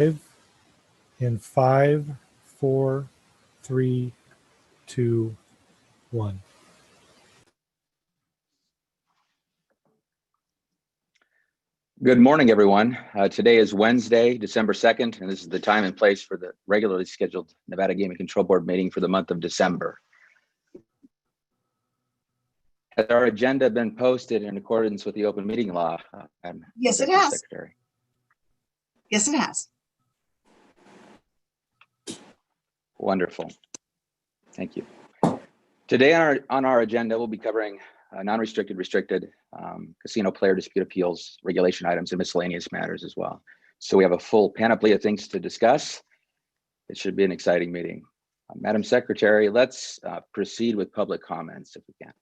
in 5, 4, 3, 2, 1. Good morning, everyone. Today is Wednesday, December 2nd, and this is the time and place for the regularly scheduled Nevada Gaming Control Board meeting for the month of December. Has our agenda been posted in accordance with the open meeting law? Yes, it has. Secretary. Yes, it has. Wonderful. Thank you. Today on our agenda, we'll be covering non-restricted, restricted, casino player dispute appeals, regulation items, and miscellaneous matters as well. So we have a full panoply of things to discuss. It should be an exciting meeting. Madam Secretary, let's proceed with public comments if we can.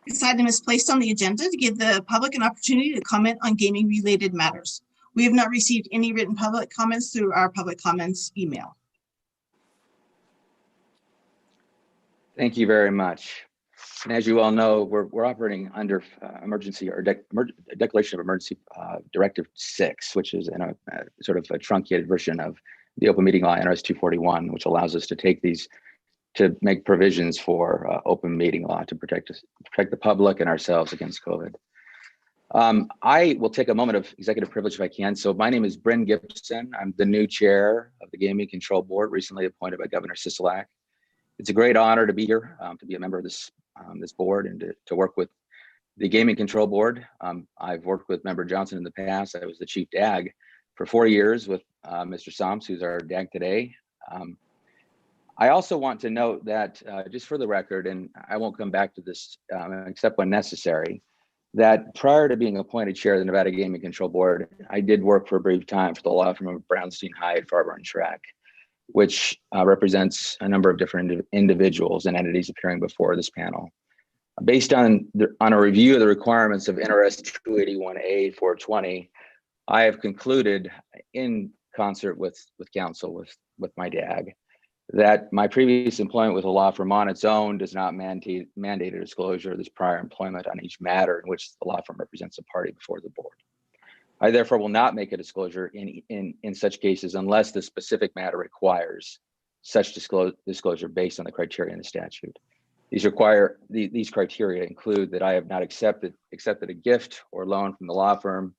This item is placed on the agenda to give the public an opportunity to comment on gaming related matters. We have not received any written public comments through our public comments email. Thank you very much. And as you all know, we're operating under emergency or declaration of emergency directive 6, which is in a sort of a truncated version of the open meeting law, NRS 241, which allows us to take these to make provisions for open meeting law to protect the public and ourselves against COVID. I will take a moment of executive privilege if I can. So my name is Bryn Gibson. I'm the new chair of the Gaming Control Board, recently appointed by Governor Sisolak. It's a great honor to be here, to be a member of this board and to work with the Gaming Control Board. I've worked with Member Johnson in the past. I was the chief DAG for 4 years with Mr. Somps, who's our DAG today. I also want to note that, just for the record, and I won't come back to this except when necessary, that prior to being appointed chair of the Nevada Gaming Control Board, I did work for a brief time for the law firm of Brownstein, Hyatt, Farber, and Schreck, which represents a number of different individuals and entities appearing before this panel. Based on a review of the requirements of NRS 281A 420, I have concluded, in concert with counsel, with my DAG, that my previous employment with a law firm on its own does not mandate a disclosure of this prior employment on each matter in which the law firm represents a party before the board. I therefore will not make a disclosure in such cases unless the specific matter requires such disclosure based on the criteria in the statute. These criteria include that I have not accepted a gift or loan from the law firm,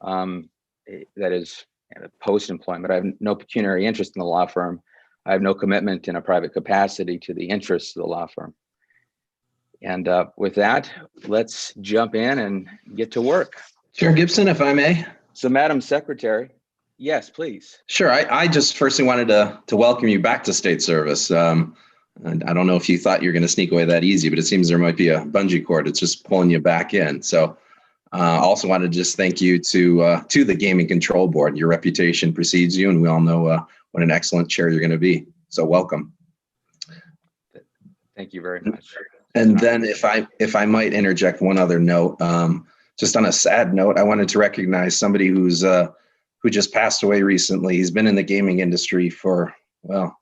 that is post-employment. I have no pecuniary interest in the law firm. I have no commitment in a private capacity to the interests of the law firm. And with that, let's jump in and get to work. Chair Gibson, if I may. So, Madam Secretary, yes, please. Sure. I just firstly wanted to welcome you back to state service. And I don't know if you thought you were going to sneak away that easy, but it seems there might be a bungee cord. It's just pulling you back in. So also wanted to just thank you to the Gaming Control Board. Your reputation precedes you, and we all know what an excellent chair you're going to be. So welcome. Thank you very much. And then if I might interject one other note, just on a sad note, I wanted to recognize somebody who just passed away recently. He's been in the gaming industry for, well,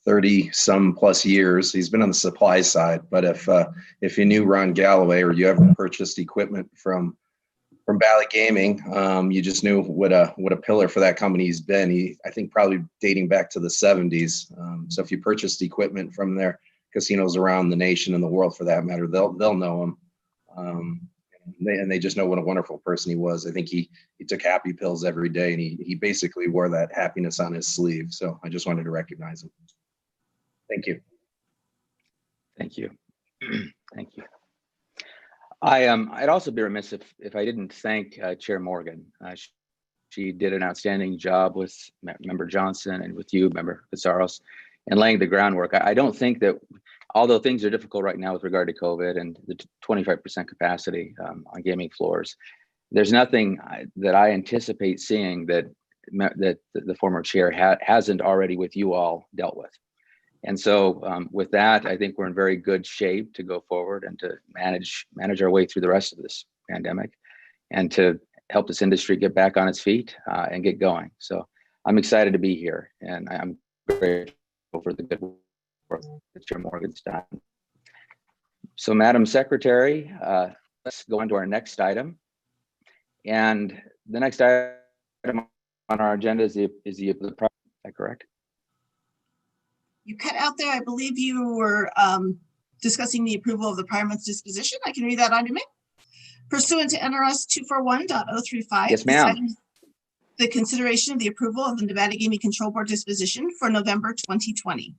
30 some plus years. He's been on the supply side, but if you knew Ron Galloway or you ever purchased equipment from Bally Gaming, you just knew what a pillar for that company he's been. I think probably dating back to the 70s. So if you purchased equipment from their casinos around the nation and the world, for that matter, they'll know him. And they just know what a wonderful person he was. I think he took happy pills every day, and he basically wore that happiness on his sleeve. So I just wanted to recognize him. Thank you. Thank you. Thank you. I'd also be remiss if I didn't thank Chair Morgan. She did an outstanding job with Member Johnson and with you, Member Pizarros, and laying the groundwork. I don't think that, although things are difficult right now with regard to COVID and the 25% capacity on gaming floors, there's nothing that I anticipate seeing that the former chair hasn't already with you all dealt with. And so with that, I think we're in very good shape to go forward and to manage our way through the rest of this pandemic and to help this industry get back on its feet and get going. So I'm excited to be here, and I'm grateful for the good work that Chair Morgan's done. So Madam Secretary, let's go on to our next item. And the next item on our agenda is the is that correct? You cut out there. I believe you were discussing the approval of the prior month's disposition. I can read that document. Pursuant to NRS 241.035. Yes, ma'am. The consideration of the approval of the Nevada Gaming Control Board disposition for November 2020.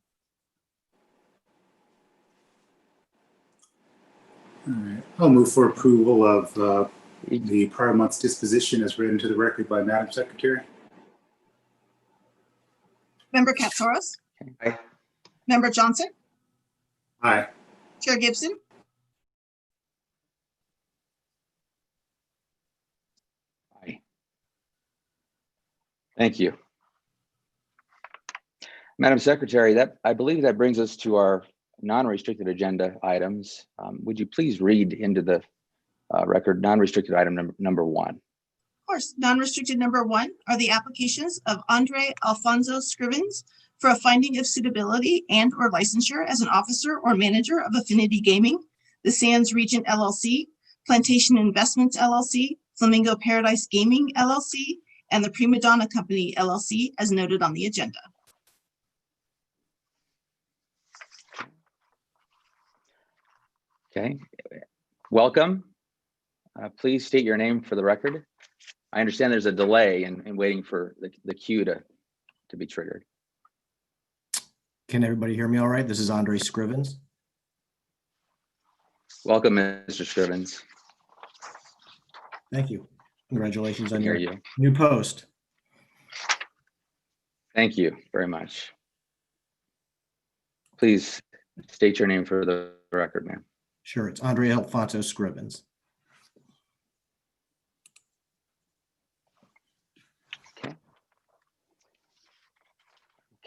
All right. I'll move for approval of the prior month's disposition as read into the record by Madam Secretary. Member Katsouros. Aye. Member Johnson. Aye. Chair Gibson. Aye. Thank you. Madam Secretary, I believe that brings us to our non-restricted agenda items. Would you please read into the record non-restricted item number 1? Of course, non-restricted number 1 are the applications of Andre Alfonso Scrivens for a finding of suitability and or licensure as an officer or manager of Affinity Gaming, the Sands Regent LLC, Plantation Investments LLC, Flamingo Paradise Gaming LLC, and the Prima Donna Company LLC as noted on the agenda. Okay, welcome. Please state your name for the record. I understand there's a delay in waiting for the queue to be triggered. Can everybody hear me all right? This is Andre Scrivens. Welcome, Mr. Scrivens. Thank you. Congratulations on Hear your you. new post. Thank you very much. Please state your name for the record, ma'am. Sure, it's Andre Alfonso Scrivens.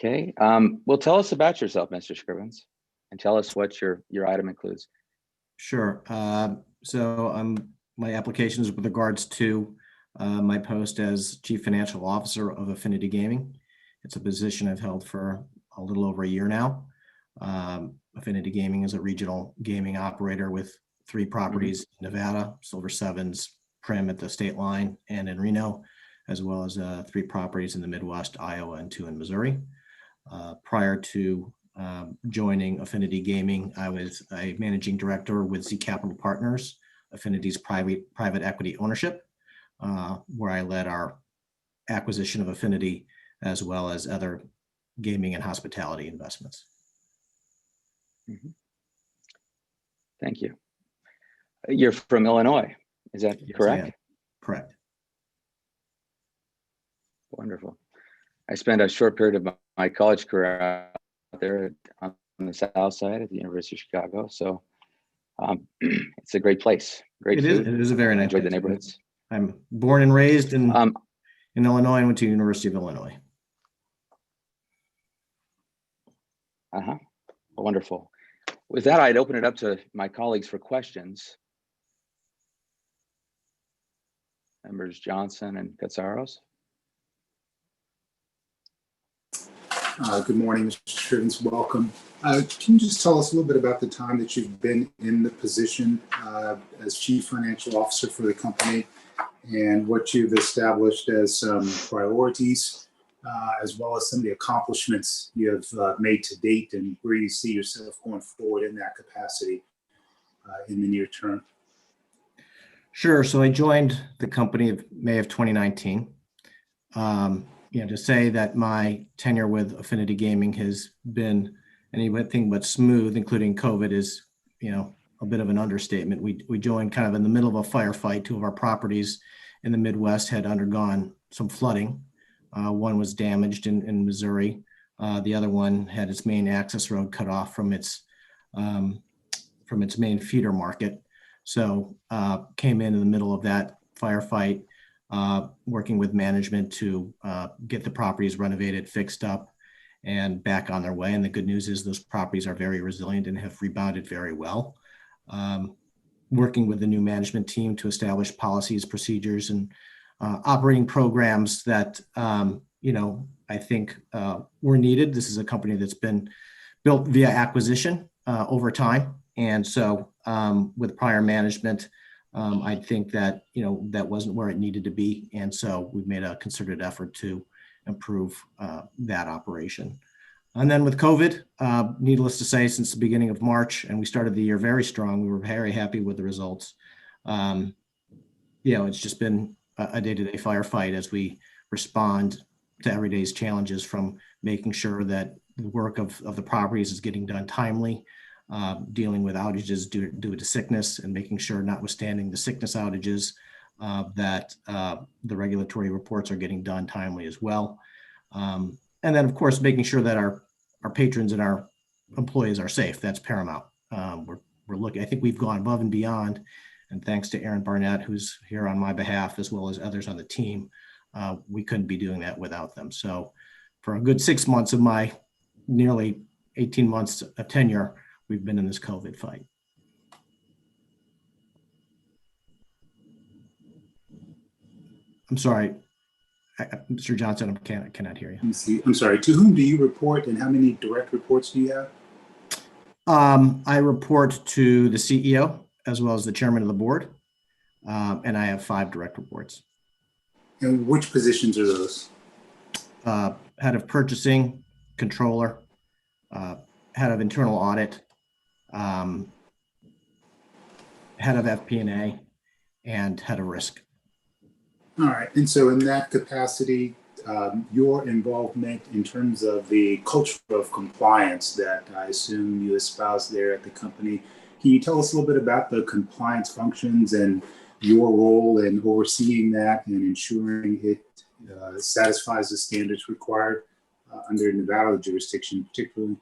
Okay, well, tell us about yourself, Mr. Scrivens, and tell us what your item includes. Sure. So my application is with regards to my post as Chief Financial Officer of Affinity Gaming. It's a position I've held for a little over a year now. Affinity Gaming is a regional gaming operator with 3 properties in Nevada, Silver Sevens, Prim at the state line, and in Reno, as well as 3 properties in the Midwest, Iowa, and 2 in Missouri. Prior to joining Affinity Gaming, I was a managing director with Z Capital Partners, Affinity's private equity ownership, where I led our acquisition of Affinity, as well as other gaming and hospitality investments. Thank you. You're from Illinois, is that Yes, I correct? am. Correct. Wonderful. I spent a short period of my college career out there on the south side at the University of Chicago. So it's a great place. Great food. It is a very nice Enjoyed the place. neighborhoods. I'm born and raised in Illinois and went to University of Illinois. Wonderful. With that, I'd open it up to my colleagues for questions. Members Johnson and Katsaros. Good morning, Mr. Scrivens. Welcome. Can you just tell us a little bit about the time that you've been in the position as Chief Financial Officer for the company and what you've established as some priorities, as well as some of the accomplishments you have made to date and where you see yourself going forward in that capacity in the near term? Sure. So I joined the company in May of 2019. To say that my tenure with Affinity Gaming has been anything but smooth, including COVID, is, a bit of an understatement. We joined kind of in the middle of a firefight. 2 of our properties in the Midwest had undergone some flooding. One was damaged in Missouri. The other one had its main access road cut off from its main feeder market. So came in the middle of that firefight, working with management to get the properties renovated, fixed up, and back on their way. And the good news is those properties are very resilient and have rebounded very well. Working with the new management team to establish policies, procedures, and operating programs that, I think were needed. This is a company that's been built via acquisition over time. And so with prior management, I think that, that wasn't where it needed to be. And so we've made a concerted effort to improve that operation. And then with COVID, needless to say, since the beginning of March, and we started the year very strong, we were very happy with the results. It's just been a day-to-day firefight as we respond to everyday's challenges, from making sure that the work of the properties is getting done timely, dealing with outages due to sickness, and making sure, notwithstanding the sickness outages, that the regulatory reports are getting done timely as well. And then, of course, making sure that our patrons and our employees are safe. That's paramount. We're looking, I think we've gone above and beyond, and thanks to Aaron Barnett, who's here on my behalf, as well as others on the team, we couldn't be doing that without them. So for a good 6 months of my nearly 18 months of tenure, we've been in this COVID fight. I'm sorry, Mr. Johnson, I cannot hear you. Let me see. I'm sorry. To whom do you report, and how many direct reports do you have? I report to the CEO as well as the chairman of the board, and I have 5 direct reports. And which positions are those? Head of purchasing, controller, head of internal audit, head of FP&A, and head of risk. All right. And so in that capacity, your involvement in terms of the culture of compliance that I assume you espouse there at the company, can you tell us a little bit about the compliance functions and your role in overseeing that and ensuring it satisfies the standards required under Nevada jurisdiction particularly?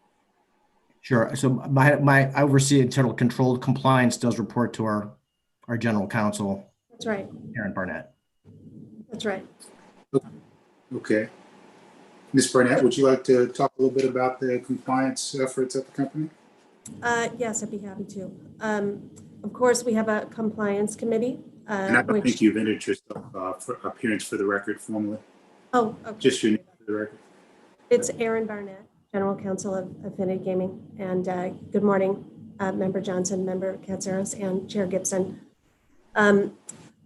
Sure. So I oversee internal control. Compliance does report to our general counsel. That's right. Aaron Barnett. That's right. Okay. Ms. Barnett, would you like to talk a little bit about the compliance efforts at the company? Yes, I'd be happy to. Of course, we have a compliance committee. And I don't think you've entered yourself for appearance for the record formally. Oh, okay. Just your name for the record. It's Aaron Barnett, General Counsel of Affinity Gaming. And good morning, Member Johnson, Member Katsaros, and Chair Gibson.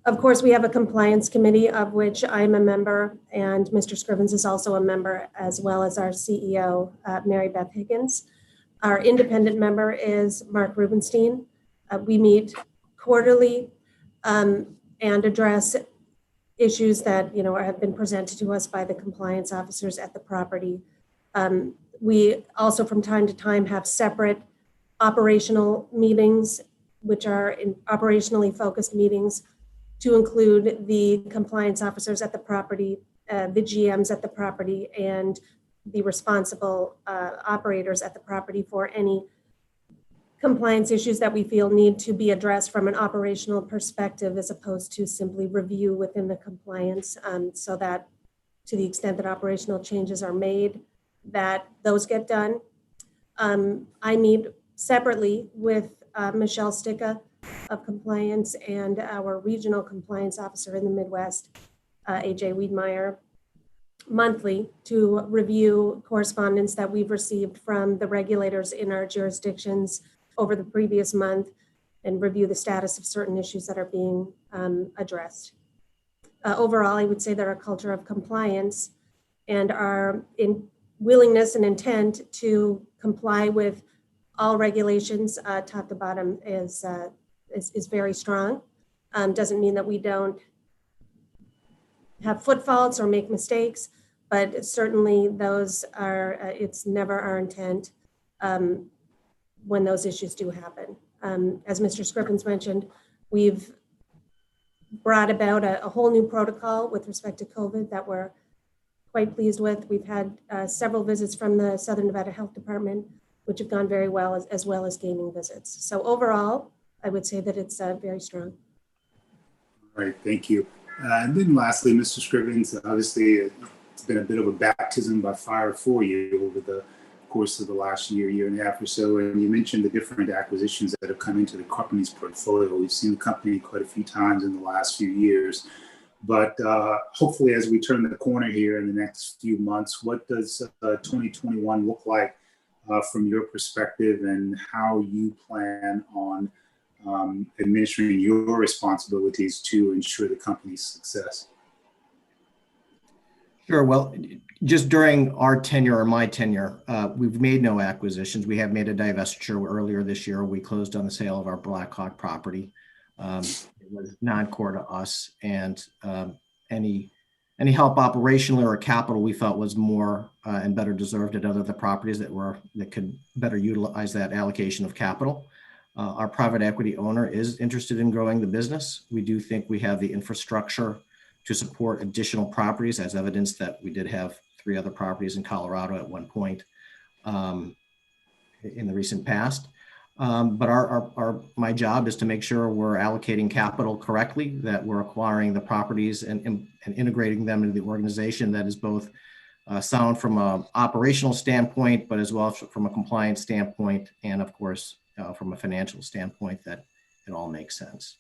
Of course, we have a compliance committee of which I'm a member, and Mr. Scrivens is also a member, as well as our CEO, Mary Beth Higgins. Our independent member is Mark Rubenstein. We meet quarterly and address issues that have been presented to us by the compliance officers at the property. We also, from time to time, have separate operational meetings, which are operationally focused meetings, to include the compliance officers at the property, the GMs at the property, and the responsible operators at the property for any compliance issues that we feel need to be addressed from an operational perspective, as opposed to simply review within the compliance, so that to the extent that operational changes are made, that those get done. I meet separately with Michelle Sticka of compliance and our regional compliance officer in the Midwest, AJ Wiedmeyer, monthly to review correspondence that we've received from the regulators in our jurisdictions over the previous month and review the status of certain issues that are being addressed. Overall, I would say that our culture of compliance and our willingness and intent to comply with all regulations, top to bottom, is very strong. Doesn't mean that we don't have foot faults or make mistakes, but certainly those are, it's never our intent when those issues do happen. As Mr. Scrivens mentioned, we've brought about a whole new protocol with respect to COVID that we're quite pleased with. We've had several visits from the Southern Nevada Health Department, which have gone very well, as well as gaming visits. So overall, I would say that it's very strong. All right, thank you. And then lastly, Mr. Scrivens, obviously it's been a bit of a baptism by fire for you over the course of the last year and a half or so. And you mentioned the different acquisitions that have come into the company's portfolio. We've seen the company quite a few times in the last few years. But hopefully as we turn the corner here in the next few months, what does 2021 look like from your perspective, and how you plan on administering your responsibilities to ensure the company's success? Sure. Well, just during our tenure or my tenure, we've made no acquisitions. We have made a divestiture earlier this year. We closed on the sale of our Blackhawk property. It was non-core to us, and any help operationally or capital we felt was more and better deserved at other properties that could better utilize that allocation of capital. Our private equity owner is interested in growing the business. We do think we have the infrastructure to support additional properties, as evidenced that we did have 3 other properties in Colorado at one point in the recent past. But my job is to make sure we're allocating capital correctly, that we're acquiring the properties and integrating them into the organization that is both sound from an operational standpoint, but as well from a compliance standpoint, and of course, from a financial standpoint, that it all makes sense.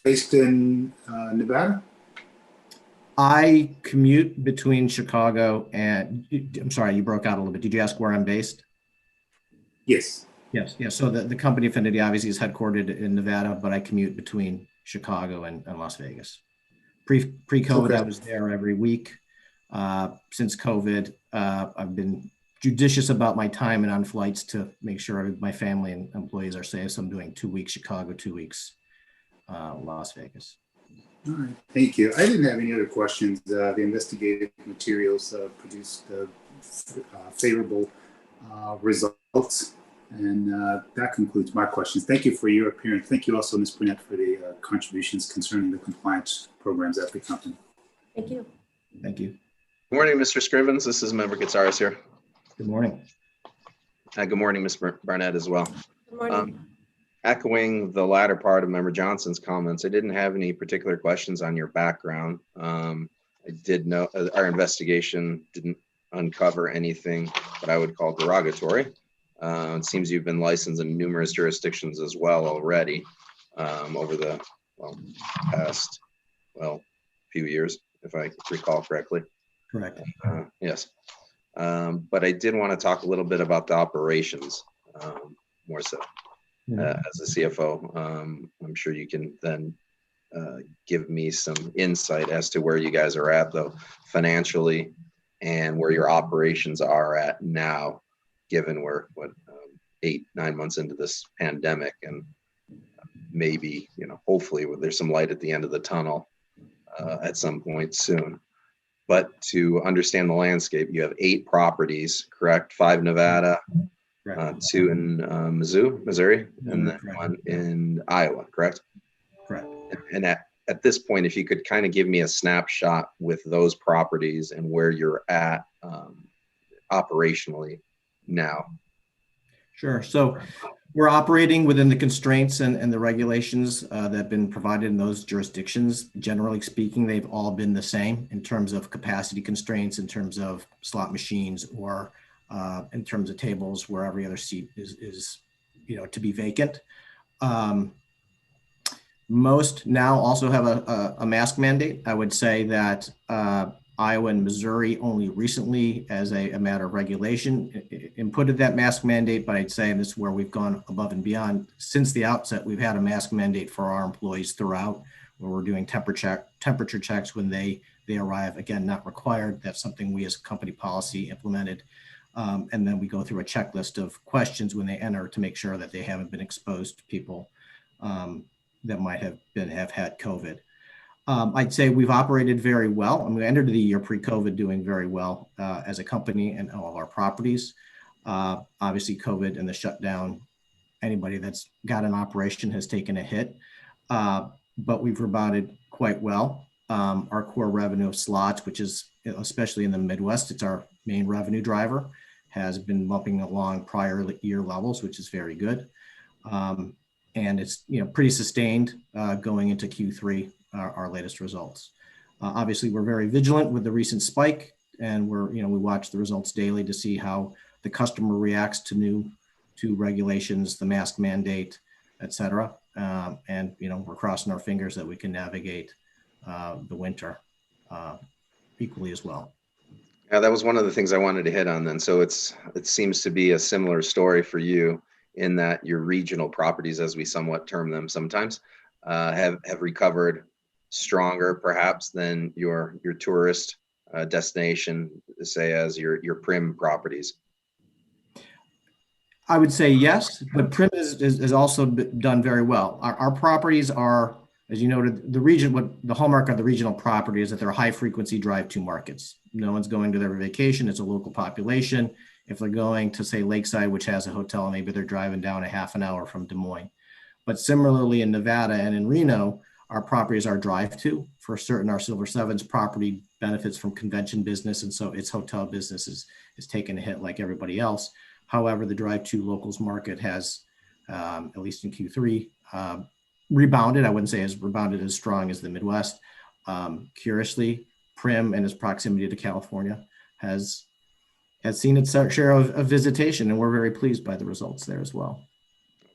Based in Nevada? I commute between Chicago and, I'm sorry, you broke out a little bit. Did you ask where I'm based? Yes. Yes. Yeah. So the company Affinity obviously is headquartered in Nevada, but I commute between Chicago and Las Vegas. Pre-COVID, Okay. I was there every week. Since COVID, I've been judicious about my time and on flights to make sure my family and employees are safe. So I'm doing 2 weeks Chicago, 2 weeks Las Vegas. All right. Thank you. I didn't have any other questions. The investigative materials produced favorable results. And that concludes my questions. Thank you for your appearance. Thank you also, Ms. Burnett, for the contributions concerning the compliance programs at the company. Thank you. Thank you. Good morning, Mr. Scrivens. This is Member Gutsaris here. Good morning. Good morning, Ms. Barnett as well. Good morning. Echoing the latter part of Member Johnson's comments, I didn't have any particular questions on your background. I did know our investigation didn't uncover anything that I would call derogatory. It seems you've been licensed in numerous jurisdictions as well already over the past few years, if I recall correctly. Correct. Yes. But I did want to talk a little bit about the operations more so. As a CFO, I'm sure you can then give me some insight as to where you guys are at, though, financially, and where your operations are at now, given we're 8-9 months into this pandemic, and maybe, hopefully there's some light at the end of the tunnel at some point soon. But to understand the landscape, you have 8 properties, correct? 5 Nevada, 2 in Missouri, and then 1 in Iowa, correct? Correct. And at this point, if you could kind of give me a snapshot with those properties and where you're at operationally now. Sure. So we're operating within the constraints and the regulations that have been provided in those jurisdictions. Generally speaking, they've all been the same in terms of capacity constraints, in terms of slot machines, or in terms of tables where every other seat is to be vacant. Most now also have a mask mandate. I would say that Iowa and Missouri only recently, as a matter of regulation, inputted that mask mandate, but I'd say, and this is where we've gone above and beyond, since the outset, we've had a mask mandate for our employees throughout, where we're doing temperature checks when they arrive. Again, not required. That's something we as a company policy implemented. And then we go through a checklist of questions when they enter to make sure that they haven't been exposed to people that might have had COVID. I'd say we've operated very well. I mean, we entered the year pre-COVID doing very well as a company and all of our properties. Obviously, COVID and the shutdown, anybody that's got an operation has taken a hit, but we've rebounded quite well. Our core revenue of slots, which is especially in the Midwest, it's our main revenue driver, has been bumping along prior year levels, which is very good. And it's pretty sustained going into Q3, our latest results. Obviously, we're very vigilant with the recent spike, and we watch the results daily to see how the customer reacts to regulations, the mask mandate, et cetera. And we're crossing our fingers that we can navigate the winter equally as well. Yeah, that was one of the things I wanted to hit on then. So it seems to be a similar story for you. in that your regional properties, as we somewhat term them sometimes, have recovered stronger perhaps than your tourist destination, say as your Prim properties? I would say yes, but Prim is also done very well. Our properties are, as you noted, the hallmark of the regional property is that they're high frequency drive-to markets. No one's going to their vacation. It's a local population. If they're going to, say, Lakeside, which has a hotel, maybe they're driving down a half an hour from Des Moines. But similarly in Nevada and in Reno, our properties are drive-to. For certain, our Silver Sevens property benefits from convention business, and so its hotel business is taking a hit like everybody else. However, the drive-to locals market has, at least in Q3, rebounded. I wouldn't say has rebounded as strong as the Midwest. Curiously, Prim and its proximity to California has seen its share of visitation, and we're very pleased by the results there as well.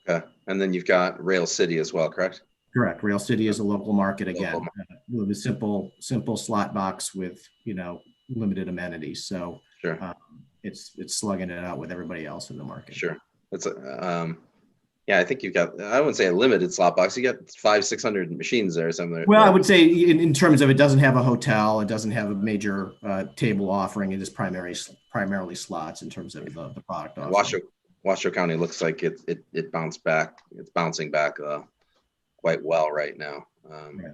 Okay, and then you've got Rail City as well, correct? Correct. Rail City is a local market again, with a simple slot box with limited amenities. So sure. It's slugging it out with everybody else in the market. Sure. That's yeah, I think you've got, I wouldn't say a limited slot box. You got 500-600 machines there somewhere. Well, I would say in terms of, it doesn't have a hotel, it doesn't have a major table offering. It is primarily slots in terms of the product offering. Washoe County looks like it bounced back. It's bouncing back quite well right now. Yeah.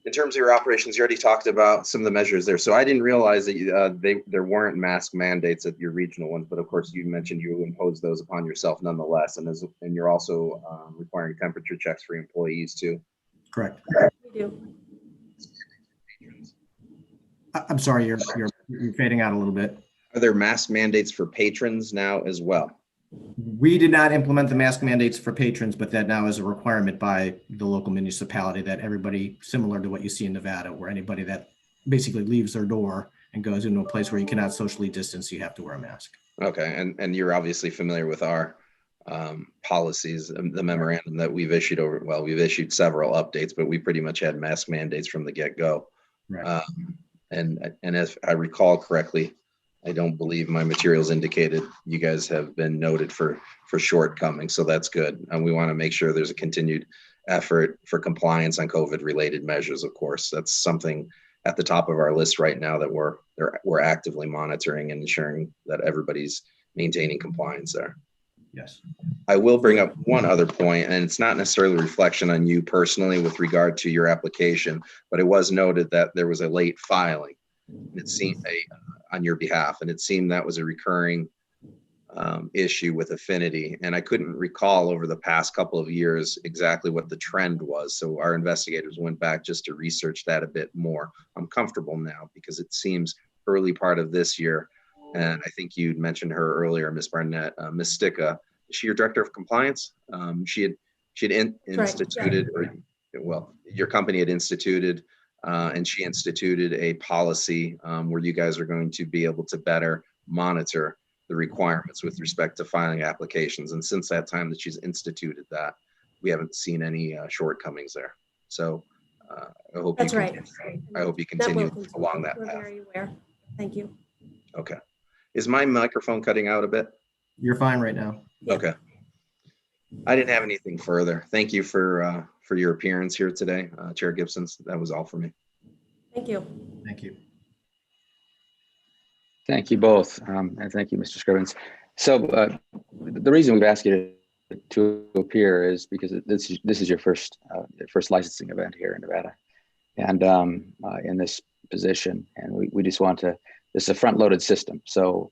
In terms of your operations, you already talked about some of the measures there. So I didn't realize that there weren't mask mandates at your regional ones, but of course you mentioned you imposed those upon yourself nonetheless, and you're also requiring temperature checks for employees too. Correct. We do. I'm sorry, you're fading out a little bit. Are there mask mandates for patrons now as well? We did not implement the mask mandates for patrons, but that now is a requirement by the local municipality that everybody, similar to what you see in Nevada, where anybody that basically leaves their door and goes into a place where you cannot socially distance, you have to wear a mask. Okay, and you're obviously familiar with our policies, the memorandum that we've issued we've issued several updates, but we pretty much had mask mandates from the get-go. Right. And as I recall correctly, I don't believe my materials indicated you guys have been noted for shortcomings, so that's good. And we want to make sure there's a continued effort for compliance on COVID-related measures. Of course, that's something at the top of our list right now that we're actively monitoring and ensuring that everybody's maintaining compliance there. Yes. I will bring up one other point, and it's not necessarily a reflection on you personally with regard to your application, but it was noted that there was a late filing. It seemed on your behalf, and it seemed that was a recurring issue with Affinity, and I couldn't recall over the past couple of years exactly what the trend was. So our investigators went back just to research that a bit more. I'm comfortable now because it seems early part of this year, and I think you'd mentioned her earlier, Ms. Barnett, Ms. Sticka. Is she your director of compliance? She had instituted, your company had instituted. And she instituted a policy where you guys are going to be able to better monitor the requirements with respect to filing applications. And since that time that she's instituted that, we haven't seen any shortcomings there. So I hope That's right. I hope you continue along that We're path. very aware. Thank you. Okay. Is my microphone cutting out a bit? You're fine right now. Yeah. Okay. I didn't have anything further. Thank you for your appearance here today, Chair Gibson. That was all for me. Thank you. Thank you. Thank you both, and thank you, Mr. Scrivens. So the reason we've asked you to appear is because this is your first licensing event here in Nevada, and in this position, and we just want to. This is a front-loaded system, so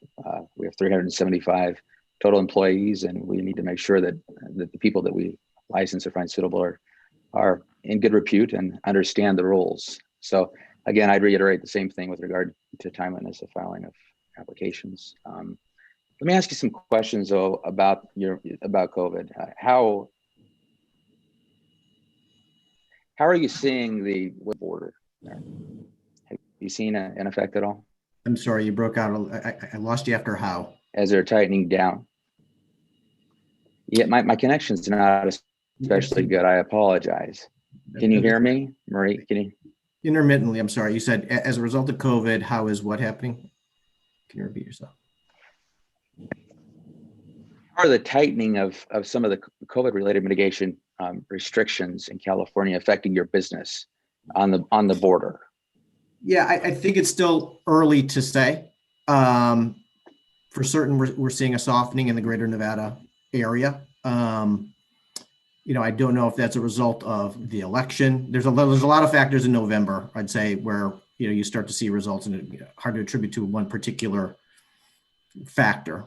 we have 375 total employees, and we need to make sure that the people that we license or find suitable are in good repute and understand the rules. So again, I'd reiterate the same thing with regard to timeliness of filing of applications. Let me ask you some questions though about COVID. How are you seeing the border there? Have you seen an effect at all? I'm sorry, you broke out. I lost you after how? As they're tightening down. Yeah, my connection's not especially good. I apologize. Can you hear me, Marie? Can you? Intermittently, I'm sorry. You said as a result of COVID, how is what happening? Can you repeat yourself? Are the tightening of some of the COVID-related mitigation restrictions in California affecting your business on the border? Yeah, I think it's still early to say. For certain, we're seeing a softening in the greater Nevada area. I don't know if that's a result of the election. There's a lot of factors in November, I'd say, where you start to see results, and it's hard to attribute to one particular factor,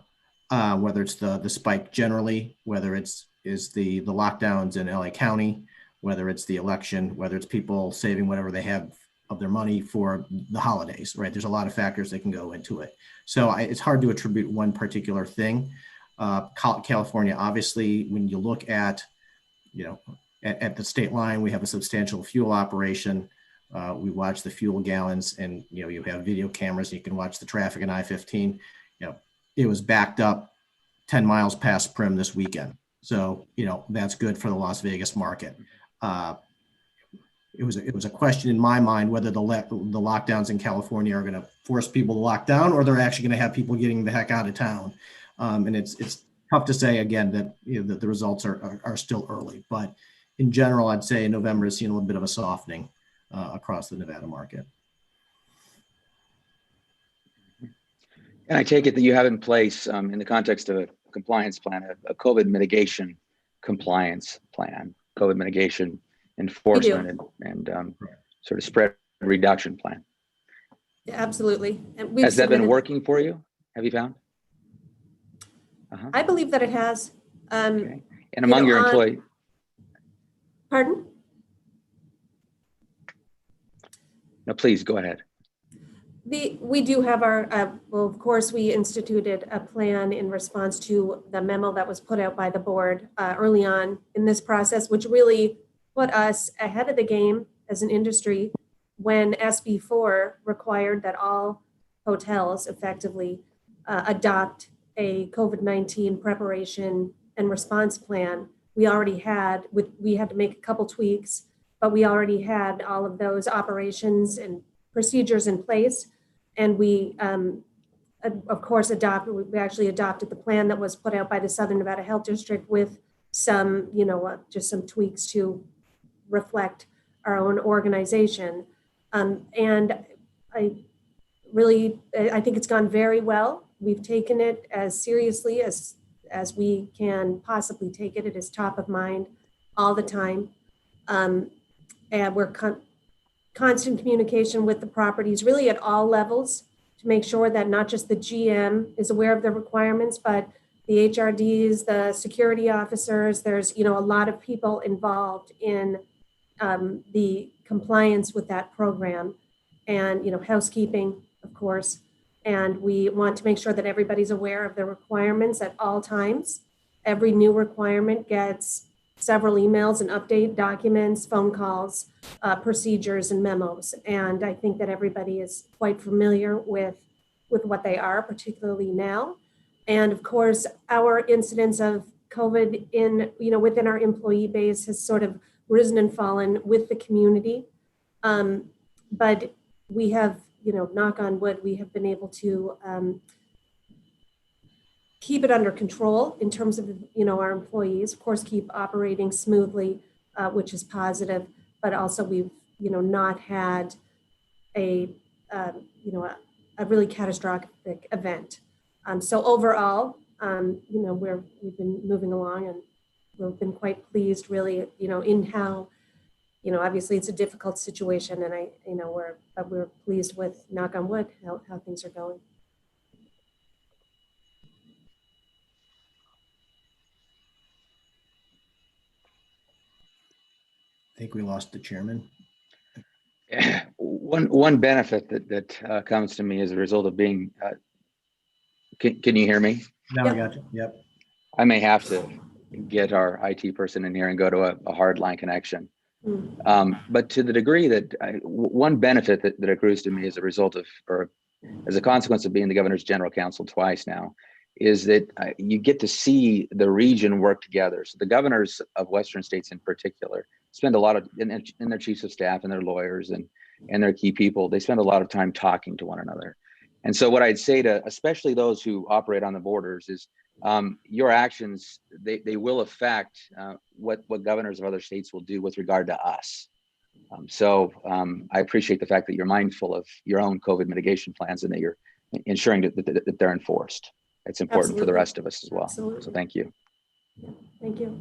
whether it's the spike generally, whether is the lockdowns in LA County, whether it's the election, whether it's people saving whatever they have of their money for the holidays, right? There's a lot of factors that can go into it. So it's hard to attribute one particular thing. California, obviously, when you look at the state line, we have a substantial fuel operation. We watch the fuel gallons, and you have video cameras. You can watch the traffic in I-15. It was backed up 10 miles past Prim this weekend. So that's good for the Las Vegas market. It was a question in my mind whether the lockdowns in California are going to force people to lock down, or they're actually going to have people getting the heck out of town. And it's tough to say again that that the results are still early, but in general, I'd say November has seen a little bit of a softening across the Nevada market. And I take it that you have in place, in the context of a compliance plan, a COVID mitigation compliance plan, COVID mitigation enforcement, and sort of spread reduction plan. Absolutely. And Has that been working for you? Have you found? I believe that it has. Okay. And among your employees? Pardon? No, please go ahead. We do have our, well, of course, we instituted a plan in response to the memo that was put out by the board early on in this process, which really put us ahead of the game as an industry when SB4 required that all hotels effectively adopt a COVID-19 preparation and response plan. We already had, we had to make a couple tweaks, but we already had all of those operations and procedures in place. And we, of course, we actually adopted the plan that was put out by the Southern Nevada Health District with some, just some tweaks to reflect our own organization. And I think it's gone very well. We've taken it as seriously as we can possibly take it. It is top of mind all the time. And we're constant communication with the properties, really at all levels, to make sure that not just the GM is aware of the requirements, but the HRDs, the security officers, there's, a lot of people involved in the compliance with that program, and, housekeeping, of course. And we want to make sure that everybody's aware of the requirements at all times. Every new requirement gets several emails and update documents, phone calls, procedures, and memos. And I think that everybody is quite familiar with what they are, particularly now. And of course, our incidence of COVID within our employee base has sort of risen and fallen with the community. But we have, knock on wood, we have been able to keep it under control in terms of, our employees, of course, keep operating smoothly, which is positive, but also we've, not had a really catastrophic event. So overall, we've been moving along, and we've been quite pleased really, in how, obviously it's a difficult situation, and we're pleased with, knock on wood, how things are going. I think we lost the chairman. One benefit that comes to me as a result of being, can you hear me? Now Yep. I got you. Yep. I may have to get our IT person in here and go to a hard line connection. But to the degree that one benefit that accrues to me as a result of, or as a consequence of being the governor's general counsel twice now, is that you get to see the region work together. So the governors of Western states in particular spend a lot of, in their chiefs of staff and their lawyers and and their key people, they spend a lot of time talking to one another. And so what I'd say to especially those who operate on the borders is your actions, they will affect what governors of other states will do with regard to us. I appreciate the fact that you're mindful of your own COVID mitigation plans and that you're ensuring that they're enforced. It's important for the Absolutely. rest of us as well. Absolutely. So thank you. Yeah, thank you.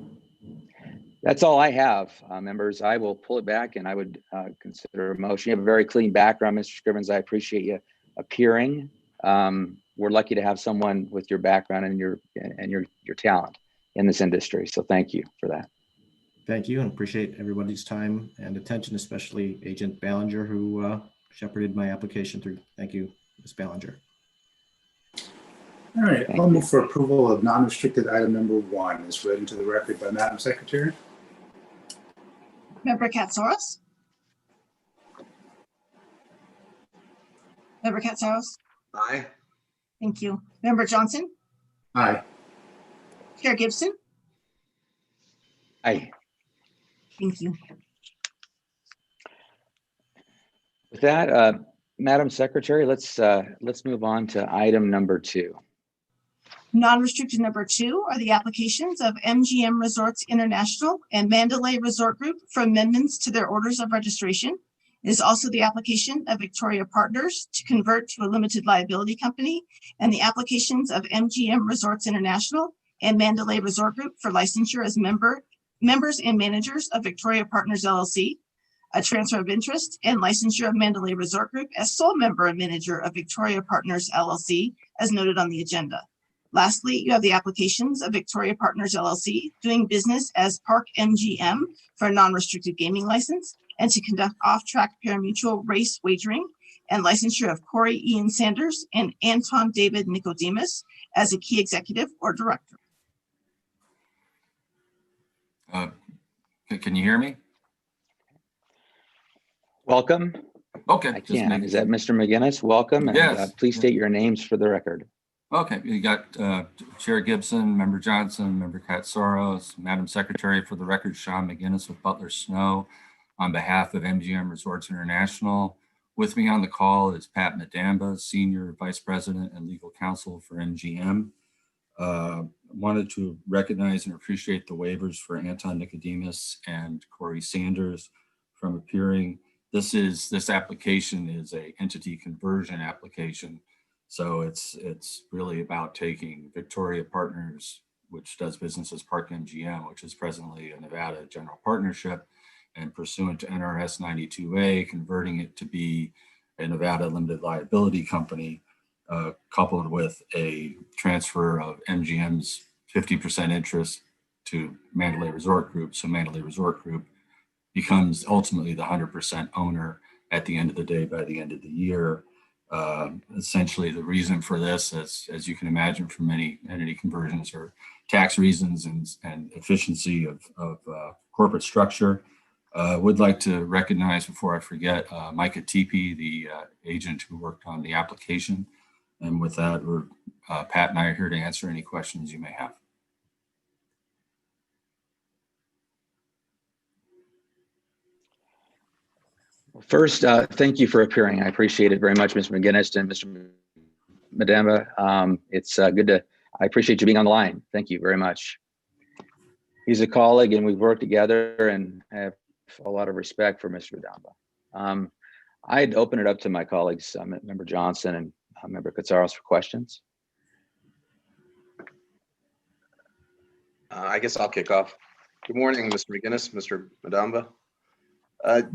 That's all I have, members. I will pull it back and I would consider a motion. You have a very clean background, Mr. Scrivens. I appreciate you appearing. We're lucky to have someone with your background and your talent in this industry. So thank you for that. Thank you, and appreciate everybody's time and attention, especially Agent Ballinger, who shepherded my application through. Thank you, Ms. Ballinger. All right, Thank I'll you. move for approval of non-restricted item number 1 as read into the record by Madam Secretary. Member Katsaros? Member Katsaros? Aye. Thank you. Member Johnson? Aye. Chair Gibson? Aye. Thank you. With that, Madam Secretary, let's move on to item number 2. Non-restricted number 2 are the applications of MGM Resorts International and Mandalay Resort Group for amendments to their orders of registration. It is also the application of Victoria Partners to convert to a limited liability company and the applications of MGM Resorts International and Mandalay Resort Group for licensure as members and managers of Victoria Partners LLC, a transfer of interest and licensure of Mandalay Resort Group as sole member and manager of Victoria Partners LLC as noted on the agenda. Lastly, you have the applications of Victoria Partners LLC doing business as Park MGM for a non-restricted gaming license and to conduct off-track parimutuel race wagering and licensure of Corey Ian Sanders and Anton David Nicodemus as a key executive or director. Can you hear me? Welcome. Okay. I just can. making Is that sure. Mr. McGinnis? Welcome. And Yes. please state your names for the record. Okay, you got Chair Gibson, Member Johnson, Member Katsaros, Madam Secretary, for the record, Sean McGinnis with Butler Snow on behalf of MGM Resorts International. With me on the call is Pat Madamba, Senior Vice President and Legal Counsel for MGM. Wanted to recognize and appreciate the waivers for Anton Nicodemus and Corey Sanders from appearing. This application is a entity conversion application. So it's really about taking Victoria Partners, which does business as Park MGM, which is presently a Nevada general partnership, and pursuant to NRS 92A, converting it to be a Nevada limited liability company, coupled with a transfer of MGM's 50% interest to Mandalay Resort Group. So Mandalay Resort Group becomes ultimately the 100% owner at the end of the day by the end of the year. Essentially, the reason for this, as you can imagine from many entity conversions, are tax reasons and efficiency of corporate structure. Would like to recognize, before I forget, Micah Tepe, the agent who worked on the application. And with that, Pat and I are here to answer any questions you may have. First, thank you for appearing. I appreciate it very much, Mr. McGinnis and Mr. Madamba. It's good I appreciate you being on the line. Thank you very much. He's a colleague and we've worked together, and I have a lot of respect for Mr. Madamba. I'd open it up to my colleagues, Member Johnson and Member Katsaros, for questions. I guess I'll kick off. Good morning, Mr. McGinnis, Mr. Madamba.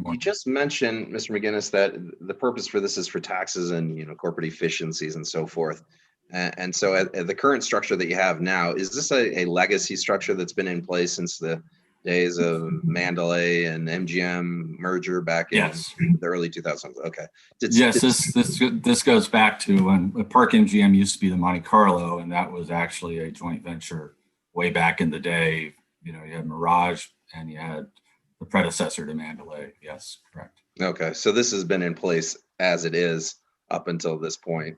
You just mentioned, Mr. McGinnis, that the purpose for this is for taxes and corporate efficiencies and so forth. And so at the current structure that you have now, is this a legacy structure that's been in place since the days of Mandalay and MGM merger back in the early 2000s? Okay. This goes back to when Park MGM used to be the Monte Carlo, and that was actually a joint venture way back in the day. You had Mirage and you had the predecessor to Mandalay. Yes, correct. Okay, so this has been in place as it is up until this point.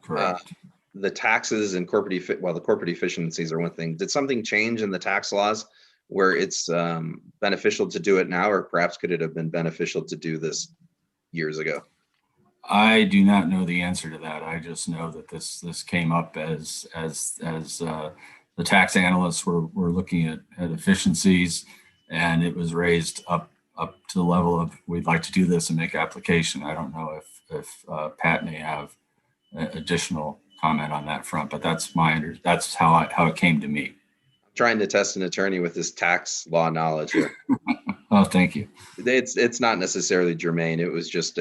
Correct. The taxes and the corporate efficiencies are one thing. Did something change in the tax laws where it's beneficial to do it now, or perhaps could it have been beneficial to do this, years ago? I do not know the answer to that. I just know that this came up as the tax analysts were looking at efficiencies, and it was raised up to the level of we'd like to do this and make application. I don't know if Pat may have additional comment on that front, but that's how it came to me. Trying to test an attorney with his tax law knowledge here. Oh, thank you. It's not necessarily germane. It was just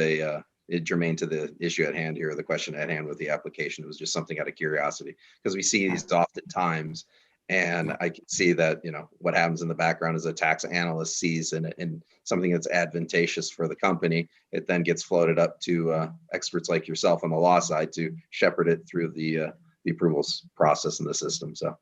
germane to the issue at hand here, the question at hand with the application. It was just something out of curiosity because we see these oftentimes, and I can see that, you know, what happens in the background is a tax analyst sees in something that's advantageous for the company. It then gets floated up to experts like yourself on the law side to shepherd it through the approvals process in the system. So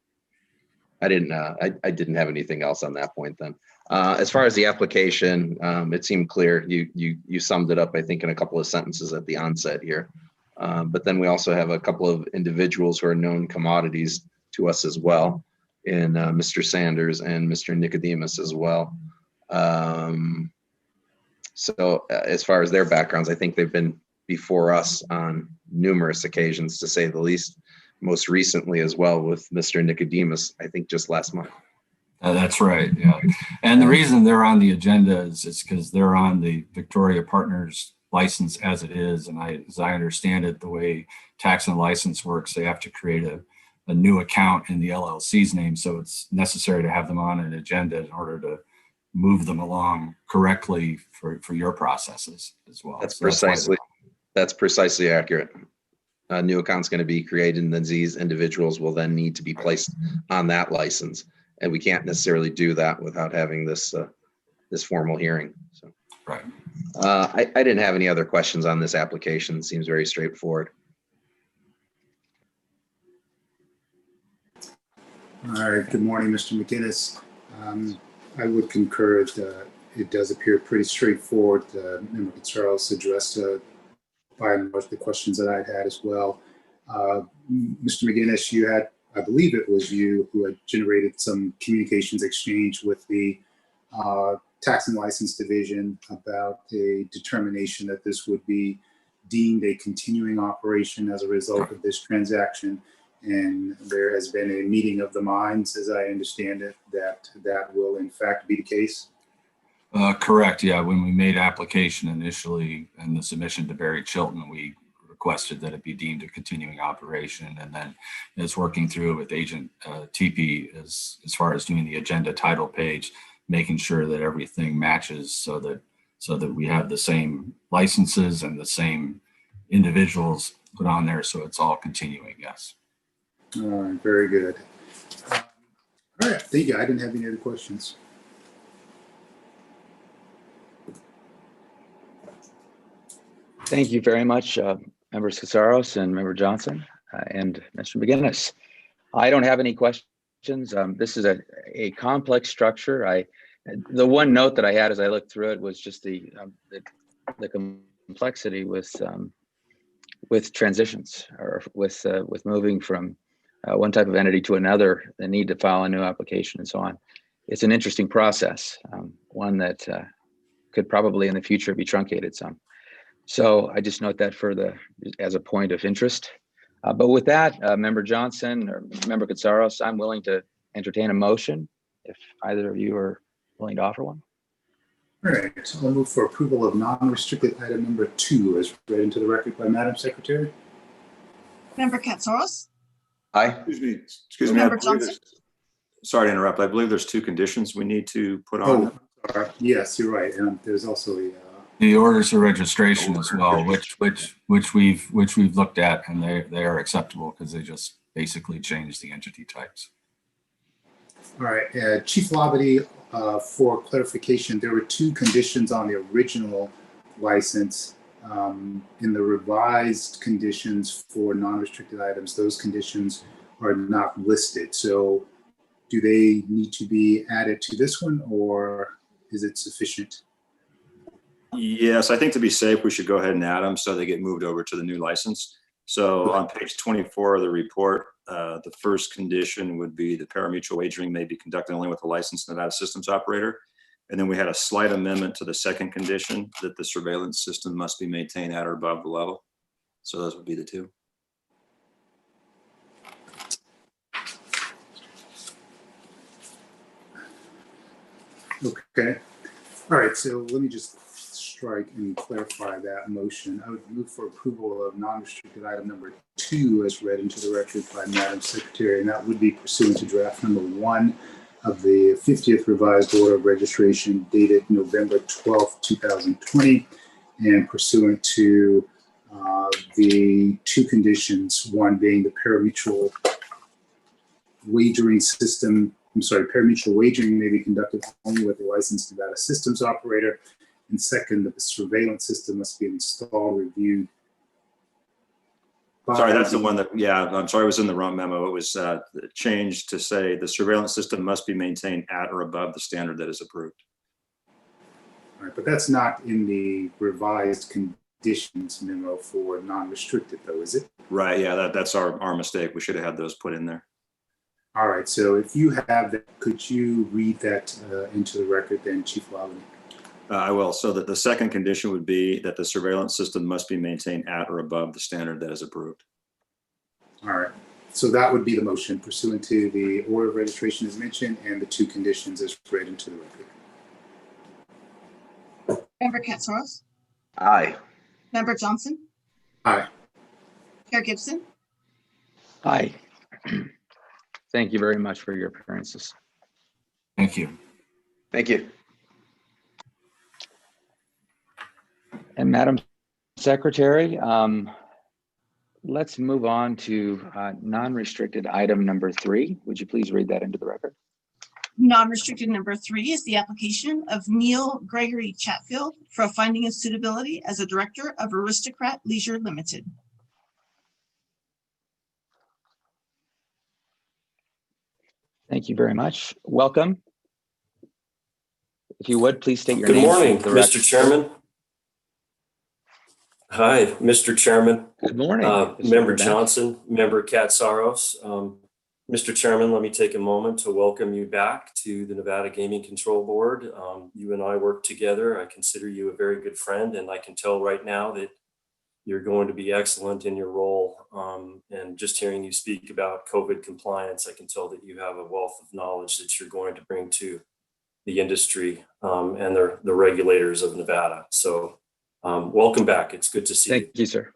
I didn't have anything else on that point then. As far as the application, it seemed clear. You summed it up, I think, in a couple of sentences at the onset here. But then we also have a couple of individuals who are known commodities to us as well, in Mr. Sanders and Mr. Nicodemus as well. So as far as their backgrounds, I think they've been before us on numerous occasions, to say the least. Most recently as well with Mr. Nicodemus, I think just last month. That's right. Yeah. And the reason they're on the agenda is because they're on the Victoria Partners license as it is. And as I understand it, the way tax and license works, they have to create a new account in the LLC's name. So it's necessary to have them on an agenda in order to move them along correctly for your processes as well. That's So precisely accurate. A new account's going to be created, and then these individuals will then need to be placed on that license. And we can't necessarily do that without having this formal hearing. So, right. I didn't have any other questions on this application. It seems very straightforward. All right, good morning, Mr. McGinnis. I would concur that it does appear pretty straightforward. Member Fitzgerald's addressed by and large the questions that I'd had as well. Mr. McGinnis, you had, I believe it was you who had generated some communications exchange with the Tax and License Division about a determination that this would be deemed a continuing operation as a result of this transaction. And there has been a meeting of the minds, as I understand it, that will in fact be the case. Correct. Yeah. When we made application initially and the submission to Barry Chilton, we requested that it be deemed a continuing operation. And then as working through with Agent TP as far as doing the agenda title page, making sure that everything matches so that we have the same licenses and the same individuals put on there. So it's all continuing. Yes. All right, very good. All right, thank you. I didn't have any other questions. Thank you very much, Members Casaros and Member Johnson and Mr. McGinnis. I don't have any questions. This is a complex structure. The one note that I had as I looked through it was just the complexity with transitions, or with moving from one type of entity to another, the need to file a new application and so on. It's an interesting process, one that could probably in the future be truncated some. So I just note that as a point of interest. But with that, Member Johnson or Member Katsaros, I'm willing to entertain a motion if either of you are willing to offer one. All right, so I'll move for approval of non-restricted item number 2 as read into the record by Madam Secretary. Member Katsaros? Aye. Excuse me. Member Johnson? Sorry to interrupt. I believe there's 2 conditions we need to put on. Oh, sorry. Yes, you're right. And there's also a The orders of registration as well, which we've looked at, and they are acceptable because they just basically change the entity types. all right, Chief Labadie, for clarification, there were 2 conditions on the original license. In the revised conditions for non-restricted items, those conditions are not listed. So do they need to be added to this one, or is it sufficient? Yes, I think to be safe, we should go ahead and add them so they get moved over to the new license. So on page 24 of the report, the first condition would be the parimutuel wagering may be conducted only with a licensed Nevada systems operator. And then we had a slight amendment to the second condition that the surveillance system must be maintained at or above the level. So those would be the two. Okay. All right, so let me just strike and clarify that motion. I would move for approval of non-restricted item number 2 as read into the record by Madam Secretary, and that would be pursuant to draft number 1 of the 50th revised order of registration dated November 12th, 2020, and pursuant to the 2 conditions, one being the parimutuel wagering system. Parimutuel wagering may be conducted only with a licensed Nevada systems operator. And second, that the surveillance system must be installed, reviewed. Sorry, that's the one that, yeah, I'm sorry, I was in the wrong memo. It was changed to say the surveillance system must be maintained at or above the standard that is approved. All right, but that's not in the revised conditions memo for non-restricted though, is it? Right, yeah, that's our mistake. We should have had those put in there. All right, so if you have that, could you read that into the record then, Chief Lavany? I will. So that the second condition would be that the surveillance system must be maintained at or above the standard that is approved. All right, so that would be the motion pursuant to the order of registration as mentioned and the 2 conditions as read into the record. Member Katsaros? Aye. Member Johnson? Aye. Chair Gibson? Hi. Thank you very much for your appearances. Thank you. Thank you. And Madam Secretary, let's move on to non-restricted item number 3. Would you please read that into the record? Non-restricted number 3 is the application of Neil Gregory Chatfield for a finding of suitability as a director of Aristocrat Leisure Limited. Thank you very much. Welcome. If you would, please state your Good name. morning, for the record. Mr. Chairman. Hi, Mr. Chairman. Good morning. Member Mr. Johnson, Member Katsaros. Mr. Chairman, let me take a moment to welcome you back to the Nevada Gaming Control Board. You and I work together. I consider you a very good friend, and I can tell right now that you're going to be excellent in your role. And just hearing you speak about COVID compliance, I can tell that you have a wealth of knowledge that you're going to bring to the industry and the regulators of Nevada. So welcome back. It's good to see you. Thank you, sir.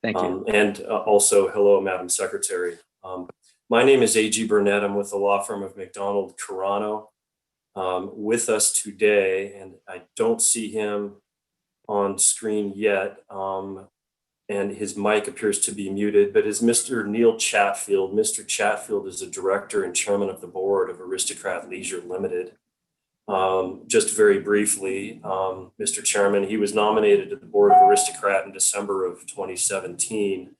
Thank you. And also, hello, Madam Secretary. My name is A.G. Burnett. I'm with the law firm of McDonald Carano. With us today, and I don't see him on screen yet, and his mic appears to be muted, but is Mr. Neil Chatfield. Mr. Chatfield is a director and chairman of the board of Aristocrat Leisure Limited. Just very briefly, Mr. Chairman, he was nominated to the board of Aristocrat in December of 2017,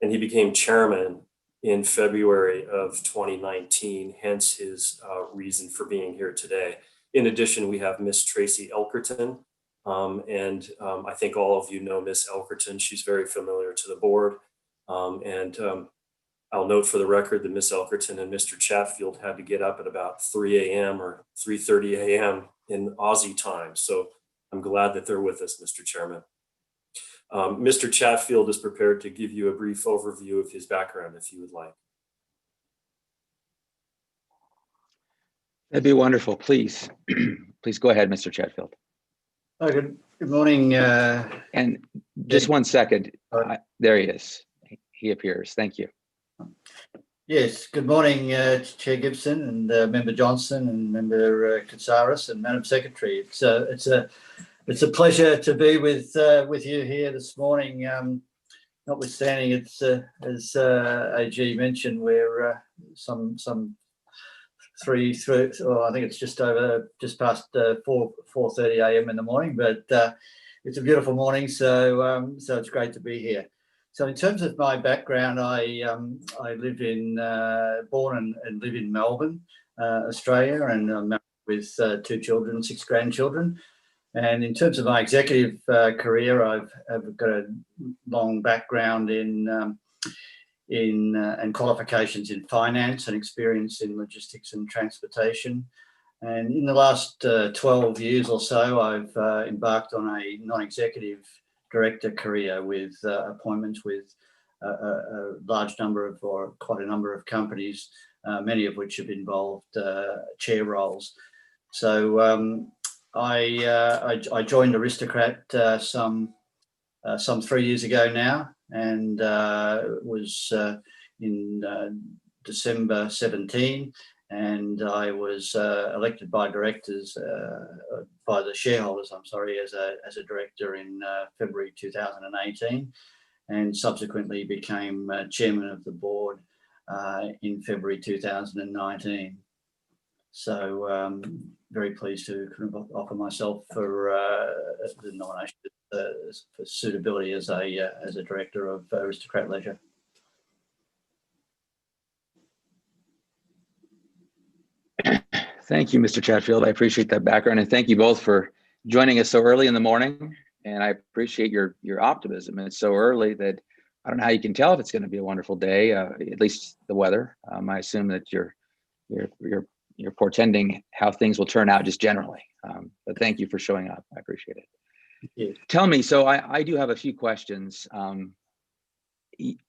and he became chairman in February of 2019, hence his reason for being here today. In addition, we have Miss Tracy Elkerton, and I think all of you know Miss Elkerton. She's very familiar to the board, and I'll note for the record that Miss Elkerton and Mr. Chatfield had to get up at about 3 a.m. or 3:30 a.m. in Aussie time. So I'm glad that they're with us, Mr. Chairman. Mr. Chatfield is prepared to give you a brief overview of his background if you would like. That'd be wonderful. Please, please go ahead, Mr. Chatfield. Oh, good morning. And just 1 second. There he is. He appears. Thank you. Yes, good morning, Chair Gibson and Member Johnson and Member Katsaros and Madam Secretary. It's a pleasure to be with you here this morning. Notwithstanding, it's as AG mentioned, we're some 3, or I think it's just past 4:30 a.m. in the morning, but it's a beautiful morning, so it's great to be here. So in terms of my background, I live in born and live in Melbourne, Australia, and I'm married with 2 children, 6 grandchildren. And in terms of my executive career, I've got a long background in and qualifications in finance and experience in logistics and transportation. And in the last 12 years or so, I've embarked on a non-executive director career with appointments with a large number of, or quite a number of companies, many of which have involved chair roles. So I joined Aristocrat some 3 years ago now, and was in December 17, and I was elected by directors, by the shareholders, I'm sorry, as a director in February 2018, and subsequently became chairman of the board in February 2019. So very pleased to kind of offer myself for the nomination for suitability as a director of Aristocrat Leisure. Thank you, Mr. Chatfield. I appreciate that background, and thank you both for joining us so early in the morning. And I appreciate your optimism. It's so early that I don't know how you can tell if it's going to be a wonderful day. At least the weather. I assume that you're portending how things will turn out just generally. But thank you for showing up. I appreciate it. Yeah. Tell me. So I do have a few questions.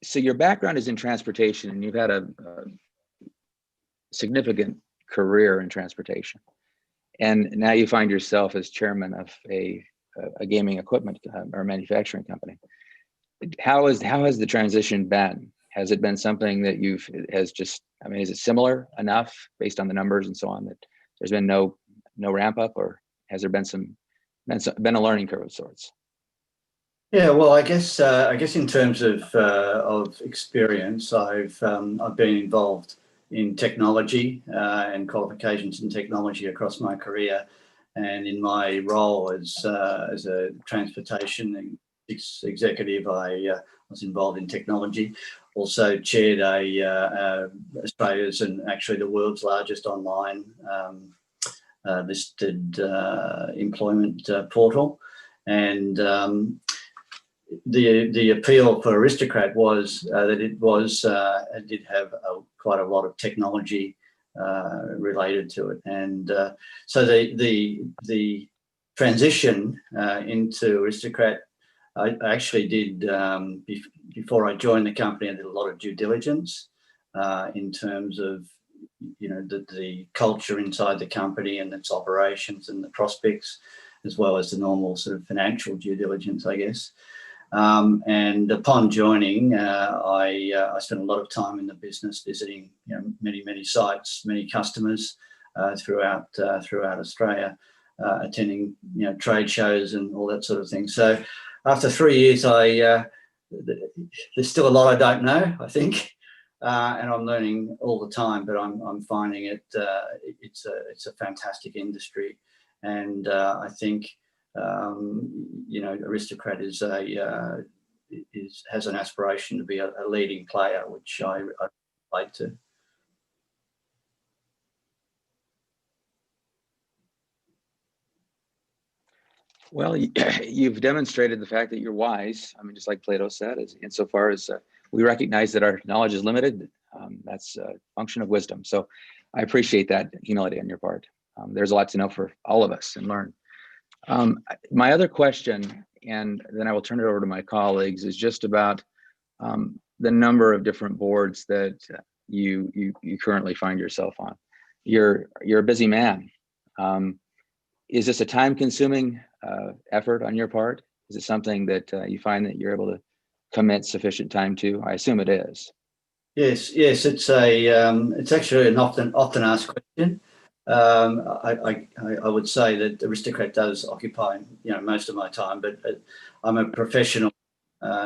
So your background is in transportation, and you've had a significant career in transportation, and now you find yourself as chairman of a gaming equipment or manufacturing company. How has the transition been? Has it been something that is it similar enough based on the numbers and so on that there's been no ramp up, or has there been a learning curve of sorts? Yeah, well, I guess in terms of experience, I've been involved in technology and qualifications in technology across my career, and in my role as a transportation executive, I was involved in technology. Also chaired Australia's and actually the world's largest online listed employment portal, and the appeal for Aristocrat was that it did have quite a lot of technology related to it, and so the transition into Aristocrat, I actually did before I joined the company. I did a lot of due diligence in terms of the culture inside the company and its operations and the prospects, as well as the normal sort of financial due diligence, I guess. And upon joining, I spent a lot of time in the business, visiting many sites, many customers throughout Australia, attending trade shows and all that sort of thing. So after 3 years, there's still a lot I don't know, I think, and I'm learning all the time. But I'm finding it's a fantastic industry, and I think. Aristocrat has an aspiration to be a leading player, which I relate to. Well, you've demonstrated the fact that you're wise. I mean, just like Plato said, insofar as we recognize that our knowledge is limited, that's a function of wisdom. So I appreciate that humility on your part. There's a lot to know for all of us and learn. My other question, and then I will turn it over to my colleagues, is just about the number of different boards that you currently find yourself on. You're a busy man. Is this a time-consuming effort on your part? Is it something that you find that you're able to commit sufficient time to? I assume it is. Yes, it's actually an often asked question. I would say that Aristocrat does occupy most of my time, but I'm a professional.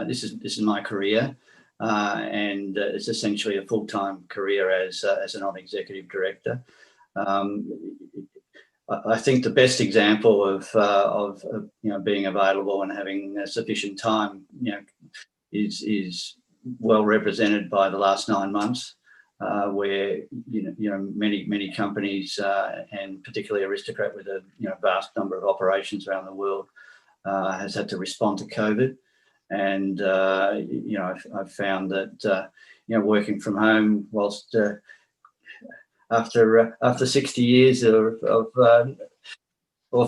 This is my career, and it's essentially a full-time career as a non-executive director. I think the best example of being available and having sufficient time is well represented by the last 9 months. Where many companies and particularly Aristocrat, with a vast number of operations around the world, has had to respond to COVID, and I've found that working from home, whilst after 60 years or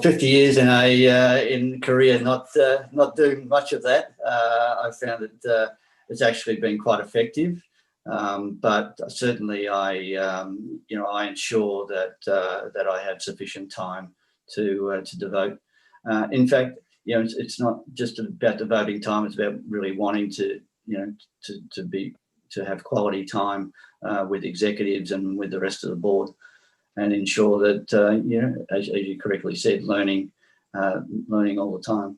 50 years in Korea, not doing much of that. I found that it's actually been quite effective. But certainly, I ensure that I have sufficient time to devote. In fact, it's not just about devoting time; it's about really wanting to have quality time with executives and with the rest of the board, and ensure that as you correctly said, learning all the time.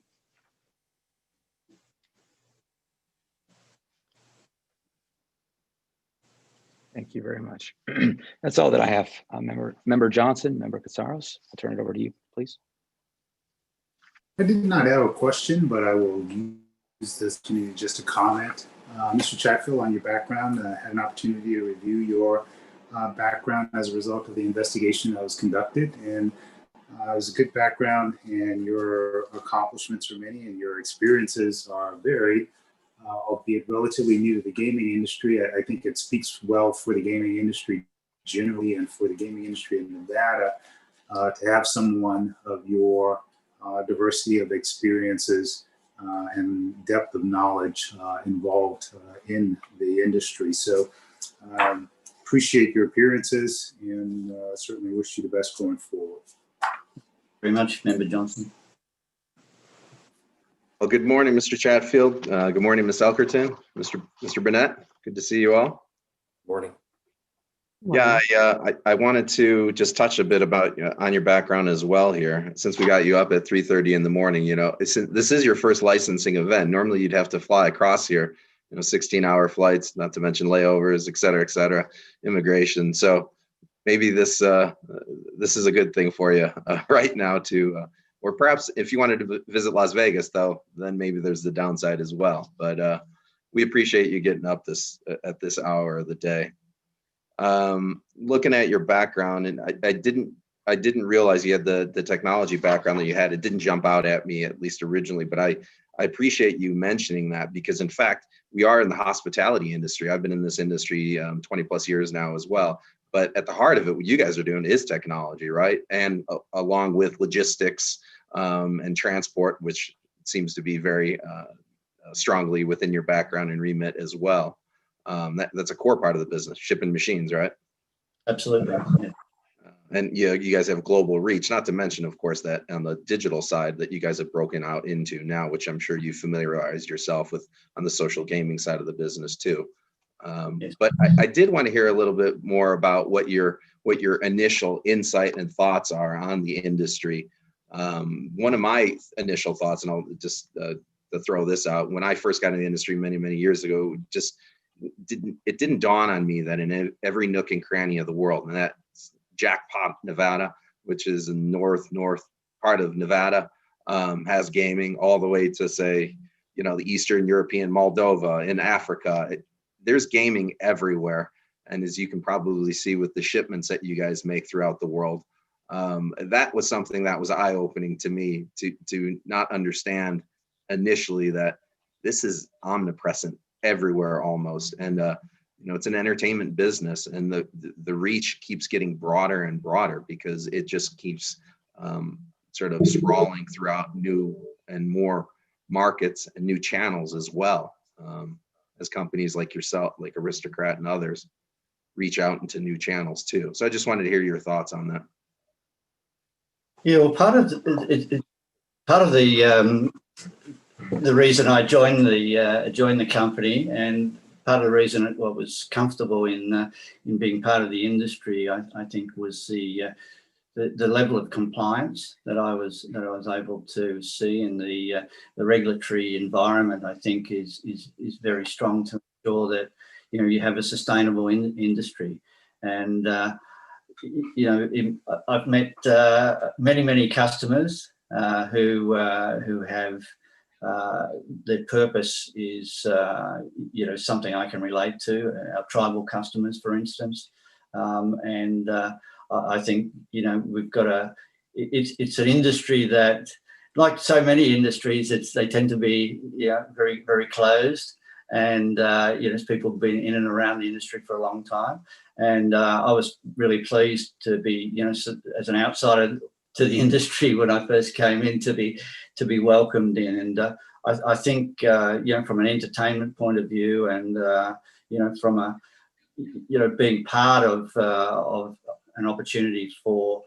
Thank you very much. That's all that I have. Member Johnson, Member Katsaros, I'll turn it over to you, please. I did not have a question, but I will use this opportunity just to comment. Mr. Chatfield, on your background, I had an opportunity to review your background as a result of the investigation that was conducted. And it was a good background, and your accomplishments are many, and your experiences are varied. Albeit relatively new to the gaming industry, I think it speaks well for the gaming industry generally and for the gaming industry in Nevada to have someone of your diversity of experiences and depth of knowledge involved in the industry. So appreciate your appearances and certainly wish you the best going forward. Very much, Member Johnson. Well, good morning, Mr. Chatfield. Good morning, Ms. Elkerton, Mr. Burnett. Good to see you all. Morning. Yeah, I wanted to just touch a bit about on your background as well here. Since we got you up at 3:30 in the morning, this is your first licensing event. Normally, you'd have to fly across here, 16-hour flights, not to mention layovers, et cetera, immigration. So maybe this is a good thing for you right now to. Or perhaps if you wanted to visit Las Vegas, though, then maybe there's the downside as well. But we appreciate you getting up at this hour of the day. Looking at your background, and I didn't realize you had the technology background that you had. It didn't jump out at me, at least originally. But I appreciate you mentioning that, because in fact, we are in the hospitality industry. I've been in this industry 20 plus years now as well. But at the heart of it, what you guys are doing is technology, right? And along with logistics and transport, which seems to be very strongly within your background and remit as well. That's a core part of the business, shipping machines, right? Absolutely. Yeah. And you guys have global reach, not to mention, of course, that on the digital side that you guys have broken out into now, which I'm sure you familiarized yourself with on the social gaming side of the business too. Yes. But I did want to hear a little bit more about what your initial insight and thoughts are on the industry. One of my initial thoughts, and I'll just to throw this out, when I first got in the industry many years ago, it didn't dawn on me that in every nook and cranny of the world, and that's Jackpot, Nevada, which is in north part of Nevada, has gaming, all the way to say, the Eastern European Moldova, in Africa. There's gaming everywhere. And as you can probably see with the shipments that you guys make throughout the world, that was something that was eye-opening to me to not understand initially that this is omnipresent everywhere almost. And, it's an entertainment business, and the reach keeps getting broader and broader because it just keeps sort of sprawling throughout new and more markets and new channels as well. As companies like yourself, like Aristocrat and others, reach out into new channels too. So I just wanted to hear your thoughts on that. Yeah, well, part of the reason I joined the company, and part of the reason I was comfortable in being part of the industry, I think, was the level of compliance that I was able to see in the regulatory environment. I think is very strong to ensure that you have a sustainable industry. And I've met many customers who have their purpose is something I can relate to. Our tribal customers, for instance, and I think we've got it's an industry that, like so many industries, they tend to be very closed, and people have been in and around the industry for a long time, And I was really pleased to be, as an outsider to the industry when I first came in, to be welcomed in. And I think, from an entertainment point of view, and from a, being part of an opportunity for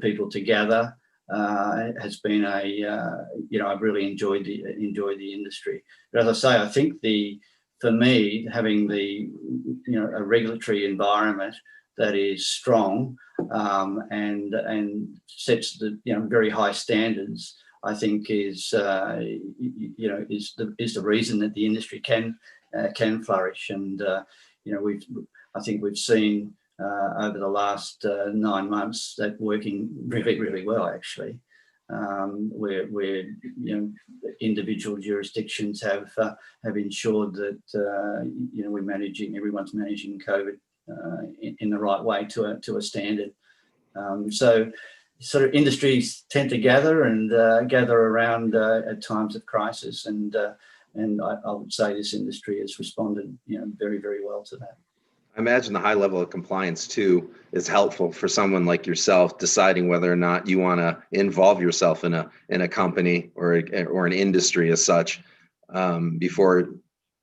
people to gather has been I've really enjoyed the industry. But as I say, I think for me, having a regulatory environment that is strong and sets the very high standards, I think is the reason that the industry can flourish. And I think we've seen over the last 9 months that working really, really well, actually. Where individual jurisdictions have ensured that everyone's managing COVID in the right way to a standard. So sort of industries tend to gather around at times of crisis, and I would say this industry has responded very, very well to that. I imagine the high level of compliance too is helpful for someone like yourself deciding whether or not you want to involve yourself in a company or an industry as such before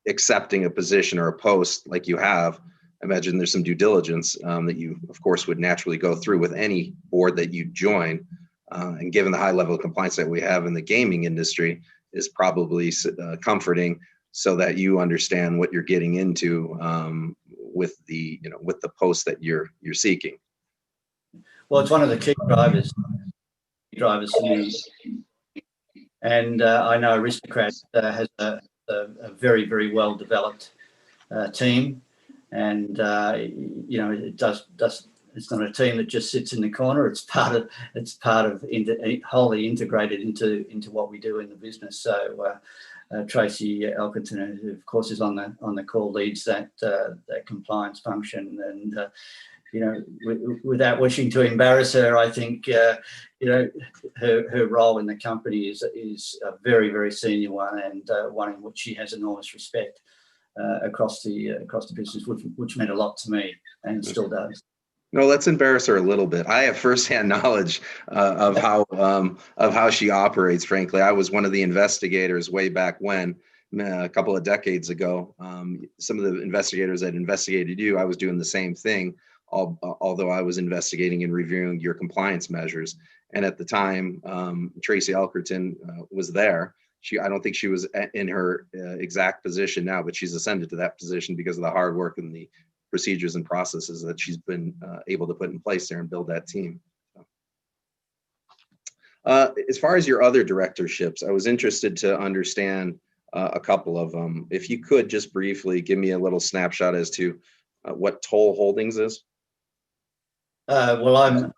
accepting a position or a post like you have. I imagine there's some due diligence that you, of course, would naturally go through with any board that you join. And given the high level of compliance that we have in the gaming industry, is probably comforting, so that you understand what you're getting into with the post that you're seeking. Well, it's one of the key drivers for me. And I know Aristocrat has a very, very well developed team, and it does. It's not a team that just sits in the corner. It's part of wholly integrated into what we do in the business. So Tracy Elkington, who of course is on the call, leads that compliance function. And without wishing to embarrass her, I think her role in the company is a very, very senior one, and one in which she has enormous respect across the business, which meant a lot to me and still does. No, let's embarrass her a little bit. I have firsthand knowledge of how she operates. Frankly, I was one of the investigators way back when, a couple of decades ago. Some of the investigators that investigated you, I was doing the same thing, although I was investigating and reviewing your compliance measures. And at the time, Tracy Elkerton was there. I don't think she was in her exact position now, but she's ascended to that position because of the hard work and the procedures and processes that she's been able to put in place there and build that team. As far as your other directorships, I was interested to understand a couple of them. If you could just briefly give me a little snapshot as to what Toll Holdings is. Toll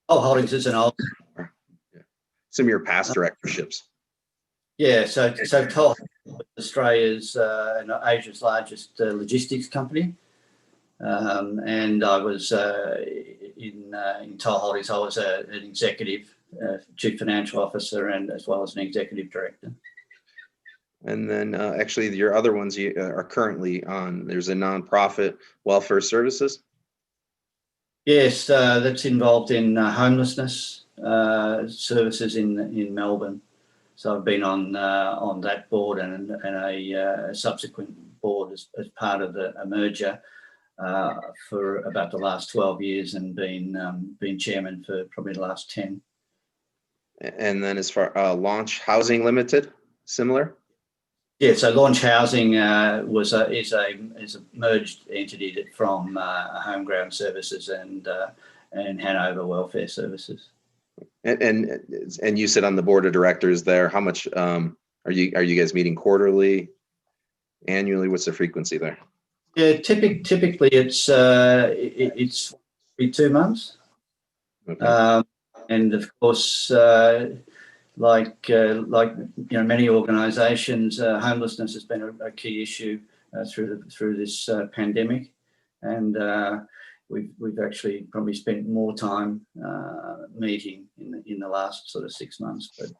Holdings is an old. Some of your past directorships. Yeah, so Toll Holdings, Australia's and Asia's largest logistics company. And I was in Toll Holdings. I was an executive, chief financial officer, and as well as an executive director. And then actually your other ones you are currently on, there's a nonprofit, Welfare Services. Yes, that's involved in homelessness services in Melbourne. So I've been on that board and a subsequent board as part of a merger for about the last 12 years, and been chairman for probably the last 10. And then as far Launch Housing Limited, similar? Yeah, so Launch Housing is a merged entity from Homeground Services and Hanover Welfare Services. And you sit on the board of directors there. How much are you guys meeting quarterly, annually? What's the frequency there? Yeah, typically it's every 2 months. Okay. And of course, like many organisations, homelessness has been a key issue through this pandemic, and we've actually probably spent more time meeting in the last sort of 6 months. But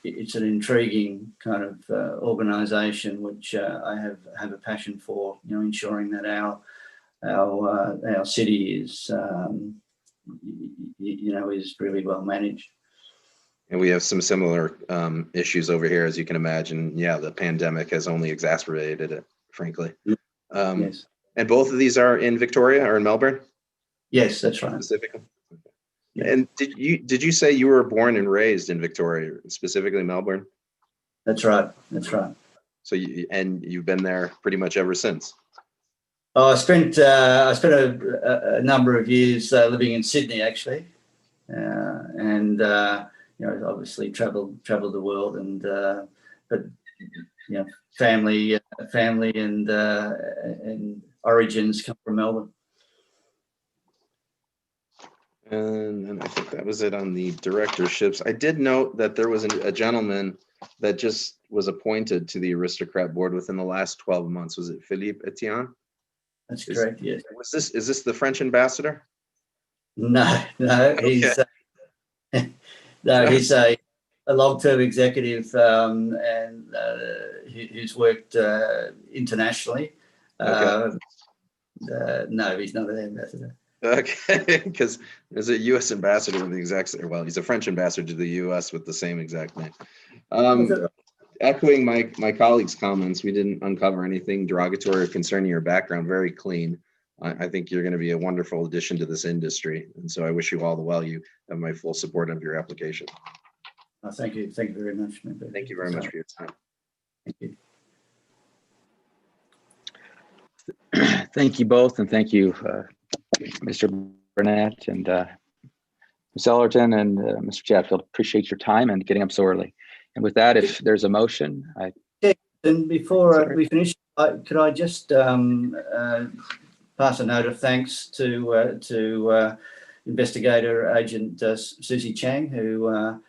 it's an intriguing kind of organisation, which I have a passion for. Ensuring that our city is is really well managed. And we have some similar issues over here, as you can imagine. Yeah, the pandemic has only exacerbated it, frankly. Yes. And both of these are in Victoria or in Melbourne? Yes, that's right. Specifically. Yeah. And did you say you were born and raised in Victoria, specifically Melbourne? That's right. That's right. So you've been there pretty much ever since. Oh, I spent a number of years living in Sydney, actually, and obviously traveled the world, and but family and origins come from Melbourne. And I think that was it on the directorships. I did note that there was a gentleman that just was appointed to the Aristocrat board within the last 12 months. Was it Philippe Etienne? That's correct. Yes. Is this the French ambassador? No, he's he's a long-term executive and who's worked internationally. Okay. No, he's not an ambassador. Okay, because there's a U.S. ambassador with the exact same. Well, he's a French ambassador to the U.S. with the same exact name. Echoing my colleagues' comments, we didn't uncover anything derogatory or concerning your background. Very clean. I think you're going to be a wonderful addition to this industry, and so I wish you all the well. You have my full support of your application. Thank you very much. Thank you very much for your time. Thank you. Thank you both, and thank you, Mr. Burnett and Ms. Ellerton and Mr. Chatfield. Appreciate your time and getting up so early. And with that, if there's a motion, And before we finish, could I just pass a note of thanks to investigator agent Susie Chang, who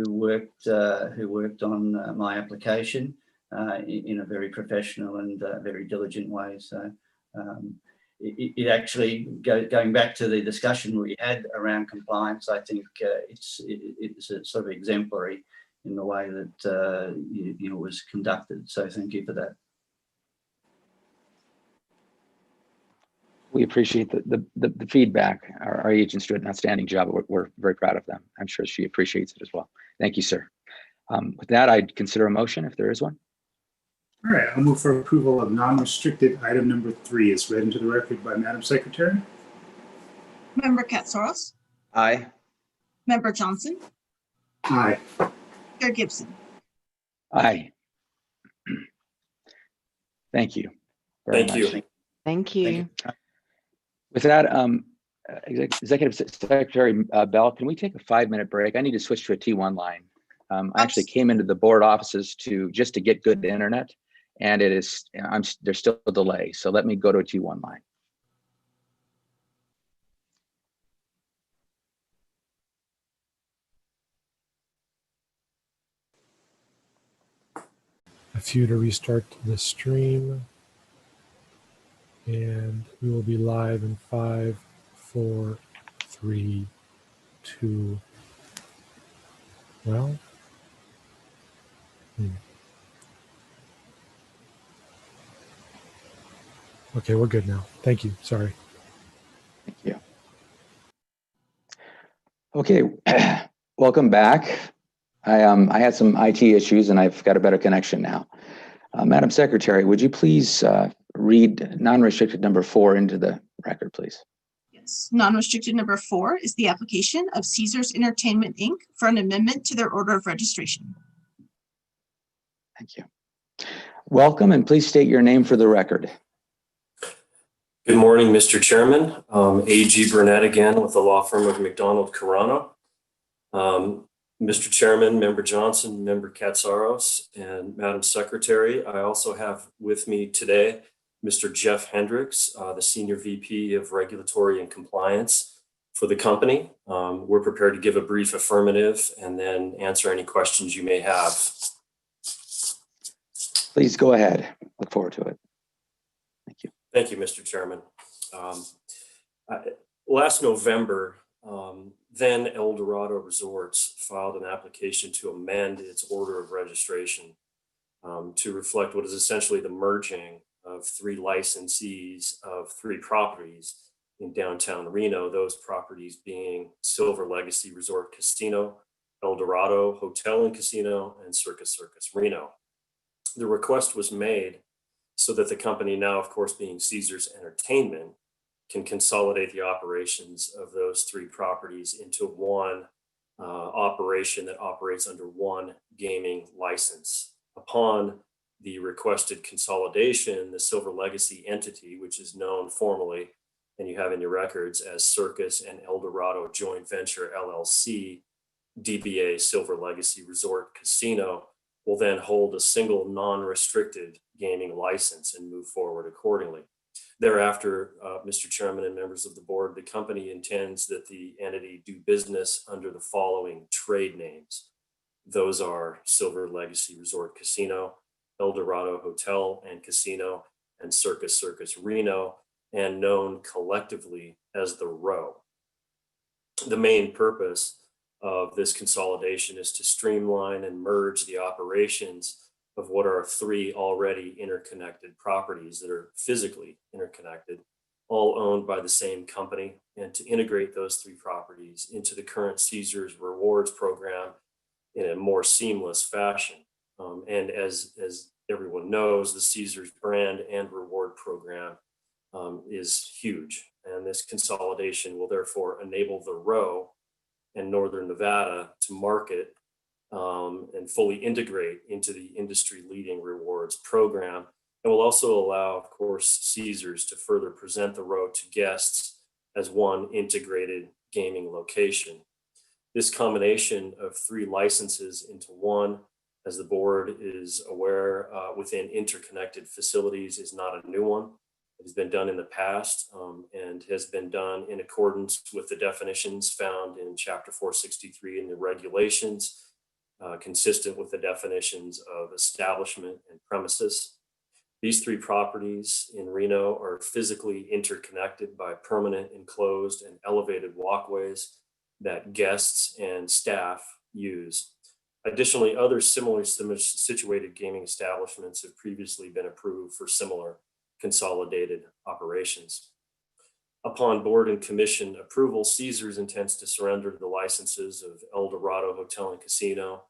worked on my application in a very professional and very diligent way. So it actually going back to the discussion we had around compliance, I think it's a sort of exemplary in the way that it was conducted. So thank you for that. we appreciate the feedback. Our agents do an outstanding job. We're very proud of them. I'm sure she appreciates it as well. Thank you, sir. With that, I'd consider a motion if there is one. All right, I'll move for approval of non-restricted item number 3 as read into the record by Madam Secretary. Member Katsaros. Aye. Member Johnson. Aye. Chair Gibson. Aye. Thank you. very Thank you. much. Thank you. With that, Executive Secretary Bell, can we take a 5-minute break? I need to switch to a T1 line. I actually came into the board offices just to get good internet, and there's still a delay. So let me go to a T1 line. A few to restart the stream. And we will be live in 5, 4, 3, 2. Well. Okay, we're good now. Thank you. Sorry. Thank you. Okay, welcome back. I had some IT issues and I've got a better connection now. Madam Secretary, would you please read non-restricted number 4 into the record, please? Yes. Non-restricted number 4 is the application of Caesars Entertainment, Inc. for an amendment to their order of registration. Thank you. Welcome, and please state your name for the record. Good morning, Mr. Chairman. A.G. Burnett again with the law firm of McDonald Carano. Mr. Chairman, Member Johnson, Member Katsaros, and Madam Secretary, I also have with me today Mr. Jeff Hendricks, the Senior VP of Regulatory and Compliance for the company. We're prepared to give a brief affirmative and then answer any questions you may have. Please go ahead. Look forward to it. Thank you. Thank you, Mr. Chairman. Last November, then El Dorado Resorts filed an application to amend its order of registration to reflect what is essentially the merging of 3 licensees of 3 properties in downtown Reno, those properties being Silver Legacy Resort Casino, El Dorado Hotel and Casino, and Circus Circus Reno. The request was made so that the company, now of course being Caesars Entertainment, can consolidate the operations of those 3 properties into one operation that operates under one gaming license. Upon the requested consolidation, the Silver Legacy entity, which is known formally, and you have in your records as Circus and El Dorado Joint Venture LLC, DBA Silver Legacy Resort Casino, will then hold a single non-restricted gaming license and move forward accordingly. Thereafter, Mr. Chairman and members of the board, the company intends that the entity do business under the following trade names. Those are Silver Legacy Resort Casino, El Dorado Hotel and Casino, and Circus Circus Reno, and known collectively as the Row. The main purpose of this consolidation is to streamline and merge the operations of what are 3 already interconnected properties that are physically interconnected, all owned by the same company, and to integrate those 3 properties into the current Caesars Rewards program in a more seamless fashion. And as everyone knows, the Caesars brand and reward program is huge. And this consolidation will therefore enable the Row and Northern Nevada to market and fully integrate into the industry-leading rewards program. And will also allow, of course, Caesars to further present the Row to guests as one integrated gaming location. This combination of 3 licenses into one, as the board is aware, within interconnected facilities is not a new one. It has been done in the past and has been done in accordance with the definitions found in Chapter 463 in the regulations, consistent with the definitions of establishment and premises. These 3 properties in Reno are physically interconnected by permanent enclosed and elevated walkways that guests and staff use. Additionally, other similarly situated gaming establishments have previously been approved for similar consolidated operations. Upon board and commission approval, Caesars intends to surrender the licenses of El Dorado Hotel and Casino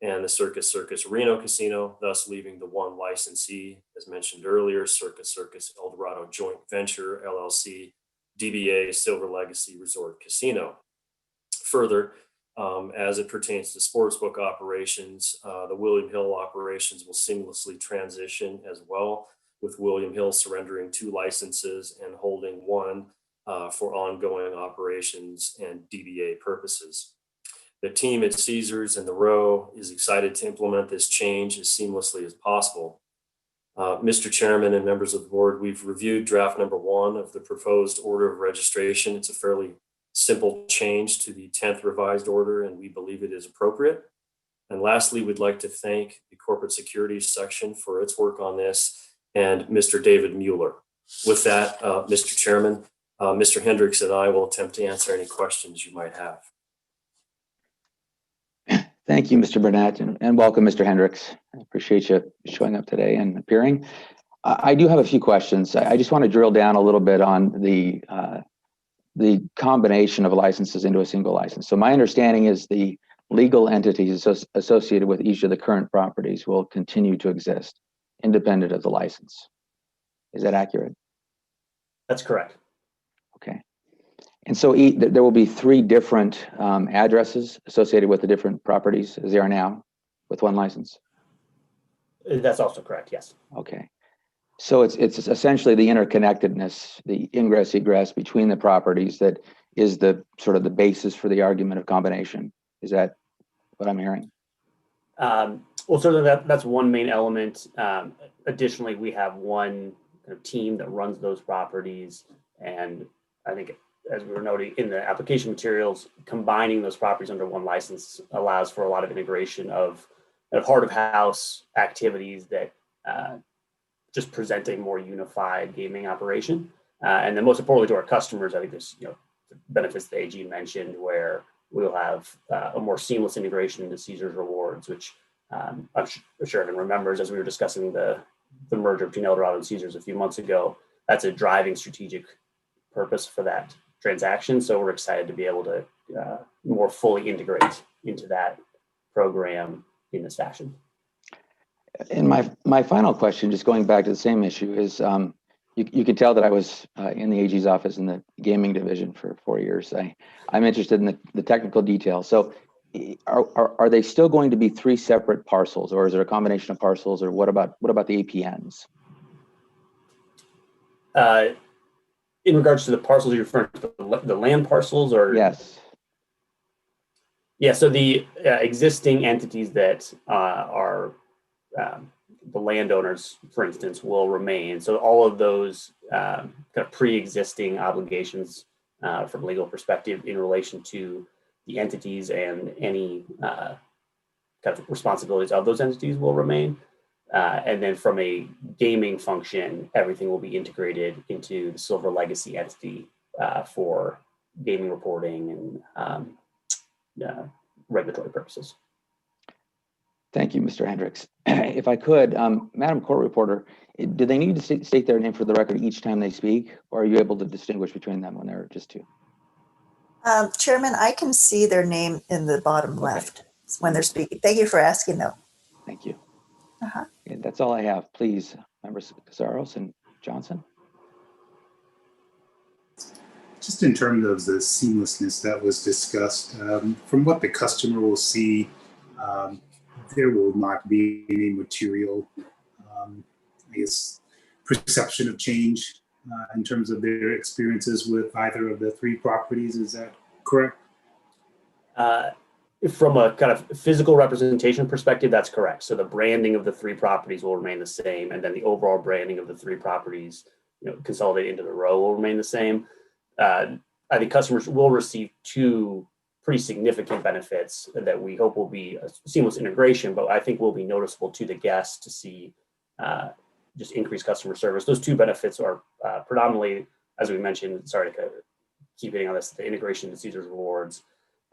and the Circus Circus Reno Casino, thus leaving the one licensee, as mentioned earlier, Circus Circus El Dorado Joint Venture LLC, DBA Silver Legacy Resort Casino. Further, as it pertains to sportsbook operations, the William Hill operations will seamlessly transition as well, with William Hill surrendering 2 licenses and holding 1 for ongoing operations and DBA purposes. The team at Caesars and the Row is excited to implement this change as seamlessly as possible. Mr. Chairman and members of the board, we've reviewed draft number 1 of the proposed order of registration. It's a fairly simple change to the 10th revised order, and we believe it is appropriate. And lastly, we'd like to thank the Corporate Securities section for its work on this, and Mr. David Mueller. With that, Mr. Chairman, Mr. Hendricks and I will attempt to answer any questions you might have. Thank you, Mr. Burnett, and welcome, Mr. Hendricks. I appreciate you showing up today and appearing. I do have a few questions. I just want to drill down a little bit on the combination of licenses into a single license. So my understanding is the legal entities associated with each of the current properties will continue to exist independent of the license. Is that accurate? That's correct. Okay. And so there will be 3 different addresses associated with the different properties as they are now with one license? That's also correct, yes. Okay. So it's essentially the interconnectedness, the ingress egress between the properties that is the sort of the basis for the argument of combination. Is that what I'm hearing? Well, certainly that's one main element. Additionally, we have one kind of team that runs those properties. And I think, as we were noting in the application materials, combining those properties under one license allows for a lot of integration of heart of house activities that just present a more unified gaming operation. And then most importantly to our customers, I think there's benefits that AG mentioned where we'll have a more seamless integration into Caesars Rewards, which I'm sure everyone remembers as we were discussing the merger between Eldorado and Caesars a few months ago. That's a driving strategic purpose for that transaction. So we're excited to be able to more fully integrate into that program in this fashion. And my final question, just going back to the same issue, is you could tell that I was in the AG's office in the gaming division for 4 years. I'm interested in the technical details. So are they still going to be 3 separate parcels, or is it a combination of parcels, or what about the APNs? In regards to the parcels, you're referring to the land parcels, or? Yes. Yeah, so the existing entities that are the landowners, for instance, will remain. So all of those kind of pre-existing obligations from a legal perspective in relation to the entities and any kind of responsibilities of those entities will remain. And then from a gaming function, everything will be integrated into the Silver Legacy entity for gaming reporting and regulatory purposes. Thank you, Mr. Hendricks. If I could, Madam Court Reporter, do they need to state their name for the record each time they speak, or are you able to distinguish between them when they're just 2? Chairman, I can see their name in the bottom left when they're speaking. Thank you for asking, though. Thank you. Okay, that's all I have. Please, members Casaros and Johnson. Just in terms of the seamlessness that was discussed, from what the customer will see, there will not be any material, I guess, perception of change in terms of their experiences with either of the 3 properties. Is that correct? From a kind of physical representation perspective, that's correct. So the branding of the 3 properties will remain the same, and then the overall branding of the 3 properties, consolidated into the row, will remain the same. I think customers will receive 2 pretty significant benefits that we hope will be a seamless integration, but I think will be noticeable to the guests to see just increased customer service. Those 2 benefits are predominantly, as we mentioned, sorry to keep hitting on this, the integration to Caesars Rewards.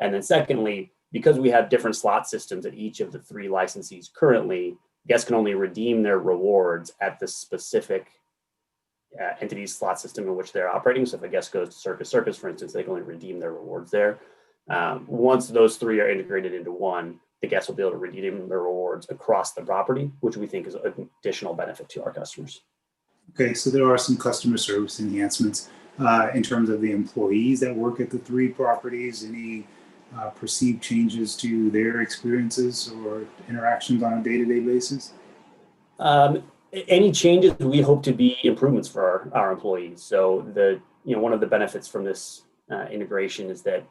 And then secondly, because we have different slot systems at each of the 3 licensees currently, guests can only redeem their rewards at the specific entity's slot system in which they're operating. So if a guest goes to Circus, for instance, they can only redeem their rewards there. Once those 3 are integrated into one, the guests will be able to redeem their rewards across the property, which we think is an additional benefit to our customers. Okay, so there are some customer service enhancements in terms of the employees that work at the 3 properties. Any perceived changes to their experiences or interactions on a day-to-day basis? Any changes we hope to be improvements for our employees. So one of the benefits from this integration is that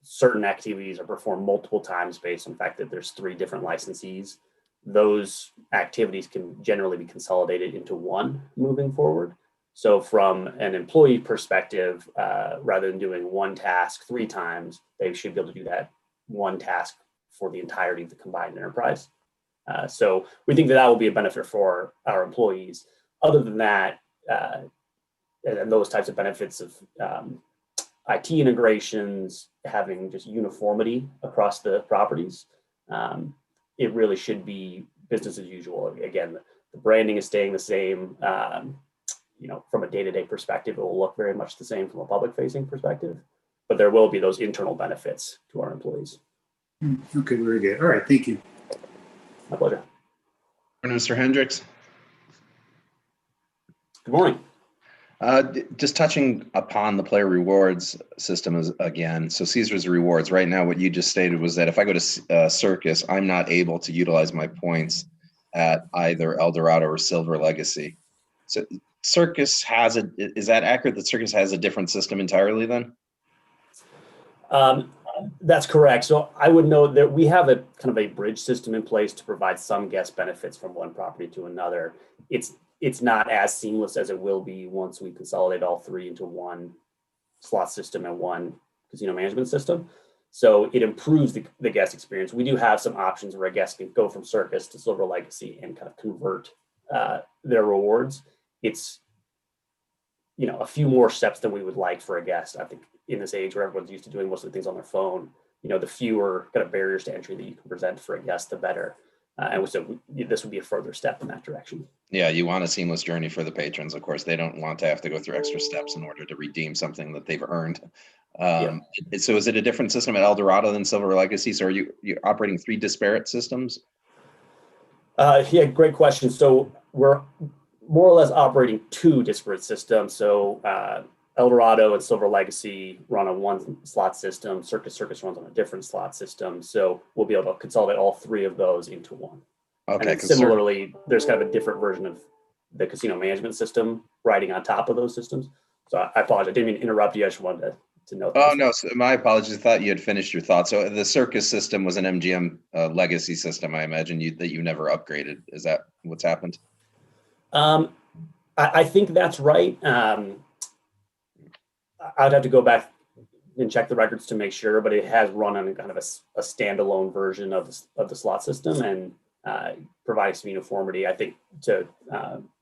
certain activities are performed multiple times based on the fact that there's 3 different licensees. Those activities can generally be consolidated into one moving forward. So from an employee perspective, rather than doing one task 3 times, they should be able to do that one task for the entirety of the combined enterprise. So we think that will be a benefit for our employees. Other than that, and those types of benefits of IT integrations, having just uniformity across the properties, it really should be business as usual. Again, the branding is staying the same. From a day-to-day perspective, it will look very much the same from a public-facing perspective, but there will be those internal benefits to our employees. Okay, very good. All right, thank you. My pleasure. Mr. Hendricks. Good morning. Just touching upon the player rewards system again. So Caesars Rewards, right now, what you just stated was that if I go to Circus, I'm not able to utilize my points at either Eldorado or Silver Legacy. So Circus is that accurate that Circus has a different system entirely then? That's correct. So I would note that we have a kind of a bridge system in place to provide some guest benefits from one property to another. It's not as seamless as it will be once we consolidate all 3 into one slot system and one casino management system. So it improves the guest experience. We do have some options where a guest can go from Circus to Silver Legacy and kind of convert their rewards. It's a few more steps than we would like for a guest. I think in this age where everyone's used to doing most of the things on their phone, the fewer kind of barriers to entry that you can present for a guest, the better. And so this would be a further step in that direction. Yeah, you want a seamless journey for the patrons. Of course, they don't want to have to go through extra steps in order to redeem something that they've earned. So is it a different system at El Dorado than Silver Legacy? So are you operating 3 disparate systems? Yeah, great question. So we're more or less operating 2 disparate systems. So El Dorado and Silver Legacy run on one slot system. Circus runs on a different slot system. So we'll be able to consolidate all 3 of those into one. Okay. And similarly, there's kind of a different version of the casino management system riding on top of those systems. So I apologize. I didn't mean to interrupt you. I just wanted to note. Oh, no. So my apologies. I thought you had finished your thought. So the Circus system was an MGM legacy system, I imagine, that you never upgraded. Is that what's happened? I think that's right. I'd have to go back and check the records to make sure, but it has run on kind of a standalone version of the slot system and providing some uniformity. I think to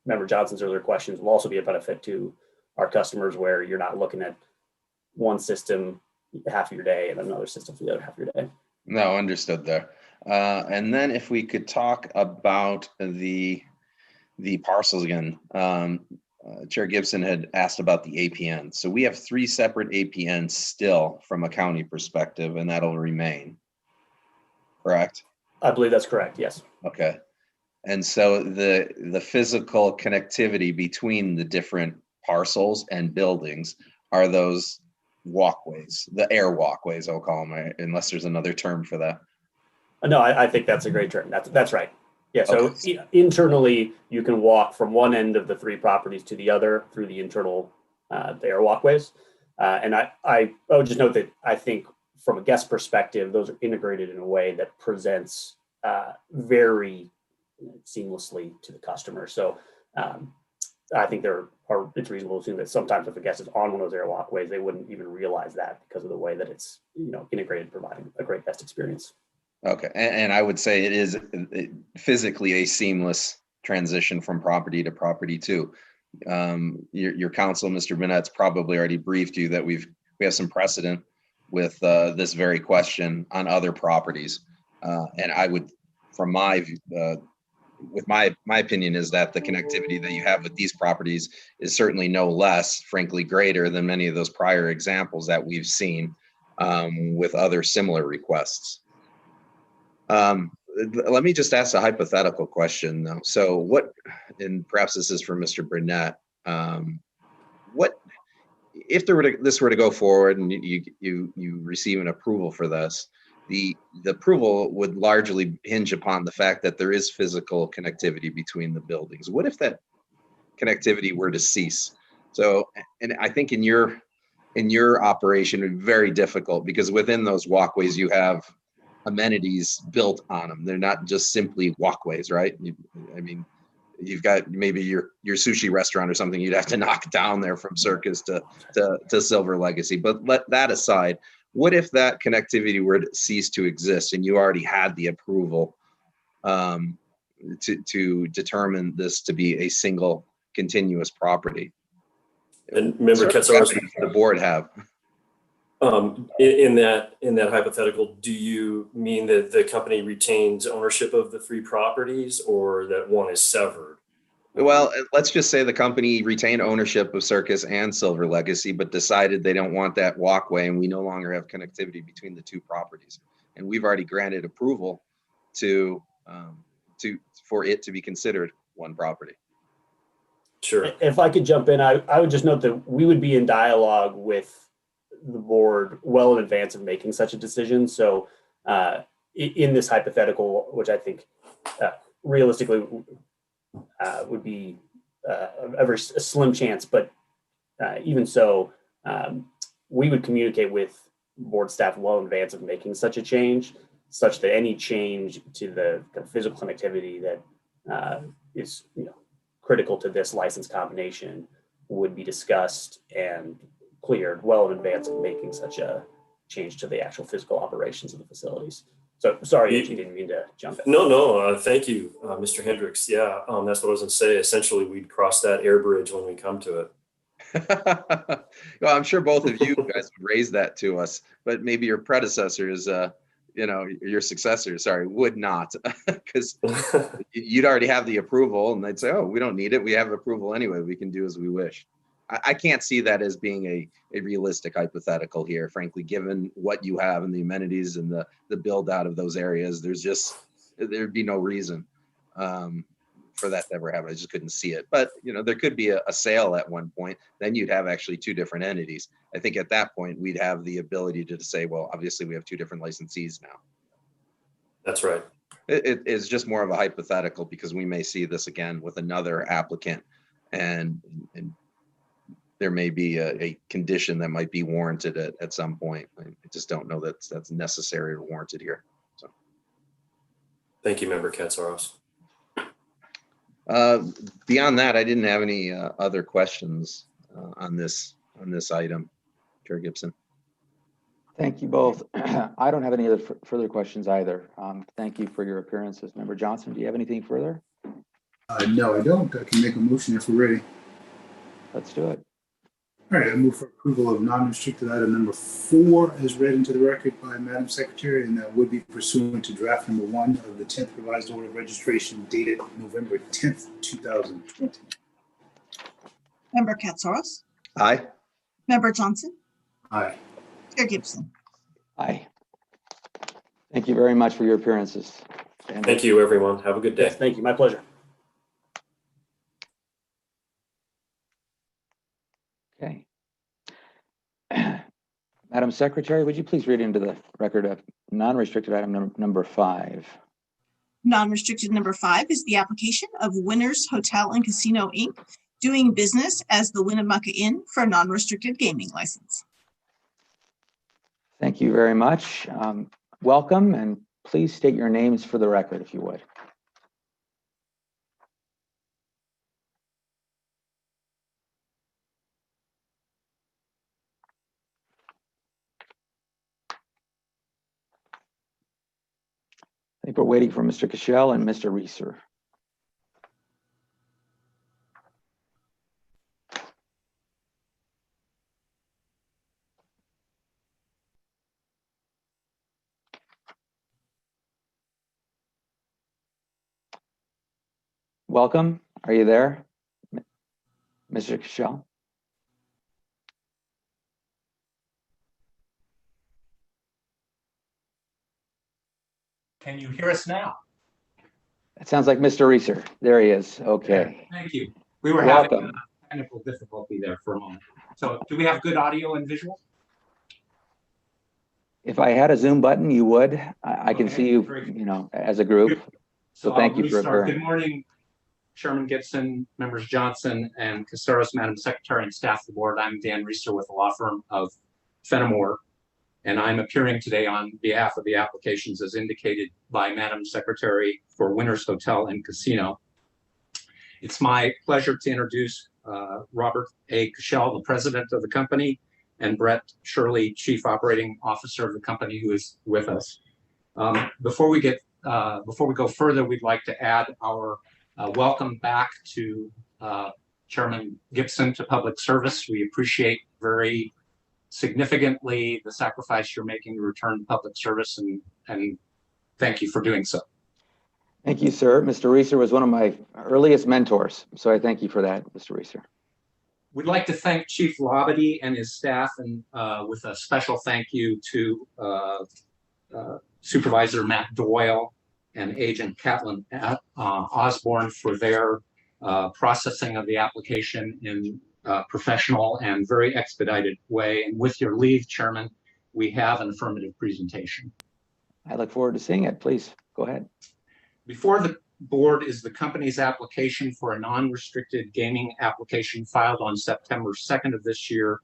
Member Johnson's earlier questions will also be a benefit to our customers, where you're not looking at one system half of your day and another system for the other half of your day. No, understood there. And then if we could talk about the parcels again. Chair Gibson had asked about the APN. So we have 3 separate APNs still from a county perspective, and that'll remain, correct? I believe that's correct, yes. Okay. And so the physical connectivity between the different parcels and buildings are those walkways, the air walkways, I'll call them, unless there's another term for that. No, I think that's a great term. That's right. Yeah, so Okay. Internally, you can walk from one end of the 3 properties to the other through the internal the air walkways. And I would just note that I think from a guest perspective, those are integrated in a way that presents very seamlessly to the customer. So I think it's reasonable to assume that sometimes if a guest is on one of those air walkways, they wouldn't even realize that because of the way that it's integrated, providing a great guest experience. Okay, and I would say it is physically a seamless transition from property to property too. Your counsel, Mr. Burnett's probably already briefed you that we have some precedent with this very question on other properties, and I would, from my opinion, is that the connectivity that you have with these properties is certainly no less, frankly, greater than many of those prior examples that we've seen with other similar requests. Let me just ask a hypothetical question though. So what, and perhaps this is for Mr. Burnett, what if this were to go forward and you receive an approval for this, the approval would largely hinge upon the fact that there is physical connectivity between the buildings. What if that connectivity were to cease? So, and I think in your operation, it would be very difficult because within those walkways, you have amenities built on them. They're not just simply walkways, right? I mean, you've got maybe your sushi restaurant or something you'd have to knock down there from Circus to Silver Legacy. But let that aside, what if that connectivity were to cease to exist and you already had the approval to determine this to be a single continuous property? And Member Katsaros, the board have. In that hypothetical, do you mean that the company retains ownership of the 3 properties, or that one is severed? Well, let's just say the company retained ownership of Circus and Silver Legacy, but decided they don't want that walkway, and we no longer have connectivity between the 2 properties. And we've already granted approval for it to be considered one property. Sure. If I could jump in, I would just note that we would be in dialogue with the board well in advance of making such a decision. So in this hypothetical, which I think realistically would be a very slim chance, but even so, we would communicate with board staff well in advance of making such a change, such that any change to the kind of physical connectivity that is critical to this license combination would be discussed and cleared well in advance of making such a change to the actual physical operations of the facilities. So sorry, you didn't mean to jump in. No, thank you, Mr. Hendricks. Yeah, that's what I was going to say. Essentially, we'd cross that air bridge when we come to it. Well, I'm sure both of you guys would raise that to us, but maybe your predecessors, your successor, sorry, would not, because you'd already have the approval and they'd say, oh, we don't need it. We have approval anyway. We can do as we wish. I can't see that as being a realistic hypothetical here, frankly, given what you have and the amenities and the build out of those areas. There'd be no reason for that to ever happen. I just couldn't see it. But, there could be a sale at one point. Then you'd have actually two different entities. I think at that point, we'd have the ability to say, well, obviously we have two different licensees now. That's right. It is just more of a hypothetical because we may see this again with another applicant and there may be a condition that might be warranted at some point. I just don't know that's necessary or warranted here. So, thank you, Member Katsaros. Beyond that, I didn't have any other questions on this item. Chair Gibson. Thank you both. I don't have any other further questions either. Thank you for your appearances. Member Johnson, do you have anything further? No, I don't. I can make a motion if we're ready. Let's do it. All right, I move for approval of non-restricted item number 4 as read into the record by Madam Secretary, and that would be pursuant to draft number 1 of the 10th revised order of registration dated November 10th, 2020. Member Katsaros? Aye. Member Johnson? Aye. Chair Gibson? Aye. Thank you very much for your appearances. Thank you, everyone. Have a good day. Yes, thank you. My pleasure. Okay. Madam Secretary, would you please read into the record of non-restricted item number 5? Non-restricted number 5 is the application of Winners Hotel and Casino, Inc., doing business as the Winnemucca Inn for a non-restricted gaming license. Thank you very much. Welcome, and please state your names for the record, if you would. I think we're waiting for Mr. Cashel and Mr. Reeser. Welcome. Are you there, Mr. Cashel? Can you hear us now? It sounds like Mr. Reeser. There he is. Okay. Thank you. We were Welcome. having a technical difficulty there for a moment. So do we have good audio and visual? If I had a Zoom button, you would. I can Okay, see you, very good. as a group. So thank I'll you for restart. Good appearing. morning, Chairman Gibson, members Johnson and Casaros, Madam Secretary and staff of the board. I'm Dan Reeser with the law firm of Fenimore, and I'm appearing today on behalf of the applications as indicated by Madam Secretary for Winners Hotel and Casino. It's my pleasure to introduce Robert A. Cashel, the president of the company, and Brett Shirley, chief operating officer of the company, who is with us. Before we go further, we'd like to add our welcome back to Chairman Gibson to public service. We appreciate very significantly the sacrifice you're making to return to public service, and thank you for doing so. Thank you, sir. Mr. Reeser was one of my earliest mentors, so I thank you for that, Mr. Reeser. We'd like to thank Chief Labadie and his staff, and with a special thank you to Supervisor Matt Doyle and Agent Catlin Osborne for their processing of the application in a professional and very expedited way. And with your leave, Chairman, we have an affirmative presentation. I look forward to seeing it. Please go ahead. Before the board is the company's application for a non-restricted gaming application filed on September 2nd of this year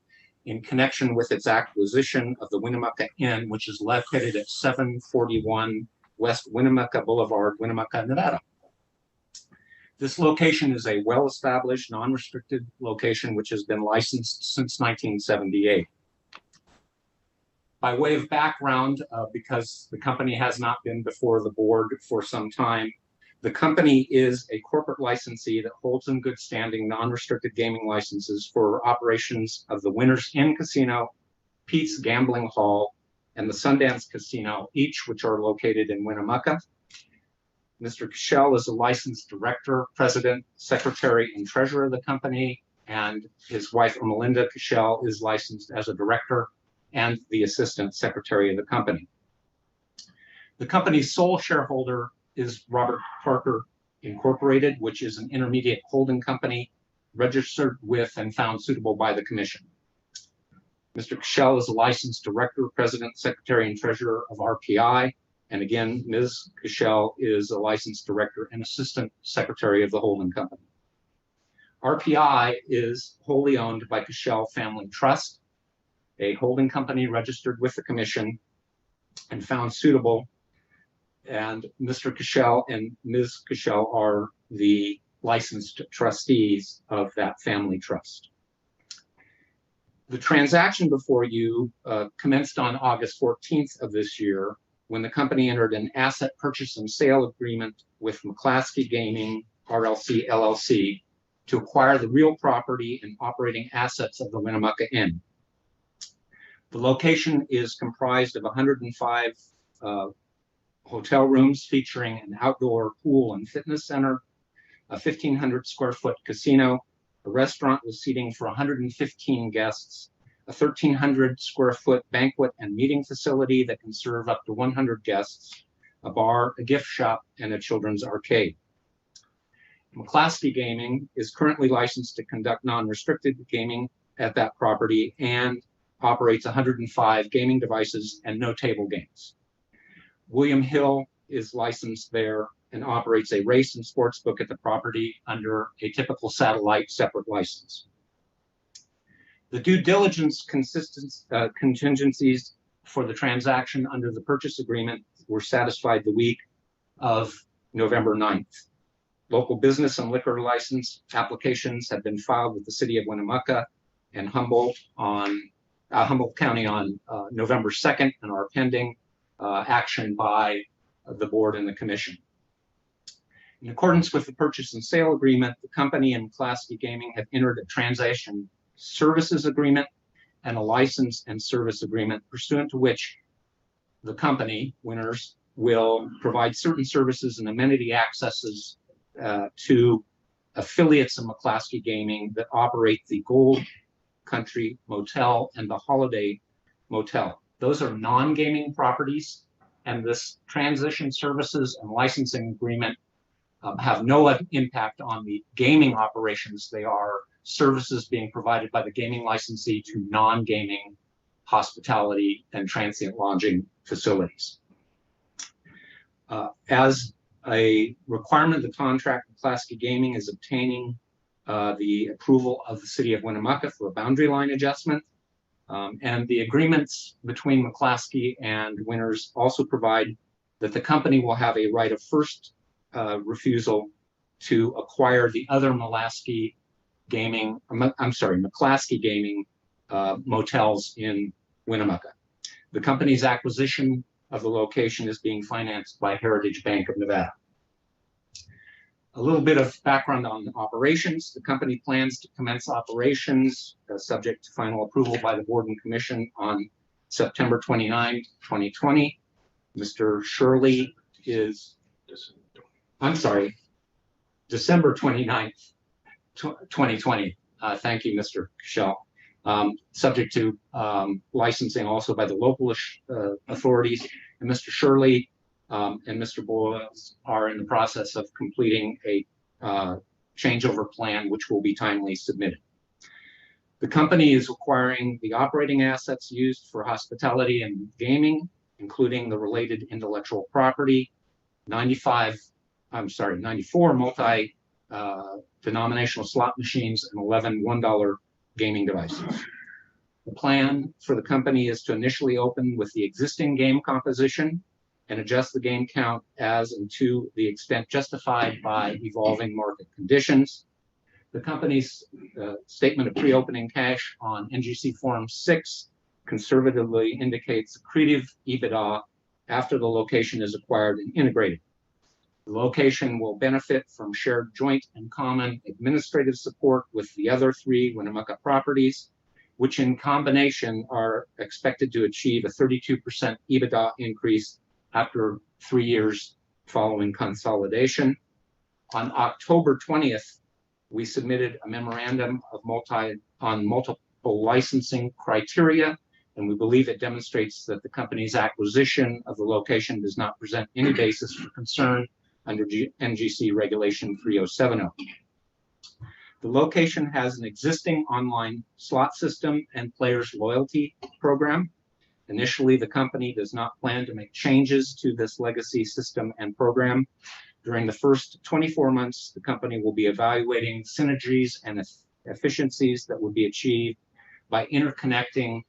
in connection with its acquisition of the Winnemucca Inn, which is located at 741 West Winnemucca Boulevard, Winnemucca, Nevada. This location is a well-established, non-restricted location which has been licensed since 1978. By way of background, because the company has not been before the board for some time, The company is a corporate licensee that holds in good standing non-restricted gaming licenses for operations of the Winners Inn Casino, Pete's Gambling Hall, and the Sundance Casino, each which are located in Winnemucca. Mr. Cashel is a licensed director, president, secretary, and treasurer of the company, and his wife, Melinda Cashel, is licensed as a director and the assistant secretary of the company. The company's sole shareholder is Robert Parker Incorporated, which is an intermediate holding company registered with and found suitable by the commission. Mr. Cashel is a licensed director, president, secretary, and treasurer of RPI. And again, Ms. Cashel is a licensed director and assistant secretary of the holding company. RPI is wholly owned by Cashel Family Trust, a holding company registered with the commission and found suitable. And Mr. Cashel and Ms. Cashel are the licensed trustees of that family trust. The transaction before you commenced on August 14th of this year, when the company entered an asset purchase and sale agreement with McClaskey Gaming, RLC, LLC, to acquire the real property and operating assets of the Winnemucca Inn. The location is comprised of 105 hotel rooms featuring an outdoor pool and fitness center, a 1,500 square foot casino, a restaurant with seating for 115 guests, a 1,300 square foot banquet and meeting facility that can serve up to 100 guests, a bar, a gift shop, and a children's arcade. McClaskey Gaming is currently licensed to conduct non-restricted gaming at that property and operates 105 gaming devices and no table games. William Hill is licensed there and operates a race and sports book at the property under a typical satellite separate license. The due diligence contingencies for the transaction under the purchase agreement were satisfied the week of November 9th. Local business and liquor license applications have been filed with the city of Winnemucca and Humboldt County on November 2nd and are pending action by the board and the commission. In accordance with the purchase and sale agreement, the company and McClaskey Gaming have entered a transaction services agreement and a license and service agreement pursuant to which the company, Winners, will provide certain services and amenity accesses to affiliates of McClaskey Gaming that operate the Gold Country Motel and the Holiday Motel. Those are non-gaming properties, and this transition services and licensing agreement have no impact on the gaming operations. They are services being provided by the gaming licensee to non-gaming hospitality and transient lodging facilities. As a requirement of the contract, McClaskey Gaming is obtaining the approval of the city of Winnemucca for a boundary line adjustment. And the agreements between McClaskey and Winners also provide that the company will have a right of first refusal to acquire the other McClaskey Gaming motels in Winnemucca. The company's acquisition of the location is being financed by Heritage Bank of Nevada. A little bit of background on operations. The company plans to commence operations subject to final approval by the board and commission on September 29, 2020. Mr. Shirley is, December 29th, 2020. Thank you, Mr. Cashel. Subject to licensing also by the local authorities. And Mr. Shirley and Mr. Boyles are in the process of completing a changeover plan, which will be timely submitted. The company is acquiring the operating assets used for hospitality and gaming, including the related intellectual property, 94 multi-denominational slot machines, and 11 $1 gaming devices. The plan for the company is to initially open with the existing game composition and adjust the game count as and to the extent justified by evolving market conditions. The company's statement of pre-opening cash on NGC Form 6 conservatively indicates accretive EBITDA after the location is acquired and integrated. The location will benefit from shared joint and common administrative support with the other 3 Winnemucca properties, which in combination are expected to achieve a 32% EBITDA increase after 3 years following consolidation. On October 20th, we submitted a memorandum of multiple licensing criteria, and we believe it demonstrates that the company's acquisition of the location does not present any basis for concern under NGC Regulation 3070. The location has an existing online slot system and players loyalty program. Initially, the company does not plan to make changes to this legacy system and program. During the first 24 months, the company will be evaluating synergies and efficiencies that would be achieved by interconnecting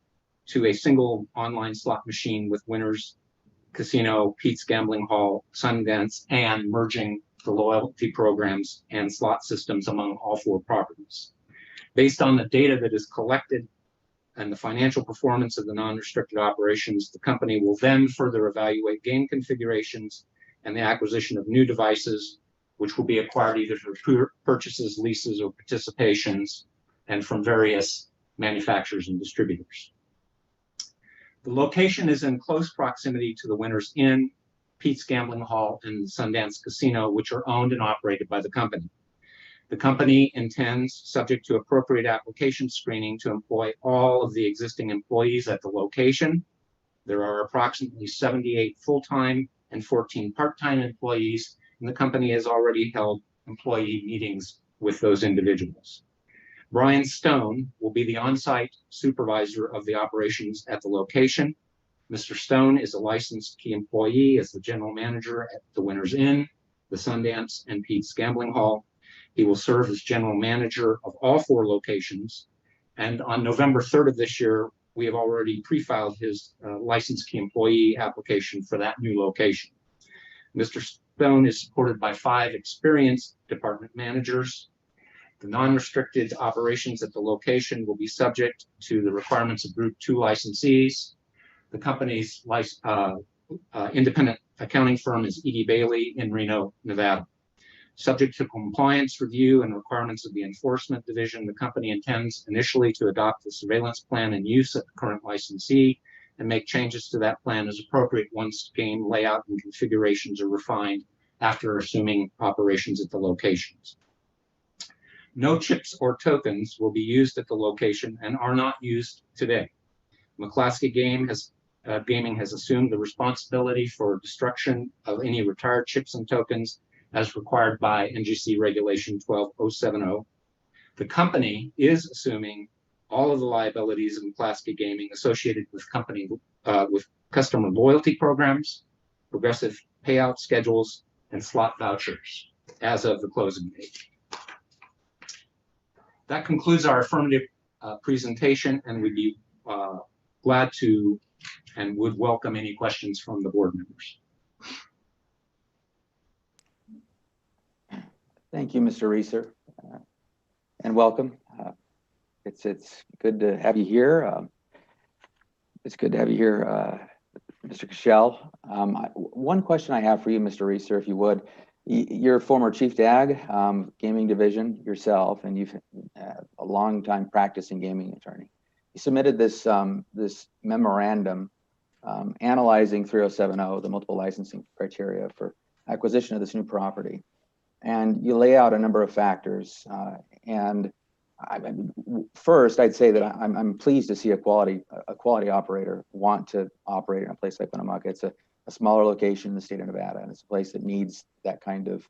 to a single online slot machine with Winners Casino, Pete's Gambling Hall, Sundance, and merging the loyalty programs and slot systems among all 4 properties. Based on the data that is collected and the financial performance of the non-restricted operations, the company will then further evaluate game configurations and the acquisition of new devices, which will be acquired either through purchases, leases, or participations, and from various manufacturers and distributors. The location is in close proximity to the Winners Inn, Pete's Gambling Hall, and Sundance Casino, which are owned and operated by the company. The company intends, subject to appropriate application screening, to employ all of the existing employees at the location. There are approximately 78 full-time and 14 part-time employees, and the company has already held employee meetings with those individuals. Brian Stone will be the on-site supervisor of the operations at the location. Mr. Stone is a licensed key employee as the general manager at the Winners Inn, the Sundance, and Pete's Gambling Hall. He will serve as general manager of all 4 locations. And on November 3rd of this year, we have already pre-filed his licensed key employee application for that new location. Mr. Stone is supported by 5 experienced department managers. The non-restricted operations at the location will be subject to the requirements of Group 2 licensees. The company's independent accounting firm is E.D. Bailey in Reno, Nevada. Subject to compliance review and requirements of the Enforcement Division, the company intends initially to adopt the surveillance plan in use at the current licensee and make changes to that plan as appropriate once game layout and configurations are refined after assuming operations at the locations. No chips or tokens will be used at the location and are not used today. McClaskey Gaming has assumed the responsibility for destruction of any retired chips and tokens as required by NGC Regulation 12070. The company is assuming all of the liabilities of McClaskey Gaming associated with customer loyalty programs, progressive payout schedules, and slot vouchers as of the closing date. That concludes our affirmative presentation, and we'd be glad to and would welcome any questions from the board members. Thank you, Mr. Reeser, and welcome. It's good to have you here. It's good to have you here, Mr. Cashel. One question I have for you, Mr. Reeser, if you would. You're a former chief DAG, gaming division yourself, and you've a long time practicing gaming attorney. You submitted this this memorandum analyzing 3070, the multiple licensing criteria for acquisition of this new property, and you lay out a number of factors. First, I'd say that I'm pleased to see a quality operator want to operate in a place like Winnemucca. It's a smaller location in the state of Nevada, and it's a place that needs that kind of,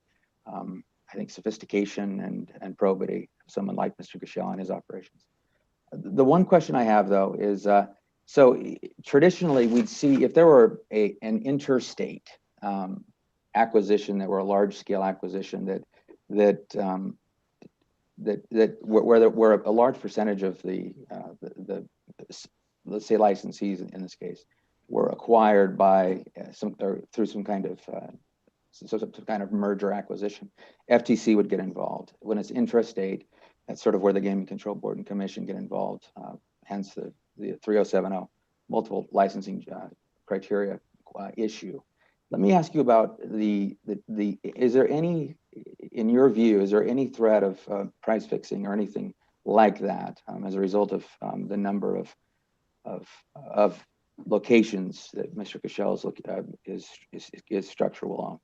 I think, sophistication and probity of someone like Mr. Cashel and his operations. The one question I have, though, is so traditionally we'd see if there were an interstate acquisition that were a large-scale acquisition where a large percentage of the let's say licensees in this case were acquired by through some kind of merger acquisition, FTC would get involved. When it's intrastate, that's sort of where the Gaming Control Board and Commission get involved. Hence the 3070 multiple licensing criteria issue. Let me ask you about is there any, in your view, is there any threat of price fixing or anything like that as a result of the number of locations that Mr. Cashel is structural along?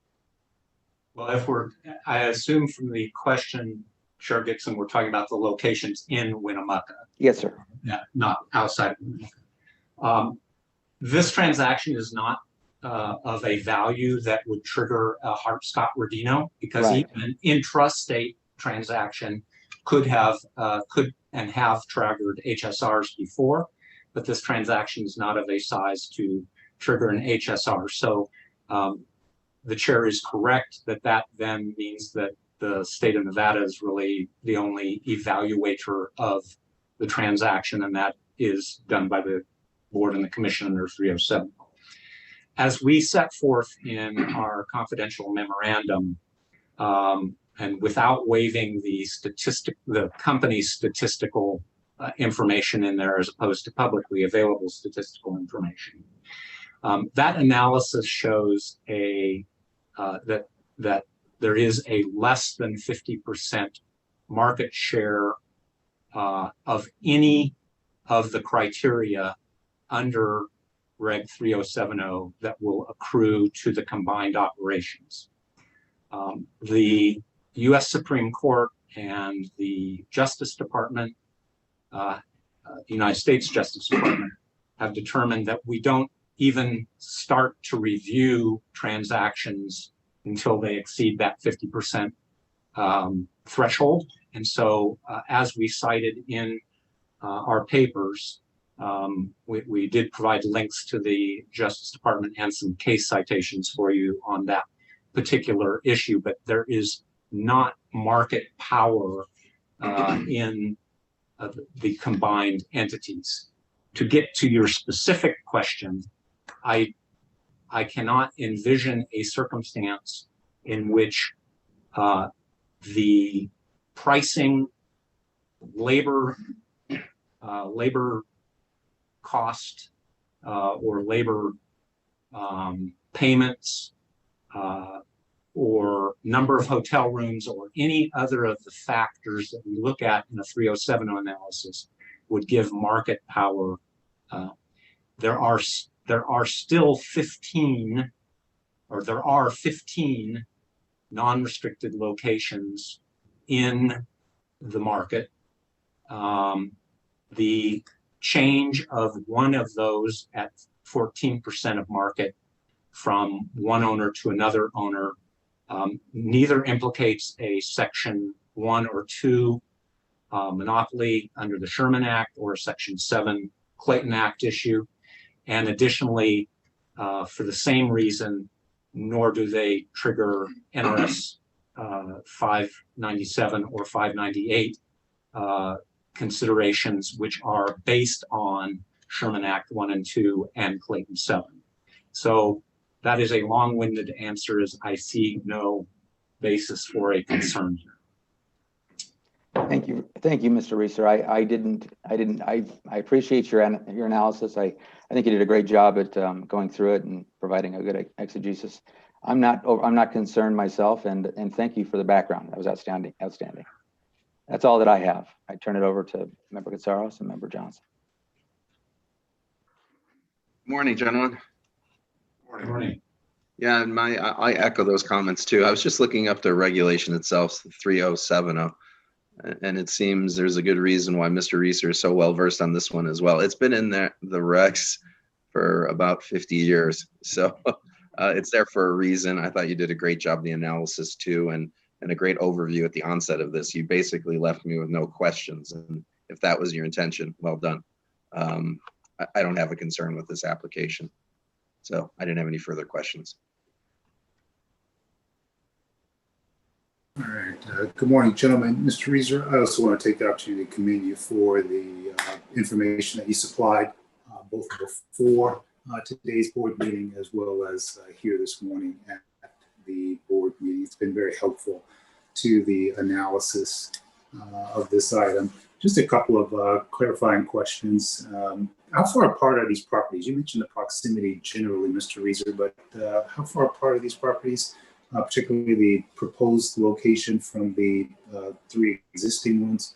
Well, I assume from the question, Chair Gibson, we're talking about the locations in Winnemucca. Yes, sir. Not outside of Winnemucca. This transaction is not of a value that would trigger a Hart-Scott-Rodino, because Right. even an intrastate transaction could and have triggered HSRs before, but this transaction is not of a size to trigger an HSR. So the chair is correct that then means that the state of Nevada is really the only evaluator of the transaction, and that is done by the board and the commission under 307. As we set forth in our confidential memorandum, and without waiving the company's statistical information in there as opposed to publicly available statistical information, that analysis shows that there is a less than 50% market share of any of the criteria under Reg 3070 that will accrue to the combined operations. The U.S. Supreme Court and the Justice Department, United States Justice Department, have determined that we don't even start to review transactions until they exceed that 50% threshold. And so as we cited in our papers, we did provide links to the Justice Department and some case citations for you on that particular issue, but there is not market power in the combined entities. To get to your specific question, I cannot envision a circumstance in which the pricing, labor cost, or labor payments, or number of hotel rooms, or any other of the factors that we look at in a 3070 analysis would give market power. There are still 15 non-restricted locations in the market. The change of one of those at 14% of market from one owner to another owner neither implicates a Section 1 or 2 monopoly under the Sherman Act or a Section 7 Clayton Act issue. And additionally, for the same reason, nor do they trigger NRS 597 or 598 considerations, which are based on Sherman Act 1 and 2 and Clayton 7. So that is a long-winded answer, as I see no basis for a concern here. Thank you, Mr. Reeser. I appreciate your analysis. I think you did a great job at going through it and providing a good exegesis. I'm not concerned myself, and thank you for the background. That was outstanding. That's all that I have. I turn it over to Member Katsaros and Member Johnson. Morning, gentlemen. Morning. Yeah, and I echo those comments too. I was just looking up the regulation itself, 3070, and it seems there's a good reason why Mr. Reeser is so well versed on this one as well. It's been in the regs for about 50 years, so it's there for a reason. I thought you did a great job in the analysis too, and a great overview at the onset of this. You basically left me with no questions, and if that was your intention, well done. I don't have a concern with this application, so I didn't have any further questions. All right. Good morning, gentlemen. Mr. Reeser, I also want to take the opportunity to commend you for the information that you supplied both before today's board meeting as well as here this morning at the board meeting. It's been very helpful to the analysis of this item. Just a couple of clarifying questions. How far apart are these properties? You mentioned the proximity generally, Mr. Reeser, but how far apart are these properties, particularly the proposed location from the 3 existing ones?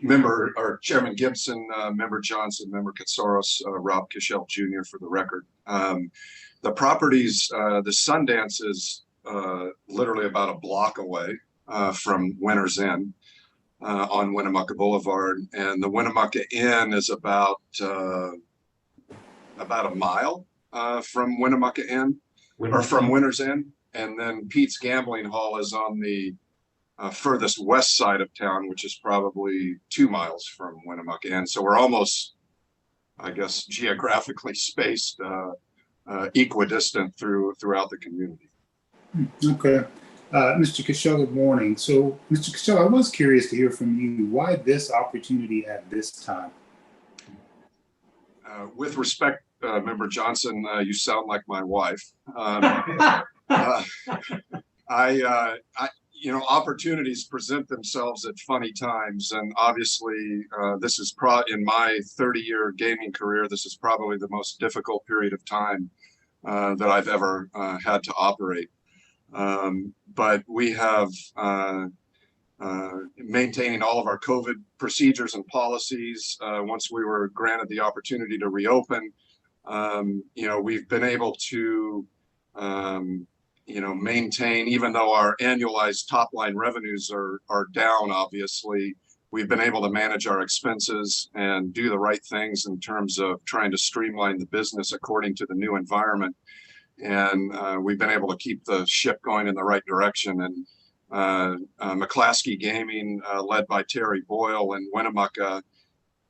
Member or Chairman Gibson, Member Johnson, Member Katsaros, Rob Kishel Jr. for the record. The properties, the Sundance is literally about a block away from Winter's Inn on Winnemucca Boulevard, and the Winnemucca Inn is about a mile from Winnemucca Inn or from Winter's Inn, and then Pete's Gambling Hall is on the furthest west side of town, which is probably 2 miles from Winnemucca Inn. So we're almost, I guess, geographically spaced equidistant throughout the community. Okay. Mr. Kishel, good morning. So, Mr. Kishel, I was curious to hear from you, why this opportunity at this time? With respect, Member Johnson, you sound like my wife. You know, opportunities present themselves at funny times, and obviously this is in my 30-year gaming career, this is probably the most difficult period of time that I've ever had to operate. But we have maintaining all of our COVID procedures and policies. Once we were granted the opportunity to reopen, you know, we've been able to you know, maintain, even though our annualized top line revenues are down, obviously, we've been able to manage our expenses and do the right things in terms of trying to streamline the business according to the new environment. And we've been able to keep the ship going in the right direction. And McClaskey Gaming, led by Terry Boyle and Winnemucca,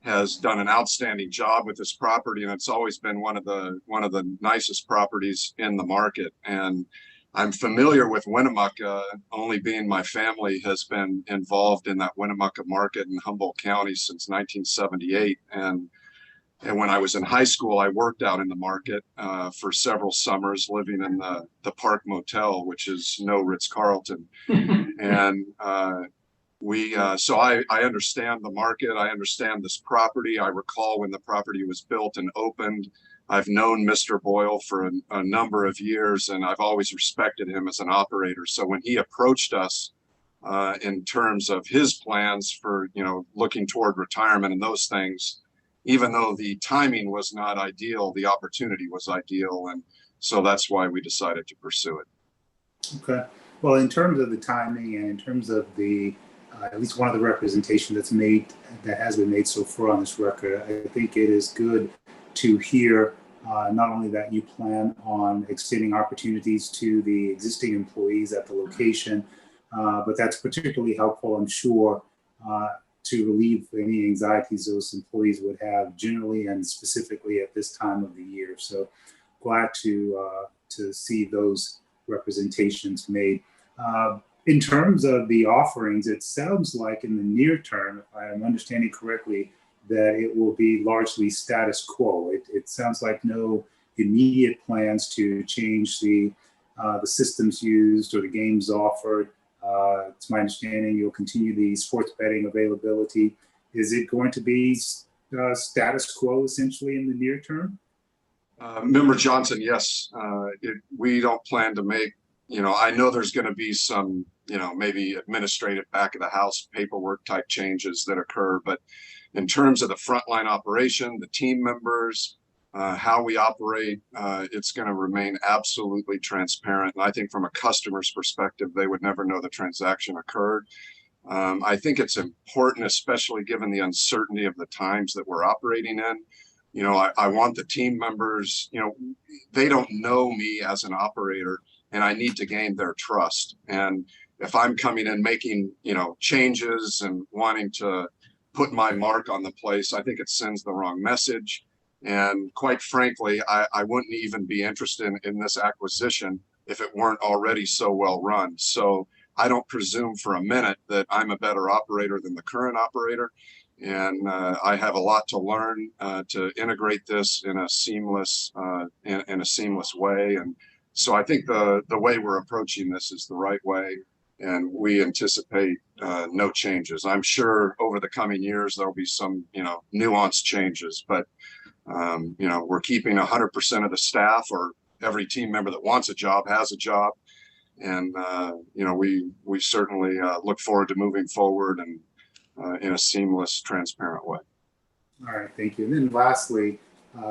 has done an outstanding job with this property, and it's always been one of the nicest properties in the market. And I'm familiar with Winnemucca, only being my family has been involved in that Winnemucca market in Humboldt County since 1978. And when I was in high school, I worked out in the market for several summers, living in the Park Motel, which is no Ritz-Carlton. And so I understand the market. I understand this property. I recall when the property was built and opened. I've known Mr. Boyle for a number of years, and I've always respected him as an operator. So when he approached us in terms of his plans for, you know, looking toward retirement and those things, even though the timing was not ideal, the opportunity was ideal. And so that's why we decided to pursue it. Okay. Well, in terms of the timing and in terms of the at least one of the representation that has been made so far on this record, I think it is good to hear not only that you plan on extending opportunities to the existing employees at the location, but that's particularly helpful, I'm sure, to relieve any anxieties those employees would have generally and specifically at this time of the year. So glad to see those representations made. In terms of the offerings, it sounds like in the near term, if I'm understanding correctly, that it will be largely status quo. It sounds like no immediate plans to change the systems used or the games offered. It's my understanding you'll continue the sports betting availability. Is it going to be status quo essentially in the near term? Member Johnson, yes. We don't plan to make, you know, I know there's going to be some, you know, maybe administrative back of the house paperwork type changes that occur, but in terms of the frontline operation, the team members, how we operate, it's going to remain absolutely transparent. And I think from a customer's perspective, they would never know the transaction occurred. I think it's important, especially given the uncertainty of the times that we're operating in. You know, I want the team members, you know, they don't know me as an operator, and I need to gain their trust. And if I'm coming in making, you know, changes and wanting to put my mark on the place, I think it sends the wrong message. And quite frankly, I wouldn't even be interested in this acquisition if it weren't already so well run. So I don't presume for a minute that I'm a better operator than the current operator. And I have a lot to learn to integrate this in a seamless way. And so I think the way we're approaching this is the right way. and we anticipate no changes. I'm sure over the coming years there'll be some, nuanced changes, but we're keeping 100% of the staff, or every team member that wants a job has a job, and we certainly look forward to moving forward and in a seamless, transparent way. All right, thank you. And then lastly,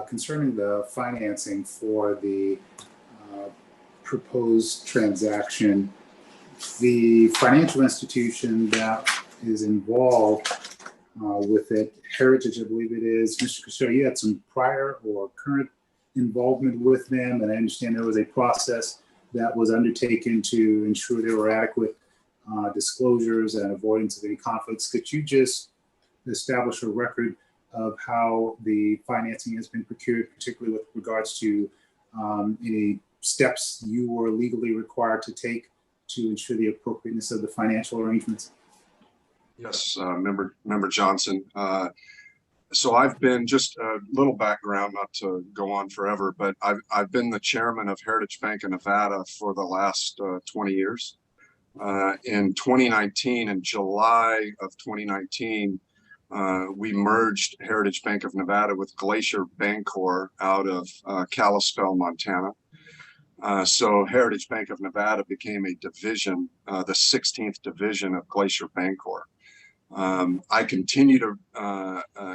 concerning the financing for the proposed transaction, the financial institution that is involved with it, Heritage, I believe it is. Mr. Cusero, you had some prior or current involvement with them, and I understand there was a process that was undertaken to ensure there were adequate disclosures and avoidance of any conflicts. Could you just establish a record of how the financing has been procured, particularly with regards to any steps you were legally required to take to ensure the appropriateness of the financial arrangements? Yes, Member Johnson. So I've been, just a little background, not to go on forever, but I've been the chairman of Heritage Bank of Nevada for the last 20 years. In 2019, in July of 2019, we merged Heritage Bank of Nevada with Glacier Bancorp out of Kalispell, Montana. So Heritage Bank of Nevada became a division, the 16th division of Glacier Bancorp. I continue to,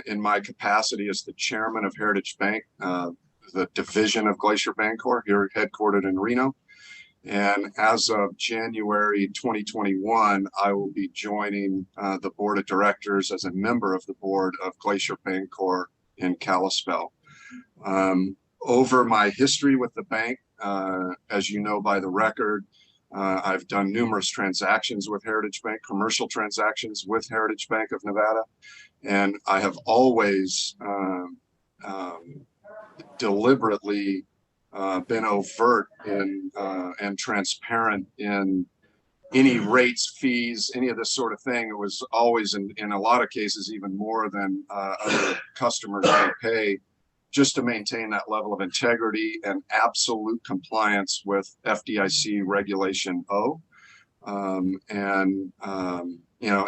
in my capacity as the chairman of Heritage Bank, the division of Glacier Bancorp, here headquartered in Reno. And as of January 2021, I will be joining the board of directors as a member of the board of Glacier Bancorp in Kalispell. Over my history with the bank, as you know by the record, I've done numerous transactions with Heritage Bank, commercial transactions with Heritage Bank of Nevada, and I have always deliberately been overt and transparent in any rates, fees, any of this sort of thing. It was always, in a lot of cases, even more than other customers may pay, just to maintain that level of integrity and absolute compliance with FDIC Regulation O.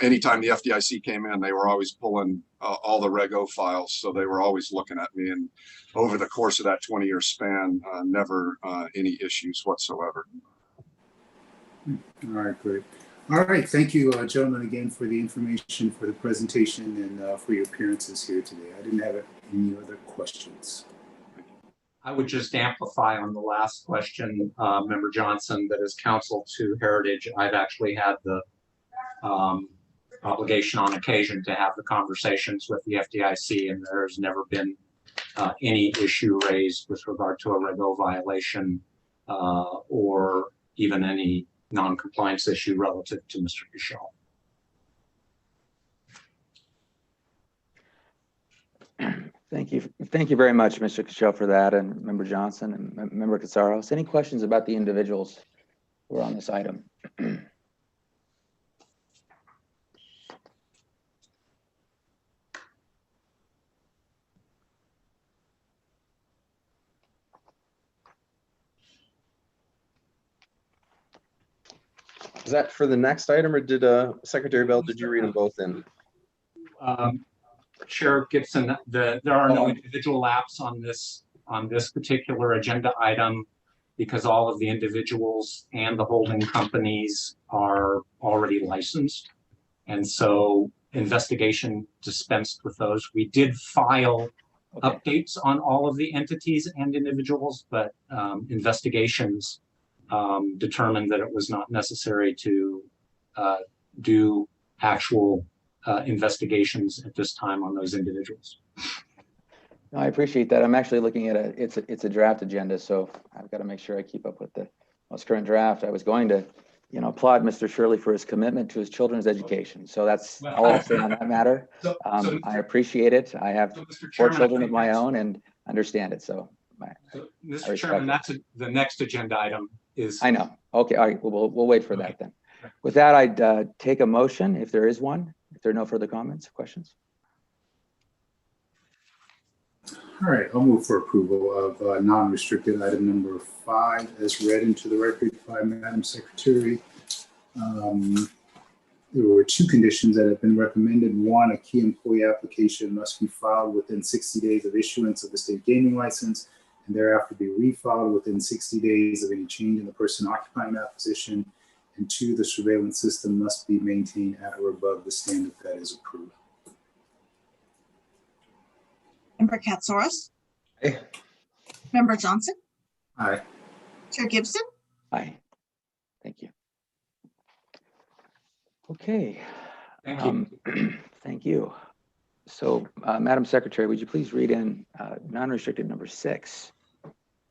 Anytime the FDIC came in, they were always pulling all the Reg O files. So they were always looking at me. And over the course of that 20-year span, never any issues whatsoever. All right, great. All right, thank you, gentlemen, again for the information, for the presentation, and for your appearances here today. I didn't have any other questions. I would just amplify on the last question, Member Johnson, that as counsel to Heritage, I've actually had the obligation on occasion to have the conversations with the FDIC, and there's never been any issue raised with regard to a Reg O violation or even any non-compliance issue relative to Mr. Cusero. Thank you. Thank you very much, Mr. Cusero, for that, and Member Johnson and Member Katsaros. Any questions about the individuals who are on this item? Is that for the next item, or did Secretary Bell, did you read them both in? Chair Gibson, there are no individual apps on this particular agenda item because all of the individuals and the holding companies are already licensed. And so investigation dispensed with those. We did file updates on all of the entities and individuals, but investigations determined that it was not necessary to do actual investigations at this time on those individuals. No, I appreciate that. I'm actually looking at it's a draft agenda, so I've got to make sure I keep up with the most current draft. I was going to, applaud Mr. Shirley for his commitment to his children's education. So that's all I'll say on that matter. I appreciate it. I have 4 children of my own and understand it. So, Mr. Chairman, that's the next agenda item is. I know. Okay. All right. We'll wait for that then. With that, I'd take a motion if there is one. If there are no further comments, questions. All right, I'll move for approval of non-restricted item number 5 as read into the record by Madam Secretary. there were 2 conditions that have been recommended. 1, a key employee application must be filed within 60 days of issuance of the state gaming license and thereafter be refiled within 60 days of any change in the person occupying that position. And 2, the surveillance system must be maintained at or above the standard that is approved. Member Katsouros. Aye. Member Johnson. Aye. Chair Gibson. Aye. Thank you. Okay. Thank you. Thank you. So, Madam Secretary, would you please read in non-restricted number 6?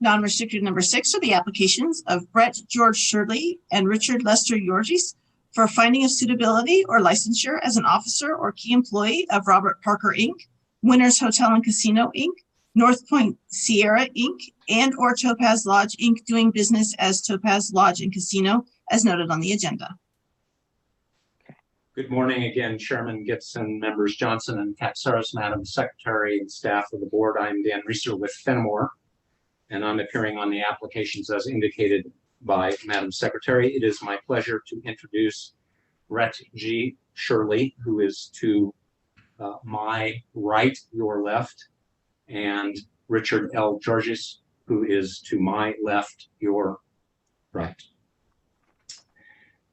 Non-restricted number 6 are the applications of Brett George Shirley and Richard Lester Yorgis for a finding of suitability or licensure as an officer or key employee of Robert Parker, Inc., Winners Hotel and Casino, Inc., North Point Sierra, Inc., and or Topaz Lodge, Inc., doing business as Topaz Lodge and Casino, as noted on the agenda. Good morning again, Chairman Gibson, members Johnson and Katsouros, Madam Secretary and staff of the board. I'm Dan Reeser with Fenimore, and I'm appearing on the applications as indicated by Madam Secretary. It is my pleasure to introduce Brett G. Shirley, who is to my right, your left, and Richard L. Georgis, who is to my left, your right.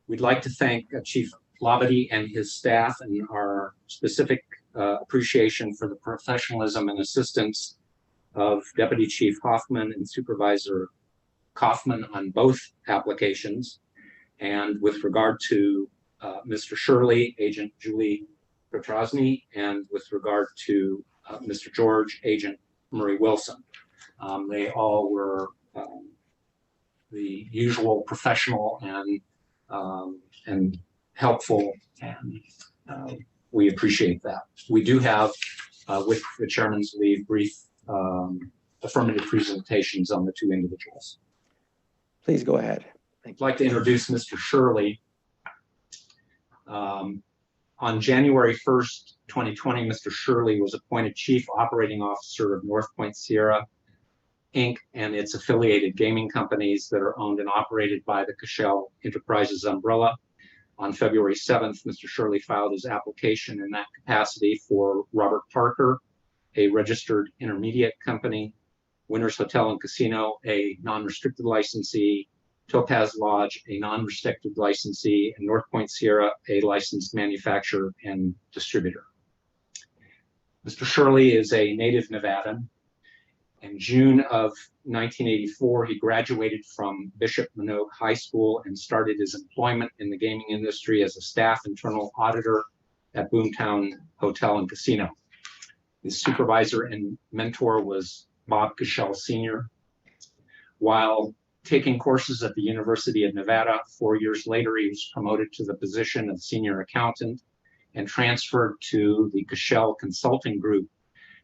We'd like to thank Chief Labadie and his staff and our specific appreciation for the professionalism and assistance of Deputy Chief Hoffman and Supervisor Kaufman on both applications. And with regard to Mr. Shirley, Agent Julie Petrosny, and with regard to Mr. George, Agent Murray Wilson. They all were the usual professional and helpful, and we appreciate that. We do have, with the chairman's leave, brief affirmative presentations on the 2 individuals. Please go ahead. I'd like to introduce Mr. Shirley. On January 1st, 2020, Mr. Shirley was appointed Chief Operating Officer of North Point Sierra, Inc. and its affiliated gaming companies that are owned and operated by the Cashel Enterprises umbrella. On February 7th, Mr. Shirley filed his application in that capacity for Robert Parker, a registered intermediate company, Winners Hotel and Casino, a non-restricted licensee, Topaz Lodge, a non-restricted licensee, and North Point Sierra, a licensed manufacturer and distributor. Mr. Shirley is a native Nevadan. In June of 1984, he graduated from Bishop Manogue High School and started his employment in the gaming industry as a staff internal auditor at Boomtown Hotel and Casino. His supervisor and mentor was Bob Cashel Sr. While taking courses at the University of Nevada, 4 years later, he was promoted to the position of senior accountant and transferred to the Cashel Consulting Group,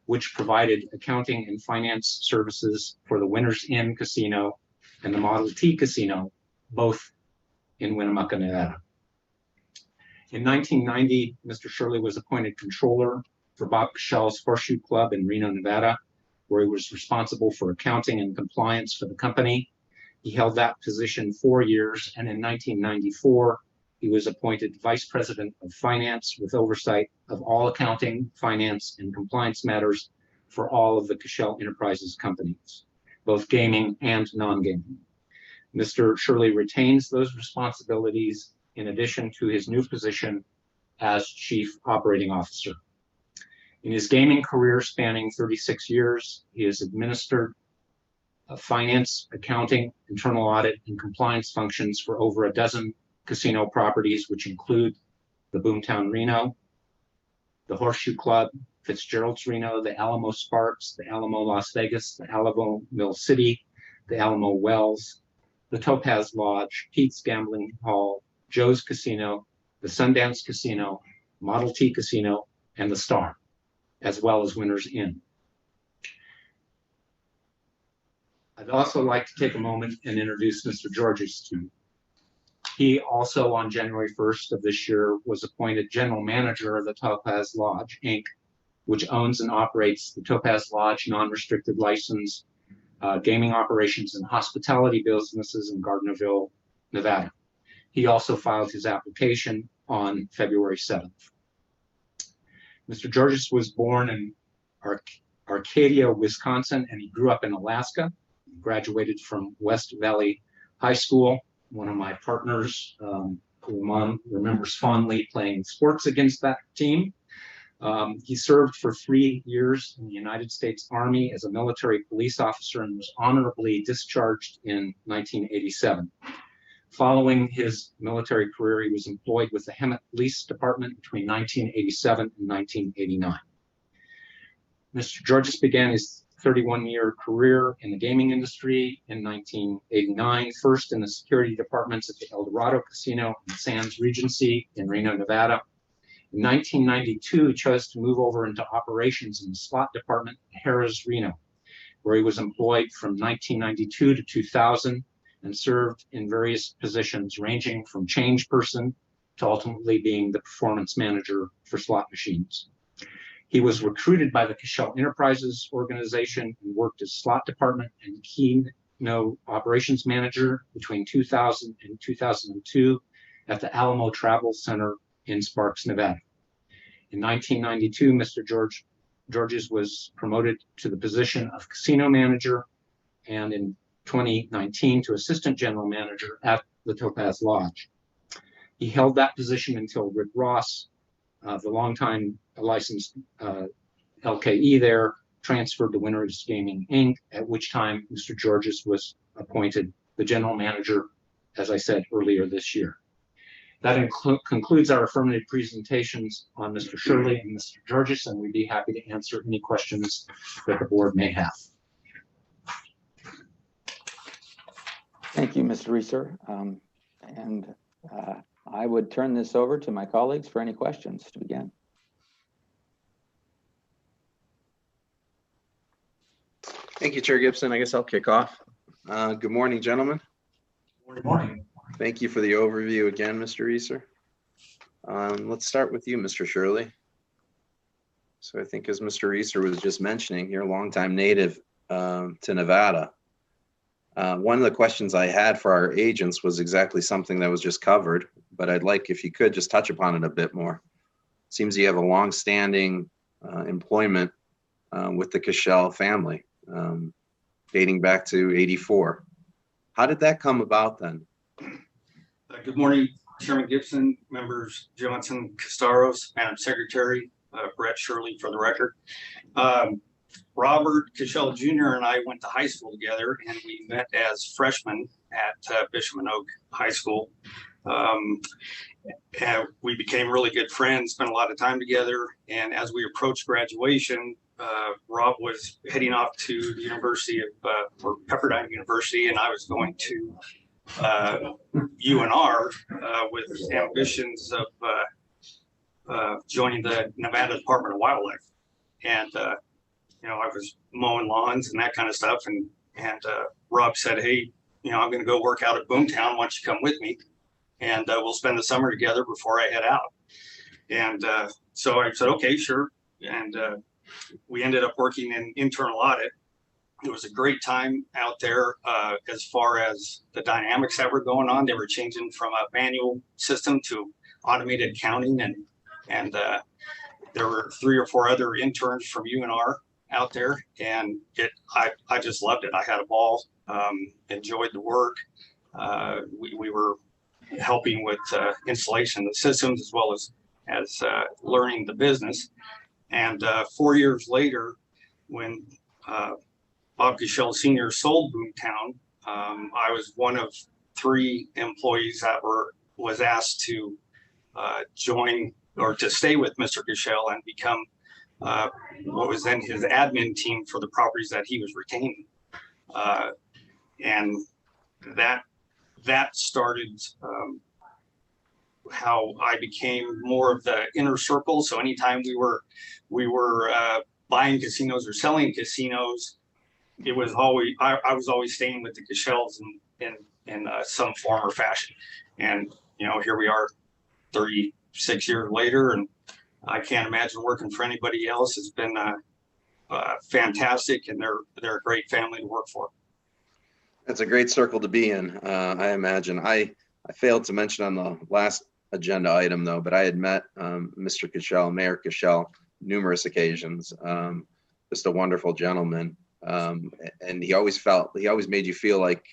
which provided accounting and finance services for the Winners Inn Casino and the Model T Casino, both in Winnemucca, Nevada. In 1990, Mr. Shirley was appointed controller for Bob Cashel's Horseshoe Club in Reno, Nevada, where he was responsible for accounting and compliance for the company. He held that position 4 years, and in 1994, he was appointed Vice President of Finance with oversight of all accounting, finance, and compliance matters for all of the Cashel Enterprises companies, both gaming and non-gaming. Mr. Shirley retains those responsibilities in addition to his new position as Chief Operating Officer. In his gaming career spanning 36 years, he has administered finance, accounting, internal audit, and compliance functions for over a dozen casino properties, which include the Boomtown Reno, the Horseshoe Club, Fitzgerald's Reno, the Alamo Sparks, the Alamo Las Vegas, the Alamo Mill City, the Alamo Wells, the Topaz Lodge, Pete's Gambling Hall, Joe's Casino, the Sundance Casino, Model T Casino, and the Star, as well as Winners Inn. I'd also like to take a moment and introduce Mr. Georges to you. He also, on January 1st of this year, was appointed General Manager of the Topaz Lodge, Inc., which owns and operates the Topaz Lodge non-restricted license gaming operations and hospitality businesses in Gardnerville, Nevada. He also filed his application on February 7th. Mr. Georges was born in Arcadia, Wisconsin, and he grew up in Alaska. Graduated from West Valley High School. One of my partners, who Mom remembers fondly playing sports against that team. He served for 3 years in the United States Army as a military police officer and was honorably discharged in 1987. Following his military career, he was employed with the Hemet Police Department between 1987 and 1989. Mr. Georges began his 31-year career in the gaming industry in 1989, first in the security departments at the El Dorado Casino and Sands Regency in Reno, Nevada. In 1992, he chose to move over into operations in the slot department at Harrah's Reno, where he was employed from 1992 to 2000 and served in various positions ranging from change person to ultimately being the performance manager for slot machines. He was recruited by the Cashel Enterprises organization and worked as slot department and Keno operations manager between 2000 and 2002 at the Alamo Travel Center in Sparks, Nevada. In 1992, Mr. Georges was promoted to the position of casino manager, and in 2019 to assistant general manager at the Topaz Lodge. He held that position until Rick Ross, the longtime licensed LKE there, transferred to Winners Gaming Inc., at which time Mr. Georges was appointed the general manager, as I said earlier this year. That concludes our affirmative presentations on Mr. Shirley and Mr. Georges, and we'd be happy to answer any questions that the board may have. Thank you, Mr. Reeser. I would turn this over to my colleagues for any questions to begin. Thank you, Chair Gibson. I guess I'll kick off. Good morning, gentlemen. Good morning. Thank you for the overview again, Mr. Reeser. Let's start with you, Mr. Shirley. So I think as Mr. Reeser was just mentioning, you're a longtime native to Nevada. One of the questions I had for our agents was exactly something that was just covered, but I'd like if you could just touch upon it a bit more. Seems you have a long-standing employment with the Cashel family, dating back to '84. How did that come about then? Good morning, Chairman Gibson, members Johnson, Castaros, Madam Secretary, Brett Shirley for the record. Robert Cashel Jr. and I went to high school together, and we met as freshmen at Bishop and Oak High School. And we became really good friends, spent a lot of time together. And as we approached graduation, Rob was heading off to the University of or Pepperdine University, and I was going to UNR with ambitions of joining the Nevada Department of Wildlife. And you know, I was mowing lawns and that kind of stuff. And Rob said, hey, you know, I'm going to go work out at Boomtown. Why don't you come with me? And we'll spend the summer together before I head out. And so I said, okay, sure. And we ended up working in internal audit. It was a great time out there as far as the dynamics that were going on. They were changing from a manual system to automated counting. And there were 3 or 4 other interns from UNR out there, and I just loved it. I had a ball, enjoyed the work. We were helping with installation of the systems as well as learning the business. And 4 years later, when Bob Cashel Sr. sold Boomtown, I was one of 3 employees that was asked to join or to stay with Mr. Cashel and become what was then his admin team for the properties that he was retaining. And that started how I became more of the inner circle. So anytime we were buying casinos or selling casinos, it was always I was always staying with the Cashels in some form or fashion. And you know, here we are 36 years later, and I can't imagine working for anybody else. It's been fantastic, and they're a great family to work for. That's a great circle to be in. I imagine. I I failed to mention on the last agenda item though, but I had met Mr. Cashel, Mayor Cashel, numerous occasions. Just a wonderful gentleman. And he always made you feel like,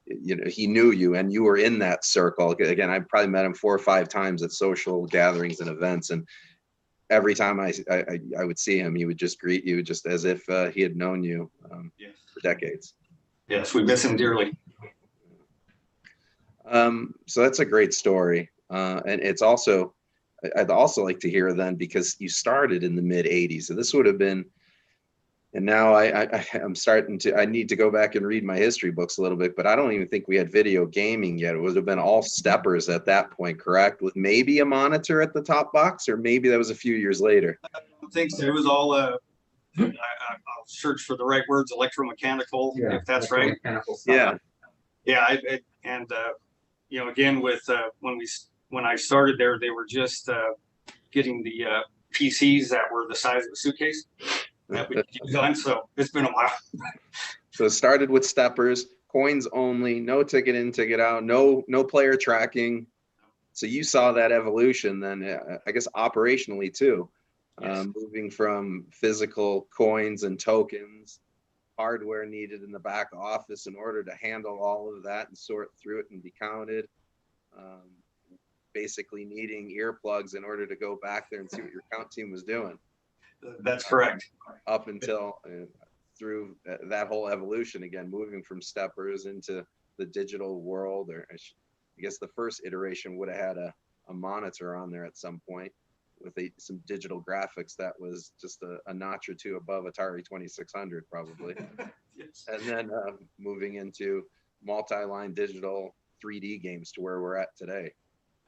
you know, he knew you and you were in that circle. Again, I probably met him 4 or 5 times at social gatherings and events. And every time I would see him, he would just greet you just as if he had known you for decades. Yes, we miss him dearly. So that's a great story. And it's also, I'd also like to hear then, because you started in the mid 80s. So this would have been, and now I'm starting to, I need to go back and read my history books a little bit, but I don't even think we had video gaming yet. It would have been all steppers at that point, correct? With maybe a monitor at the top box, or maybe that was a few years later. I don't think so. It was all, I'll search for the right words, electromechanical, if that's right. Yeah. Yeah. You know, again, with when I started there, they were just getting the PCs that were the size of a suitcase that we could use on. So it's been a while. So it started with steppers, coins only, no ticket in, ticket out, no player tracking. So you saw that evolution then, I guess operationally too, moving from physical coins and tokens, hardware needed in the back office in order to handle all of that and sort through it and be counted. Basically needing earplugs in order to go back there and see what your count team was doing. That's correct. Up until through that whole evolution, again, moving from steppers into the digital world, or I guess the first iteration would have had a monitor on there at some point with some digital graphics that was just a notch or two above Atari 2600 probably. Yes. And then moving into multi-line digital 3D games to where we're at today.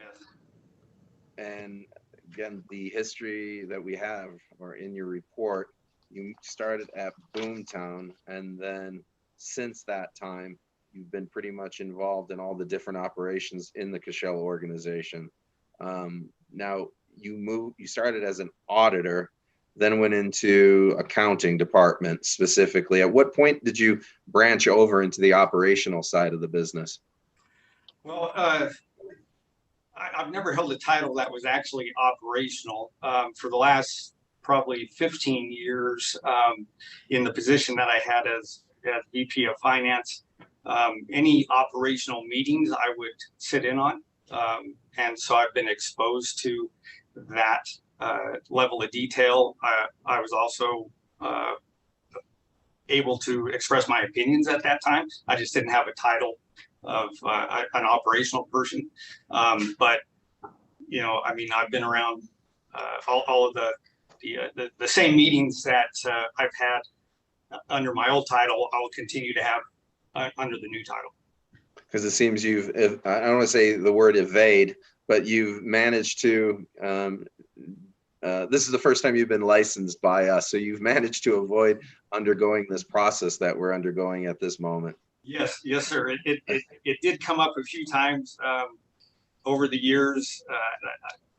Yes. And again, the history that we have, or in your report, you started at Boomtown, and then since that time, you've been pretty much involved in all the different operations in the Cashel organization. Now, you started as an auditor, then went into accounting department specifically. At what point did you branch over into the operational side of the business? Well, I've never held a title that was actually operational. For the last probably 15 years, in the position that I had as VP of Finance, any operational meetings I would sit in on. And so I've been exposed to that level of detail. I was also able to express my opinions at that time. I just didn't have a title of an operational person. But, you know, I mean, I've been around all of the same meetings that I've had under my old title, I'll continue to have under the new title. Because it seems I don't want to say the word evade, but you've managed to, this is the first time you've been licensed by us. So you've managed to avoid undergoing this process that we're undergoing at this moment. Yes, yes, sir. It did come up a few times over the years.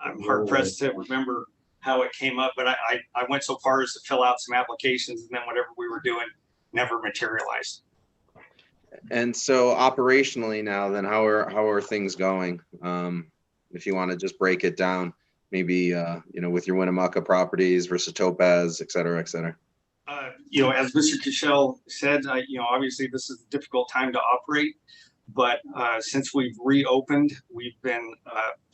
I'm hard pressed to remember how it came up, but I went so far as to fill out some applications, and then whatever we were doing never materialized. And so operationally now, then how are things going? If you want to just break it down, maybe you know, with your Winnemucca properties versus Topaz, et cetera, et cetera. You know, as Mr. Cashel said, you know, obviously this is a difficult time to operate, but since we've reopened, we've been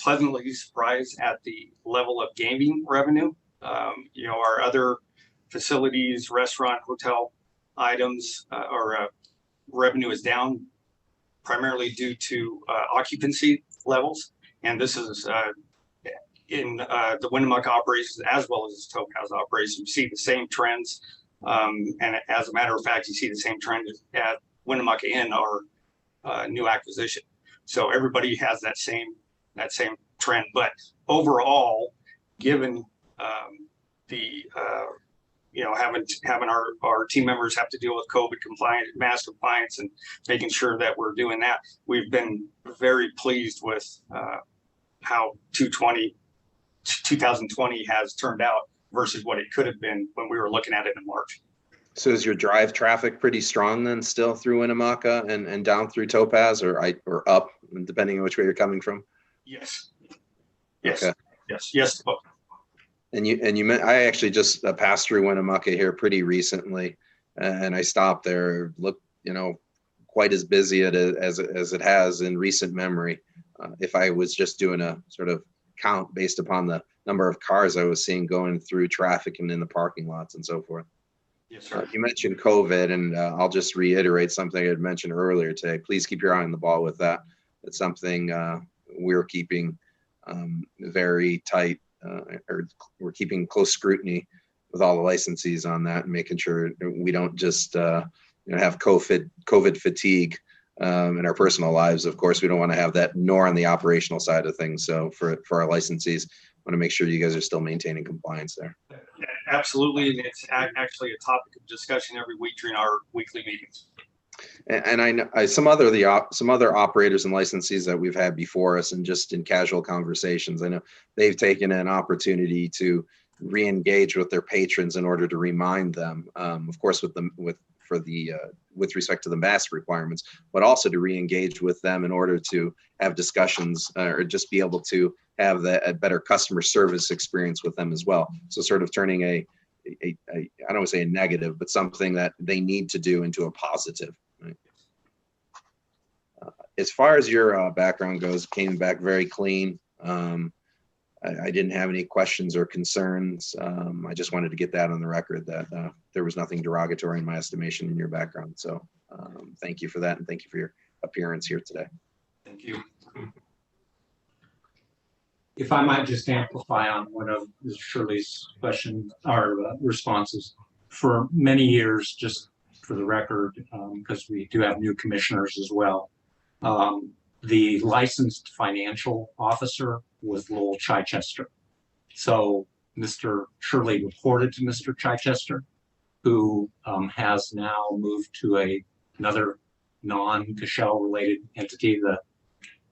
pleasantly surprised at the level of gaming revenue. You know, our other facilities, restaurant, hotel items, or revenue is down primarily due to occupancy levels. And this is in the Winnemucca operations as well as the Topaz operations. You see the same trends. And as a matter of fact, you see the same trend at Winnemucca in our new acquisition. So everybody has that same trend. But overall, given the you know, having our team members have to deal with COVID compliance, mask compliance, and making sure that we're doing that, we've been very pleased with how 2020 has turned out versus what it could have been when we were looking at it in March. So is your drive traffic pretty strong then still through Winnemucca and down through Topaz or up, depending on which way you're coming from? Yes. Yes. Okay. Yes. Yes. Both. And you meant, I actually just passed through Winnemucca here pretty recently, and I stopped there. Looked, quite as busy as it has in recent memory. If I was just doing a sort of count based upon the number of cars I was seeing going through traffic and in the parking lots and so forth. Yes, sir. You mentioned COVID, and I'll just reiterate something I had mentioned earlier today. Please keep your eye on the ball with that. It's something we're keeping very tight, or we're keeping close scrutiny with all the licensees on that, and making sure we don't just have COVID fatigue in our personal lives. Of course, we don't want to have that, nor on the operational side of things. So for our licensees, want to make sure you guys are still maintaining compliance there. Absolutely, and it's actually a topic of discussion every week during our weekly meetings. And I know some other operators and licensees that we've had before us, and just in casual conversations, I know they've taken an opportunity to re-engage with their patrons in order to remind them, of course, with respect to the mask requirements, but also to re-engage with them in order to have discussions or just be able to have a better customer service experience with them as well. So sort of turning I don't want to say a negative, but something that they need to do into a positive. Right? As far as your background goes, came back very clean. I didn't have any questions or concerns. I just wanted to get that on the record that there was nothing derogatory in my estimation in your background. So thank you for that, and thank you for your appearance here today. Thank you. If I might just amplify on one of Ms. Shirley's questions or responses. For many years, just for the record, because we do have new commissioners as well, the licensed financial officer was Lowell Chichester. So Mr. Shirley reported to Mr. Chichester, who has now moved to another non-Cashel related entity,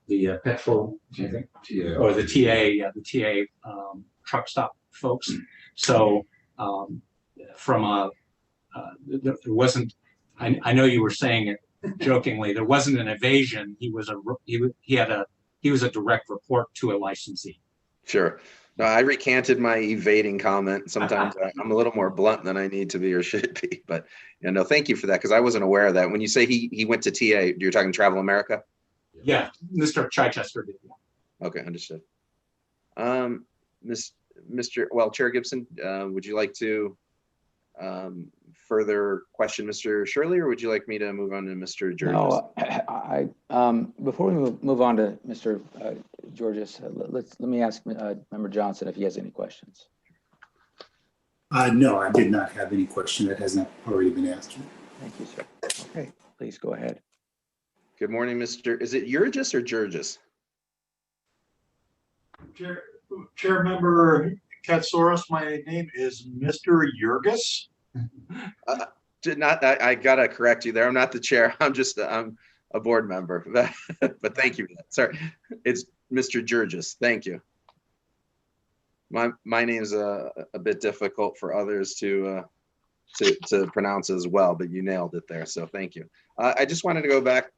the petrol, I think, or the TA, the TA truck stop folks. So from there wasn't, I know you were saying it jokingly, there wasn't an evasion. He was a direct report to a licensee. Sure. No, I recanted my evading comment. Sometimes I'm a little more blunt than I need to be or should be, but thank you for that, because I wasn't aware of that. When you say he went to TA, you're talking Travel America? Yeah, Mr. Chichester did. Yeah. Okay, understood. Chair Gibson, would you like to further question Mr. Shirley, or would you like me to move on to Mr. Georges? No, I before we move on to Mr. Georges, let me ask Member Johnson if he has any questions. No, I did not have any question that has not already been asked. Thank you, sir. Okay, please go ahead. Good morning, Mr. Is it Urgis or Georges? Chair Member Katsoros, my name is Mr. Urgis. I gotta correct you there. I'm not the chair. I'm a board member. But thank you for that. Sorry, it's Mr. Georges. Thank you. My name is a bit difficult for others to pronounce as well, but you nailed it there. So thank you. I just wanted to go back,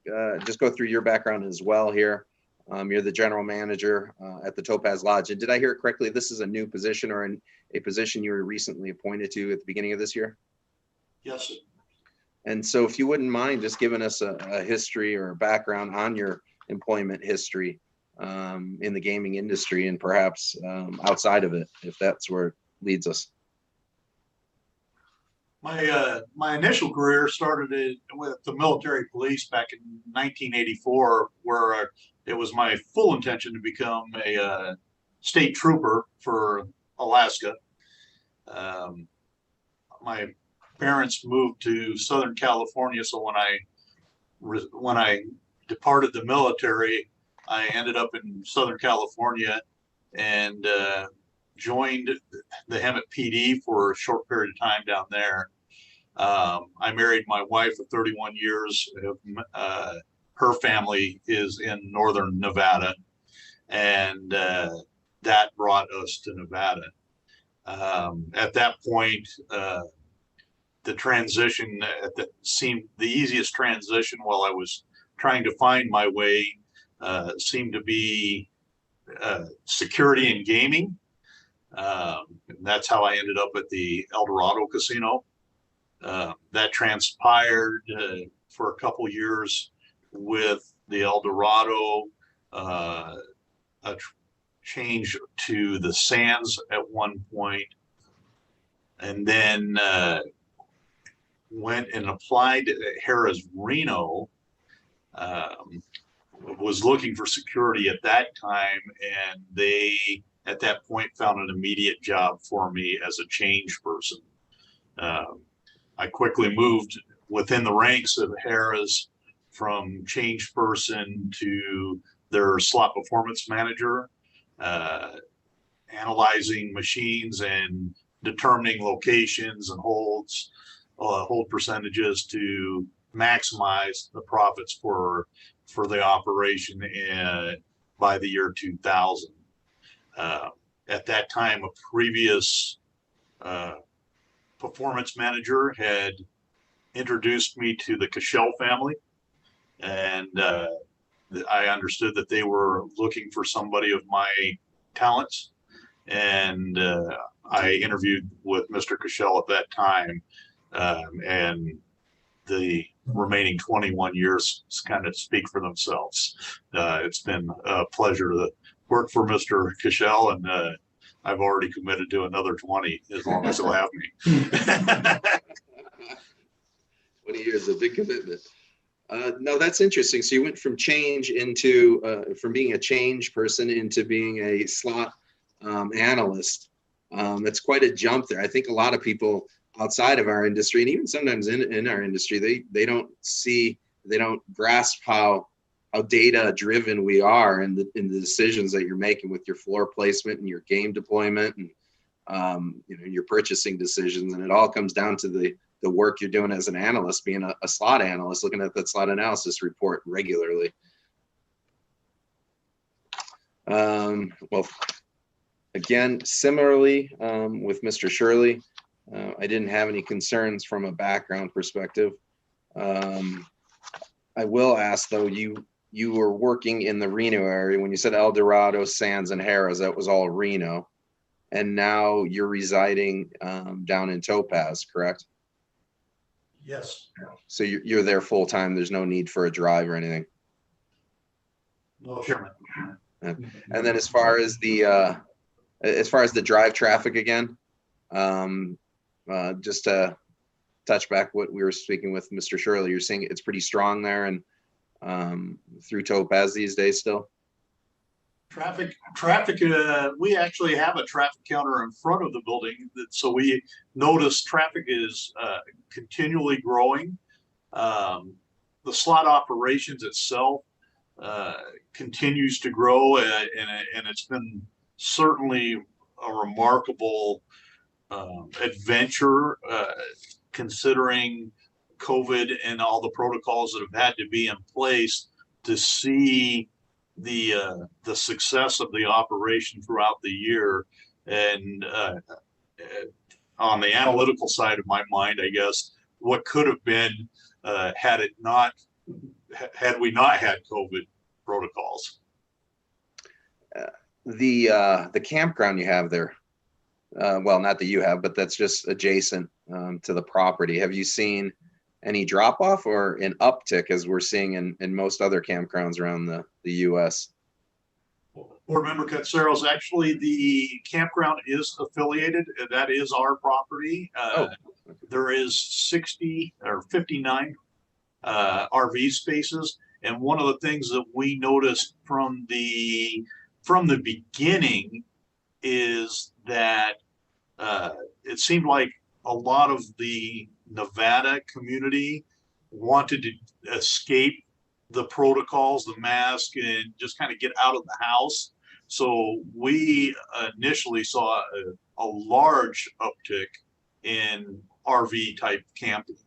just go through your background as well here. You're the general manager at the Topaz Lodge. And did I hear it correctly? This is a new position, or a position you were recently appointed to at the beginning of this year? Yes. And so if you wouldn't mind just giving us a history or a background on your employment history in the gaming industry, and perhaps outside of it, if that's where it leads us. My initial career started with the military police back in 1984, where it was my full intention to become a state trooper for Alaska. My parents moved to Southern California, so when I departed the military, I ended up in Southern California and joined the Hemet PD for a short period of time down there. I married my wife of 31 years. Her family is in northern Nevada, and that brought us to Nevada. At that point, the transition that seemed the easiest transition while I was trying to find my way seemed to be security and gaming. And that's how I ended up at the El Dorado Casino. That transpired for a couple years with the El Dorado, a change to the Sands at one point, and then went and applied at Harrah's Reno. Was looking for security at that time, and they at that point found an immediate job for me as a change person. I quickly moved within the ranks of Harrah's from change person to their slot performance manager, analyzing machines and determining locations and holds, hold percentages to maximize the profits for the operation by the year 2000. At that time, a previous performance manager had introduced me to the Cashel family, and I understood that they were looking for somebody of my talents, and I interviewed with Mr. Cashel at that time, and the remaining 21 years kind of speak for themselves. It's been a pleasure to work for Mr. Cashel, and I've already committed to another 20 as long as he'll have me. 20 years, a big commitment. No, that's interesting. So you went from change into, from being a change person into being a slot analyst. That's quite a jump there. I think a lot of people outside of our industry, and even sometimes in our industry, they don't grasp how data driven we are in the decisions that you're making with your floor placement and your game deployment and your purchasing decisions. And it all comes down to the work you're doing as an analyst, being a slot analyst, looking at that slot analysis report regularly. Well, again, similarly with Mr. Shirley, I didn't have any concerns from a background perspective. I will ask though, you were working in the Reno area when you said El Dorado, Sands, and Harrah's, that was all Reno. And now you're residing down in Topaz, correct? Yes. So you're there full time. There's no need for a drive or anything. No, Chairman. And then as far as the drive traffic again, just to touch back what we were speaking with Mr. Shirley, you're saying it's pretty strong there and through Topaz these days still? Traffic, we actually have a traffic counter in front of the building. So we notice traffic is continually growing. The slot operations itself continues to grow, and it's been certainly a remarkable adventure considering COVID and all the protocols that have had to be in place to see the success of the operation throughout the year. And on the analytical side of my mind, I guess what could have been had we not had COVID protocols. The campground you have there, well, not that you have, but that's just adjacent to the property. Have you seen any drop off or an uptick as we're seeing in most other campgrounds around the U.S.? Board Member Katsaros, actually the campground is affiliated. That is our property. There is 60 or 59 RV spaces. And one of the things that we noticed from the beginning is that it seemed like a lot of the Nevada community wanted to escape the protocols, the mask, and just kind of get out of the house. So we initially saw a large uptick in RV type camping.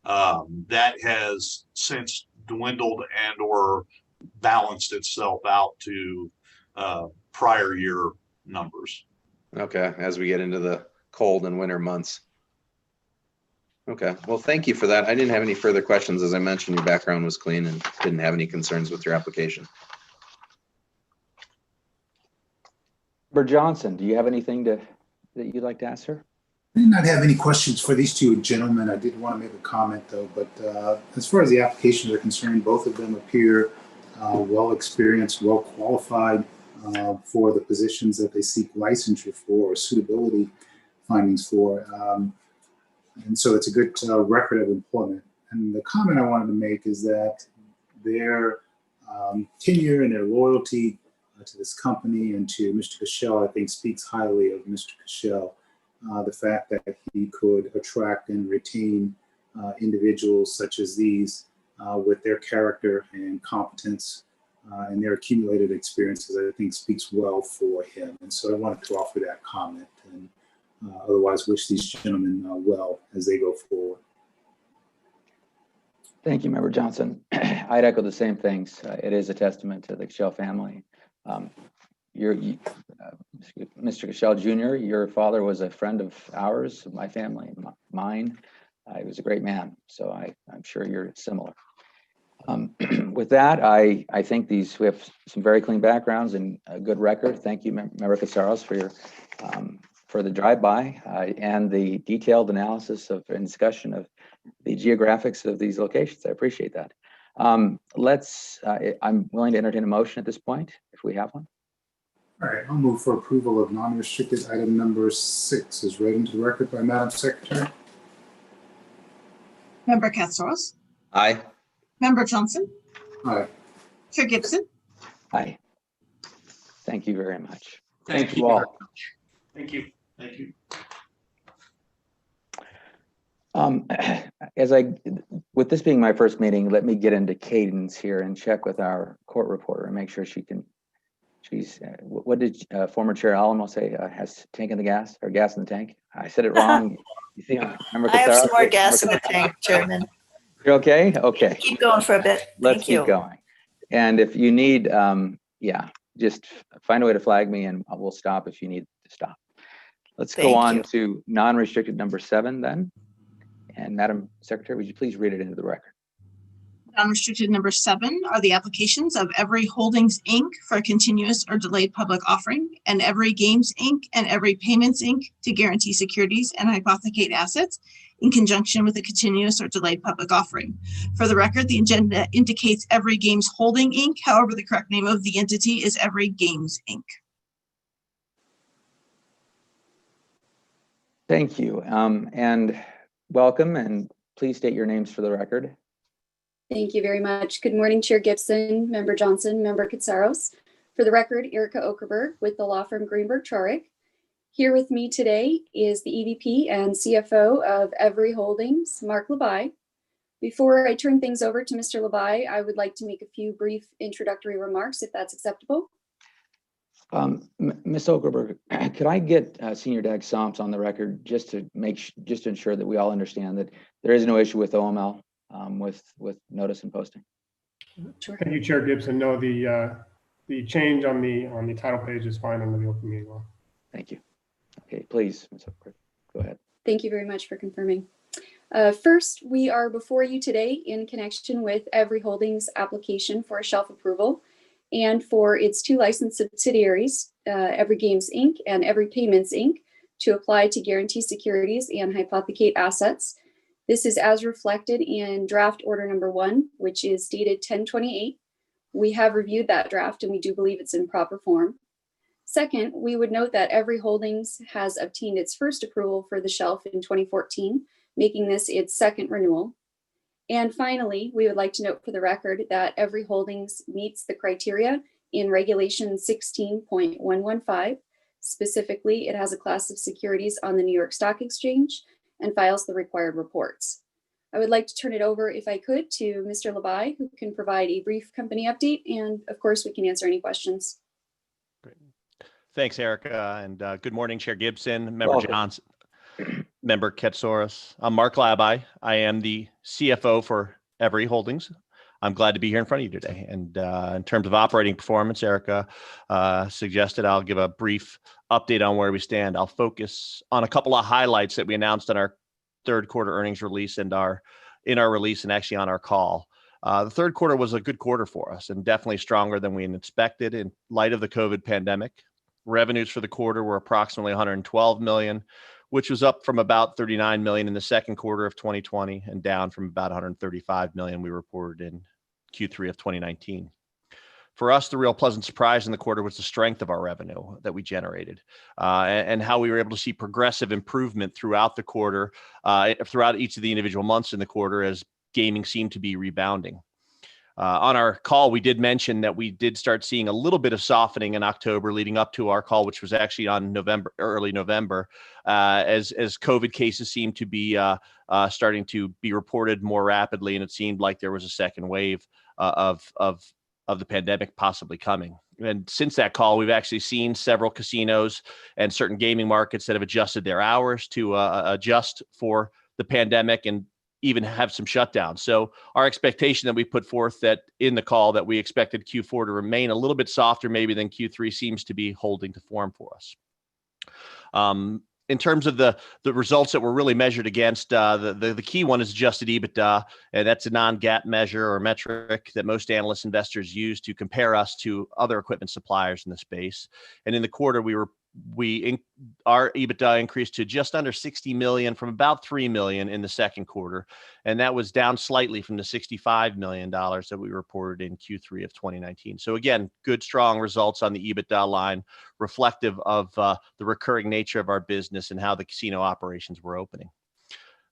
That has since dwindled and or balanced itself out to prior year numbers. Okay, as we get into the cold and winter months. Okay, well, thank you for that. I didn't have any further questions. As I mentioned, your background was clean and didn't have any concerns with your application. Member Johnson, do you have anything that you'd like to ask her? I did not have any questions for these two gentlemen. I did want to make a comment though, but as far as the applications are concerned, both of them appear well experienced, well qualified for the positions that they seek licensure for or suitability findings for. And so it's a good record of employment. And the comment I wanted to make is that their tenure and their loyalty to this company and to Mr. Cashel, I think, speaks highly of Mr. Cashel. The fact that he could attract and retain individuals such as these with their character and competence and their accumulated experiences, I think speaks well for him. And so I wanted to offer that comment and otherwise wish these gentlemen well as they go forward. Thank you, Member Johnson. I'd echo the same things. It is a testament to the Cashel family. Mr. Cashel Jr., your father was a friend of ours, my family, mine. He was a great man, so I'm sure you're similar. With that, I think we have some very clean backgrounds and a good record. Thank you, Member Katsaros, for your for the drive-by and the detailed analysis and discussion of the geographics of these locations. I appreciate that. I'm willing to entertain a motion at this point, if we have one. All right, I'll move for approval of non-restricted item number 6 as read into the record by Madam Secretary. Member Katsaros. Aye. Member Johnson. Aye. Chair Gibson. Aye. Thank you very much. Thank you all. very much. Thank you. Thank you. With this being my first meeting, let me get into cadence here and check with our court reporter and make sure what did former Chair Alamo say, has tank in the gas or gas in the tank? I said it wrong. You see, I have some more gas in the tank, Chairman. You're okay? Okay. Keep going for a bit. Let's keep going. And if you need, just find a way to flag me and we'll stop if you need to stop. Let's go on to non-restricted number 7 then. And Madam Secretary, would you please read it into the record? Non-restricted number 7 are the applications of Every Holdings, Inc. for a continuous or delayed public offering, and Every Games, Inc. and Every Payments, Inc. to guarantee securities and hypothecate assets in conjunction with a continuous or delayed public offering. For the record, the agenda indicates Every Games Holding, Inc. However, the correct name of the entity is Every Games, Inc. Thank you. And welcome, and please state your names for the record. Thank you very much. Good morning, Chair Gibson, Member Johnson, Member Katsaros. For the record, Erica Okerberg with the law firm Greenberg Traurig. Here with me today is the EVP and CFO of Every Holdings, Mark Labai. Before I turn things over to Mr. Labai, I would like to make a few brief introductory remarks, if that's acceptable. Ms. Okerberg, could I get Senior Dag Somps on the record just to ensure that we all understand that there is no issue with OML with notice and posting? Sure. Thank you, Chair Gibson. No, the change on the title page is fine under the open meeting law. Thank you. Okay, please, Ms. Okerberg, go ahead. Thank you very much for confirming. First, we are before you today in connection with Every Holdings application for a shelf approval and for its 2 licensed subsidiaries, Every Games, Inc. and Every Payments, Inc., to apply to guarantee securities and hypothecate assets. This is as reflected in draft order number 1, which is dated 10/28. We have reviewed that draft and we do believe it's in proper form. Second, we would note that Every Holdings has obtained its first approval for the shelf in 2014, making this its second renewal. And finally, we would like to note for the record that Every Holdings meets the criteria in Regulation 16.115. Specifically, it has a class of securities on the New York Stock Exchange and files the required reports. I would like to turn it over, if I could, to Mr. Labai, who can provide a brief company update, and of course, we can answer any questions. Great. Thanks, Erica, and good morning, Chair Gibson, Member Johnson, Member Katsaros. I'm Mark Labai. I am the CFO for Every Holdings. I'm glad to be here in front of you today. And in terms of operating performance, Erica suggested I'll give a brief update on where we stand. I'll focus on a couple of highlights that we announced on our third quarter earnings release and in our release and actually on our call. The third quarter was a good quarter for us and definitely stronger than we had expected in light of the COVID pandemic. Revenues for the quarter were approximately $112 million, which was up from about $39 million in the second quarter of 2020 and down from about $135 million we reported in Q3 of 2019. For us, the real pleasant surprise in the quarter was the strength of our revenue that we generated and how we were able to see progressive improvement throughout the quarter, throughout each of the individual months in the quarter as gaming seemed to be rebounding. On our call, we did mention that we did start seeing a little bit of softening in October leading up to our call, which was actually on early November, as COVID cases seemed to be starting to be reported more rapidly. And it seemed like there was a second wave of the pandemic possibly coming. And since that call, we've actually seen several casinos and certain gaming markets that have adjusted their hours to adjust for the pandemic and even have some shutdowns. So our expectation that we put forth that in the call that we expected Q4 to remain a little bit softer maybe than Q3 seems to be holding to form for us. In terms of the results that were really measured against, the key one is adjusted EBITDA, and that's a non-GAAP measure or metric that most analyst investors use to compare us to other equipment suppliers in the space. And in the quarter, our EBITDA increased to just under 60 million from about 3 million in the second quarter. And that was down slightly from the $65 million that we reported in Q3 of 2019. So again, good, strong results on the EBITDA line, reflective of the recurring nature of our business and how the casino operations were opening.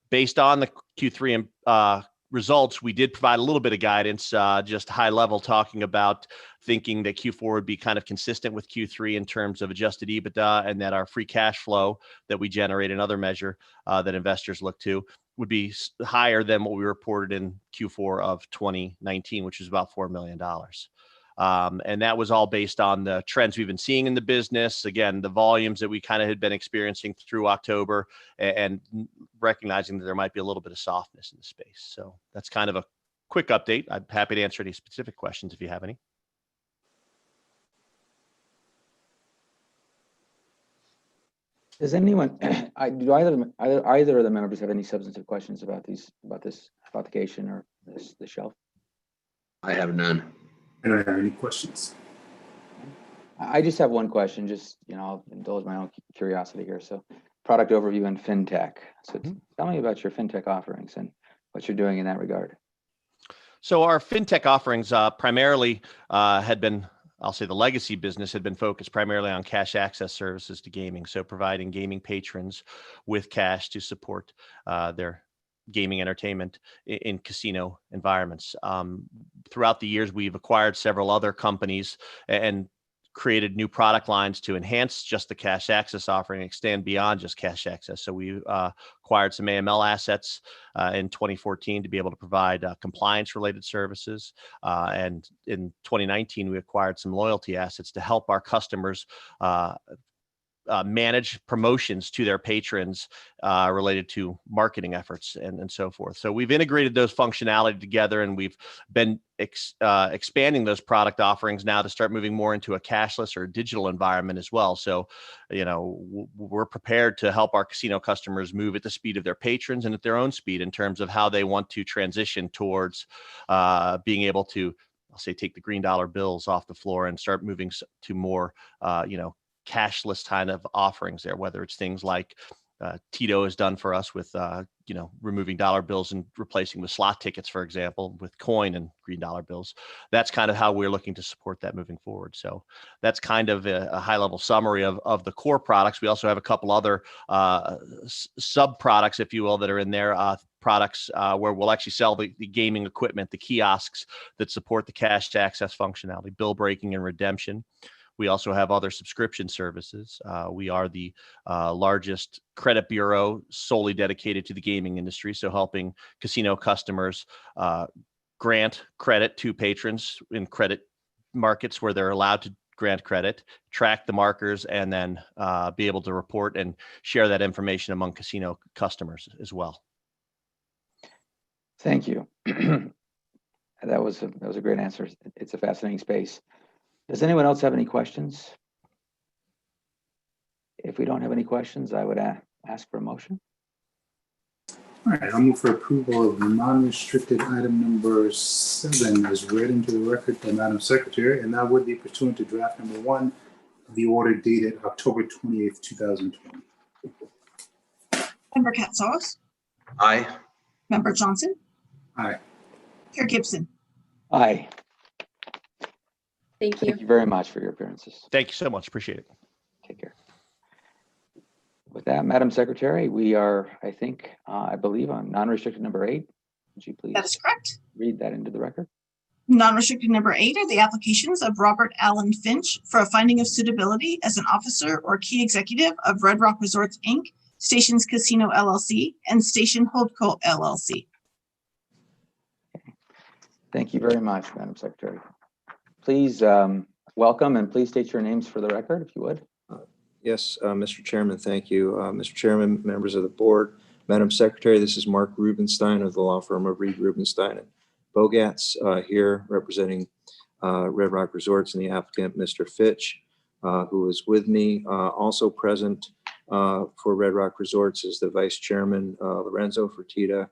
Based on the Q3 results, we did provide a little bit of guidance, just high level, talking about thinking that Q4 would be kind of consistent with Q3 in terms of adjusted EBITDA, and that our free cash flow that we generate, another measure that investors look to, would be higher than what we reported in Q4 of 2019, which is about $4 million. And that was all based on the trends we've been seeing in the business. Again, the volumes that we kind of had been experiencing through October and recognizing that there might be a little bit of softness in the space. So that's kind of a quick update. I'm happy to answer any specific questions if you have any. Does anyone, do either of the members have any substantive questions about this application or the shelf? I have none. I don't have any questions. I just have one question, just, I'll indulge my own curiosity here. So product overview and FinTech. So tell me about your FinTech offerings and what you're doing in that regard. So our FinTech offerings primarily had been, I'll say the legacy business had been focused primarily on cash access services to gaming. So providing gaming patrons with cash to support their gaming entertainment in casino environments. Throughout the years, we've acquired several other companies and created new product lines to enhance just the cash access offering, extend beyond just cash access. So we acquired some AML assets in 2014 to be able to provide compliance related services. And in 2019, we acquired some loyalty assets to help our customers manage promotions to their patrons related to marketing efforts and so forth. So we've integrated those functionality together, and we've been expanding those product offerings now to start moving more into a cashless or digital environment as well. So, we're prepared to help our casino customers move at the speed of their patrons and at their own speed in terms of how they want to transition towards being able to, I'll say, take the green dollar bills off the floor and start moving to more, cashless kind of offerings there, whether it's things like Tito has done for us with, removing dollar bills and replacing with slot tickets, for example, with coin and green dollar bills. That's kind of how we're looking to support that moving forward. So that's kind of a high level summary of the core products. We also have a couple other sub products, if you will, that are in there. Products where we'll actually sell the gaming equipment, the kiosks that support the cash access functionality, bill breaking and redemption. We also have other subscription services. We are the largest credit bureau solely dedicated to the gaming industry. So helping casino customers grant credit to patrons in credit markets where they're allowed to grant credit, track the markers, and then be able to report and share that information among casino customers as well. Thank you. That was a great answer. It's a fascinating space. Does anyone else have any questions? If we don't have any questions, I would ask for a motion. All right, I'll move for approval of non-restricted item number 7 as read into the record by Madam Secretary, and that would be pursuant to draft number 1 of the order dated October 28th, 2020. Member Katsaros. Aye. Member Johnson. Aye. Chair Gibson. Aye. Thank you. Thank you very much for your appearances. Thank you so much. Appreciate it. Take care. With that, Madam Secretary, we are, I think, I believe on non-restricted number 8. Would you please That is correct. read that into the record? Non-restricted number 8 are the applications of Robert Allen Finch for a finding of suitability as an officer or key executive of Red Rock Resorts, Inc., Stations Casino LLC, and Station Holdco LLC. Thank you very much, Madam Secretary. Please welcome and please state your names for the record, if you would. Yes, Mr. Chairman, thank you. Mr. Chairman, members of the board, Madam Secretary, this is Mark Rubenstein of the law firm of Reed Rubenstein and Bogatz here representing Red Rock Resorts and the applicant, Mr. Fitch, who is with me. Also present for Red Rock Resorts is the Vice Chairman, Lorenzo Fertitta,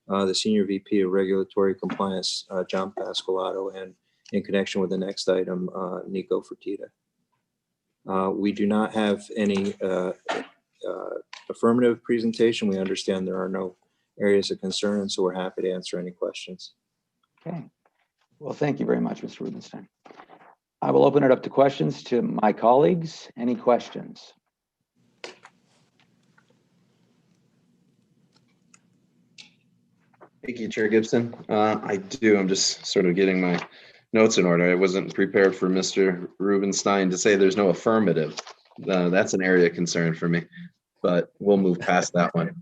the Senior VP of Regulatory Compliance, John Pascolato, and in connection with the next item, Nico Fertitta. We do not have any affirmative presentation. We understand there are no areas of concern, so we're happy to answer any questions. Okay. Well, thank you very much, Mr. Rubenstein. I will open it up to questions to my colleagues. Any questions? Thank you, Chair Gibson. I do. I'm just sort of getting my notes in order. I wasn't prepared for Mr. Rubenstein to say there's no affirmative. That's an area of concern for me, but we'll move past that one.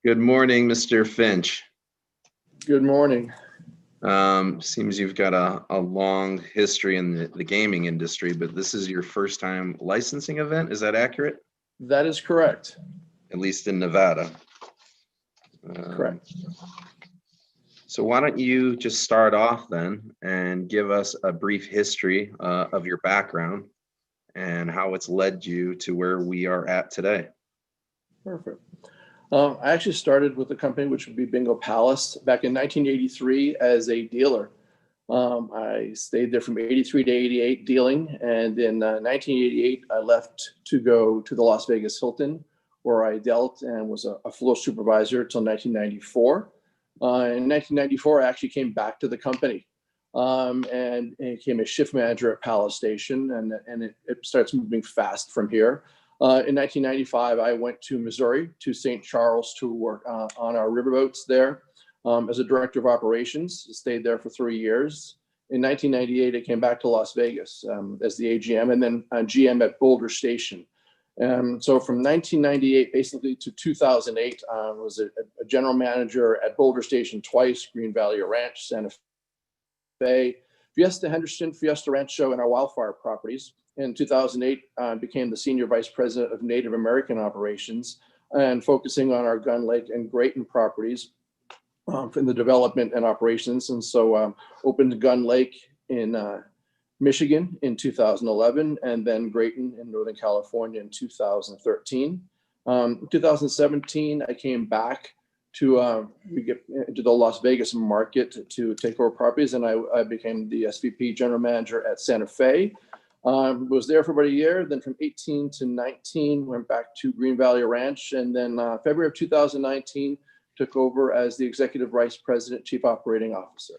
Good morning, Mr. Finch. Good morning. Seems you've got a long history in the gaming industry, but this is your first time licensing event. Is that accurate? That is correct. At least in Nevada. Correct. So why don't you just start off then and give us a brief history of your background and how it's led you to where we are at today. Perfect. I actually started with a company which would be Bingo Palace back in 1983 as a dealer. I stayed there from 83 to 88 dealing, and in 1988 I left to go to the Las Vegas Hilton, where I dealt and was a floor supervisor until 1994. In 1994, I actually came back to the company and became a shift manager at Palace Station, and it starts moving fast from here. In 1995, I went to Missouri, to St. Charles, to work on our riverboats there as a director of operations. Stayed there for 3 years. In 1998, I came back to Las Vegas as the AGM and then GM at Boulder Station. So from 1998 basically to 2008, I was a general manager at Boulder Station twice, Green Valley Ranch, Santa Fe, Fiesta Henderson, Fiesta Rancho, and our wildfire properties. In 2008, I became the senior vice president of Native American operations and focusing on our Gun Lake and Grayton properties in the development and operations. And so opened Gun Lake in Michigan in 2011, and then Grayton in Northern California in 2013. 2017, I came back to the Las Vegas market to take over properties, and I became the SVP general manager at Santa Fe. Was there for about a year. Then from 18 to 19, went back to Green Valley Ranch, and then February of 2019, took over as the executive vice president, chief operating officer.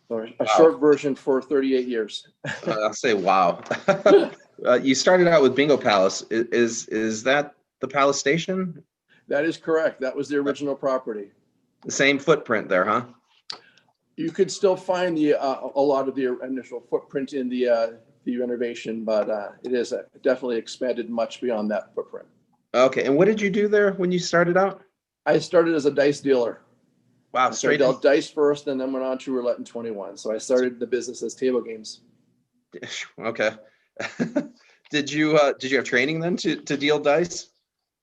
So a short version for 38 years. I'll say wow. You started out with Bingo Palace. Is that the Palace Station? That is correct. That was the original property. The same footprint there, huh? You could still find a lot of the initial footprint in the renovation, but it is definitely expanded much beyond that footprint. Okay, and what did you do there when you started out? I started as a dice dealer. Wow, so I dealt dice first, and then went on to roulette in 21. So I started the business as table games. Okay. Did you have training then to deal dice?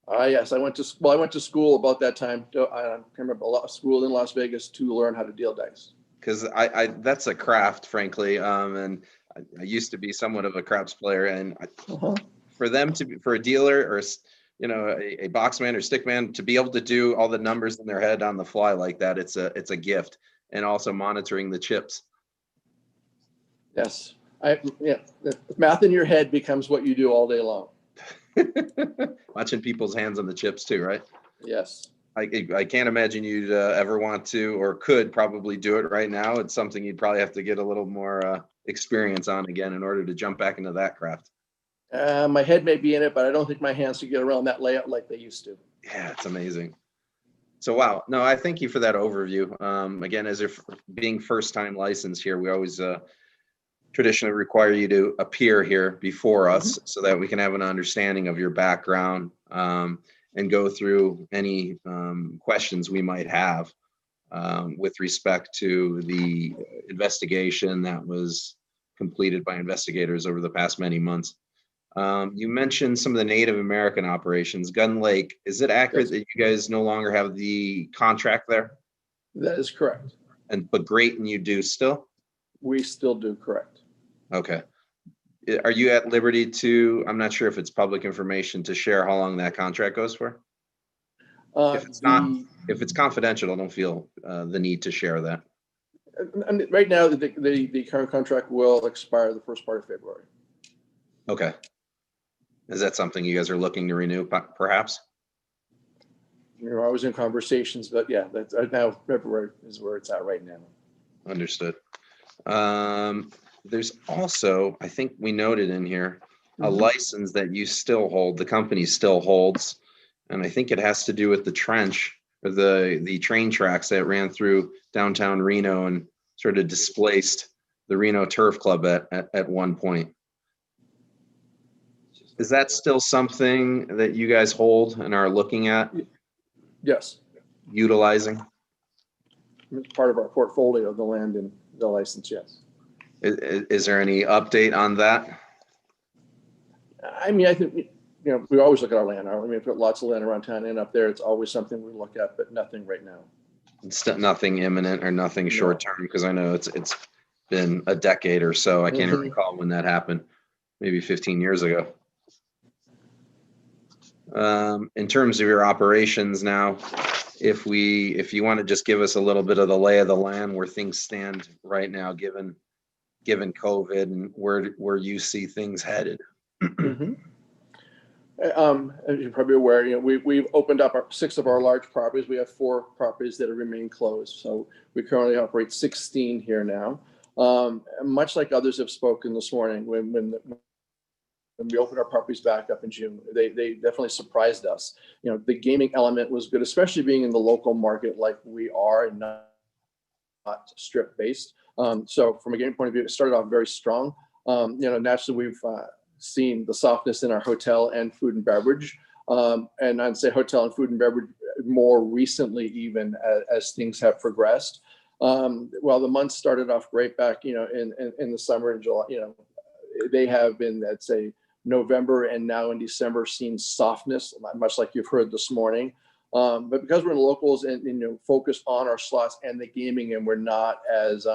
Yes, I went to school about that time. I remember a lot of school in Las Vegas to learn how to deal dice. Because I that's a craft, frankly, and I used to be somewhat of a craps player, and for a dealer or you know, a boxman or stickman to be able to do all the numbers in their head on the fly like that. It's a gift. And also monitoring the chips. Yes. The math in your head becomes what you do all day long. Watching people's hands on the chips too, right? Yes. I can't imagine you'd ever want to or could probably do it right now. It's something you'd probably have to get a little more experience on again in order to jump back into that craft. My head may be in it, but I don't think my hands could get around that layout like they used to. Yeah, it's amazing. So, wow. No, I thank you for that overview. Again, as if being first time licensed here, we always traditionally require you to appear here before us so that we can have an understanding of your background and go through any questions we might have with respect to the investigation that was completed by investigators over the past many months. You mentioned some of the Native American operations. Gun Lake, is it accurate that you guys no longer have the contract there? That is correct. But Grayton, you do still? We still do, correct. Okay. Are you at liberty to, I'm not sure if it's public information, to share how long that contract goes for? If it's not, if it's confidential, I don't feel the need to share that. Right now, the current contract will expire the first part of February. Okay. Is that something you guys are looking to renew, perhaps? I was in conversations, but yeah, that's now February is where it's at right now. Understood. There's also, I think we noted in here, a license that you still hold, the company still holds, and I think it has to do with the trench or the train tracks that ran through downtown Reno and sort of displaced the Reno Turf Club at one point. Is that still something that you guys hold and are looking at? Yes. Utilizing? It's part of our portfolio, the land and the license, yes. Is there any update on that? I mean, I think, we always look at our land. I mean, we've got lots of land around town and up there. It's always something we look at, but nothing right now. It's nothing imminent or nothing short term, because I know it's been a decade or so. I can't even recall when that happened, maybe 15 years ago. In terms of your operations now, if you want to just give us a little bit of the lay of the land, where things stand right now, given COVID, and where you see things headed. As you're probably aware, we've opened up 6 of our large properties. We have 4 properties that have remained closed. So we currently operate 16 here now. Much like others have spoken this morning, when we opened our properties back up in June, they definitely surprised us. The gaming element was good, especially being in the local market like we are and not strip based. So from a gaming point of view, it started off very strong. Naturally, we've seen the softness in our hotel and food and beverage. And I'd say hotel and food and beverage more recently, even as things have progressed. Well, the months started off great back, in the summer and July, they have been, I'd say, November and now in December seen softness, much like you've heard this morning. But because we're in locals and focused on our slots and the gaming, and we're not as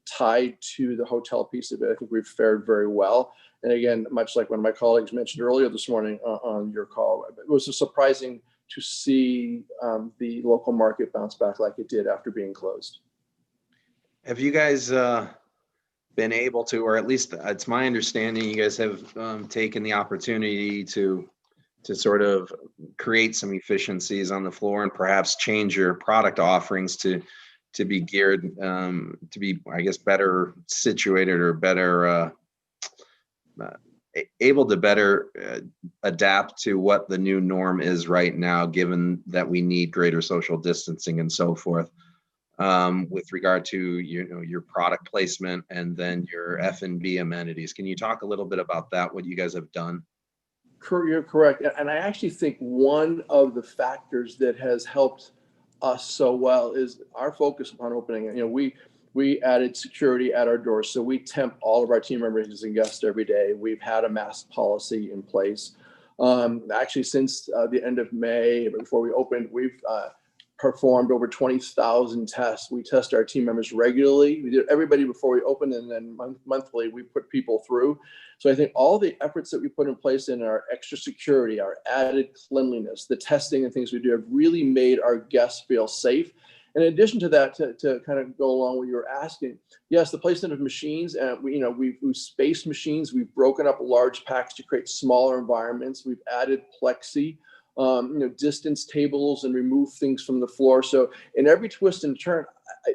tied to the hotel piece of it, I think we've fared very well. And again, much like one of my colleagues mentioned earlier this morning on your call, it was surprising to see the local market bounce back like it did after being closed. Have you guys been able to, or at least it's my understanding, you guys have taken the opportunity to sort of create some efficiencies on the floor and perhaps change your product offerings to be geared to be, I guess, better situated or better able to better adapt to what the new norm is right now, given that we need greater social distancing and so forth, with regard to your product placement and then your F&B amenities. Can you talk a little bit about that, what you guys have done? You're correct. And I actually think one of the factors that has helped us so well is our focus upon opening. We added security at our doors. So we temp all of our team members and guests every day. We've had a mask policy in place. Actually, since the end of May, before we opened, we've performed over 20,000 tests. We test our team members regularly. We did everybody before we opened, and then monthly we put people through. So I think all the efforts that we put in place in our extra security, our added cleanliness, the testing and things we do have really made our guests feel safe. In addition to that, to kind of go along with what you were asking, yes, the placement of machines, we've spaced machines, we've broken up large packs to create smaller environments, we've added plexi, distance tables and remove things from the floor. So in every twist and turn,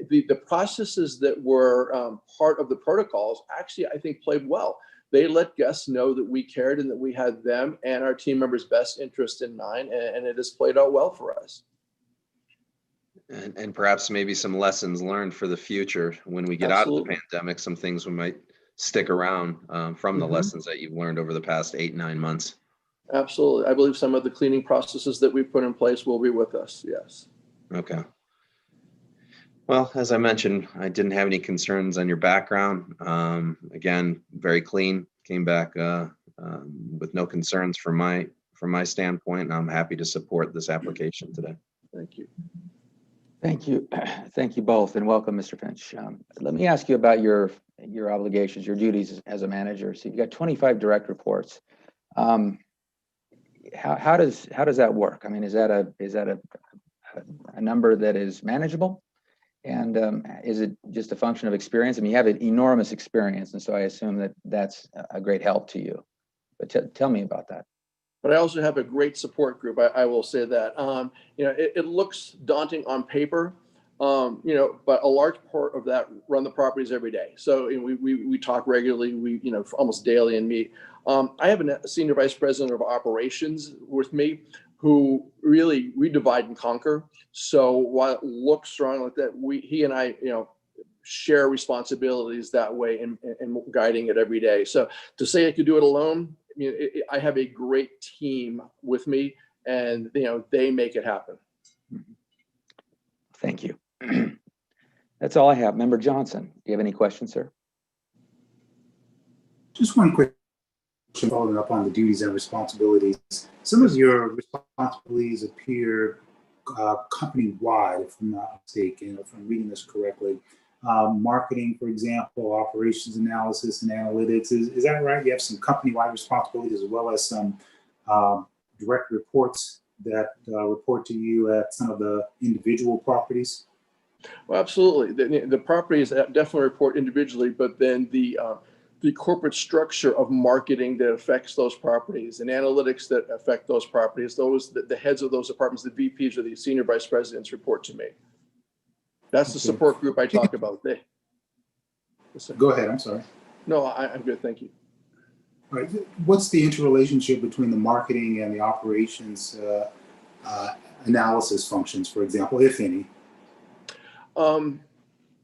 the processes that were part of the protocols actually, I think, played well. They let guests know that we cared and that we had them and our team members' best interest in mind, and it has played out well for us. And perhaps maybe some lessons learned for the future when we get Absolutely. out of the pandemic, some things we might stick around from the lessons that you've learned over the past 8-9 months. Absolutely. I believe some of the cleaning processes that we've put in place will be with us. Yes. Okay. Well, as I mentioned, I didn't have any concerns on your background. Again, very clean, came back with no concerns from my standpoint, and I'm happy to support this application today. Thank you. Thank you. Thank you both, and welcome, Mr. Finch. Let me ask you about your obligations, your duties as a manager. So you've got 25 direct reports. How does that work? I mean, is that a number that is manageable? And is it just a function of experience? I mean, you have an enormous experience, and so I assume that that's a great help to you. But tell me about that. But I also have a great support group. I will say that. It looks daunting on paper, but a large part of that run the properties every day. So we talk regularly. We almost daily and meet. I have a senior vice president of operations with me, who really we divide and conquer. So while it looks strong like that, he and I share responsibilities that way and guiding it every day. So to say I could do it alone, I have a great team with me, and they make it happen. Thank you. That's all I have. Member Johnson, do you have any questions, sir? Just one quick question following up on the duties and responsibilities. Some of your responsibilities appear company-wide, if I'm not mistaken, if I'm reading this correctly. Marketing, for example, operations analysis and analytics. Is that right? You have some company-wide responsibilities as well as some direct reports that report to you at some of the individual properties? Well, absolutely. The properties definitely report individually, but then the corporate structure of marketing that affects those properties and analytics that affect those properties, the heads of those departments, the VPs or the senior vice presidents report to me. That's the support group I talk about. Go ahead. I'm sorry. No, I'm good. Thank you. All right. What's the interrelationship between the marketing and the operations analysis functions, for example, if any?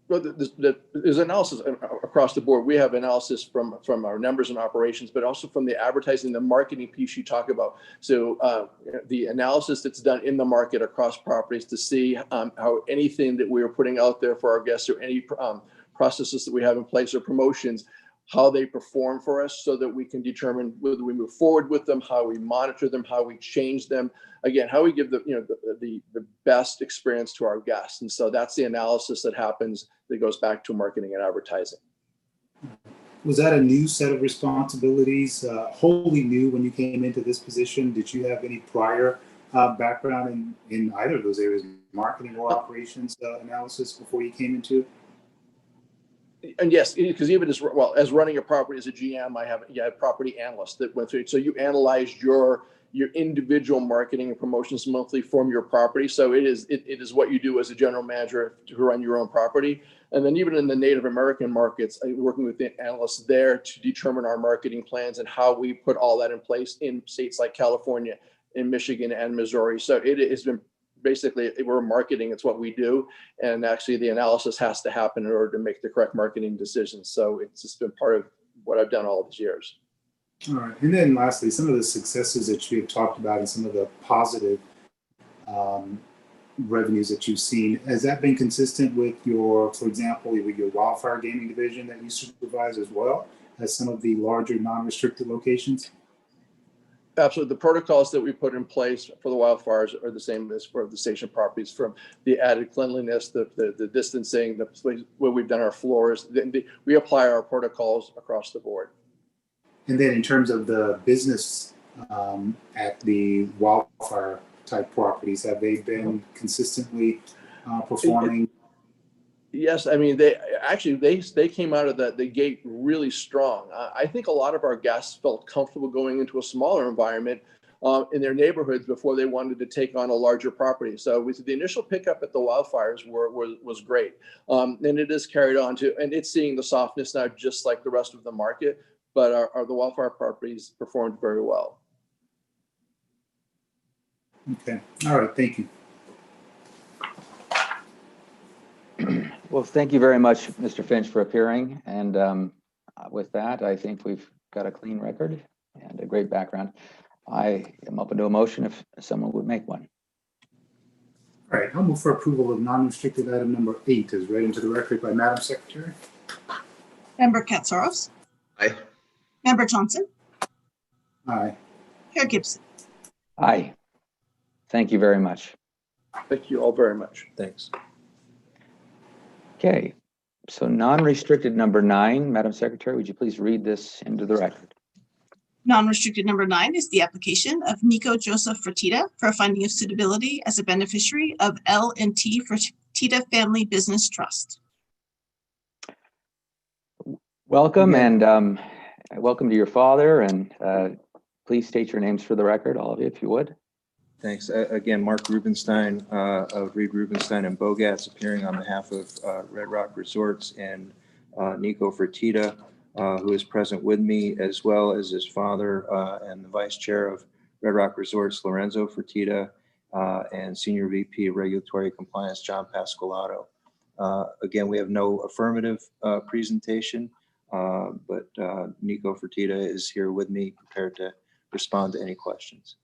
Well, there's analysis across the board. We have analysis from our numbers and operations, but also from the advertising, the marketing piece you talk about. So the analysis that's done in the market across properties to see how anything that we are putting out there for our guests or any processes that we have in place or promotions, how they perform for us so that we can determine whether we move forward with them, how we monitor them, how we change them. Again, how we give the best experience to our guests. And so that's the analysis that happens that goes back to marketing and advertising. Was that a new set of responsibilities, wholly new when you came into this position? Did you have any prior background in either of those areas, marketing or operations analysis, before you came into it? And yes, because even as running a property as a GM, I have property analysts that went through it. So you analyze your individual marketing and promotions monthly from your property. So it is what you do as a general manager to run your own property. And then even in the Native American markets, working with the analysts there to determine our marketing plans and how we put all that in place in states like California, in Michigan, and Missouri. So it has been basically, we're marketing, it's what we do. And actually the analysis has to happen in order to make the correct marketing decisions. So it's just been part of what I've done all these years. All right. And then lastly, some of the successes that you have talked about and some of the positive revenues that you've seen, has that been consistent with for example, with your wildfire gaming division that you supervise as well as some of the larger non-restricted locations? Absolutely. The protocols that we put in place for the wildfires are the same as for the station properties, from the added cleanliness, the distancing, the place where we've done our floors. We apply our protocols across the board. And then in terms of the business at the wildfire type properties, have they been consistently performing? Yes, I mean, they came out of the gate really strong. I think a lot of our guests felt comfortable going into a smaller environment in their neighborhoods before they wanted to take on a larger property. So the initial pickup at the wildfires was great, and it is carried on to, and it's seeing the softness now, just like the rest of the market. But the wildfire properties performed very well. Okay, all right, thank you. Well, thank you very much, Mr. Finch, for appearing. And with that, I think we've got a clean record and a great background. I am open to a motion if someone would make one. All right, I'll move for approval of non-restricted item number 8 as read into the record by Madam Secretary. Member Katsaros. Aye. Member Johnson. Aye. Chair Gibson. Aye. Thank you very much. Thank you all very much. Thanks. Okay, so non-restricted number 9, Madam Secretary, would you please read this into the record? Non-restricted number 9 is the application of Nico Joseph Fertitta for a finding of suitability as a beneficiary of L&T Fertitta Family Business Trust. Welcome, and welcome to your father, and please state your names for the record, all of you, if you would. Thanks. Again, Mark Rubenstein of Reed Rubenstein and Bogatz, appearing on behalf of Red Rock Resorts, and Nico Fertitta, who is present with me, as well as his father and the vice chair of Red Rock Resorts, Lorenzo Fertitta, and Senior VP of Regulatory Compliance, John Pascolato. Again, we have no affirmative presentation, but Nico Fertitta is here with me, prepared to respond to any questions.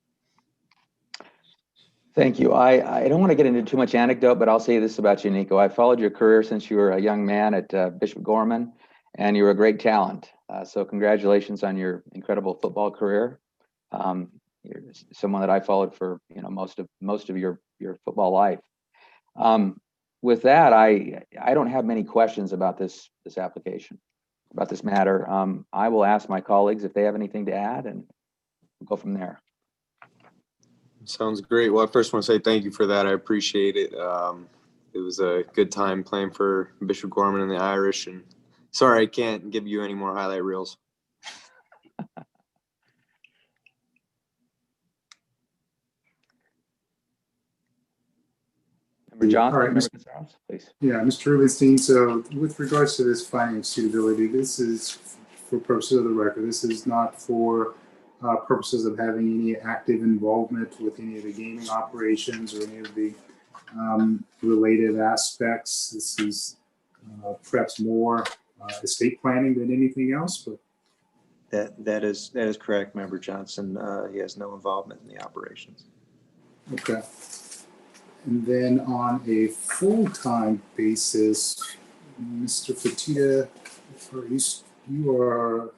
Thank you. I don't want to get into too much anecdote, but I'll say this about you, Nico. I followed your career since you were a young man at Bishop Gorman, and you were a great talent. So congratulations on your incredible football career. You're someone that I followed for most of your football life. With that, I don't have many questions about this application, about this matter. I will ask my colleagues if they have anything to add, and we'll go from there. Sounds great. Well, I first want to say thank you for that. I appreciate it. It was a good time playing for Bishop Gorman and the Irish. And sorry, I can't give you any more highlight reels. Member Johnson, All right, Member Gonzalez, please. Yeah, Mr. Rubenstein, so with regards to this finding of suitability, this is for purposes of the record. This is not for purposes of having any active involvement with any of the gaming operations or any of the related aspects. This is perhaps more estate planning than anything else, but That is correct, Member Johnson. He has no involvement in the operations. okay. And then on a full-time basis, Mr. Fertitta, you are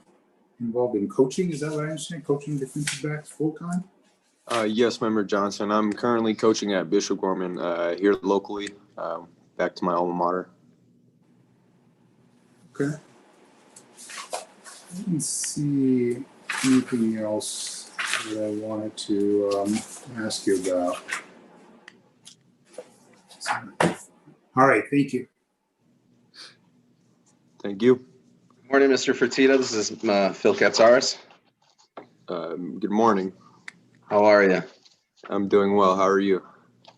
involved in coaching, is that what I understand? Coaching defensive backs full-time? Yes, Member Johnson. I'm currently coaching at Bishop Gorman here locally, back to my alma mater. Okay. I didn't see anything else that I wanted to ask you about. All right, thank you. Thank you. Good morning, Mr. Fertitta. This is Phil Katsaros. Good morning. How are you? I'm doing well. How are you?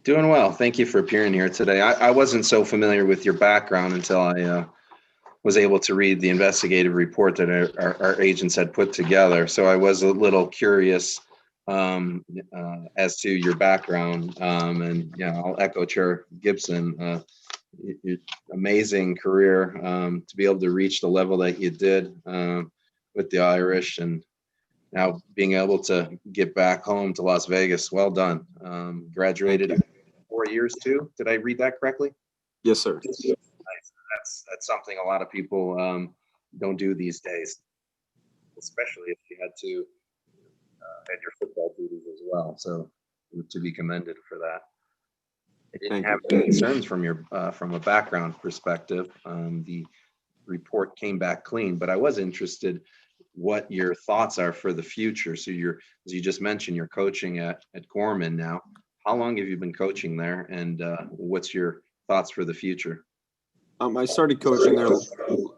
Doing well. Thank you for appearing here today. I wasn't so familiar with your background until I was able to read the investigative report that our agents had put together. So I was a little curious as to your background. And yeah, I'll echo Chair Gibson. Your amazing career to be able to reach the level that you did with the Irish, and now being able to get back home to Las Vegas. Well done. Graduated in 4 years too. Did I read that correctly? Yes, sir. Nice. That's something a lot of people don't do these days, especially if you had to and your football duties as well. So to be commended for that. I didn't Thank have you. any concerns from your from a background perspective. The report came back clean, but I was interested what your thoughts are for the future. So you're, as you just mentioned, you're coaching at Gorman now. How long have you been coaching there, and what's your thoughts for the future? I started coaching there.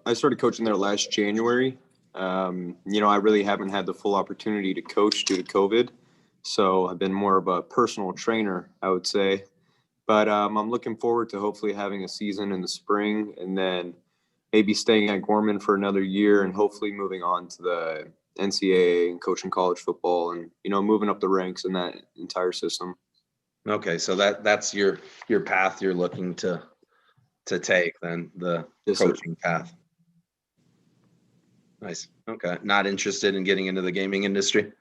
I started coaching there last January. I really haven't had the full opportunity to coach due to COVID, so I've been more of a personal trainer, I would say. But I'm looking forward to hopefully having a season in the spring, and then maybe staying at Gorman for another year, and hopefully moving on to the NCAA and coaching college football, and moving up the ranks in that entire system. Okay, so that's your path you're looking to take, then, the coaching path. Nice. Okay. Not interested in getting into the gaming industry,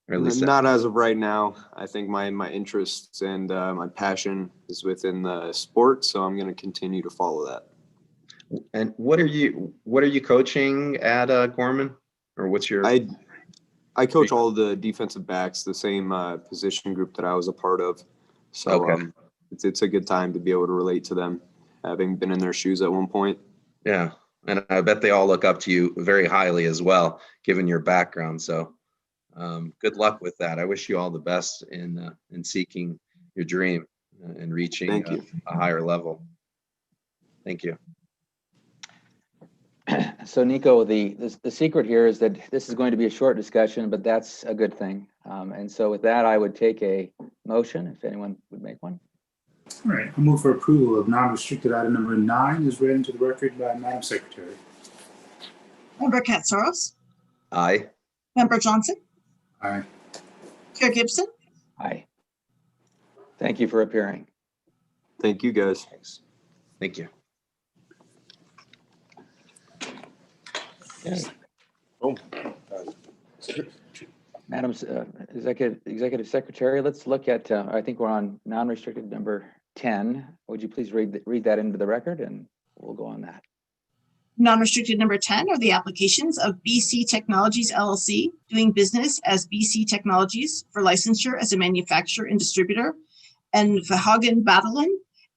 or at least Not as of right now. I think my interests and my passion is within the sport, so I'm going to continue to follow that. And what are you coaching at Gorman, or what's your? I coach all the defensive backs, the same position group that I was a part of. So Okay. It's a good time to be able to relate to them, having been in their shoes at one point. Yeah, and I bet they all look up to you very highly as well, given your background. So good luck with that. I wish you all the best in seeking your dream and reaching a higher level. Thank you. So Nico, the secret here is that this is going to be a short discussion, but that's a good thing. And so with that, I would take a motion, if anyone would make one. All right, I'll move for approval of non-restricted item number 9 is read into the record by Madam Secretary. Member Katsaros. Aye. Member Johnson. Aye. Chair Gibson. Aye. Thank you for appearing. Thank you, guys. Thank you. Okay. Madam Executive Secretary, let's look at, I think we're on non-restricted number 10. Would you please read that into the record, and we'll go on that. Non-restricted number 10 are the applications of BC Technologies LLC, doing business as BC Technologies for licensure as a manufacturer and distributor, and Vahagan Badalin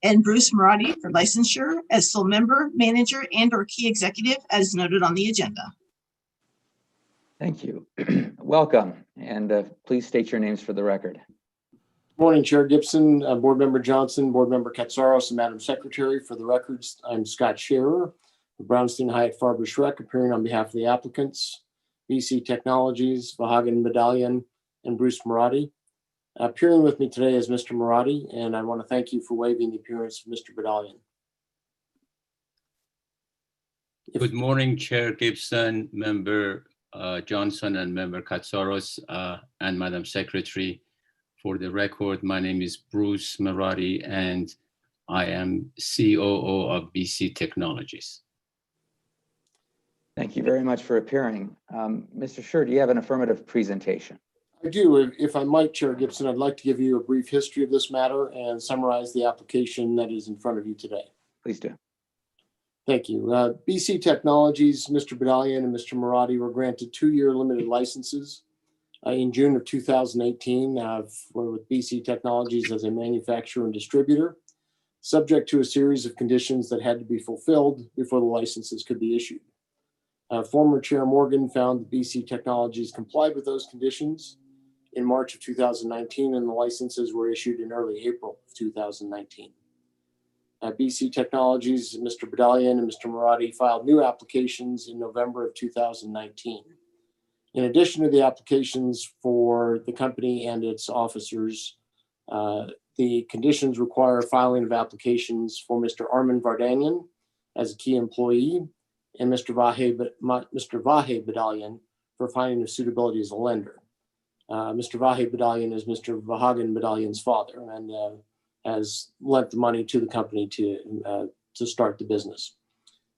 and Bruce Marati for licensure as sole member, manager, and/or key executive as noted on the agenda. Thank you. Welcome, and please state your names for the record. Morning, Chair Gibson, Board Member Johnson, Board Member Katsaros, and Madam Secretary. For the records, I'm Scott Scherer, the Brownstein Hyatt Farber Schreck, appearing on behalf of the applicants, BC Technologies, Vahagan Medallion, and Bruce Marati. Appearing with me today is Mr. Marati, and I want to thank you for waiving the appearance of Mr. Medallion. Good morning, Chair Gibson, Member Johnson, and Member Katsaros, and Madam Secretary. For the record, my name is Bruce Marati, and I am COO of BC Technologies. Thank you very much for appearing. Mr. Scherer, do you have an affirmative presentation? I do. If I might, Chair Gibson, I'd like to give you a brief history of this matter and summarize the application that is in front of you today. Please do. Thank you. BC Technologies, Mr. Badalian and Mr. Marati were granted 2-year limited licenses in June of 2018 with BC Technologies as a manufacturer and distributor, subject to a series of conditions that had to be fulfilled before the licenses could be issued. Former Chair Morgan found that BC Technologies complied with those conditions in March of 2019, and the licenses were issued in early April of 2019. BC Technologies, Mr. Badalian and Mr. Marati filed new applications in November of 2019. In addition to the applications for the company and its officers, the conditions require filing of applications for Mr. Armin Vardanyan as a key employee and Mr. Vahe Badalian for finding of suitability as a lender. Mr. Vahe Badalian is Mr. Vahagan Badalian's father and has lent the money to the company to start the business.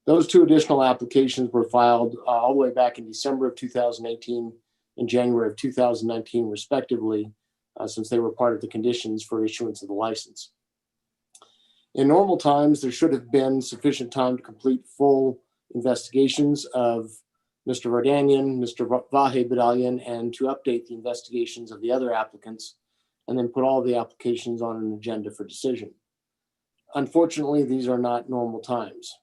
Those 2 additional applications were filed all the way back in December of 2018 and January of 2019, respectively, since they were part of the conditions for issuance of the license. In normal times, there should have been sufficient time to complete full investigations of Mr. Vardanyan, Mr. Vahe Badalian, and to update the investigations of the other applicants, and then put all the applications on an agenda for decision. Unfortunately, these are not normal times.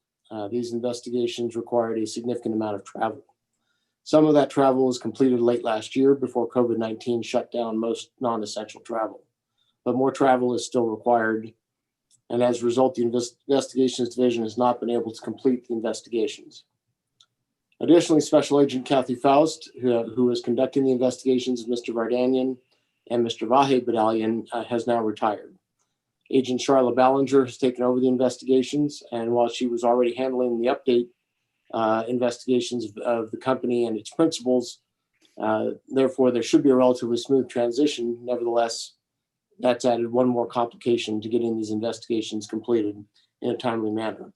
These investigations required a significant amount of travel. Some of that travel was completed late last year before COVID-19 shut down most non-essential travel, but more travel is still required. And as a result, the investigations division has not been able to complete the investigations. Additionally, Special Agent Kathy Faust, who is conducting the investigations of Mr. Vardanyan and Mr. Vahe Badalian, has now retired. Agent Charlotte Ballinger has taken over the investigations, and while she was already handling the update investigations of the company and its principals, therefore there should be a relatively smooth transition. Nevertheless, that's added one more complication to getting these investigations completed in a timely manner.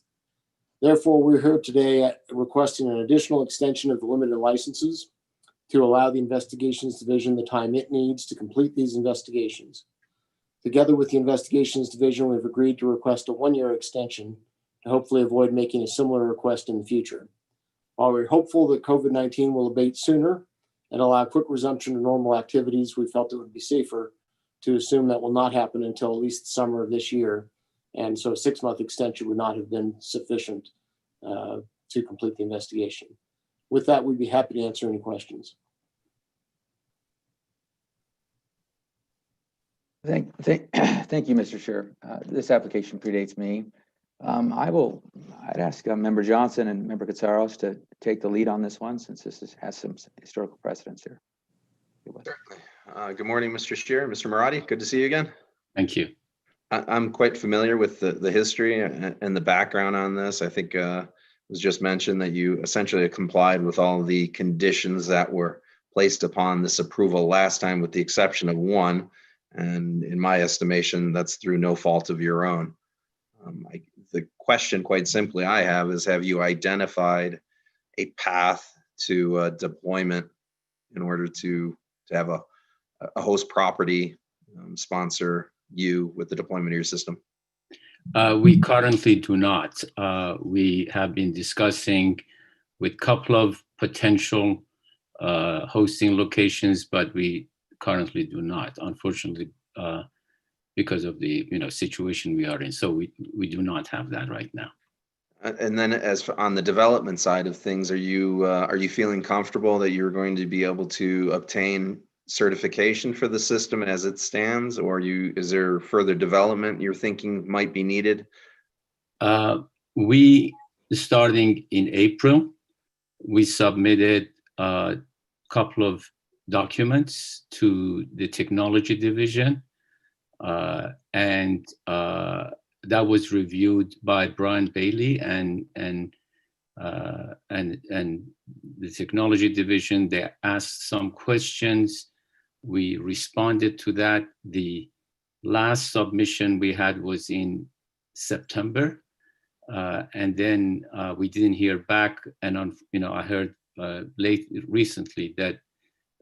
Therefore, we're here today requesting an additional extension of the limited licenses to allow the investigations division the time it needs to complete these investigations. Together with the investigations division, we've agreed to request a 1-year extension to hopefully avoid making a similar request in the future. While we're hopeful that COVID-19 will abate sooner and allow quick resumption of normal activities, we felt it would be safer to assume that will not happen until at least the summer of this year. And so a 6-month extension would not have been sufficient to complete the investigation. With that, we'd be happy to answer any questions. Thank you, Mr. Chair. This application predates me. I'd ask Member Johnson and Member Katsaros to take the lead on this one, since this has some historical precedence here. Certainly. Good morning, Mr. Scheer. Mr. Marati, good to see you again. Thank you. I'm quite familiar with the history and the background on this. I think it was just mentioned that you essentially complied with all the conditions that were placed upon this approval last time, with the exception of one. And in my estimation, that's through no fault of your own. The question, quite simply, I have is, have you identified a path to deployment in order to have a host property sponsor you with the deployment of your system? We currently do not. We have been discussing with a couple of potential hosting locations, but we currently do not, unfortunately, because of the situation we are in. So we do not have that right now. And then, as on the development side of things, are you feeling comfortable that you're going to be able to obtain certification for the system as it stands, or is there further development you're thinking might be needed? We, starting in April, we submitted a couple of documents to the technology division, and that was reviewed by Brian Bailey and the technology division. They asked some questions. We responded to that. The last submission we had was in September, and then we didn't hear back. And I heard recently that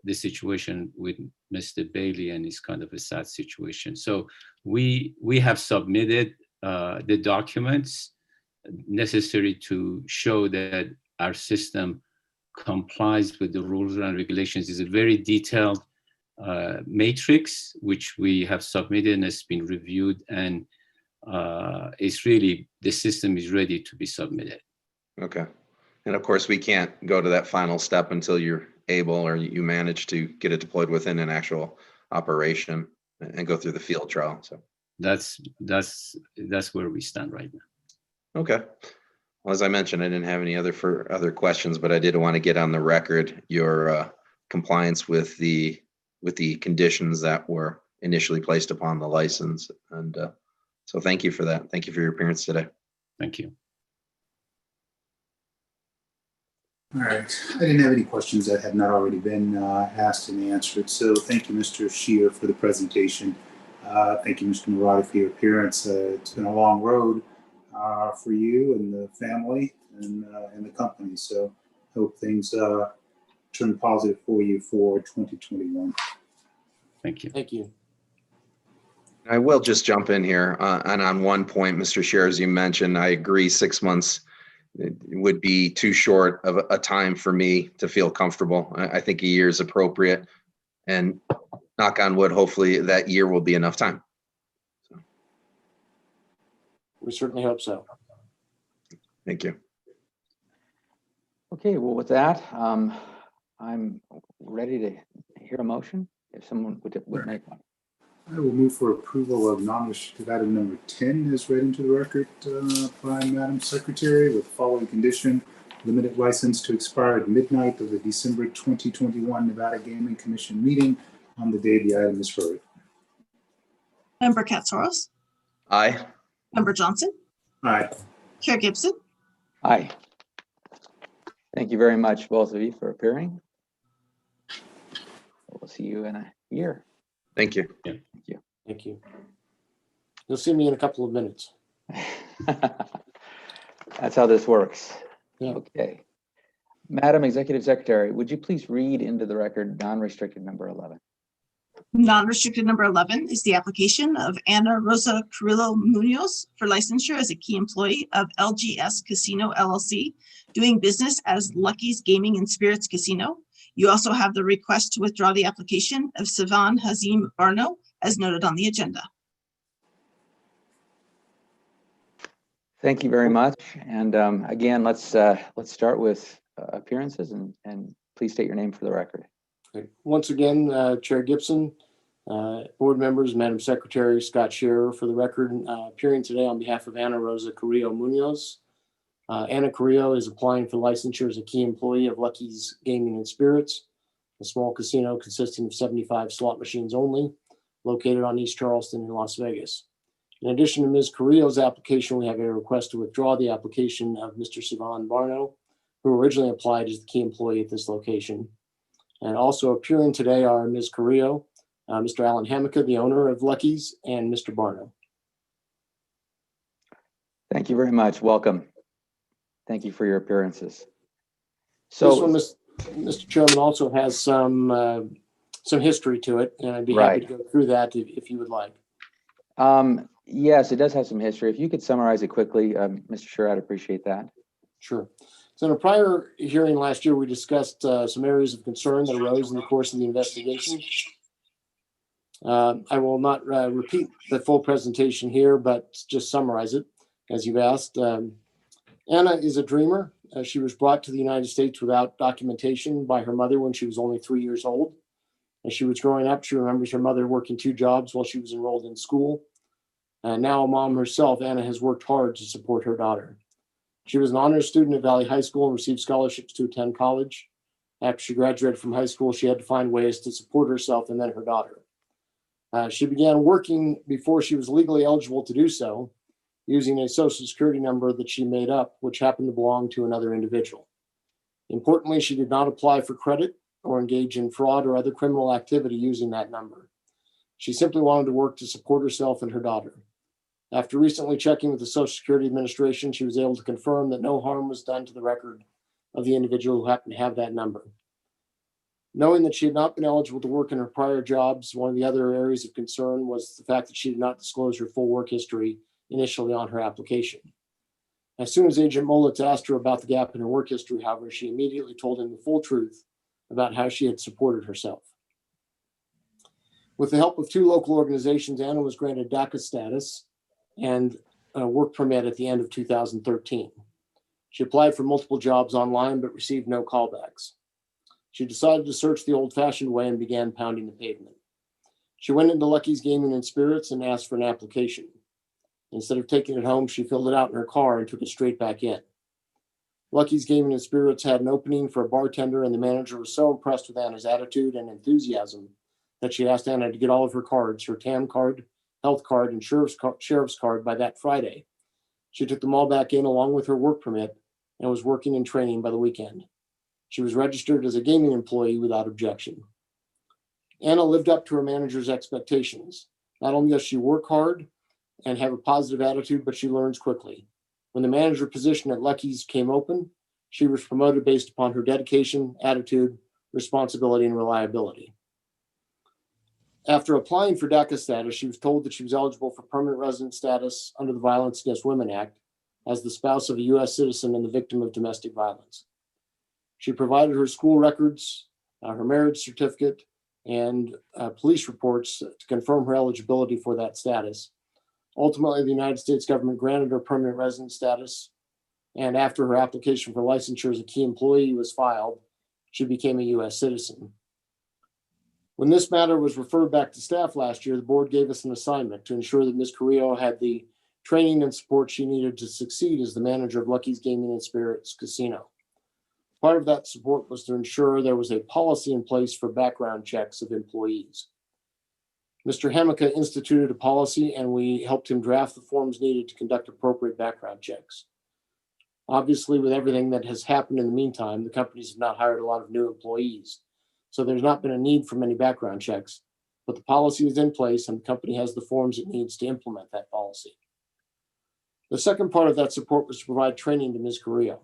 the situation with Mr. Bailey and is kind of a sad situation. So we have submitted the documents necessary to show that our system complies with the rules and regulations. It's a very detailed matrix which we have submitted and has been reviewed, and the system is ready to be submitted. Okay. And of course, we can't go to that final step until you're able, or you manage to get it deployed within an actual operation and go through the field trial. So that's where we stand right now. Okay. Well, as I mentioned, I didn't have any other questions, but I did want to get on the record your compliance with the conditions that were initially placed upon the license. And so thank you for that. Thank you for your appearance today. Thank you. All right. I didn't have any questions that had not already been asked and answered. So thank you, Mr. Scheer, for the presentation. Thank you, Mr. Marati, for your appearance. It's been a long road for you and the family and the company. So hope things turn positive for you for 2021. Thank you. Thank you. I will just jump in here and on one point, Mr. Scheer, as you mentioned, I agree 6 months it would be too short of a time for me to feel comfortable. I think a year is appropriate, and knock on wood, hopefully that year will be enough time. We certainly hope so. Thank you. Okay, well, with that, I'm ready to hear a motion, if someone would make one. I will move for approval of non-restricted item number 10 as read into the record by Madam Secretary with the following condition: limited license to expire at midnight of the December 2021 Nevada Gaming Commission meeting on the day the item is heard. Member Katsouros, Aye. Member Johnson, Aye. Chair Gibson. Aye. Thank you very much, both of you, for appearing. We'll see you in a year. Thank you. Thank you. Thank you. You'll see me in a couple of minutes. That's how this works. Yeah. Okay. Madam Executive Secretary, would you please read into the record non-restricted number 11? Non-restricted number 11 is the application of Ana Rosa Carrillo Munoz for licensure as a key employee of LGS Casino LLC, doing business as Lucky's Gaming and Spirits Casino. You also have the request to withdraw the application of Sivan Hazim Barno, as noted on the agenda. Thank you very much. And again, let's start with appearances and please state your name for the record. Once again, Chair Gibson, board members, Madam Secretary, Scott Scherer, for the record, appearing today on behalf of Ana Rosa Carrillo Munoz. Ana Carrillo is applying for licensure as a key employee of Lucky's Gaming and Spirits, a small casino consisting of 75 slot machines only, located on East Charleston in Las Vegas. In addition to Ms. Carrillo's application, we have a request to withdraw the application of Mr. Sivan Barno, who originally applied as the key employee at this location. And also appearing today are Ms. Carrillo, Mr. Alan Hamika, the owner of Lucky's, and Mr. Barno. Thank you very much. Welcome. Thank you for your appearances. This one, Mr. Chairman, also has some history to it, and I'd be happy to go through that if you would like. Yes, it does have some history. If you could summarize it quickly, Mr. Scherer, I'd appreciate that. Sure. So in a prior hearing last year, we discussed some areas of concern that arose in the course of the investigation. I will not repeat the full presentation here, but just summarize it as you've asked. Ana is a dreamer. She was brought to the United States without documentation by her mother when she was only 3 years old. As she was growing up, she remembers her mother working 2 jobs while she was enrolled in school. Now a mom herself, Ana has worked hard to support her daughter. She was an honors student at Valley High School and received scholarships to attend college. After she graduated from high school, she had to find ways to support herself and then her daughter. She began working before she was legally eligible to do so, using a Social Security number that she made up, which happened to belong to another individual. Importantly, she did not apply for credit or engage in fraud or other criminal activity using that number. She simply wanted to work to support herself and her daughter. After recently checking with the Social Security Administration, she was able to confirm that no harm was done to the record of the individual who happened to have that number. Knowing that she had not been eligible to work in her prior jobs, one of the other areas of concern was the fact that she did not disclose her full work history initially on her application. As soon as Agent Molitz asked her about the gap in her work history, however, she immediately told him the full truth about how she had supported herself. With the help of 2 local organizations, Ana was granted DACA status and a work permit at the end of 2013. She applied for multiple jobs online, but received no callbacks. She decided to search the old-fashioned way and began pounding the pavement. She went into Lucky's Gaming and Spirits and asked for an application. Instead of taking it home, she filled it out in her car and took it straight back in. Lucky's Gaming and Spirits had an opening for a bartender, and the manager was so impressed with Ana's attitude and enthusiasm that she asked Ana to get all of her cards, her TAM card, health card, and sheriff's card by that Friday. She took them all back in along with her work permit and was working and training by the weekend. She was registered as a gaming employee without objection. Ana lived up to her manager's expectations. Not only does she work hard and have a positive attitude, but she learns quickly. When the manager position at Lucky's came open, she was promoted based upon her dedication, attitude, responsibility, and reliability. After applying for DACA status, she was told that she was eligible for permanent resident status under the Violence Against Women Act, as the spouse of a U.S. citizen and the victim of domestic violence. She provided her school records, her marriage certificate, and police reports to confirm her eligibility for that status. Ultimately, the United States government granted her permanent resident status, and after her application for licensure as a key employee was filed, she became a U.S. citizen. When this matter was referred back to staff last year, the board gave us an assignment to ensure that Ms. Carrillo had the training and support she needed to succeed as the manager of Lucky's Gaming and Spirits Casino. Part of that support was to ensure there was a policy in place for background checks of employees. Mr. Hamika instituted a policy, and we helped him draft the forms needed to conduct appropriate background checks. Obviously, with everything that has happened in the meantime, the companies have not hired a lot of new employees. So there's not been a need for many background checks, but the policy is in place and the company has the forms it needs to implement that policy. The second part of that support was to provide training to Ms. Carrillo.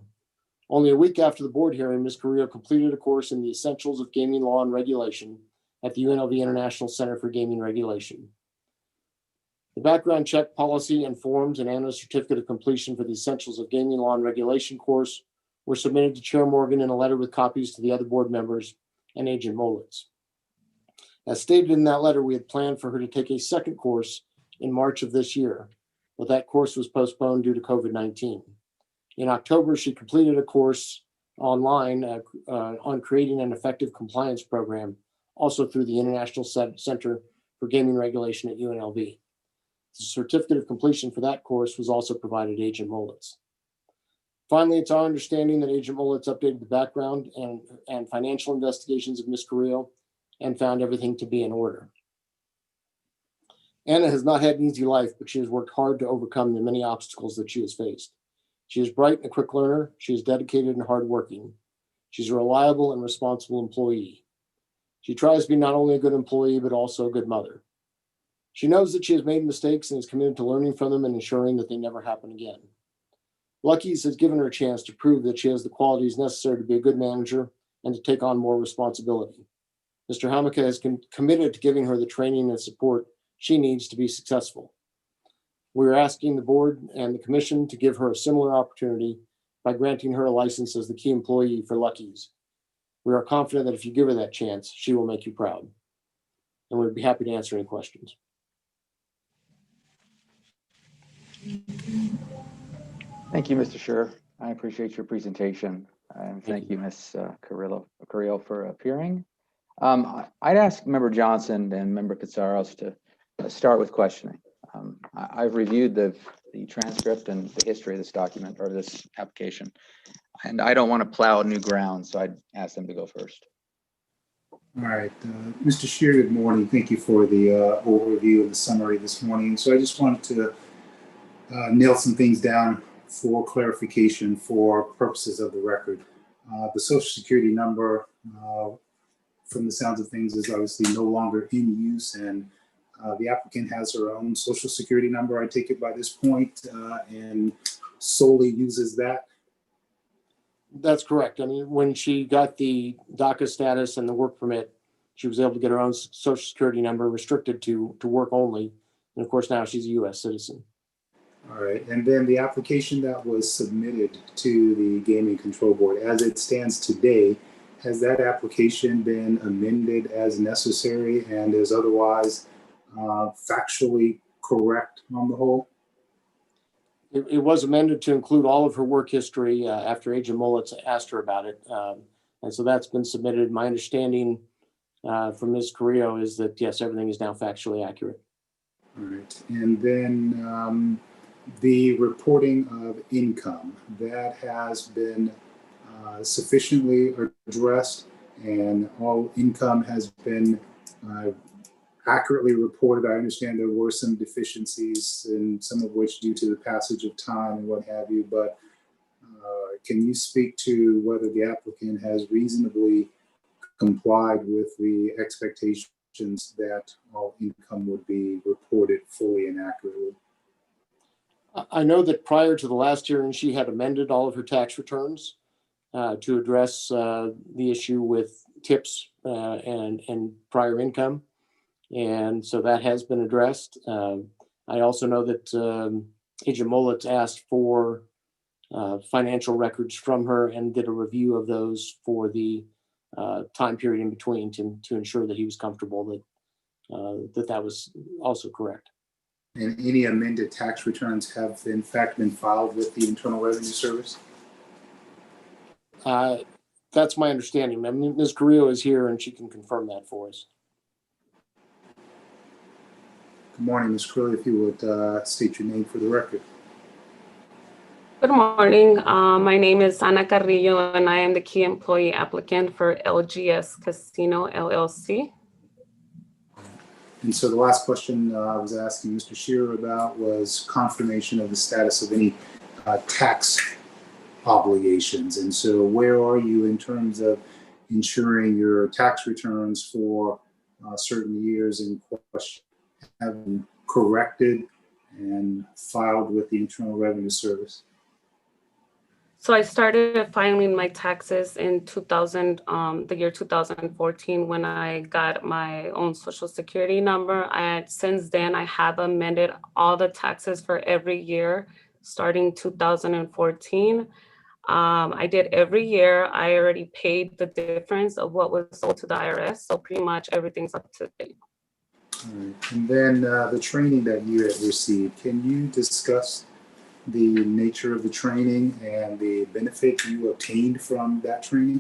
Only a week after the board hearing, Ms. Carrillo completed a course in the Essentials of Gaming Law and Regulation at the UNLV International Center for Gaming Regulation. The background check policy and forms and annual certificate of completion for the Essentials of Gaming Law and Regulation course were submitted to Chair Morgan in a letter with copies to the other board members and Agent Molitz. As stated in that letter, we had planned for her to take a second course in March of this year, but that course was postponed due to COVID-19. In October, she completed a course online on creating an effective compliance program, also through the International Center for Gaming Regulation at UNLV. The certificate of completion for that course was also provided to Agent Molitz. Finally, it's our understanding that Agent Molitz updated the background and financial investigations of Ms. Carrillo and found everything to be in order. Anna has not had an easy life, but she has worked hard to overcome the many obstacles that she has faced. She is bright and a quick learner. She is dedicated and hardworking. She's a reliable and responsible employee. She tries to be not only a good employee, but also a good mother. She knows that she has made mistakes and is committed to learning from them and ensuring that they never happen again. Lucky's has given her a chance to prove that she has the qualities necessary to be a good manager and to take on more responsibility. Mr. Hamika has committed to giving her the training and support she needs to be successful. We're asking the board and the commission to give her a similar opportunity by granting her a license as the key employee for Lucky's. We are confident that if you give her that chance, she will make you proud. And we'd be happy to answer any questions. Thank you, Mr. Scher. I appreciate your presentation. And thank you, Ms. Carrillo for appearing. I'd ask Member Johnson and Member Katsaros to start with questioning. I've reviewed the transcript and the history of this document or this application, and I don't want to plow new ground, so I'd ask them to go first. All right, Mr. Scheer, good morning. Thank you for the overview of the summary this morning. So I just wanted to nail some things down for clarification for purposes of the record. The Social Security number, from the sounds of things, is obviously no longer in use, and the applicant has her own Social Security number, I take it by this point, and solely uses that. That's correct. I mean, when she got the DACA status and the work permit, she was able to get her own Social Security number, restricted to work only. And of course, now she's a U.S. citizen. All right. And then the application that was submitted to the Gaming Control Board, as it stands today, has that application been amended as necessary and is otherwise factually correct on the whole? It was amended to include all of her work history after Agent Molitz asked her about it. And so that's been submitted. My understanding from Ms. Carrillo is that, yes, everything is now factually accurate. All right. And then the reporting of income, that has been sufficiently addressed, and all income has been accurately reported. I understand there were some deficiencies, and some of which due to the passage of time and what have you, but can you speak to whether the applicant has reasonably complied with the expectations that all income would be reported fully and accurately? I know that prior to the last hearing, she had amended all of her tax returns to address the issue with tips and prior income. And so that has been addressed. I also know that Agent Mollitz asked for financial records from her and did a review of those for the time period in between to ensure that he was comfortable that that was also correct. And any amended tax returns have in fact been filed with the Internal Revenue Service? That's my understanding. I mean, Ms. Carrillo is here and she can confirm that for us. Good morning, Ms. Curley, if you would state your name for the record. Good morning. My name is Ana Carrillo, and I am the key employee applicant for LGS Casino LLC. And so the last question I was asking Mr. Shearer about was confirmation of the status of any tax obligations. And so where are you in terms of ensuring your tax returns for certain years in question have been corrected and filed with the Internal Revenue Service? So I started filing my taxes in the year 2014 when I got my own social security number. And since then, I have amended all the taxes for every year, starting 2014. I did every year. I already paid the difference of what was sold to the IRS. So pretty much everything's up to date. All right. And then the training that you had received, can you discuss the nature of the training and the benefit you obtained from that training?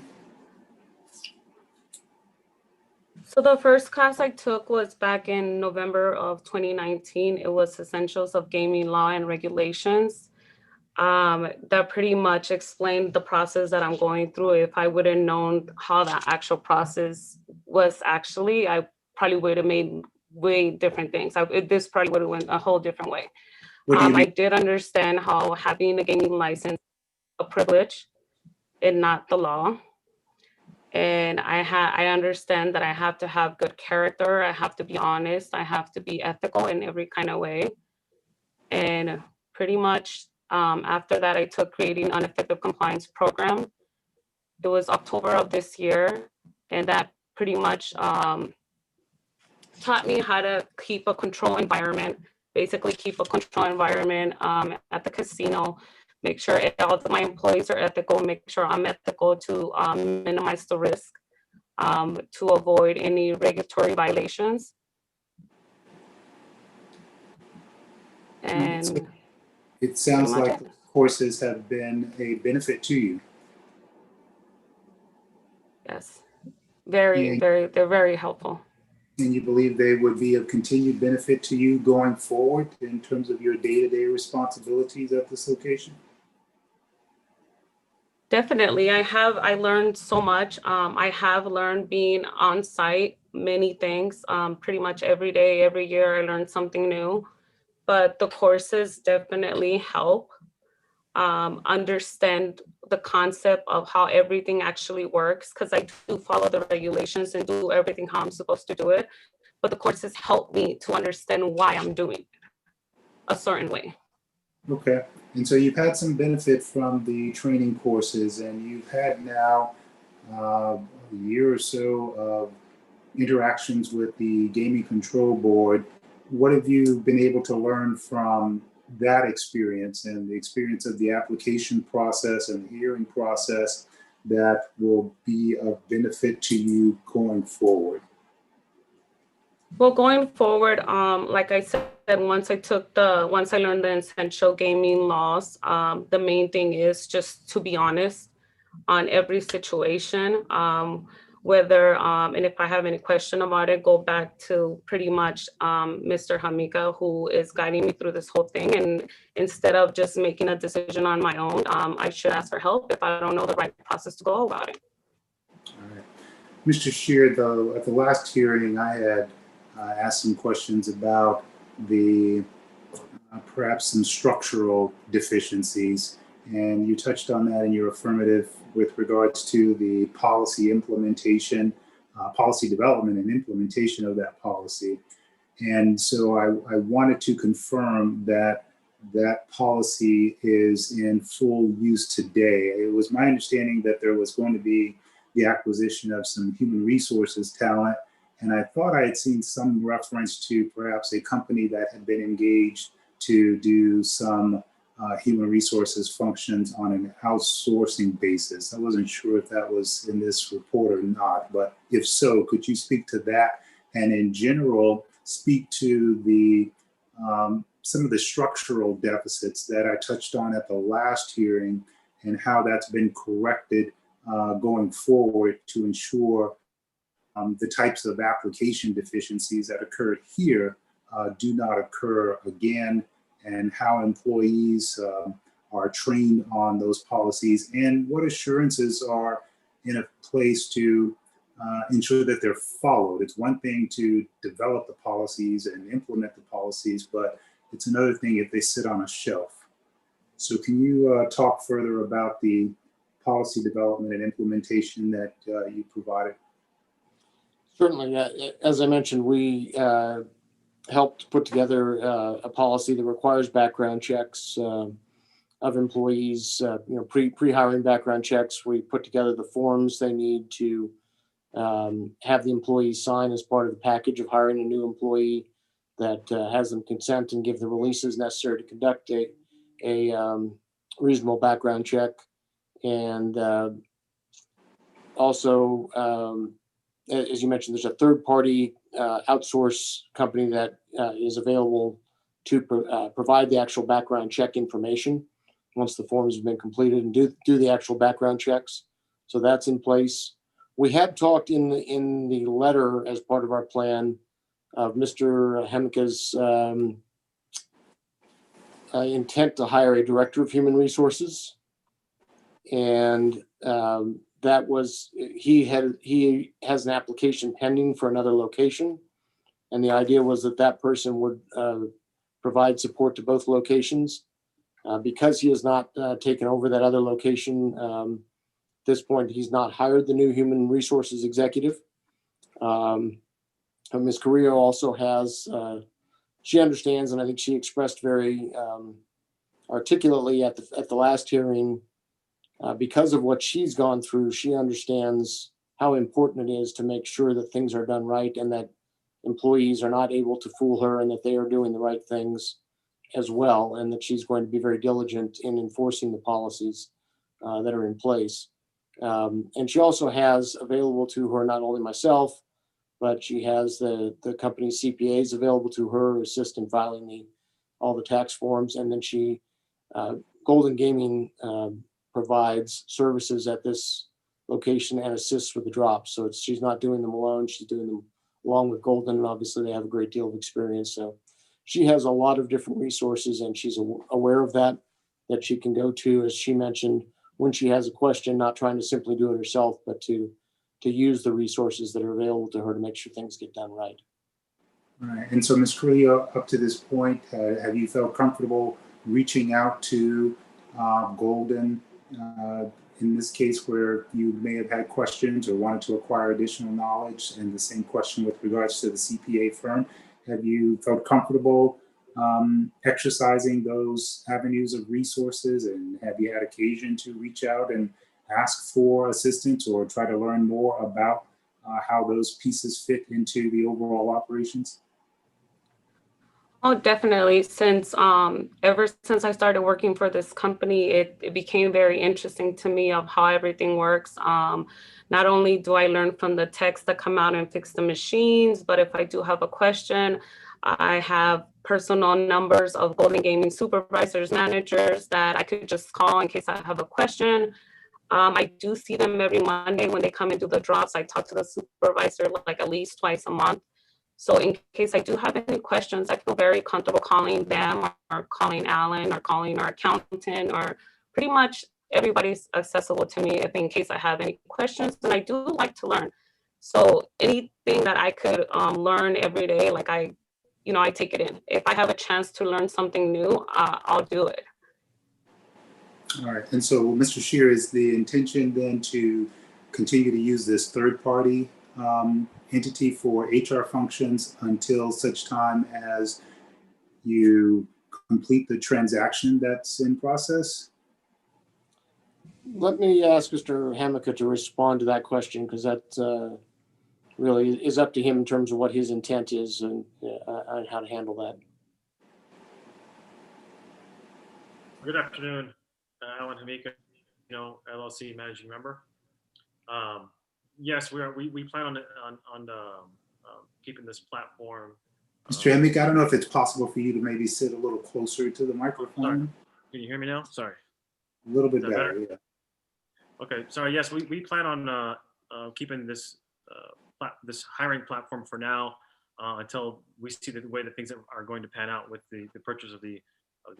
So the first class I took was back in November of 2019. It was Essentials of Gaming Law and Regulations. That pretty much explained the process that I'm going through. If I would have known how the actual process was actually, I probably would have made way different things. This probably would have went a whole different way. I did understand how having a gaming license is a privilege and not the law. And I understand that I have to have good character. I have to be honest. I have to be ethical in every kind of way. And pretty much after that, I took Creating an Effective Compliance Program. It was October of this year. And that pretty much taught me how to keep a control environment. Basically keep a control environment at the casino, make sure all of my employees are ethical, make sure I'm ethical to minimize the risk, to avoid any regulatory violations. And it sounds like the courses have been a benefit to you. Yes, they're very helpful. And you believe they would be of continued benefit to you going forward in terms of your day-to-day responsibilities at this location? Definitely. I learned so much. I have learned being on site, many things, pretty much every day, every year I learned something new. But the courses definitely help understand the concept of how everything actually works, because I do follow the regulations and do everything how I'm supposed to do it. But the courses help me to understand why I'm doing it a certain way. Okay. And so you've had some benefit from the training courses, and you've had now a year or so of interactions with the Gaming Control Board. What have you been able to learn from that experience and the experience of the application process and the hearing process that will be of benefit to you going forward? Well, going forward, like I said, once I learned the essential gaming laws, the main thing is just to be honest on every situation. Whether, and if I have any question about it, go back to pretty much Mr. Hamika, who is guiding me through this whole thing. And instead of just making a decision on my own, I should ask for help if I don't know the right process to go about it. All right. Mr. Shear, though, at the last hearing, I had asked some questions about the perhaps some structural deficiencies, and you touched on that in your affirmative with regards to the policy implementation, policy development and implementation of that policy. And so I wanted to confirm that that policy is in full use today. It was my understanding that there was going to be the acquisition of some human resources talent, and I thought I had seen some reference to perhaps a company that had been engaged to do some human resources functions on an outsourcing basis. I wasn't sure if that was in this report or not, but if so, could you speak to that? And in general, speak to the some of the structural deficits that I touched on at the last hearing and how that's been corrected going forward to ensure the types of application deficiencies that occurred here do not occur again, and how employees are trained on those policies, and what assurances are in a place to ensure that they're followed. It's one thing to develop the policies and implement the policies, but it's another thing if they sit on a shelf. So can you talk further about the policy development and implementation that you provided? Certainly. As I mentioned, we helped put together a policy that requires background checks of employees, pre-hiring background checks. We put together the forms they need to have the employees sign as part of the package of hiring a new employee that has them consent and give the releases necessary to conduct a reasonable background check. And also, as you mentioned, there's a third-party outsource company that is available to provide the actual background check information once the forms have been completed and do the actual background checks. So that's in place. We had talked in the letter as part of our plan of Mr. Hemke's intent to hire a director of human resources, and that was he has an application pending for another location, and the idea was that person would provide support to both locations. Because he has not taken over that other location, at this point he's not hired the new human resources executive. Ms. Carrillo also has, she understands, and I think she expressed very articulately at the last hearing, because of what she's gone through, she understands how important it is to make sure that things are done right and that employees are not able to fool her and that they are doing the right things as well, and that she's going to be very diligent in enforcing the policies that are in place. And she also has available to her not only myself, but she has the company's CPAs available to her, assist in filing all the tax forms, and then she Golden Gaming provides services at this location and assists with the drops. So she's not doing them alone; she's doing them along with Golden, and obviously they have a great deal of experience. So she has a lot of different resources, and she's aware of that she can go to, as she mentioned, when she has a question, not trying to simply do it herself, but to use the resources that are available to her to make sure things get done right. All right. And so, Ms. Carrillo, up to this point, have you felt comfortable reaching out to Golden in this case where you may have had questions or wanted to acquire additional knowledge? And the same question with regards to the CPA firm. Have you felt comfortable exercising those avenues of resources, and have you had occasion to reach out and ask for assistance or try to learn more about how those pieces fit into the overall operations? Oh, definitely. Since ever since I started working for this company, it became very interesting to me of how everything works. Not only do I learn from the techs that come out and fix the machines, but if I do have a question, I have personal numbers of Golden Gaming supervisors, managers that I could just call in case I have a question. I do see them every Monday when they come and do the drops. I talk to the supervisor like at least twice a month. So in case I do have any questions, I feel very comfortable calling them or calling Alan or calling our accountant, or pretty much everybody's accessible to me if in case I have any questions, and I do like to learn. So anything that I could learn every day, like I take it in. If I have a chance to learn something new, I'll do it. All right. And so, Mr. Scheer, is the intention then to continue to use this third-party entity for HR functions until such time as you complete the transaction that's in process? Let me ask Mr. Hamaka to respond to that question, because that really is up to him in terms of what his intent is and how to handle that. Good afternoon, Alan Hamika, LLC Managing Member. Yes, we plan on keeping this platform. Mr. Hemick, I don't know if it's possible for you to maybe sit a little closer to the microphone. Can you hear me now? Sorry. A little bit Is that better, yeah. Okay, sorry. Yes, we plan on keeping this this hiring platform for now until we see the way that things are going to pan out with the purchase of the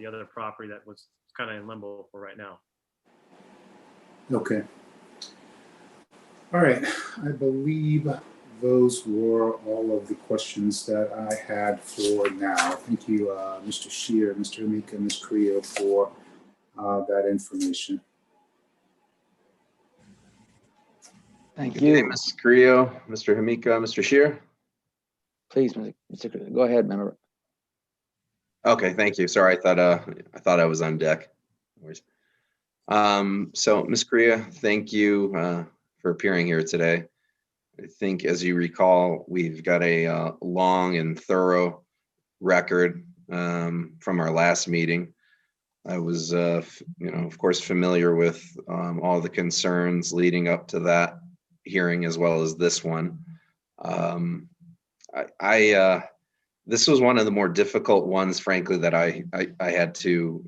other property that was kind of in limbo for right now. Okay. All right, I believe those were all of the questions that I had for now. Thank you, Mr. Shear, Mr. Hamika, and Ms. Creo for that information. Thank Okay, you. Ms. Creo, Mr. Hamika, Mr. Shear. Please, Mr. Creo, go ahead, member. Okay, thank you. Sorry, I thought I was on deck. No worries. So Ms. Creo, thank you for appearing here today. I think, as you recall, we've got a long and thorough record from our last meeting. I was, of course, familiar with all the concerns leading up to that hearing, as well as this one. This was one of the more difficult ones, frankly, that I had to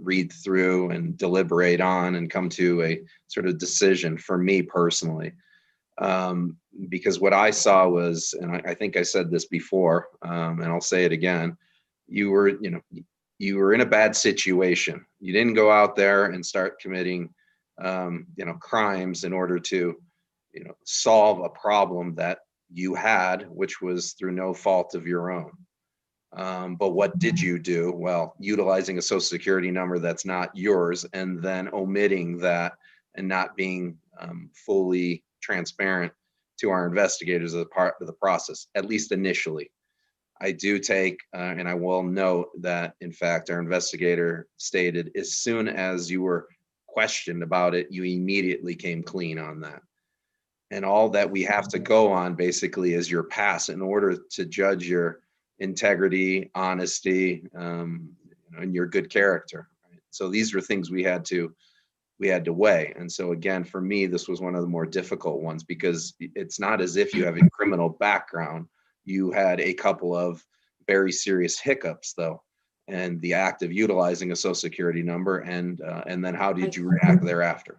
read through and deliberate on and come to a sort of decision for me personally. Because what I saw was, and I think I said this before, and I'll say it again, you were in a bad situation. You didn't go out there and start committing, crimes in order to, solve a problem that you had, which was through no fault of your own. But what did you do? Well, utilizing a social security number that's not yours, and then omitting that and not being fully transparent to our investigators as a part of the process, at least initially. I do take, and I will note that, in fact, our investigator stated as soon as you were questioned about it, you immediately came clean on that. And all that we have to go on basically is your past in order to judge your integrity, honesty, and your good character. Right? So these were things we had to weigh. And so again, for me, this was one of the more difficult ones, because it's not as if you have a criminal background. You had a couple of very serious hiccups though, and the act of utilizing a social security number, and then how did you react thereafter?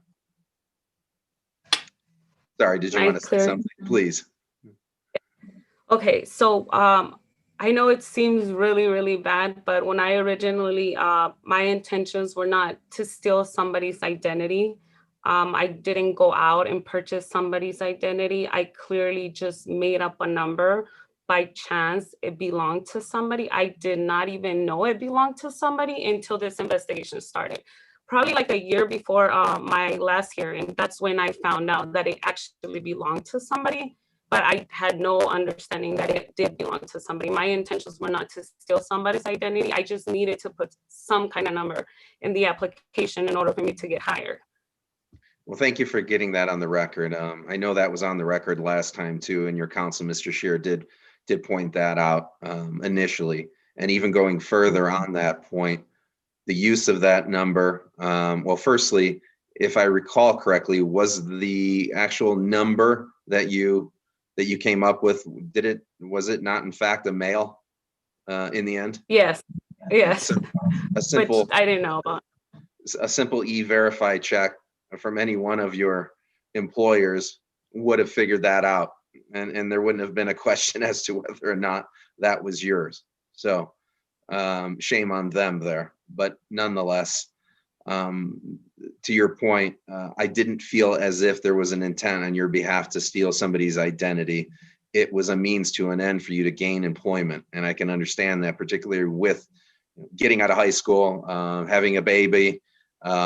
Sorry, did you want to say something? Please. Okay, so I know it seems really, really bad, but when I originally, my intentions were not to steal somebody's identity. I didn't go out and purchase somebody's identity. I clearly just made up a number. By chance, it belonged to somebody. I did not even know it belonged to somebody until this investigation started. Probably like a year before my last hearing, that's when I found out that it actually belonged to somebody, but I had no understanding that it did belong to somebody. My intentions were not to steal somebody's identity. I just needed to put some kind of number in the application in order for me to get hired. Well, thank you for getting that on the record. I know that was on the record last time too, and your counsel, Mr. Shear, did point that out initially. And even going further on that point, the use of that number, well, firstly, if I recall correctly, was the actual number that you came up with, was it not in fact a male in the end? Yes, yes. So a simple, which I didn't know about. A simple E-Verify check from any one of your employers would have figured that out, and there wouldn't have been a question as to whether or not that was yours. So shame on them there. But nonetheless, to your point, I didn't feel as if there was an intent on your behalf to steal somebody's identity. It was a means to an end for you to gain employment. And I can understand that, particularly with getting out of high school, having a baby,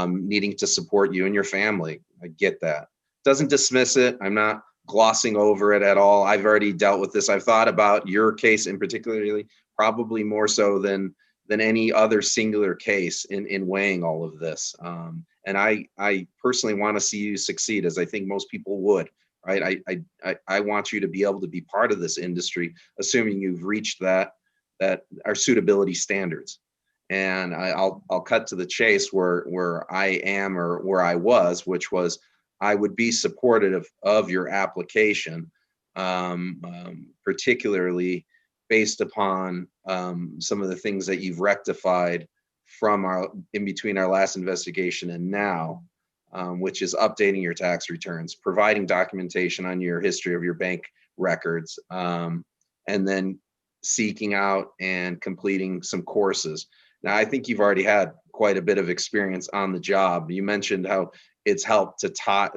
needing to support you and your family. I get that. Doesn't dismiss it. I'm not glossing over it at all. I've already dealt with this. I've thought about your case in particularly, probably more so than any other singular case in weighing all of this. And I personally want to see you succeed, as I think most people would, right? I want you to be able to be part of this industry, assuming you've reached that our suitability standards. And I'll cut to the chase where I am or where I was, which was I would be supportive of your application, particularly based upon some of the things that you've rectified from in between our last investigation and now, which is updating your tax returns, providing documentation on your history of your bank records, and then seeking out and completing some courses. Now, I think you've already had quite a bit of experience on the job. You mentioned how it's helped to tie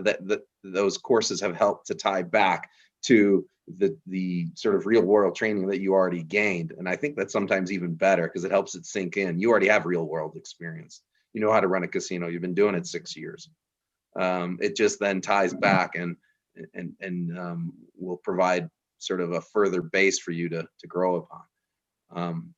those courses have helped to tie back to the sort of real world training that you already gained. And I think that's sometimes even better because it helps it sink in. You already have real world experience. You know how to run a casino. You've been doing it 6 years. It just then ties back and will provide sort of a further base for you to grow upon.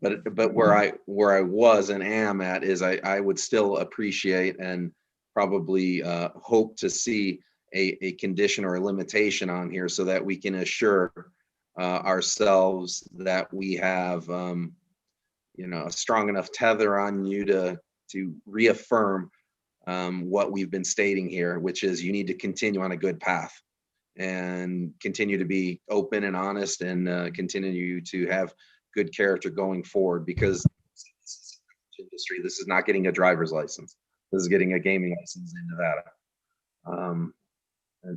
But where I was and am at is I would still appreciate and probably hope to see a condition or a limitation on here so that we can assure ourselves that we have a strong enough tether on you to reaffirm what we've been stating here, which is you need to continue on a good path and continue to be open and honest and continue to have good character going forward, because this is an industry. This is not getting a driver's license. This is getting a gaming license in Nevada.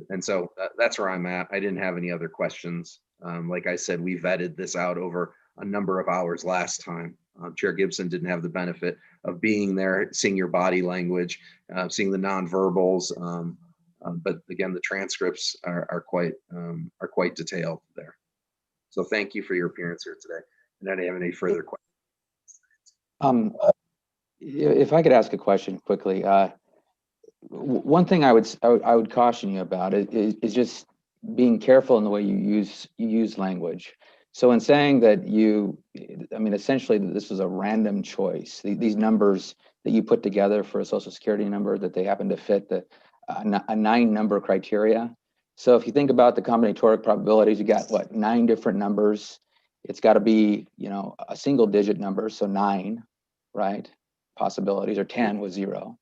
And so that's where I'm at. I didn't have any other questions. Like I said, we vetted this out over a number of hours last time. Chair Gibson didn't have the benefit of being there, seeing your body language, seeing the nonverbals. But again, the transcripts are quite detailed there. So thank you for your appearance here today. And I don't have any further questions. If I could ask a question quickly, one thing I would caution you about is just being careful in the way you use language. So in saying that essentially essentially this was a random choice. These numbers that you put together for a social security number, that they happen to fit a 9-number criteria. So if you think about the combinatoric probabilities, you got what, 9 different numbers. It's got to be, a single digit number, so 9, right? Possibilities, or 10 was 0.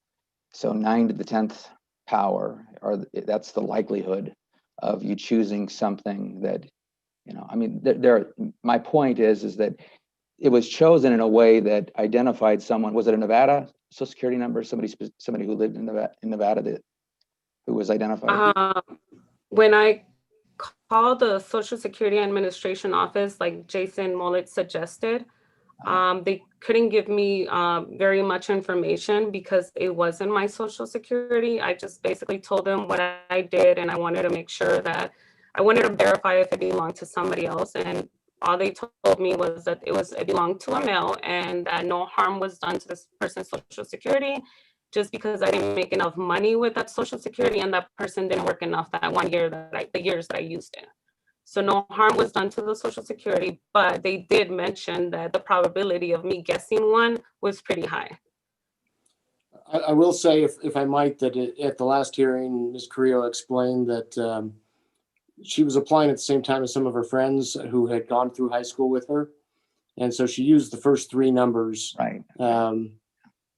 So 9 to the 10th power, that's the likelihood of you choosing something that, my point is that it was chosen in a way that identified someone. Was it a Nevada social security number? Somebody who lived in Nevada who was identified? When I called the Social Security Administration office, like Jason Mollett suggested, they couldn't give me very much information because it wasn't my Social Security. I just basically told them what I did, and I wanted to make sure that I wanted to verify if it belonged to somebody else. And all they told me was that it belonged to a male, and that no harm was done to this person's Social Security, just because I didn't make enough money with that Social Security, and that person didn't work enough that 1 year the years that I used it. So no harm was done to the Social Security, but they did mention that the probability of me guessing one was pretty high. I will say, if I might, that at the last hearing, Ms. Carrillo explained that she was applying at the same time as some of her friends who had gone through high school with her. And so she used the first 3 numbers. Right.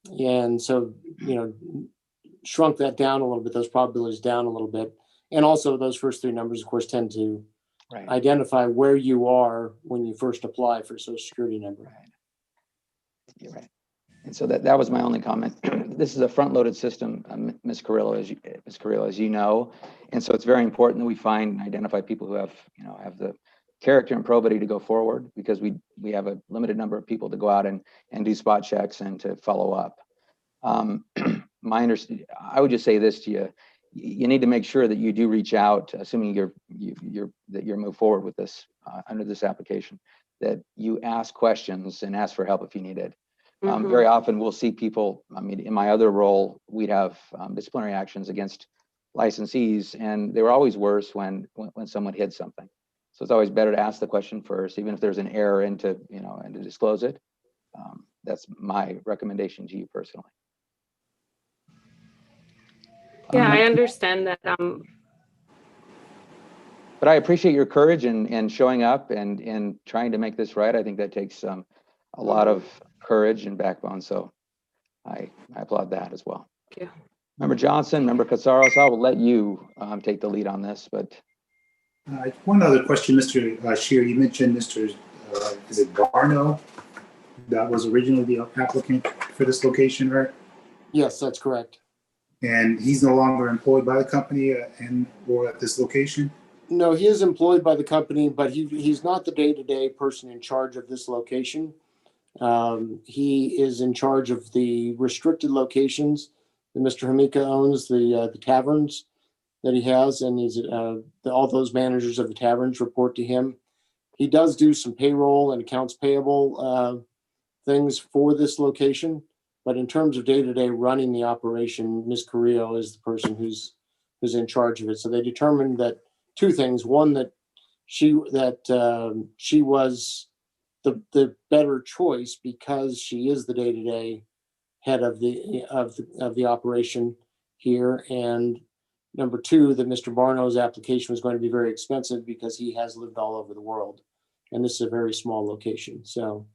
And so, shrunk that down a little bit, those probabilities down a little bit. And also those first 3 numbers, of course, tend to identify where you are when you first apply for a Social Security number. Right. You're right. And so that was my only comment. This is a front-loaded system, Ms. Carrillo, as you know. And so it's very important that we find and identify people who have the character and probity to go forward, because we have a limited number of people to go out and do spot checks and to follow up. I would just say this to you: you need to make sure that you do reach out, assuming you're move forward with this under this application, that you ask questions and ask for help if you need it. Very often we'll see people. In my other role, we'd have disciplinary actions against licensees, and they were always worse when someone hid something. So it's always better to ask the question first, even if there's an error, and to disclose it. That's my recommendation to you personally. Yeah, I understand that. But I appreciate your courage and showing up and trying to make this right. I think that takes a lot of courage and backbone. So I applaud that as well. Thank you. Member Johnson, Member Katsaros, I will let you take the lead on this, but One other question, Mr. Shear, you mentioned Mr. Is it Barno? That was originally the applicant for this location, right? Yes, that's correct. And he's no longer employed by the company and or at this location? No, he is employed by the company, but he's not the day-to-day person in charge of this location. He is in charge of the restricted locations that Mr. Hamika owns, the taverns that he has, and he's all those managers of the taverns report to him. He does do some payroll and accounts payable things for this location, but in terms of day-to-day running the operation, Ms. Carrillo is the person who's in charge of it. So they determined that two things: one, that she was the better choice because she is the day-to-day head of the operation here, and number two, that Mr. Barno's application was going to be very expensive because he has lived all over the world, and this is a very small location. So,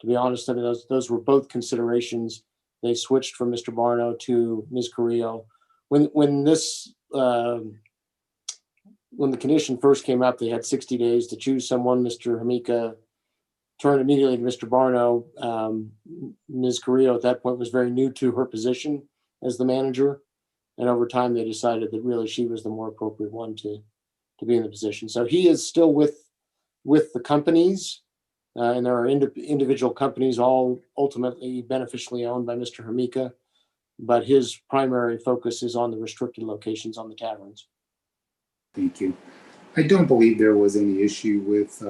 to be honest, I mean those were both considerations. They switched from Mr. Barno to Ms. Carrillo. When the condition first came up, they had 60 days to choose someone. Mr. Hamika turned immediately to Mr. Barno. Ms. Carrillo at that point was very new to her position as the manager. And over time, they decided that really she was the more appropriate one to be in the position. So he is still with the companies, and there are individual companies all ultimately beneficially owned by Mr. Hamika, but his primary focus is on the restricted locations on the taverns. Thank you. I don't believe there was any issue with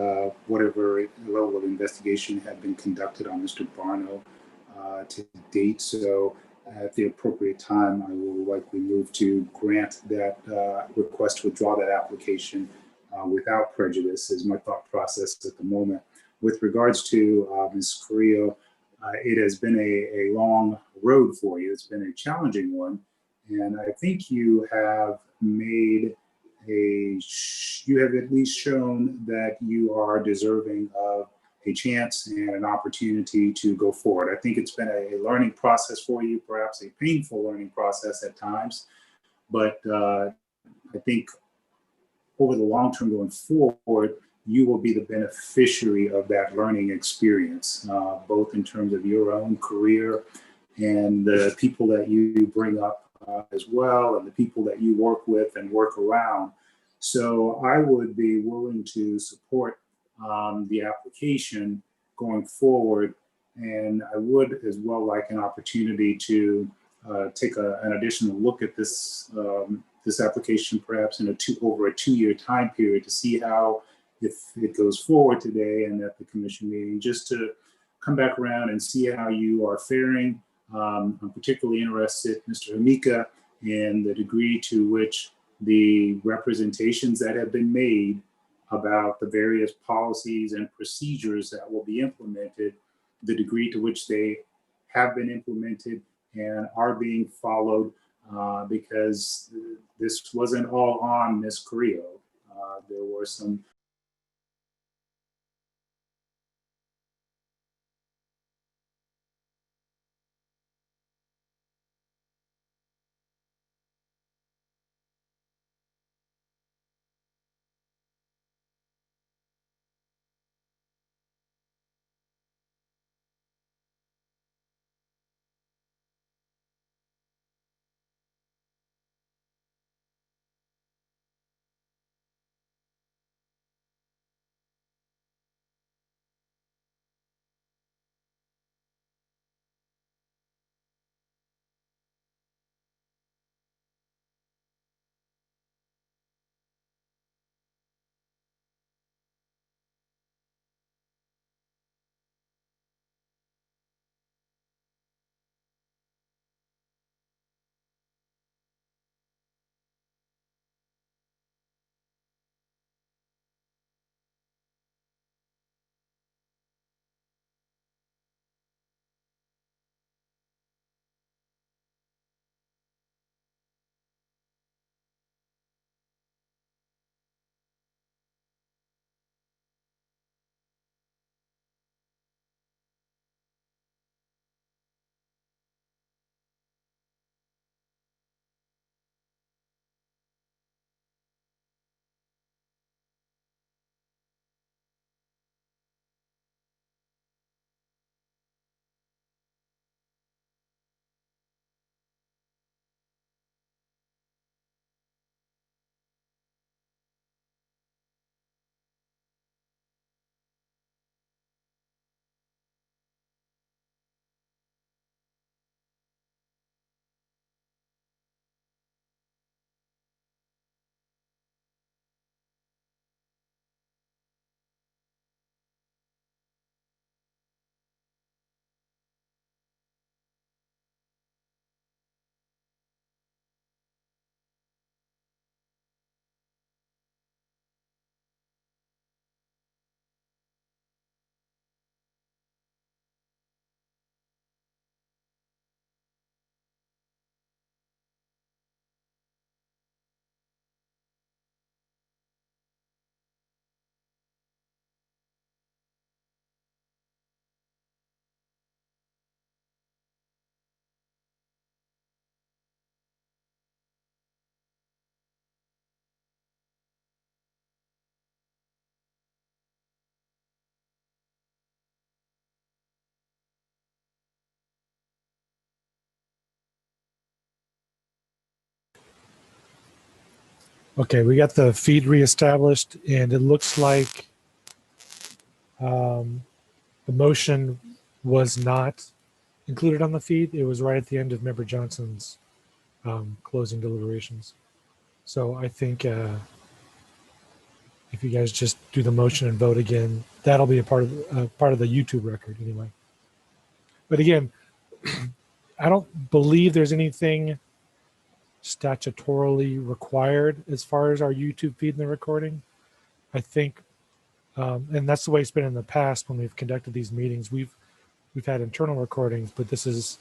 whatever level of investigation had been conducted on Mr. Barno to date. So at the appropriate time, I will likely move to grant that request to withdraw that application without prejudice is my thought process at the moment. With regards to Ms. Carrillo, it has been a long road for you. It's been a challenging one. And I think you have made you have at least shown that you are deserving of a chance and an opportunity to go forward. I think it's been a learning process for you, perhaps a painful learning process at times, but I think over the long term going forward, you will be the beneficiary of that learning experience, both in terms of your own career and the people that you bring up as well, and the people that you work with and work around. So I would be willing to support the application going forward, and I would as well like an opportunity to take an additional look at this this application, perhaps in over a 2-year time period, to see how, if it goes forward today and at the commission meeting, just to come back around and see how you are faring. I'm particularly interested, Mr. Hamika, in the degree to which the representations that have been made about the various policies and procedures that will be implemented, the degree to which they have been implemented and are being followed, because this wasn't all on Ms. Carrillo. There were some Okay, we got the feed reestablished, and it looks like the motion was not included on the feed. It was right at the end of Member Johnson's closing deliberations. So I think if you guys just do the motion and vote again, that'll be a part of the YouTube record anyway. But again, I don't believe there's anything statutorily required as far as our YouTube feed and the recording. I think, and that's the way it's been in the past when we've conducted these meetings. We've had internal recordings, but this is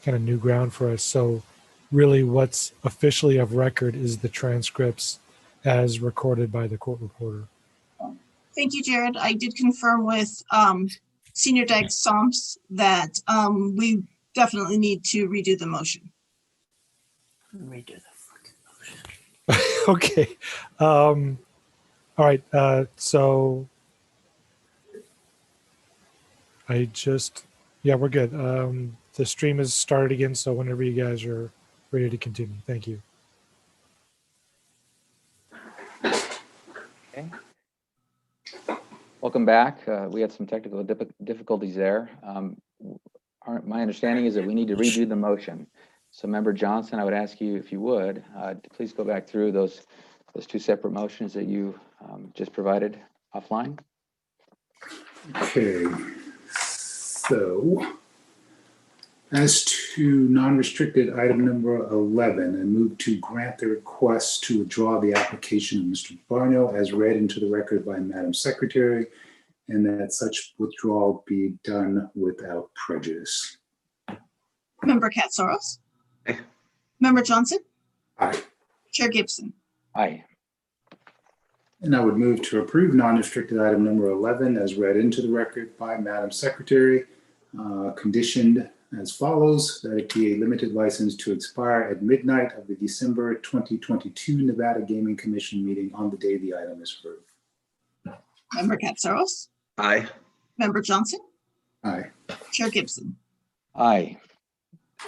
kind of new ground for us. So really what's officially of record is the transcripts as recorded by the court reporter. Thank you, Jared. I did confirm with Senior Dag Somps that we definitely need to redo the motion. Redo the Okay. All right. So yeah, we're good. The stream has started again. So whenever you guys are ready to continue, thank you. Okay. Welcome back. We had some technical difficulties there. My understanding is that we need to redo the motion. So Member Johnson, I would ask you, if you would, to please go back through those two separate motions that you just provided offline. Okay, so as to non-restricted item number 11, I move to grant the request to withdraw the application of Mr. Barno as read into the record by Madam Secretary, and that such withdrawal be done without prejudice. Member Katsaros. Member Johnson. Aye. Chair Gibson. Aye. And I would move to approve non-restricted item number 11 as read into the record by Madam Secretary, conditioned as follows, that it be a limited license to expire at midnight of the December 2022 Nevada Gaming Commission meeting on the day the item is approved. Member Katsaros. Aye. Member Johnson. Aye. Chair Gibson. Aye.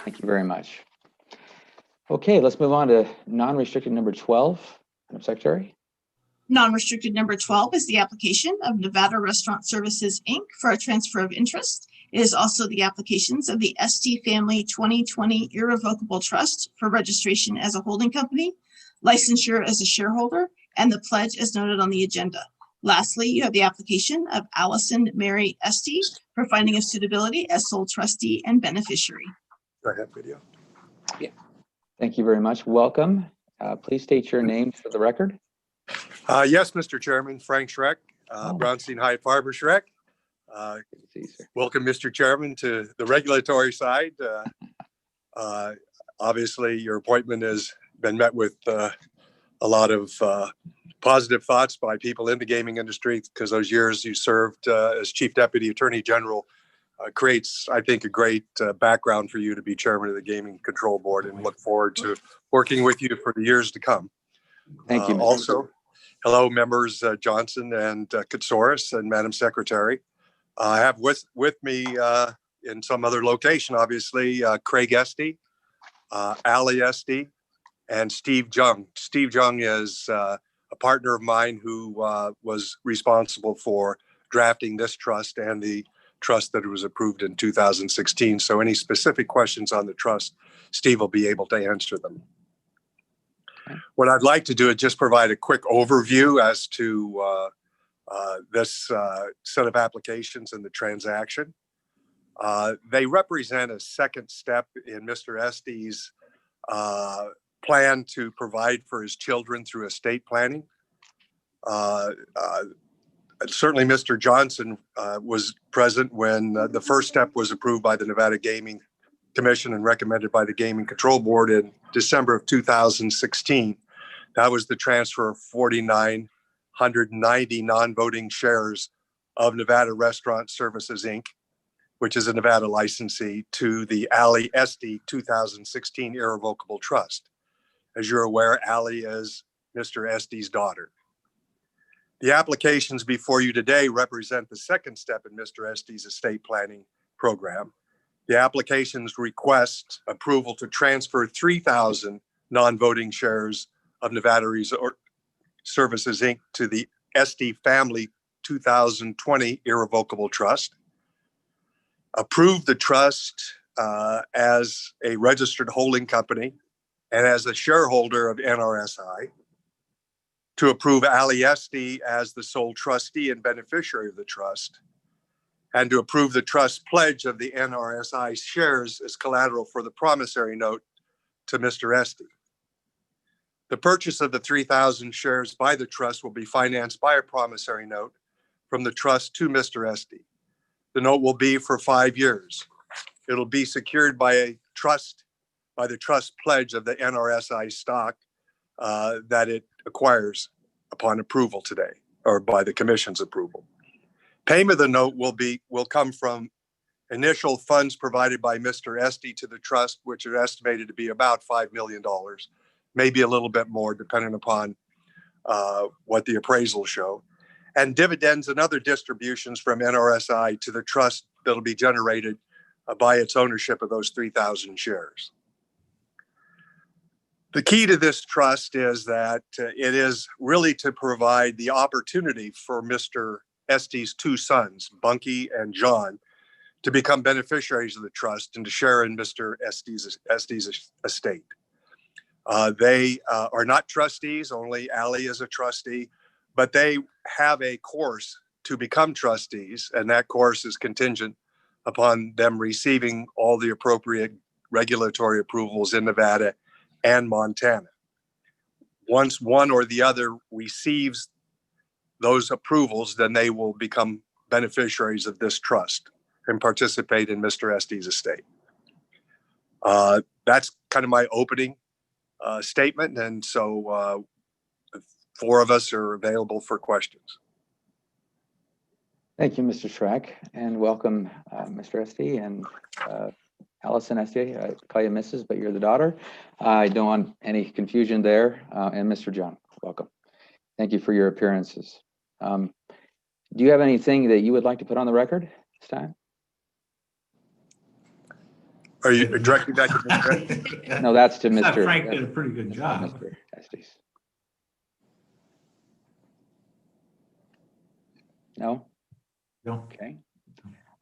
Thank you very much. Okay, let's move on to non-restricted number 12, Madam Secretary. Non-restricted number 12 is the application of Nevada Restaurant Services, Inc. for a transfer of interest. It is also the applications of the ST Family 2020 Irrevocable Trust for registration as a holding company, licensure as a shareholder, and the pledge as noted on the agenda. Lastly, you have the application of Allison Mary Estee for finding of suitability as sole trustee and beneficiary. Go ahead, video. Yeah. Thank you very much. Welcome. Please state your name for the record. Yes, Mr. Chairman, Frank Schreck, Brownstein Hyatt Farber Schreck. Welcome, Mr. Chairman, to the regulatory side. Obviously, your appointment has been met with a lot of positive thoughts by people in the gaming industry, because those years you served as Chief Deputy Attorney General creates, I think, a great background for you to be Chairman of the Gaming Control Board, and look forward to working with you for the years to come. Thank you. Also, hello, members Johnson and Katsoris and Madam Secretary. I have with me in some other location, obviously, Craig Estee, Ali Estee, and Steve Jung. Steve Jung is a partner of mine who was responsible for drafting this trust and the trust that was approved in 2016. So any specific questions on the trust, Steve will be able to answer them. What I'd like to do is just provide a quick overview as to this set of applications and the transaction. They represent a second step in Mr. Estee's plan to provide for his children through estate planning. Certainly Mr. Johnson was present when the first step was approved by the Nevada Gaming Commission and recommended by the Gaming Control Board in December of 2016. That was the transfer of 4,990 non-voting shares of Nevada Restaurant Services, Inc., which is a Nevada licensee, to the Ali Estee 2016 Irrevocable Trust. As you're aware, Ali is Mr. Estee's daughter. The applications before you today represent the second step in Mr. Estee's estate planning program. The applications request approval to transfer 3,000 non-voting shares of Nevada Resort Services, Inc. to the Estee Family 2020 Irrevocable Trust. Approve the trust as a registered holding company and as a shareholder of NRSI. To approve Ali Estee as the sole trustee and beneficiary of the trust. And to approve the trust pledge of the NRSI shares as collateral for the promissory note to Mr. Estee. The purchase of the 3,000 shares by the trust will be financed by a promissory note from the trust to Mr. Estee. The note will be for 5 years. It'll be secured by the trust pledge of the NRSI stock that it acquires upon approval today, or by the commission's approval. Payment of the note will come from initial funds provided by Mr. Estee to the trust, which are estimated to be about $5 million, maybe a little bit more, depending upon what the appraisals show, and dividends and other distributions from NRSI to the trust that'll be generated by its ownership of those 3,000 shares. The key to this trust is that it is really to provide the opportunity for Mr. Estee's 2 sons, Bunky and John, to become beneficiaries of the trust and to share in Mr. Estee's estate. They are not trustees, only Ali is a trustee, but they have a course to become trustees, and that course is contingent upon them receiving all the appropriate regulatory approvals in Nevada and Montana. Once one or the other receives those approvals, then they will become beneficiaries of this trust and participate in Mr. Estee's estate. That's kind of my opening statement. And so 4 of us are available for questions. Thank you, Mr. Schreck, and welcome, Mr. Estee and Allison Estee. I call you Mrs., but you're the daughter. I don't want any confusion there. And Mr. John, welcome. Thank you for your appearances. Do you have anything that you would like to put on the record this time? Are you directing that to Mr. No, that's to Mr. Frank did a pretty good job. Mr. Estes. No? No. Okay.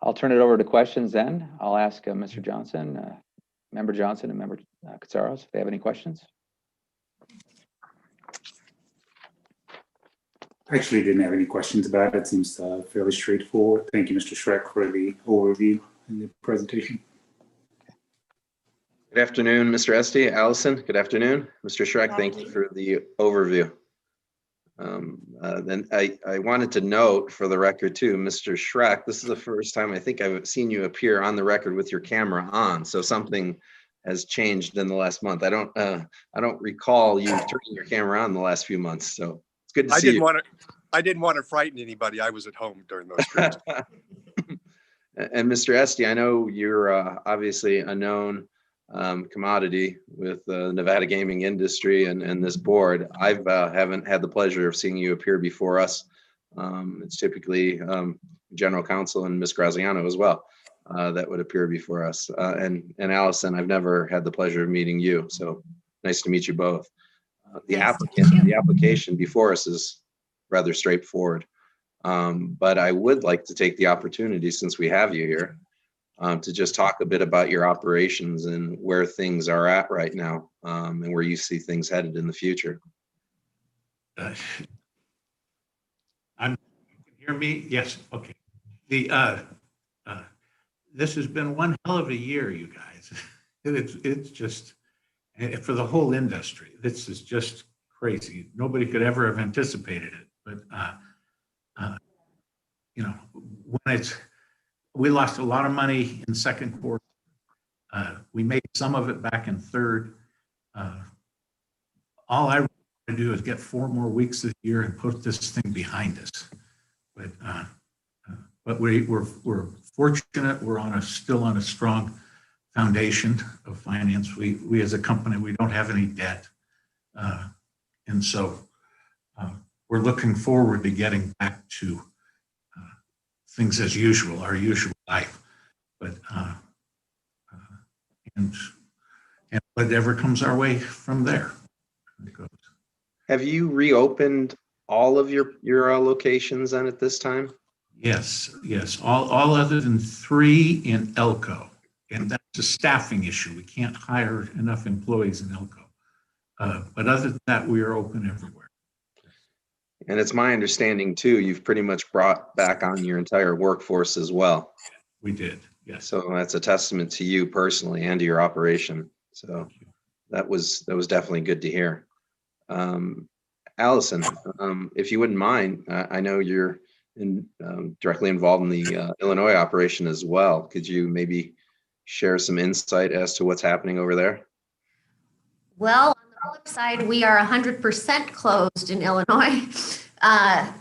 I'll turn it over to questions then. I'll ask Mr. Johnson, Member Johnson and Member Katsaros if they have any questions. I actually didn't have any questions about it. It seems fairly straightforward. Thank you, Mr. Schreck, for the overview and the presentation. Good afternoon, Mr. Estee. Allison, good afternoon. Mr. Schreck, thank you for the overview. Then I wanted to note for the record too, Mr. Schreck, this is the first time I think I've seen you appear on the record with your camera on. So something has changed in the last month. I don't recall you turning your camera on the last few months. So it's good to see you. I didn't want to frighten anybody. I was at home during those periods. And Mr. Estee, I know you're obviously a known commodity with the Nevada gaming industry and this board. I haven't had the pleasure of seeing you appear before us. It's typically General Counsel and Ms. Graziano as well that would appear before us. And Allison, I've never had the pleasure of meeting you, so nice to meet you both. The application before us is rather straightforward, but I would like to take the opportunity, since we have you here, to just talk a bit about your operations and where things are at right now, and where you see things headed in the future. You can hear me? Yes. Okay. This has been one hell of a year, you guys. It's just, for the whole industry, this is just crazy. Nobody could ever have anticipated it. But we lost a lot of money in second quarter. We made some of it back in third. All I want to do is get 4 more weeks this year and put this thing behind us. But we're fortunate. We're still on a strong foundation of finance. We as a company, we don't have any debt, and so we're looking forward to getting back to things as usual, our usual life. But and whatever comes our way from there. Have you reopened all of your locations then at this time? Yes, yes, all other than 3 in Elko. And that's a staffing issue. We can't hire enough employees in Elko. But other than that, we are open everywhere. And it's my understanding too, you've pretty much brought back on your entire workforce as well. We did, yes. So that's a testament to you personally and to your operation. So that was definitely good to hear. Allison, if you wouldn't mind, I know you're directly involved in the Illinois operation as well. Could you maybe share some insight as to what's happening over there? Well, on the flip side, we are 100% closed in Illinois.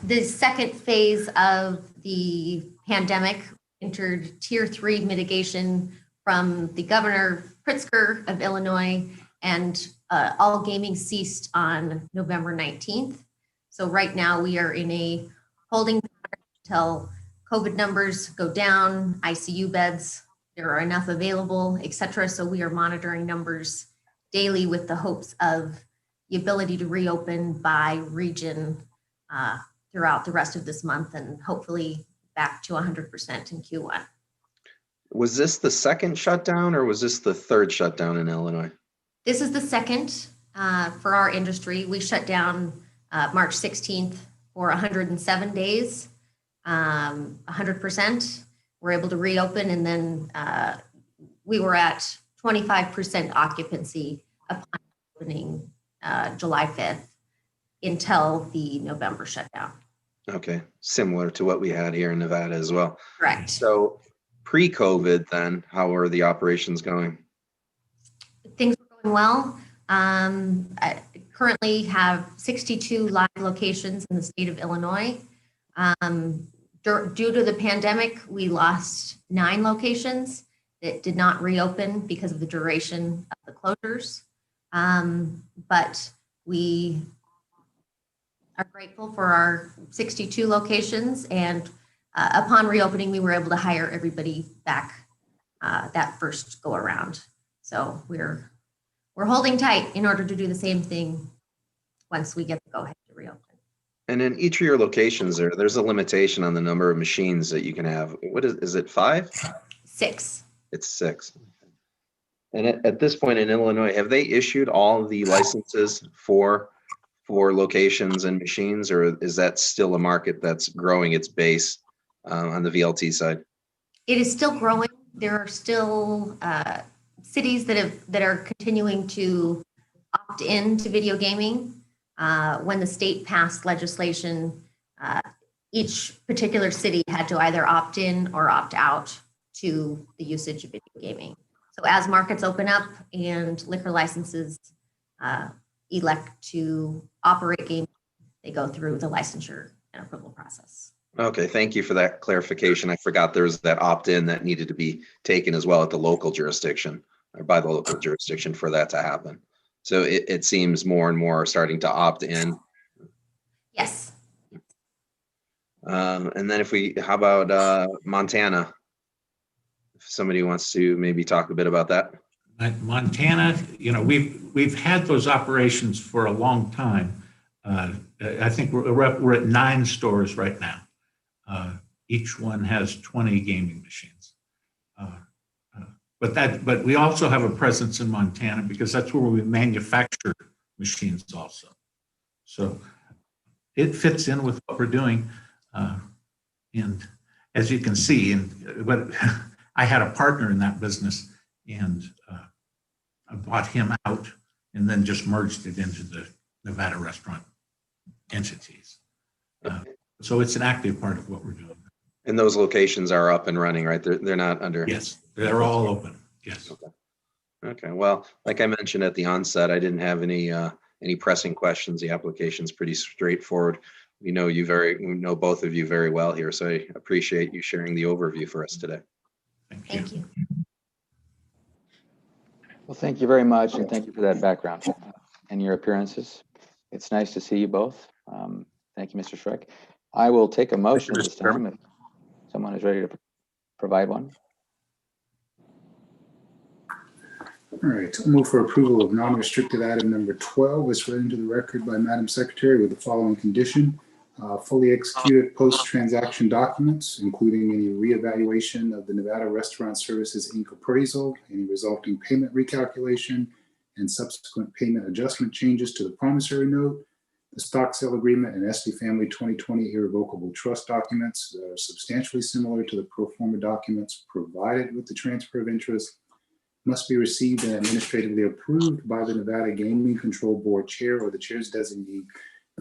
The second phase of the pandemic entered Tier 3 mitigation from the Governor Pritzker of Illinois, and all gaming ceased on November 19th. So right now we are in a holding pattern until COVID numbers go down, ICU beds, there are enough available, et cetera. So we are monitoring numbers daily with the hopes of the ability to reopen by region throughout the rest of this month and hopefully back to 100% in Q1. Was this the second shutdown or was this the third shutdown in Illinois? This is the second for our industry. We shut down March 16th for 107 days, 100%. We're able to reopen, and then we were at 25% occupancy upon opening July 5th until the November shutdown. Okay, similar to what we had here in Nevada as well. Correct. So pre-COVID then, how are the operations going? Things are going well. I currently have 62 live locations in the state of Illinois. Due to the pandemic, we lost 9 locations that did not reopen because of the duration of the closures. But we are grateful for our 62 locations, and upon reopening, we were able to hire everybody back that first go around. So we're holding tight in order to do the same thing once we get the go ahead to reopen. And in each of your locations there's a limitation on the number of machines that you can have. What is it, 5? 6. It's 6. And at this point in Illinois, have they issued all the licenses for locations and machines, or is that still a market that's growing its base on the VLT side? It is still growing. There are still cities that are continuing to opt in to video gaming. When the state passed legislation, each particular city had to either opt in or opt out to the usage of video gaming. So as markets open up and liquor licenses elect to operate gaming, they go through the licensure and approval process. Okay, thank you for that clarification. I forgot there was that opt-in that needed to be taken as well at the local jurisdiction or by the local jurisdiction for that to happen. So it seems more and more are starting to opt in. Yes. And then how about Montana? If somebody wants to maybe talk a bit about that. Montana, we've had those operations for a long time. I think we're at 9 stores right now. Each one has 20 gaming machines. But we also have a presence in Montana because that's where we manufacture machines also. So it fits in with what we're doing. And as you can see, but I had a partner in that business, and I bought him out and then just merged it into the Nevada restaurant entities. So it's an active part of what we're doing. And those locations are up and running, right? They're not under. Yes, they're all open. Yes. Okay. Well, like I mentioned at the onset, I didn't have any pressing questions. The application's pretty straightforward. We know both of you very well here, so I appreciate you sharing the overview for us today. Thank you. Well, thank you very much, and thank you for that background and your appearances. It's nice to see you both. Thank you, Mr. Schreck. I will take a motion at this time if someone is ready to provide one. All right, I'll move for approval of non-restricted item number 12 as read into the record by Madam Secretary with the following condition. Fully executed post-transaction documents, including any reevaluation of the Nevada Restaurant Services Inc. appraisal, any resulting payment recalculation, and subsequent payment adjustment changes to the promissory note, the stock sale agreement, and SD Family 2020 irrevocable trust documents that are substantially similar to the pro forma documents provided with the transfer of interest must be received and administratively approved by the Nevada Gaming Control Board Chair or the Chair's designee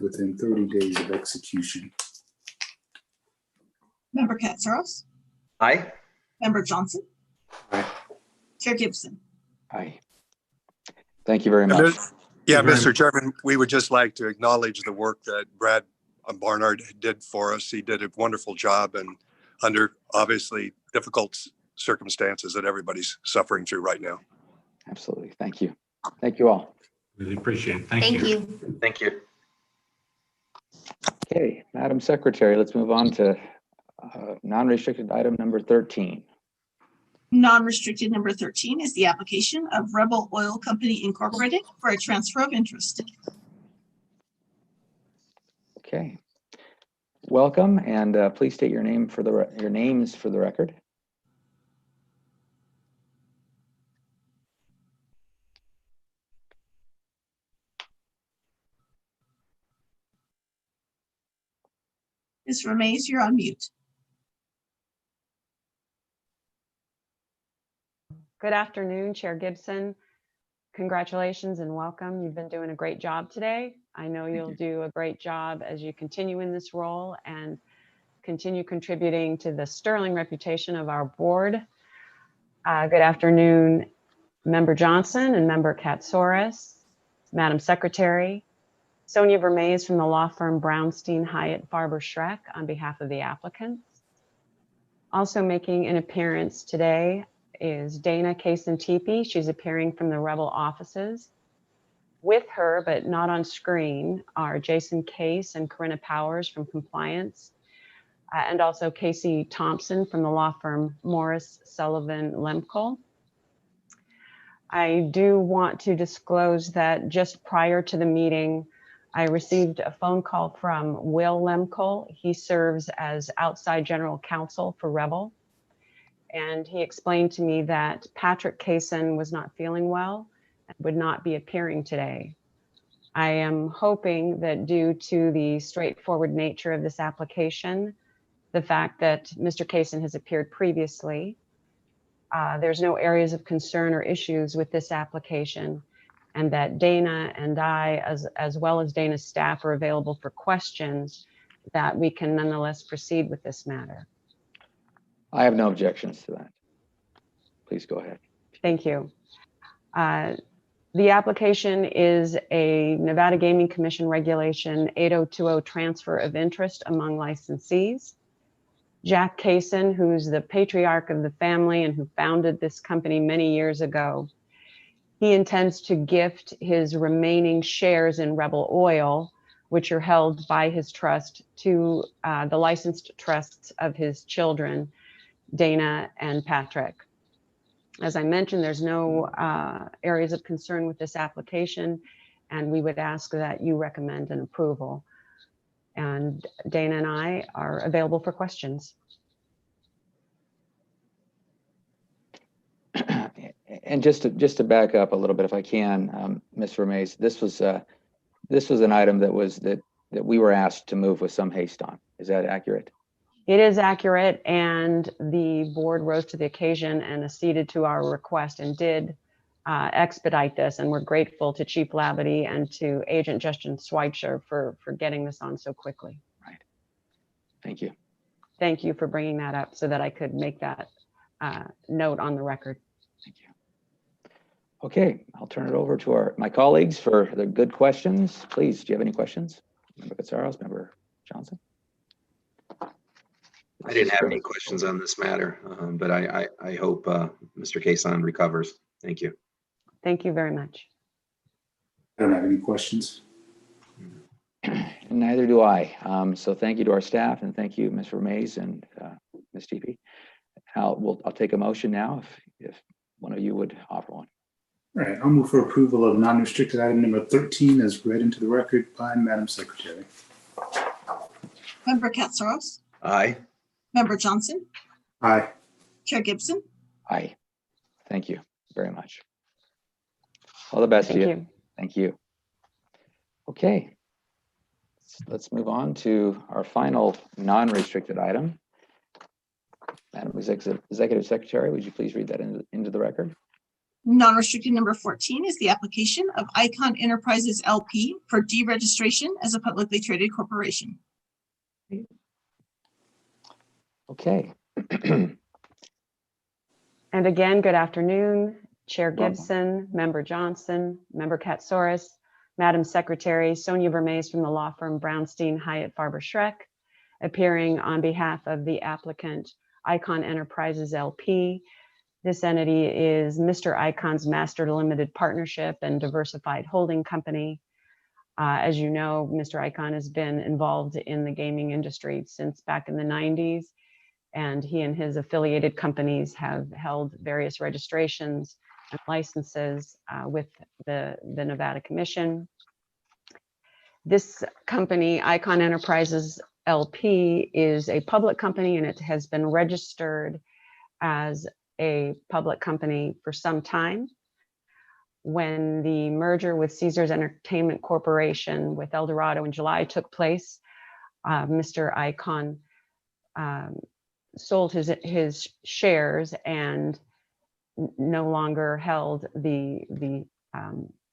within 30 days of execution. Member Katsaros? Aye. Member Johnson? Aye. Chair Gibson? Aye. Thank you very much. Yeah, Mr. Chairman, we would just like to acknowledge the work that Brad Barnard did for us. He did a wonderful job and under obviously difficult circumstances that everybody's suffering through right now. Absolutely. Thank you. Thank you all. Really appreciate it. Thank you. Thank you. Okay, Madam Secretary, let's move on to non-restricted item number 13. Non-restricted number 13 is the application of Rebel Oil Company Incorporated for a transfer of interest. Okay. Welcome, and please state your name for your names for the record. Ms. Remaze, you're on mute. Good afternoon, Chair Gibson. Congratulations and welcome. You've been doing a great job today. I know you'll do a great job as you continue in this role and continue contributing to the sterling reputation of our board. Good afternoon, Member Johnson and Member Katsoris, Madam Secretary, Sonia Vermaze from the law firm Brownstein Hyatt Farber Schreck on behalf of the applicants. Also making an appearance today is Dana Kaysen-Tepe. She's appearing from the Rebel offices. With her, but not on screen, are Jason Case and Corinna Powers from Compliance, and also Casey Thompson from the law firm Morris Sullivan Lemkel. I do want to disclose that just prior to the meeting, I received a phone call from Will Lemkel. He serves as outside general counsel for Rebel. And he explained to me that Patrick Kaysen was not feeling well and would not be appearing today. I am hoping that due to the straightforward nature of this application, the fact that Mr. Kaysen has appeared previously, there's no areas of concern or issues with this application, and that Dana and I, as well as Dana's staff, are available for questions, that we can nonetheless proceed with this matter. I have no objections to that. Please go ahead. Thank you. The application is a Nevada Gaming Commission Regulation 8020 transfer of interest among licensees. Jack Kaysen, who's the patriarch of the family and who founded this company many years ago, he intends to gift his remaining shares in Rebel Oil, which are held by his trust, to the licensed trusts of his children, Dana and Patrick. As I mentioned, there's no areas of concern with this application, and we would ask that you recommend an approval. And Dana and I are available for questions. And just to back up a little bit, if I can, Ms. Vermaze, this was an item that we were asked to move with some haste on. Is that accurate? It is accurate, and the board rose to the occasion and acceded to our request and did expedite this. And we're grateful to Chief Labadie and to Agent Justin Schweitzer for getting this on so quickly. Right. Thank you. Thank you for bringing that up so that I could make that note on the record. Thank you. Okay, I'll turn it over to my colleagues for the good questions. Please, do you have any questions? Member Katsaros, Member Johnson? I didn't have any questions on this matter, but I hope Mr. Kaysen recovers. Thank you. Thank you very much. I don't have any questions. And neither do I. So thank you to our staff, and thank you, Ms. Vermaze and Ms. Tepe. I'll take a motion now if one of you would offer one. All right, I'll move for approval of non-restricted item number 13 as read into the record by Madam Secretary. Member Katsaros, Aye. Member Johnson, Aye. Chair Gibson. Aye. Thank you very much. All the best to Thank you. you. Thank you. Okay. Let's move on to our final non-restricted item. Madam Executive Secretary, would you please read that into the record? Non-restricted number 14 is the application of Icon Enterprises LP for deregistration as a publicly traded corporation. Okay. And again, good afternoon, Chair Welcome. Gibson, Member Johnson, Member Katsouris, Madam Secretary, Sonia Vermaes from the law firm Brownstein Hyatt Farber Schreck, appearing on behalf of the applicant Icon Enterprises LP. This entity is Mr. Icon's master limited partnership and diversified holding company. As you know, Mr. Icon has been involved in the gaming industry since back in the 90s, and he and his affiliated companies have held various registrations and licenses with the Nevada Commission. This company, Icon Enterprises LP, is a public company, and it has been registered as a public company for some time. When the merger with Caesars Entertainment Corporation with Eldorado in July took place, Mr. Icon sold his shares and no longer held the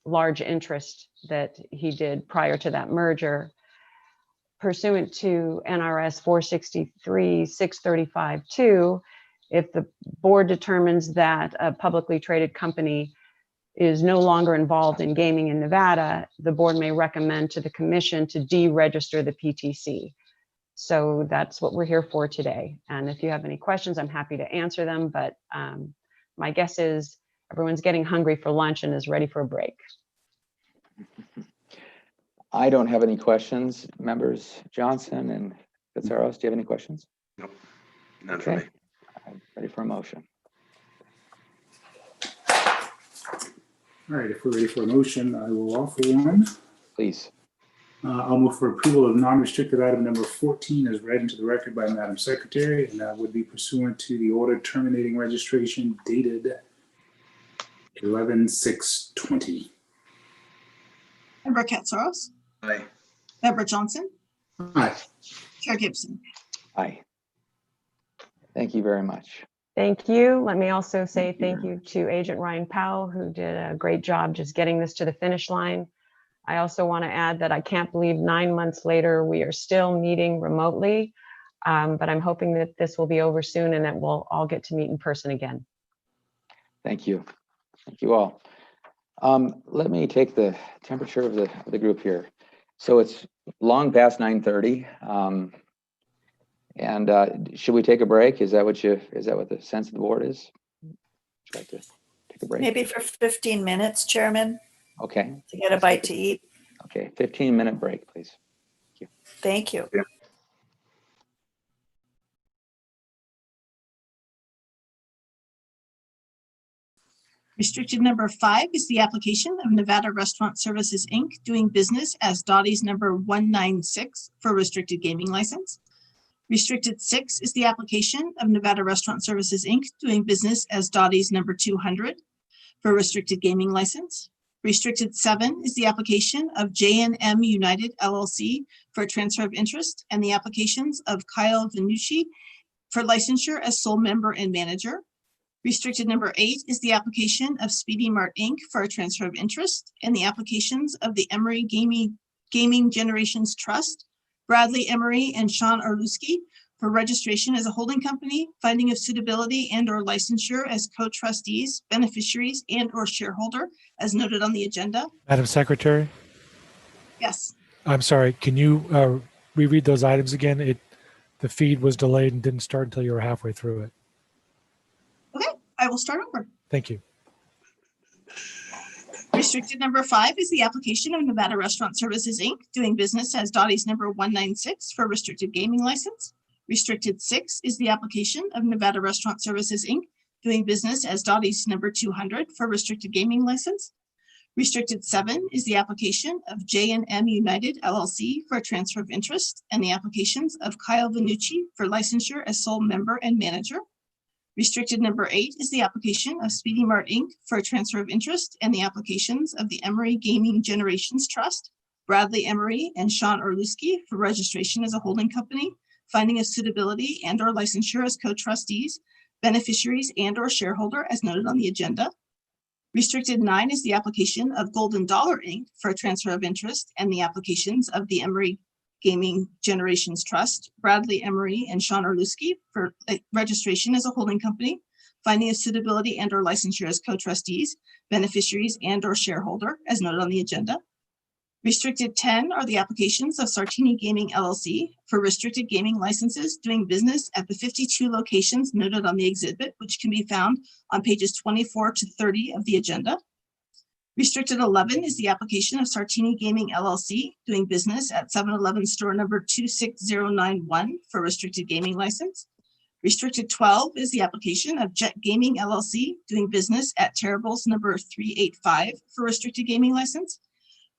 large interest that he did prior to that merger. Pursuant to NRS 463-635-2, if the board determines that a publicly traded company is no longer involved in gaming in Nevada, the board may recommend to the commission to deregister the PTC. So that's what we're here for today. And if you have any questions, I'm happy to answer them, but my guess is everyone's getting hungry for lunch and is ready for a break. I don't have any questions. Members Johnson and Katsaros, do you have any questions? Nope. None for me. I'm ready for a motion. All right, if we're ready for a motion, I will offer one. Please. I'll move for approval of non-restricted item number 14 as read into the record by Madam Secretary, and that would be pursuant to the order terminating registration dated 11/6/20. Member Katsaros, Aye. Member Johnson, Aye. Chair Gibson. Aye. Thank you very much. Thank you. Let me also say thank you to Agent Ryan Powell, who did a great job just getting this to the finish line. I also want to add that I can't believe 9 months later, we are still meeting remotely, but I'm hoping that this will be over soon and that we'll all get to meet in person again. Thank you. Thank you all. Let me take the temperature of the group here. So it's long past 9:30. And should we take a break? Is that what the sense of the board is? Would you like to take a break? Maybe for 15 minutes, Chairman, Okay. to get a bite to eat. Okay, 15-minute break, please. Thank you. Yeah. Restricted number 5 is the application of Nevada Restaurant Services, Inc., doing business as Dottie's number 196 for a restricted gaming license. Restricted 6 is the application of Nevada Restaurant Services, Inc., doing business as Dottie's number 200 for a restricted gaming license. Restricted 7 is the application of J&M United LLC for a transfer of interest, and the applications of Kyle Vanucci for licensure as sole member and manager. Restricted number 8 is the application of Speedy Mart Inc. for a transfer of interest, and the applications of the Emery Gaming Generations Trust, Bradley Emery and Sean Orluski for registration as a holding company, finding of suitability and or licensure as co-trustees, beneficiaries, and or shareholder, as noted on the agenda. Madam Secretary, Yes. I'm sorry, can you reread those items again? The feed was delayed and didn't start until you were halfway through it. Okay, I will start over. Thank you. Restricted number 5 is the application of Nevada Restaurant Services, Inc., doing business as Dottie's number 196 for a restricted gaming license. Restricted 6 is the application of Nevada Restaurant Services, Inc., doing business as Dottie's number 200 for a restricted gaming license. Restricted 7 is the application of J&M United LLC for a transfer of interest and the applications of Kyle Vanucci for licensure as sole member and manager. Restricted number 8 is the application of Speedy Mart Inc. for a transfer of interest and the applications of the Emery Gaming Generations Trust, Bradley Emery and Sean Orluski for registration as a holding company, finding of suitability and or licensure as co-trustees, beneficiaries and or shareholder as noted on the agenda. Restricted 9 is the application of Golden Dollar Inc. for a transfer of interest and the applications of the Emery Gaming Generations Trust, Bradley Emery and Sean Orluski for registration as a holding company, finding of suitability and or licensure as co-trustees, beneficiaries and or shareholder as noted on the agenda. Restricted 10 are the applications of Sartini Gaming LLC for restricted gaming licenses doing business at the 52 locations noted on the exhibit, which can be found on pages 24 to 30 of the agenda. Restricted 11 is the application of Sartini Gaming LLC doing business at 7-Eleven store number 26091 for restricted gaming license. Restricted 12 is the application of Jet Gaming LLC doing business at Terrible's number 385 for restricted gaming license.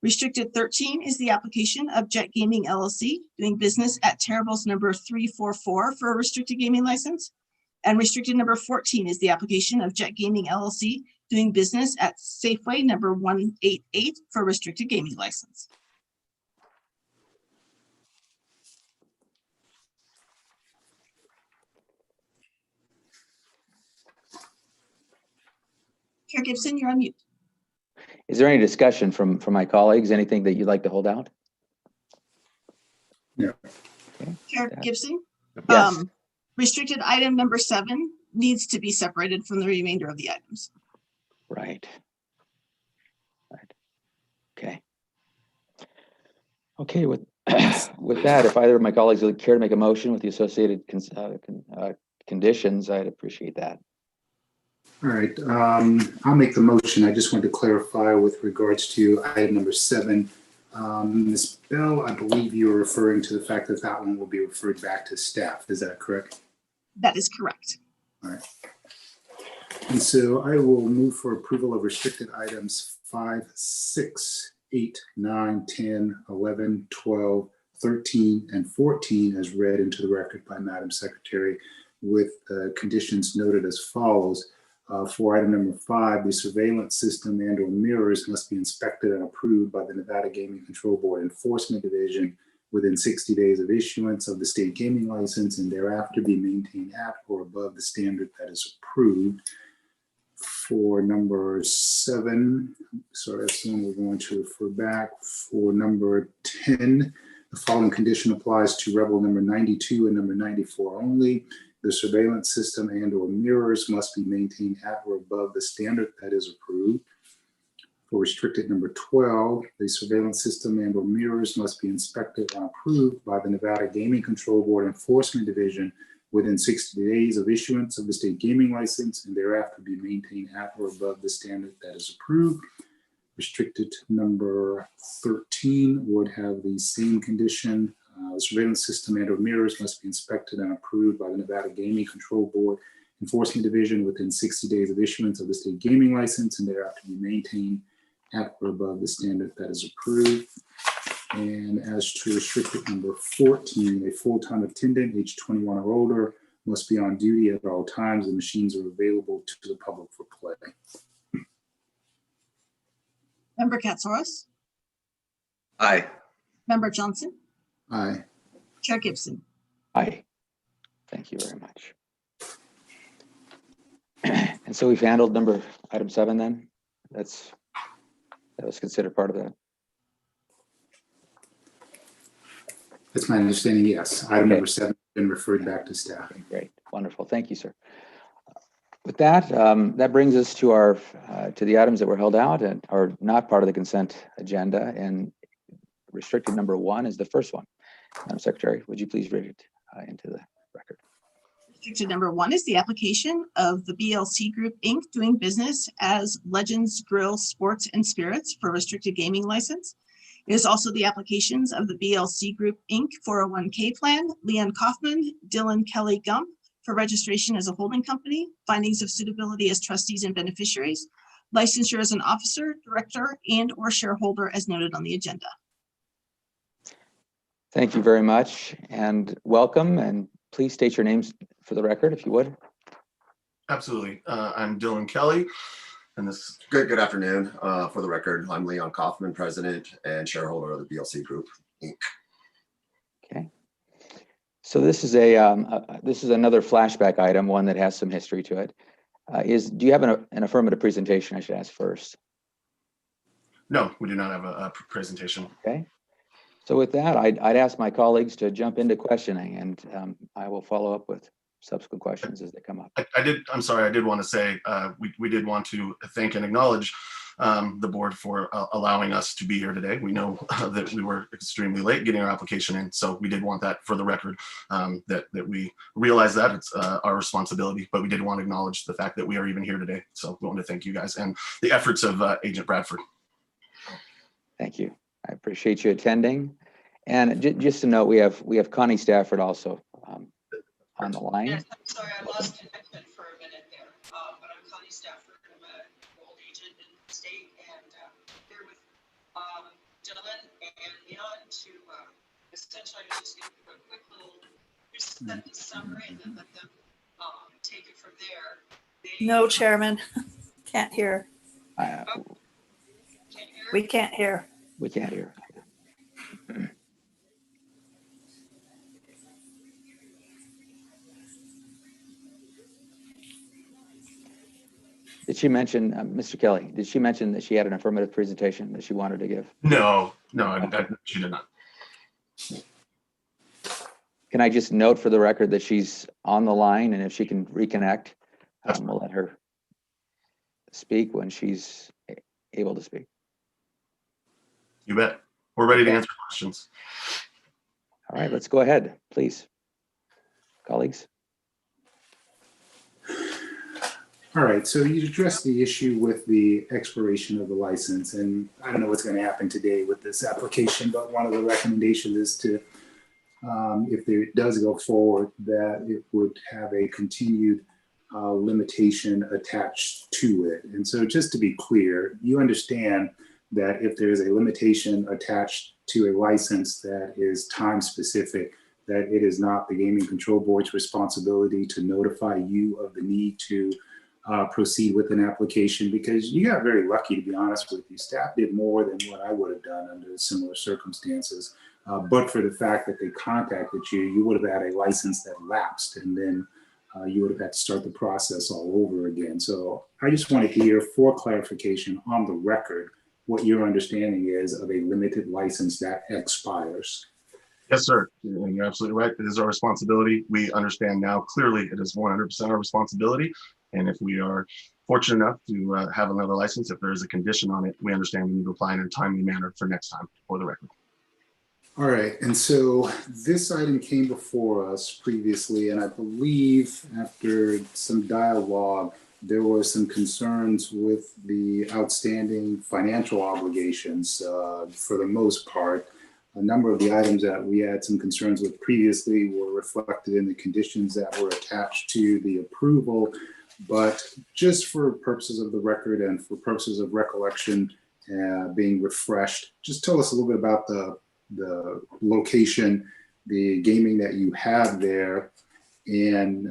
Restricted 13 is the application of Jet Gaming LLC doing business at Terrible's number 344 for a restricted gaming license. And restricted number 14 is the application of Jet Gaming LLC doing business at Safeway number 188 for a restricted gaming license. Chair Gibson, you're on mute. Is there any discussion from my colleagues? Anything that you'd like to hold out? No. Okay. Chair Gibson? Yes. Restricted item number 7 needs to be separated from the remainder of the items. Right. Okay. Okay, with that, if either of my colleagues would care to make a motion with the associated conditions, I'd appreciate that. All right, I'll make the motion. I just wanted to clarify with regards to item number 7. Ms. Bell, I believe you were referring to the fact that that one will be referred back to staff. Is that correct? That is correct. All right. And so I will move for approval of restricted items 5, 6, 8, 9, 10, 11, 12, 13, and 14 as read into the record by Madam Secretary with conditions noted as follows. For item number 5, the surveillance system and or mirrors must be inspected and approved by the Nevada Gaming Control Board Enforcement Division within 60 days of issuance of the state gaming license and thereafter be maintained at or above the standard that is approved. For number 7, sorry, that's the one we're going to refer back. For number 10, the following condition applies to Rebel number 92 and number 94 only. The surveillance system and or mirrors must be maintained at or above the standard that is approved. For restricted number 12, the surveillance system and or mirrors must be inspected and approved by the Nevada Gaming Control Board Enforcement Division within 60 days of issuance of the state gaming license and thereafter be maintained at or above the standard that is approved. Restricted number 13 would have the same condition. The surveillance system and or mirrors must be inspected and approved by the Nevada Gaming Control Board Enforcement Division within 60 days of issuance of the state gaming license and thereafter be maintained at or above the standard that is approved. And as to restricted number 14, a full-time attendant age 21 or older must be on duty at all times. The machines are available to the public for play. Member Katsouras? Aye. Member Johnson? Aye. Chair Gibson? Aye. Thank you very much. And so we've handled item 7 then? That was considered part of that? That's my understanding, yes. Item number 7 has been referred back to staff. Great, wonderful. Thank you, sir. With that, that brings us to to the items that were held out and are not part of the consent agenda. And restricted number 1 is the first one. Madam Secretary, would you please read it into the record? Restricted number 1 is the application of the BLC Group Inc. doing business as Legends Grill Sports and Spirits for a restricted gaming license. It is also the applications of the BLC Group Inc. 401k plan, Leon Kaufman, Dylan Kelly Gump, for registration as a holding company, findings of suitability as trustees and beneficiaries, licensure as an officer, director, and/or shareholder as noted on the agenda. Thank you very much and welcome. And please state your names for the record, if you would. Absolutely. I'm Dylan Kelly, and this good afternoon. For the record, I'm Leon Kaufman, president and shareholder of the BLC Group, Inc. Okay. So this is another flashback item, one that has some history to it. Do you have an affirmative presentation? I should ask first. No, we do not have a presentation. Okay. So with that, I'd ask my colleagues to jump into questioning, and I will follow up with subsequent questions as they come up. I'm sorry, I did want to say, we did want to thank and acknowledge the board for allowing us to be here today. We know that we were extremely late getting our application in, so we did want that for the record, that we realize that it's our responsibility, but we did want to acknowledge the fact that we are even here today. So we want to thank you guys and the efforts of Agent Bradford. Thank you. I appreciate you attending. And just to note, we have Connie Stafford also on the line. Yes, I'm sorry, I lost connection for a minute there, but I'm Connie Stafford. I'm a old agent in the state, and here with Dylan and Leon to essentially just give a quick little sentence summary and then let them take it from there. No, Chairman, can't hear. We can't hear. We can't hear. Did she mention, Mr. Kelly, did she mention that she had an affirmative presentation that she wanted to give? No, she did not. Can I just note for the record that she's on the line, and if she can reconnect, we'll let her speak when she's able to speak. You bet. We're ready to answer questions. All right, let's go ahead, please. Colleagues. All right, so you addressed the issue with the expiration of the license, and I don't know what's going to happen today with this application, but one of the recommendations is to, if it does go forward, that it would have a continued limitation attached to it. And so just to be clear, you understand that if there is a limitation attached to a license that is time specific, that it is not the Gaming Control Board's responsibility to notify you of the need to proceed with an application, because you got very lucky, to be honest with you. Staff did more than what I would have done under similar circumstances. But for the fact that they contacted you, you would have had a license that lapsed, and then you would have had to start the process all over again. So I just wanted to hear, for clarification on the record, what your understanding is of a limited license that expires. Yes, sir. And you're absolutely right. It is our responsibility. We understand now clearly it is 100% our responsibility. And if we are fortunate enough to have another license, if there is a condition on it, we understand we need to apply in a timely manner for next time, for the record. All right, and so this item came before us previously, and I believe after some dialogue, there were some concerns with the outstanding financial obligations for the most part. A number of the items that we had some concerns with previously were reflected in the conditions that were attached to the approval. But just for purposes of the record and for purposes of recollection being refreshed, just tell us a little bit about the location, the gaming that you have there, and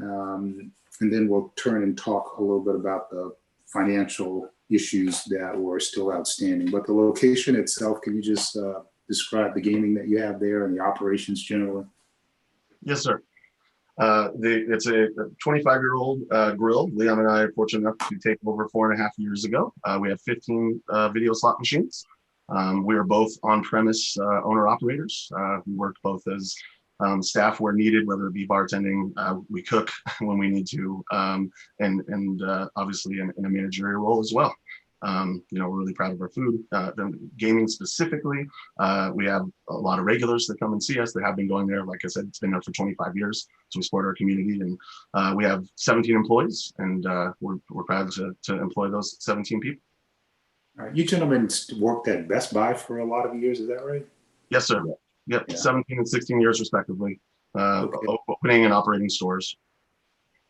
then we'll turn and talk a little bit about the financial issues that were still outstanding. But the location itself, can you just describe the gaming that you have there and the operations generally? Yes, sir. It's a 25-year-old grill. Leon and I are fortunate enough to take over 4.5 years ago. We have 15 video slot machines. We are both on-premise owner-operators. We work both as staff where needed, whether it be bartending. We cook when we need to, and obviously in a managerial role as well. We're really proud of our food. Gaming specifically, we have a lot of regulars that come and see us. They have been going there. Like I said, it's been there for 25 years. So we support our community, and we have 17 employees, and we're proud to employ those 17 people. All right. You gentlemen worked at Best Buy for a lot of years, is that right? Yes, sir. Yep, yeah. 17 and 16 years respectively, opening and operating stores.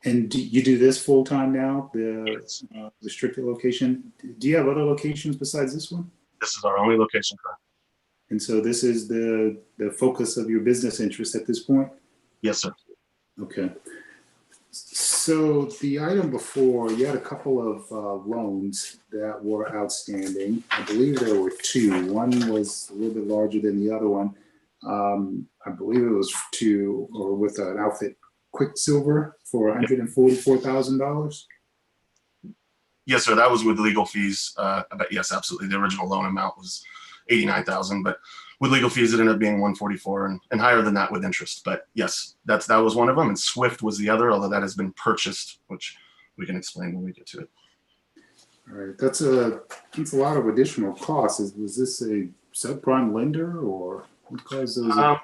And you do this full time now, the restricted location? Do you have other locations besides this one? This is our only location, correct? And so this is the focus of your business interest at this point? Yes, sir. Okay. So the item before, you had a couple of loans that were outstanding. I believe there were two. One was a little bit larger than the other one. I believe it was with an outfit Quicksilver for $144,000. Yes, sir. That was with legal fees. But yes, absolutely. The original loan amount was $89,000, but with legal fees, it ended up being $144 and higher than that with interest. But yes, that was one of them. And Swift was the other, although that has been purchased, which we can explain when we get to it. All right, that's a lot of additional costs. Was this a subprime lender or what caused those?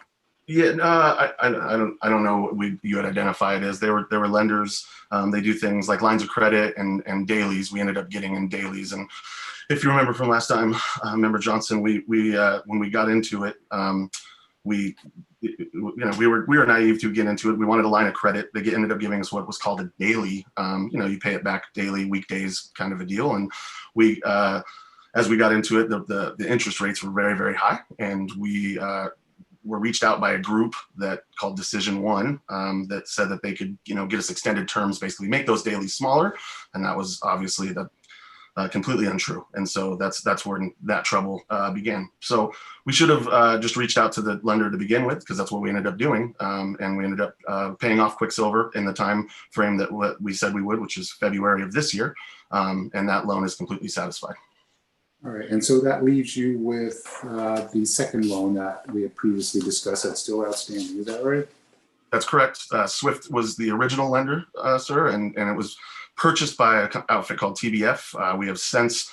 Yeah, no, I don't know what you would identify it as. They were lenders. They do things like lines of credit and dailies. We ended up getting in dailies. And if you remember from last time, Member Johnson, we when we got into it, we were naive to get into it. We wanted a line of credit. They ended up giving us what was called a daily. You pay it back daily, weekdays kind of a deal. And we, as we got into it, the interest rates were very, very high. And we were reached out by a group that called Decision One that said that they could, get us extended terms, basically make those dailies smaller. And that was obviously completely untrue. And so that's where that trouble began. So we should have just reached out to the lender to begin with, because that's what we ended up doing. And we ended up paying off Quicksilver in the time frame that what we said we would, which is February of this year. And that loan is completely satisfied. All right, and so that leaves you with the second loan that we had previously discussed that's still outstanding. Is that right? That's correct. Swift was the original lender, sir, and it was purchased by an outfit called TBF. We have since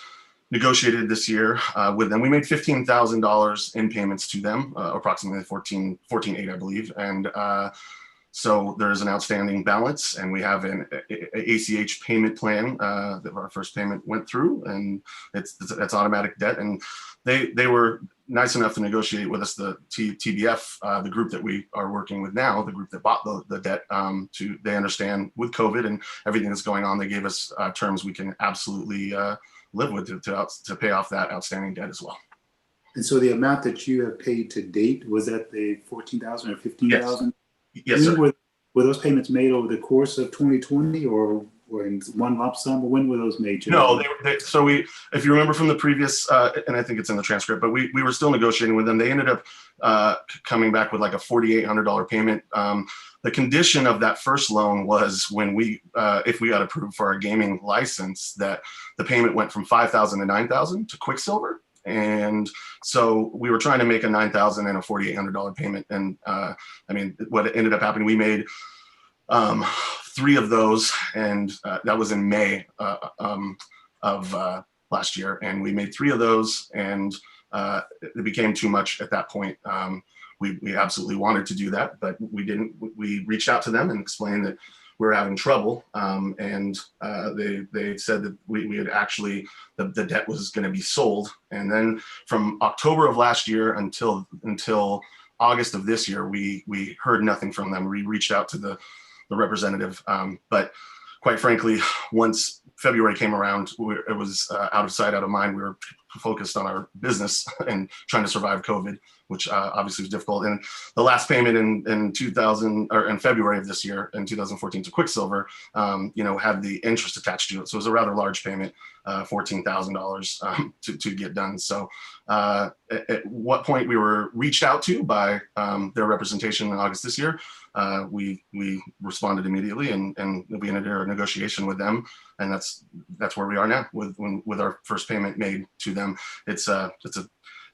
negotiated this year with them. We made $15,000 in payments to them, approximately 14.8, I believe. And so there's an outstanding balance, and we have an ACH payment plan that our first payment went through, and it's automatic debt. And they were nice enough to negotiate with us, the TBF, the group that we are working with now, the group that bought the debt. They understand with COVID and everything that's going on, they gave us terms we can absolutely live with to pay off that outstanding debt as well. And so the amount that you have paid to date, was that the $14,000 or $15,000? Yes, sir. Were those payments made over the course of 2020 or in one lump sum? When were those made? No, so if you remember from the previous, and I think it's in the transcript, but we were still negotiating with them. They ended up coming back with like a $4,800 payment. The condition of that first loan was when if we got approved for our gaming license, that the payment went from $5,000 to $9,000 to Quicksilver. And so we were trying to make a $9,000 and a $4,800 payment. And what ended up happening, we made 3 of those, and that was in May of last year. And we made 3 of those, and it became too much at that point. We absolutely wanted to do that, but we didn't. We reached out to them and explained that we were having trouble, and they said that we had actually, the debt was going to be sold. And then from October of last year until August of this year, we heard nothing from them. We reached out to the representative, but quite frankly, once February came around, it was out of sight, out of mind. We were focused on our business and trying to survive COVID, which obviously was difficult. And the last payment in February of this year, in 2014, to Quicksilver, had the interest attached to it. So it was a rather large payment, $14,000 to get done. So at what point we were reached out to by their representation in August this year, we responded immediately, and we ended our negotiation with them, and that's where we are now with our first payment made to them. It's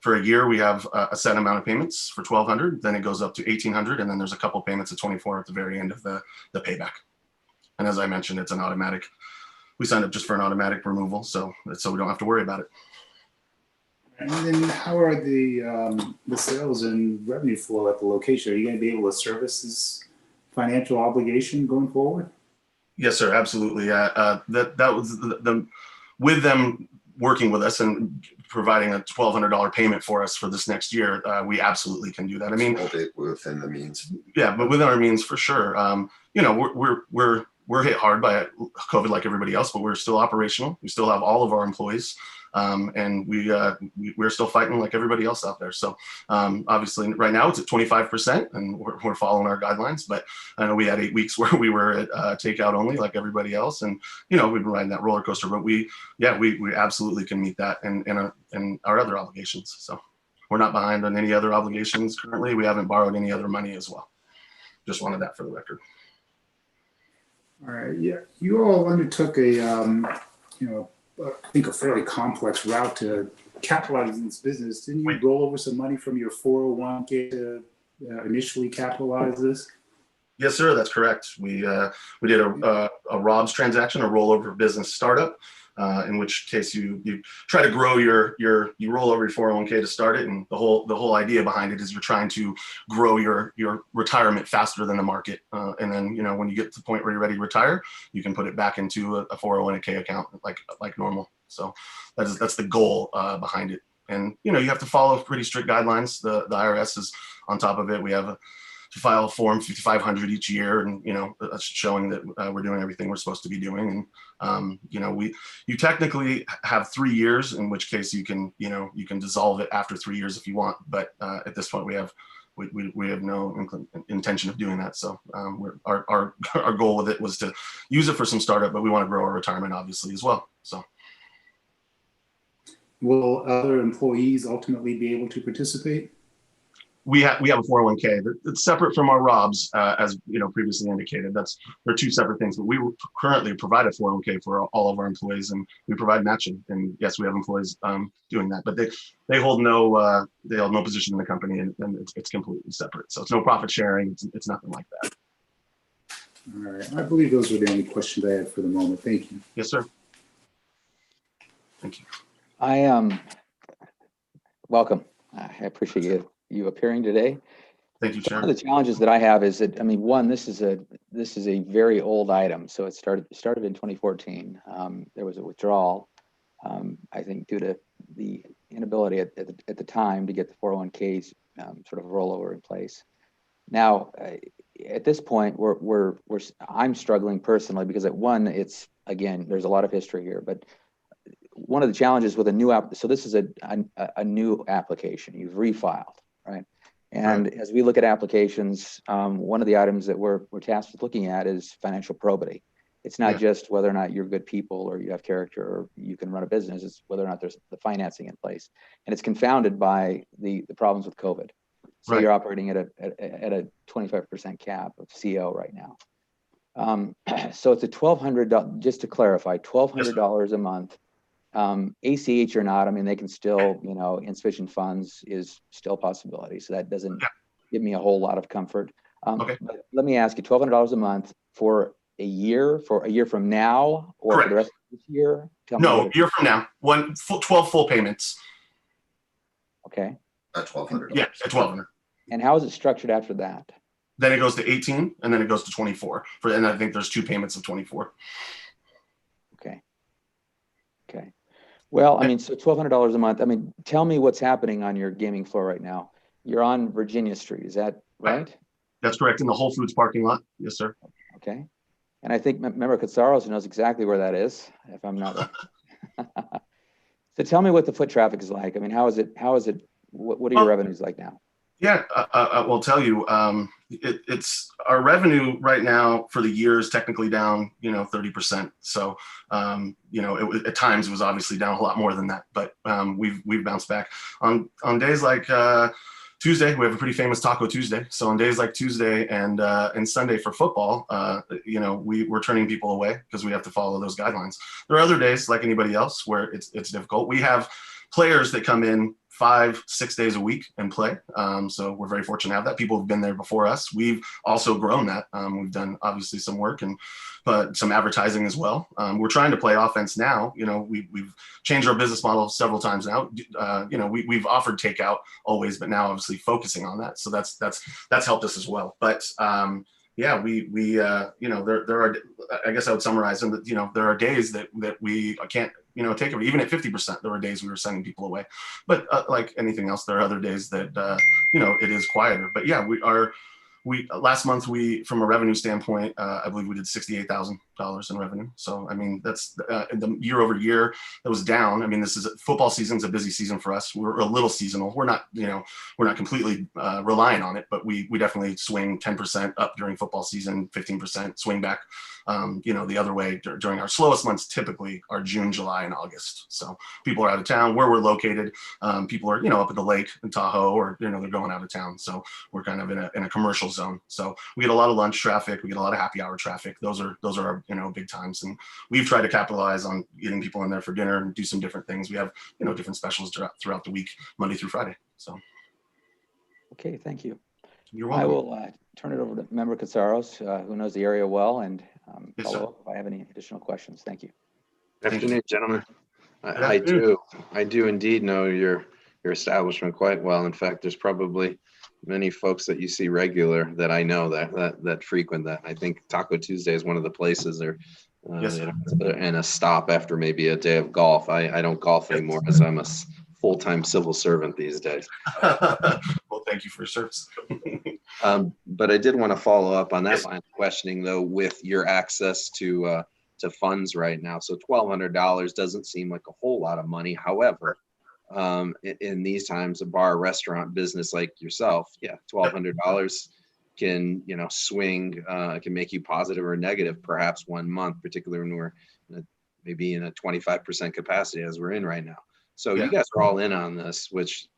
for a year we have a set amount of payments for $1,200, then it goes up to $1,800, and then there's a couple payments of $2,400 at the very end of the payback. And as I mentioned, it's an automatic. We signed up just for an automatic removal, so we don't have to worry about it. And then how are the sales and revenue flow at the location? Are you going to be able to service this financial obligation going forward? Yes, sir, absolutely. That was with them working with us and providing a $1,200 payment for us for this next year. We absolutely can do that. I mean, hold it within the means. Yeah, but within our means for sure. We're we're hit hard by COVID like everybody else, but we're still operational. We still have all of our employees. And we're still fighting like everybody else out there. So obviously right now it's at 25% and we're following our guidelines, but I know we had 8 weeks where we were at takeout only like everybody else. And, we've been riding that roller coaster, but we absolutely can meet that and our other obligations. So we're not behind on any other obligations currently. We haven't borrowed any other money as well. Just wanted that for the record. All right. Yeah. You all undertook I think a fairly complex route to capitalizing this business. Didn't you roll over some money from your 401k to initially capitalize this? Yes, sir. That's correct. We did a Rob's transaction, a rollover business startup, in which case you try to grow you roll over your 401k to start it, and the whole idea behind it is you're trying to grow your retirement faster than the market, and then when you get to the point where you're ready to retire, you can put it back into a 401k account like normal. So that's the goal behind it, and you have to follow pretty strict guidelines. The IRS is on top of it. We have to file a form 5500 each year, and that's showing that we're doing everything we're supposed to be doing. And you technically have 3 years, in which case you can dissolve it after 3 years if you want. But at this point, we have no intention of doing that. So our goal with it was to use it for some startup, but we want to grow our retirement obviously as well. So. Will other employees ultimately be able to participate? We have a 401k that's separate from our Robs, as previously indicated. They're two separate things. But we currently provide a 401k for all of our employees, and we provide matching. And yes, we have employees doing that, but they hold no position in the company, and it's completely separate. So it's no profit sharing. It's nothing like that. All right. I believe those were the only questions I had for the moment. Thank you. Yes, sir. Thank you. Welcome. I appreciate you appearing today. Thank you, Chair. One of the challenges that I have is that, one, this is a very old item. So it started in 2014. There was a withdrawal, I think, due to the inability at the time to get the 401ks sort of rollover in place. Now, at this point, I'm struggling personally because it's again, there's a lot of history here, but one of the challenges with a new app, so this is a new application. You've refiled, right? And as we look at applications, one of the items that we're tasked with looking at is financial probity. It's not just whether or not you're good people or you have character or you can run a business. It's whether or not there's the financing in place, and it's confounded by the problems with COVID. So you're operating at a 25% cap of CO right now. So it's a $1,200. Just to clarify, $1,200 a month. ACH or not, they can still, insufficient funds is still a possibility. So that doesn't give me a whole lot of comfort. But let me ask you, $1,200 a month for a year from now, or Correct. for the rest of this year? No, a year from now, 12 full payments. Okay. At $1,200. Yeah, at $1,200. And how is it structured after that? Then it goes to 18, and then it goes to 24. And I think there's 2 payments of 24. Okay. Well, so $1,200 a month. Tell me what's happening on your gaming floor right now. You're on Virginia Street, is that right? That's correct, in the Whole Foods parking lot. Yes, sir. Okay. And I think Member Katsaros knows exactly where that is, if I'm not wrong. So tell me what the foot traffic is like. How is it? What are your revenues like now? Yeah, I will tell you, it's our revenue right now for the year is technically down, 30%. So, at times it was obviously down a lot more than that, but we've bounced back on days like Tuesday. We have a pretty famous Taco Tuesday. So on days like Tuesday and Sunday for football, we're turning people away because we have to follow those guidelines. There are other days like anybody else where it's difficult. We have players that come in 5-6 days a week and play. So we're very fortunate to have that. People have been there before us. We've also grown that. We've done obviously some work but some advertising as well. We're trying to play offense now. We've changed our business model several times now. We've offered takeout always, but now obviously focusing on that. So that's helped us as well. But there are, I guess I would summarize them that, there are days that we can't, take it. Even at 50%, there were days we were sending people away. But like anything else, there are other days that, it is quieter. But yeah, last month from a revenue standpoint, I believe we did $68,000 in revenue. So I mean, that's the year over year that was down. I mean, this is football season's a busy season for us. We're a little seasonal. We're not completely relying on it, but we definitely swing 10% up during football season, 15% swing back, the other way during our slowest months. Typically are June, July, and August. So people are out of town where we're located. People are up at the lake in Tahoe, or they're going out of town. So we're kind of in a commercial zone. So we get a lot of lunch traffic. We get a lot of happy hour traffic. Those are our big times. And we've tried to capitalize on getting people in there for dinner and do some different things. We have different specials throughout the week, Monday through Friday. So. Okay, thank you. You're welcome. I will turn it over to Member Katsaros, who knows the area well, and Yes, follow sir. up if I have any additional questions. Thank you. Good afternoon, gentlemen. Good I afternoon. I do indeed know your establishment quite well. In fact, there's probably many folks that you see regular that I know that frequent that. I think Taco Tuesday is one of the places there. Yes, sir. And a stop after maybe a day of golf. I don't golf anymore as I'm a full-time civil servant these days. Well, thank you for your service. But I did want to follow up on that line of questioning, though, with your access to funds right now. So $1,200 doesn't seem like a whole lot of money. However, in these times, a bar, restaurant business like yourself, $1,200 can swing, can make you positive or negative perhaps one month, particularly when we're maybe in a 25% capacity as we're in right now. So you guys are all in on this, which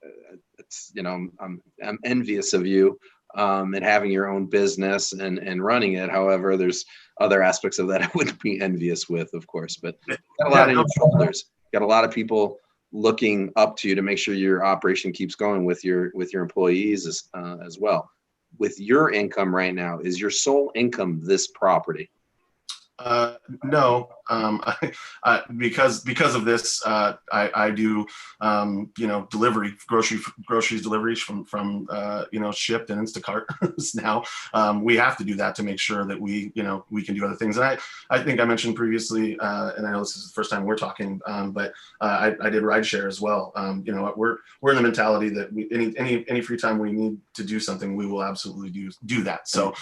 it's I'm envious of you and having your own business and running it. However, there's other aspects of that I wouldn't be envious with, of course. But got a lot on your shoulders. Got a lot of people looking up to you to make sure your operation keeps going with your employees as well. With your income right now, is your sole income this property? No, because of this, I do, groceries deliveries from Shipt and Instacart now. We have to do that to make sure that we can do other things. And I think I mentioned previously, and I know this is the first time we're talking, but I did rideshare as well. We're in the mentality that any free time we need to do something, we will absolutely do that. So.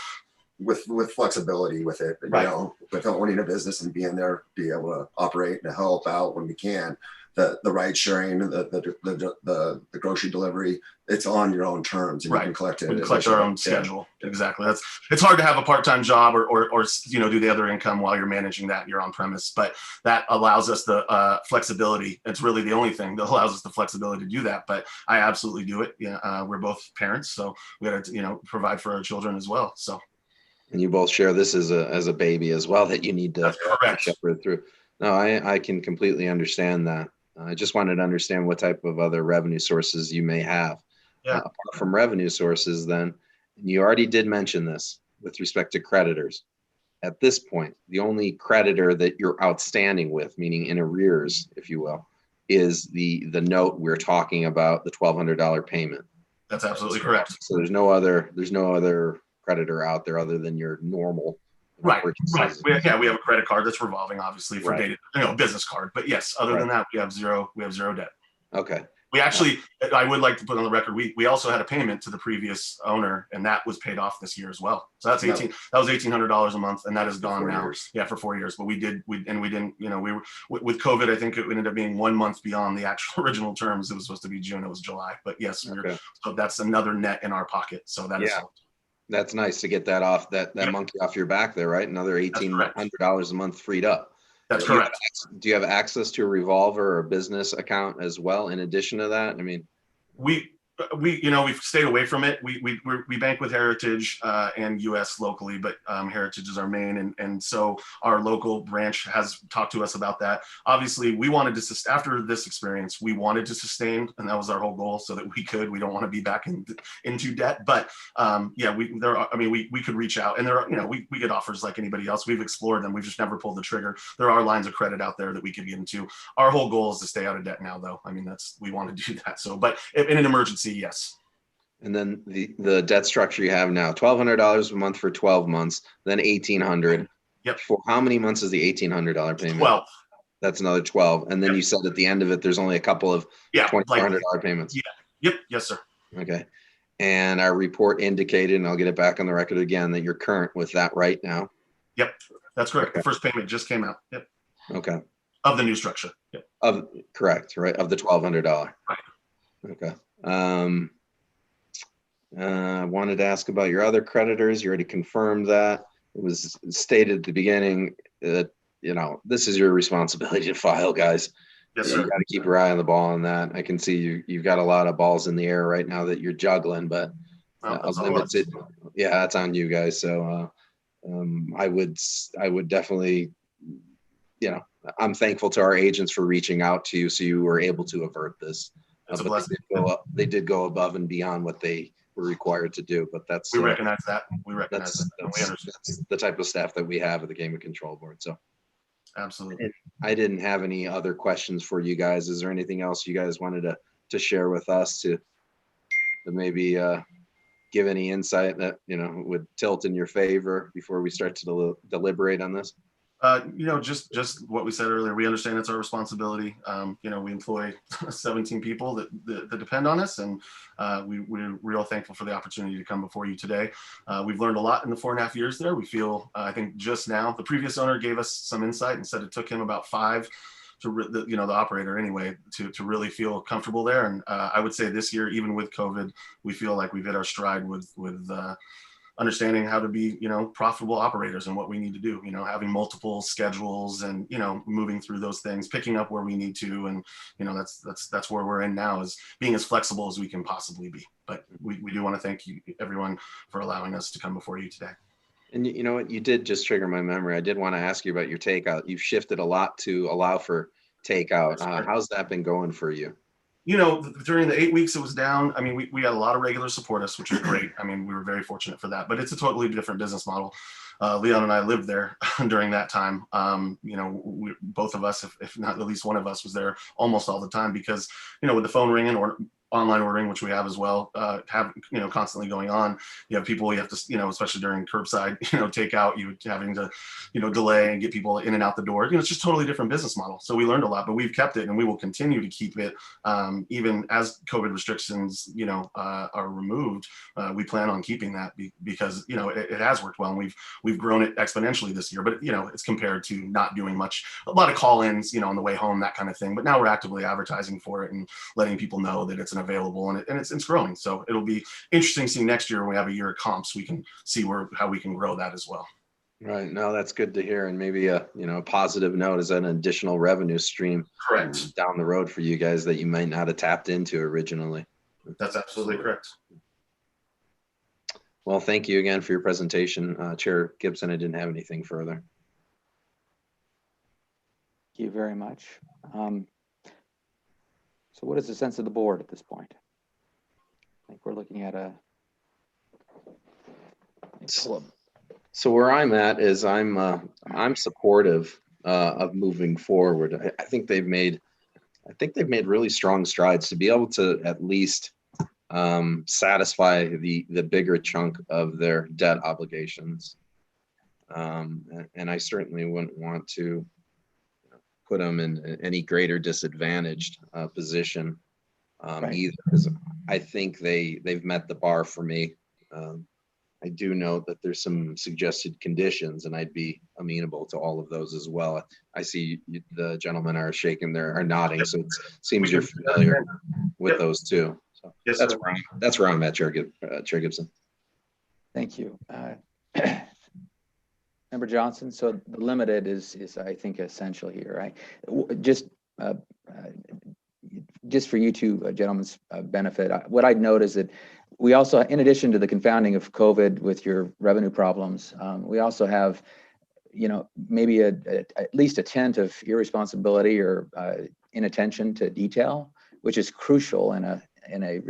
With flexibility with it, Right. With owning a business and being there, be able to operate and help out when we can. The ride sharing, the grocery delivery, it's on your own terms, and Right. you can collect it. We collect our own schedule. Exactly. It's hard to have a part-time job or do the other income while you're managing that you're on premise, but that allows us the flexibility. It's really the only thing that allows us the flexibility to do that. But I absolutely do it. We're both parents, so we got to provide for our children as well. So. And you both share this as a baby as well that you need to shepherd through. No, I can completely understand that. I just wanted to understand what type of other revenue sources you may have. Apart from revenue sources, then, and you already did mention this with respect to creditors. At this point, the only creditor that you're outstanding with, meaning in arrears, if you will, is the note we're talking about, the $1,200 payment. That's absolutely correct. So there's no other creditor out there other than your normal Right. purchases. We have a credit card that's revolving, obviously, for Right. business card. But yes, other than that, we have zero debt. Okay. We actually, I would like to put on the record, we also had a payment to the previous owner, and that was paid off this year as well. So that's that was $1,800 a month, and that is gone now. 4 years. Yeah, for 4 years. But we didn't, we were with COVID. I think it ended up being 1 month beyond the actual original terms. It was supposed to be June. It was July. But yes, so that's another net in our pocket. So that is. That's nice to get that off that monkey off your back there, right? Another $1,800 a month freed up. That's correct. Do you have access to a revolver or a business account as well in addition to that? I mean, we've stayed away from it. We bank with Heritage and US locally, but Heritage is our main, and so our local branch has talked to us about that. Obviously, we wanted to after this experience, we wanted to sustain, and that was our whole goal, so that we don't want to be back into debt. But we could reach out, and there are we get offers like anybody else. We've explored them. We've just never pulled the trigger. There are lines of credit out there that we could get into. Our whole goal is to stay out of debt now, though. I mean, we want to do that. So, but in an emergency. Yes. And then the debt structure you have now, $1,200 a month for 12 months, then $1,800. Yep. For how many months is the $1,800 payment? 12. That's another 12. And then you said at the end of it, there's only a couple of $2,400 payments. Yeah. Yep. Yes, sir. Okay. And our report indicated, and I'll get it back on the record again, that you're current with that right now. Yep, that's correct. The first payment just came out. Yep. Okay. Of the new structure. Yep. Correct, right? Of the $1,200. Right. Okay. I wanted to ask about your other creditors. You already confirmed that. It was stated at the beginning that, this is your responsibility to file, guys. Yes, You sir. got to keep your eye on the ball on that. I can see you've got a lot of balls in the air right now that you're juggling, but That's a all us. limited, yeah, that's on you guys. So I would definitely, I'm thankful to our agents for reaching out to you so you were able to avert this. It's a But blessing. they did go above and beyond what they were required to do. But that's We recognize that. We recognize that's, that. And we understand. that's the type of staff that we have at the Gaming Control Board. So Absolutely. I didn't have any other questions for you guys. Is there anything else you guys wanted to share with us to maybe give any insight that would tilt in your favor before we start to deliberate on this? Just what we said earlier, we understand it's our responsibility. We employ 17 people that depend on us, and we're real thankful for the opportunity to come before you today. We've learned a lot in the 4.5 years there. We feel, I think just now, the previous owner gave us some insight and said it took him about 5 to, the operator anyway, to really feel comfortable there. And I would say this year, even with COVID, we feel like we've hit our stride with understanding how to be, profitable operators and what we need to do, having multiple schedules and, moving through those things, picking up where we need to. And, that's where we're in now, is being as flexible as we can possibly be. But we do want to thank you, everyone, for allowing us to come before you today. And you know what, you did just trigger my memory. I did want to ask you about your takeout. You've shifted a lot to allow for takeout. How's that been going for you? During the 8 weeks it was down, I mean, we had a lot of regulars support us, which is great. I mean, we were very fortunate for that, but it's a totally different business model. Leon and I lived there during that time. Both of us, if not at least one of us, was there almost all the time because, with the phone ringing or online ordering, which we have as well, constantly going on. You have people you have to, especially during curbside, takeout, you having to, delay and get people in and out the door. It's just totally different business model. So we learned a lot, but we've kept it and we will continue to keep it even as COVID restrictions, are removed. We plan on keeping that because, it has worked well, and we've grown it exponentially this year, but it's compared to not doing much, a lot of call-ins, on the way home, that kind of thing. But now we're actively advertising for it and letting people know that it's available, and it's growing. So it'll be interesting to see next year when we have a year of comps, we can see how we can grow that as well. Right. No, that's good to hear. And maybe a positive note is an additional revenue stream correct down the road for you guys that you might not have tapped into originally. That's absolutely correct. Well, thank you again for your presentation, Chair Gibson. I didn't have anything further. Thank you very much. So what is the sense of the board at this point? I think we're looking at a... So where I'm at is I'm supportive of moving forward. I think they've made really strong strides to be able to at least satisfy the bigger chunk of their debt obligations. And I certainly wouldn't want to put them in any greater disadvantaged position either, because I think they've met the bar for me. I do note that there's some suggested conditions, and I'd be amenable to all of those as well. I see the gentlemen are nodding, so it seems you're familiar with those too. So yes, that's where I'm at, Chair Gibson. Thank you. Member Johnson, so the limited is I think essential here, right? Just for you two gentlemen's benefit, what I'd note is that we also, in addition to the confounding of COVID with your revenue problems, we also have, maybe at least a tint of irresponsibility or inattention to detail, which is crucial in a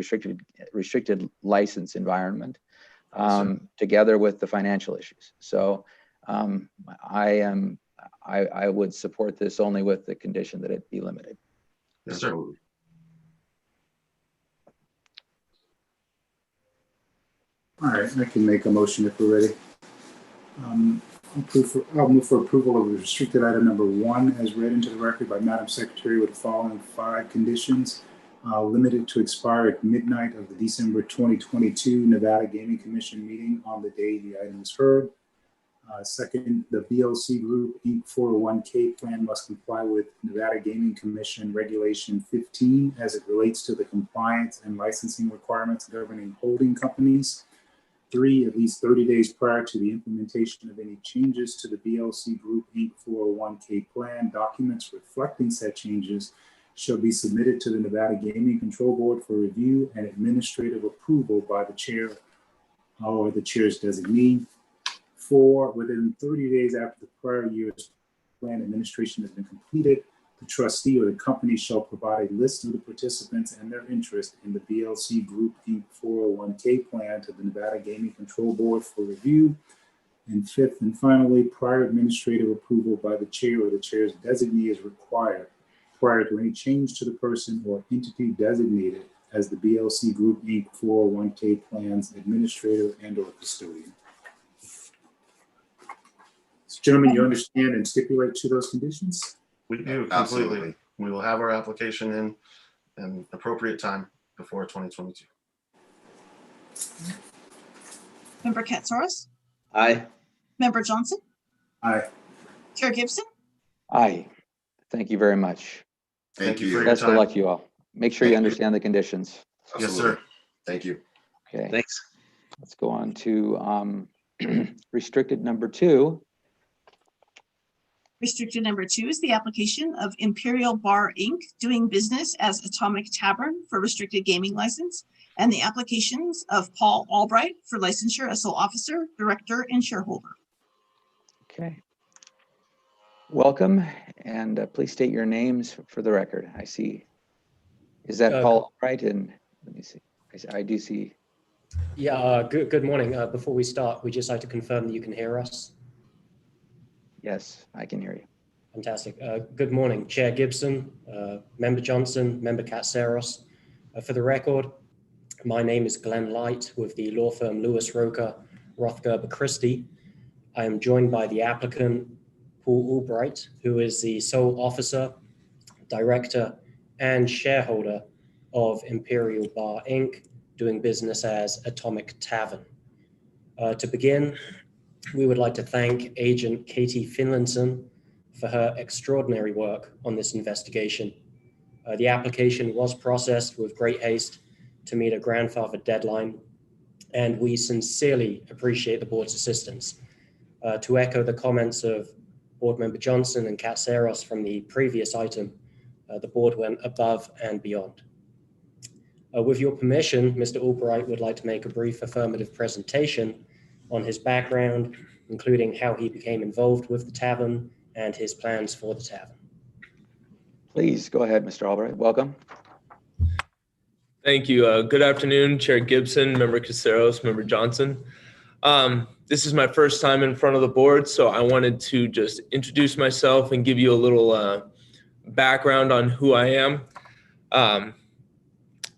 restricted license environment, together with the financial issues. So I would support this only with the condition that it be limited. Yes, sir. All right, I can make a motion if we're ready. I'll move for approval of restricted item number 1 as read into the record by Madam Secretary with the following 5 conditions. limited to expire at midnight of the December 2022 Nevada Gaming Commission meeting on the day the item is heard. Second, the BLC Group Inc. 401k plan must comply with Nevada Gaming Commission Regulation 15 as it relates to the compliance and licensing requirements governing holding companies. 3, at least 30 days prior to the implementation of any changes to the BLC Group Inc. 401k plan, documents reflecting said changes shall be submitted to the Nevada Gaming Control Board for review and administrative approval by the chair or the chair's designee. 4, within 30 days after the prior year's plan administration has been completed, the trustee or the company shall provide a list of the participants and their interest in the BLC Group Inc. 401k plan to the Nevada Gaming Control Board for review. And 5th and finally, prior administrative approval by the chair or the chair's designee is required prior to any change to the person or entity designated as the BLC Group Inc. 401k plan's administrator and or custodian. So, gentlemen, you understand and stipulate to those conditions? We do completely. Absolutely. We will have our application in an appropriate time before 2022. Member Katsouris? Aye. Member Johnson? Aye. Chair Gibson? Aye. Thank you very much. Thank you for your Best of time. luck, you all. Make sure you understand the conditions. Yes, sir. Thank you. Okay, Thanks. let's go on to restricted number 2. Restricted number 2 is the application of Imperial Bar Inc. doing business as Atomic Tavern for restricted gaming license, and the applications of Paul Albright for licensure as sole officer, director, and shareholder. Okay. Welcome, and please state your names for the record. I see. Is that Paul Albright? And let me see. I do see. Yeah, good morning. Before we start, we'd just like to confirm that you can hear us. Yes, I can hear you. Fantastic. Good morning, Chair Gibson, Member Johnson, Member Katsaros. For the record, my name is Glenn Light with the law firm Lewis Roker Rothgerber Christie. I am joined by the applicant, Paul Albright, who is the sole officer, director, and shareholder of Imperial Bar Inc., doing business as Atomic Tavern. To begin, we would like to thank Agent Katie Finlinson for her extraordinary work on this investigation. The application was processed with great haste to meet a grandfather deadline, and we sincerely appreciate the board's assistance. To echo the comments of Board Member Johnson and Katsaros from the previous item, the board went above and beyond. With your permission, Mr. Albright would like to make a brief affirmative presentation on his background, including how he became involved with the tavern and his plans for the tavern. Please go ahead, Mr. Albright. Welcome. Thank you. Good afternoon, Chair Gibson, Member Caceros, Member Johnson. This is my first time in front of the board, so I wanted to just introduce myself and give you a little background on who I am. I'm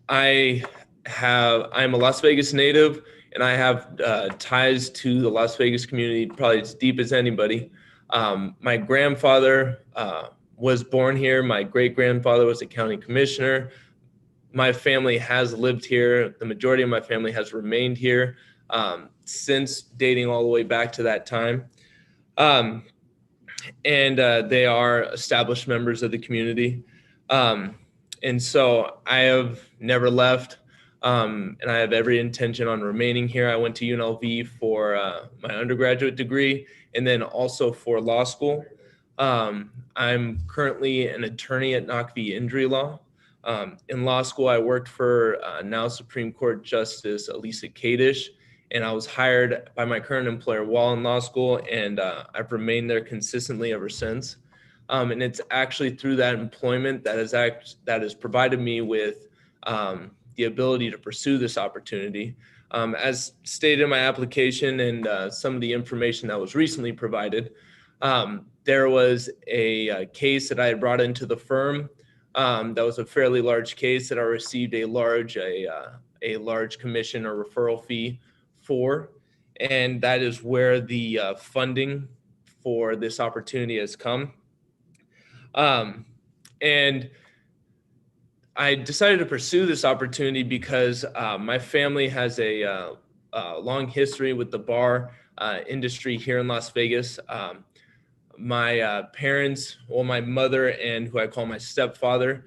a Las Vegas native, and I have ties to the Las Vegas community probably as deep as anybody. My grandfather was born here. My great-grandfather was a county commissioner. My family has lived here. The majority of my family has remained here since dating all the way back to that time. And they are established members of the community. And so I have never left, and I have every intention on remaining here. I went to UNLV for my undergraduate degree and then also for law school. I'm currently an attorney at Knock v. Injury Law. In law school, I worked for now Supreme Court Justice Elisa Kadish, and I was hired by my current employer while in law school, and I've remained there consistently ever since. And it's actually through that employment that has provided me with the ability to pursue this opportunity. As stated in my application and some of the information that was recently provided, there was a case that I had brought into the firm that was a fairly large case that I received a large commission or referral fee for, and that is where the funding for this opportunity has come. And I decided to pursue this opportunity because my family has a long history with the bar industry here in Las Vegas. My parents, well, my mother and who I call my stepfather,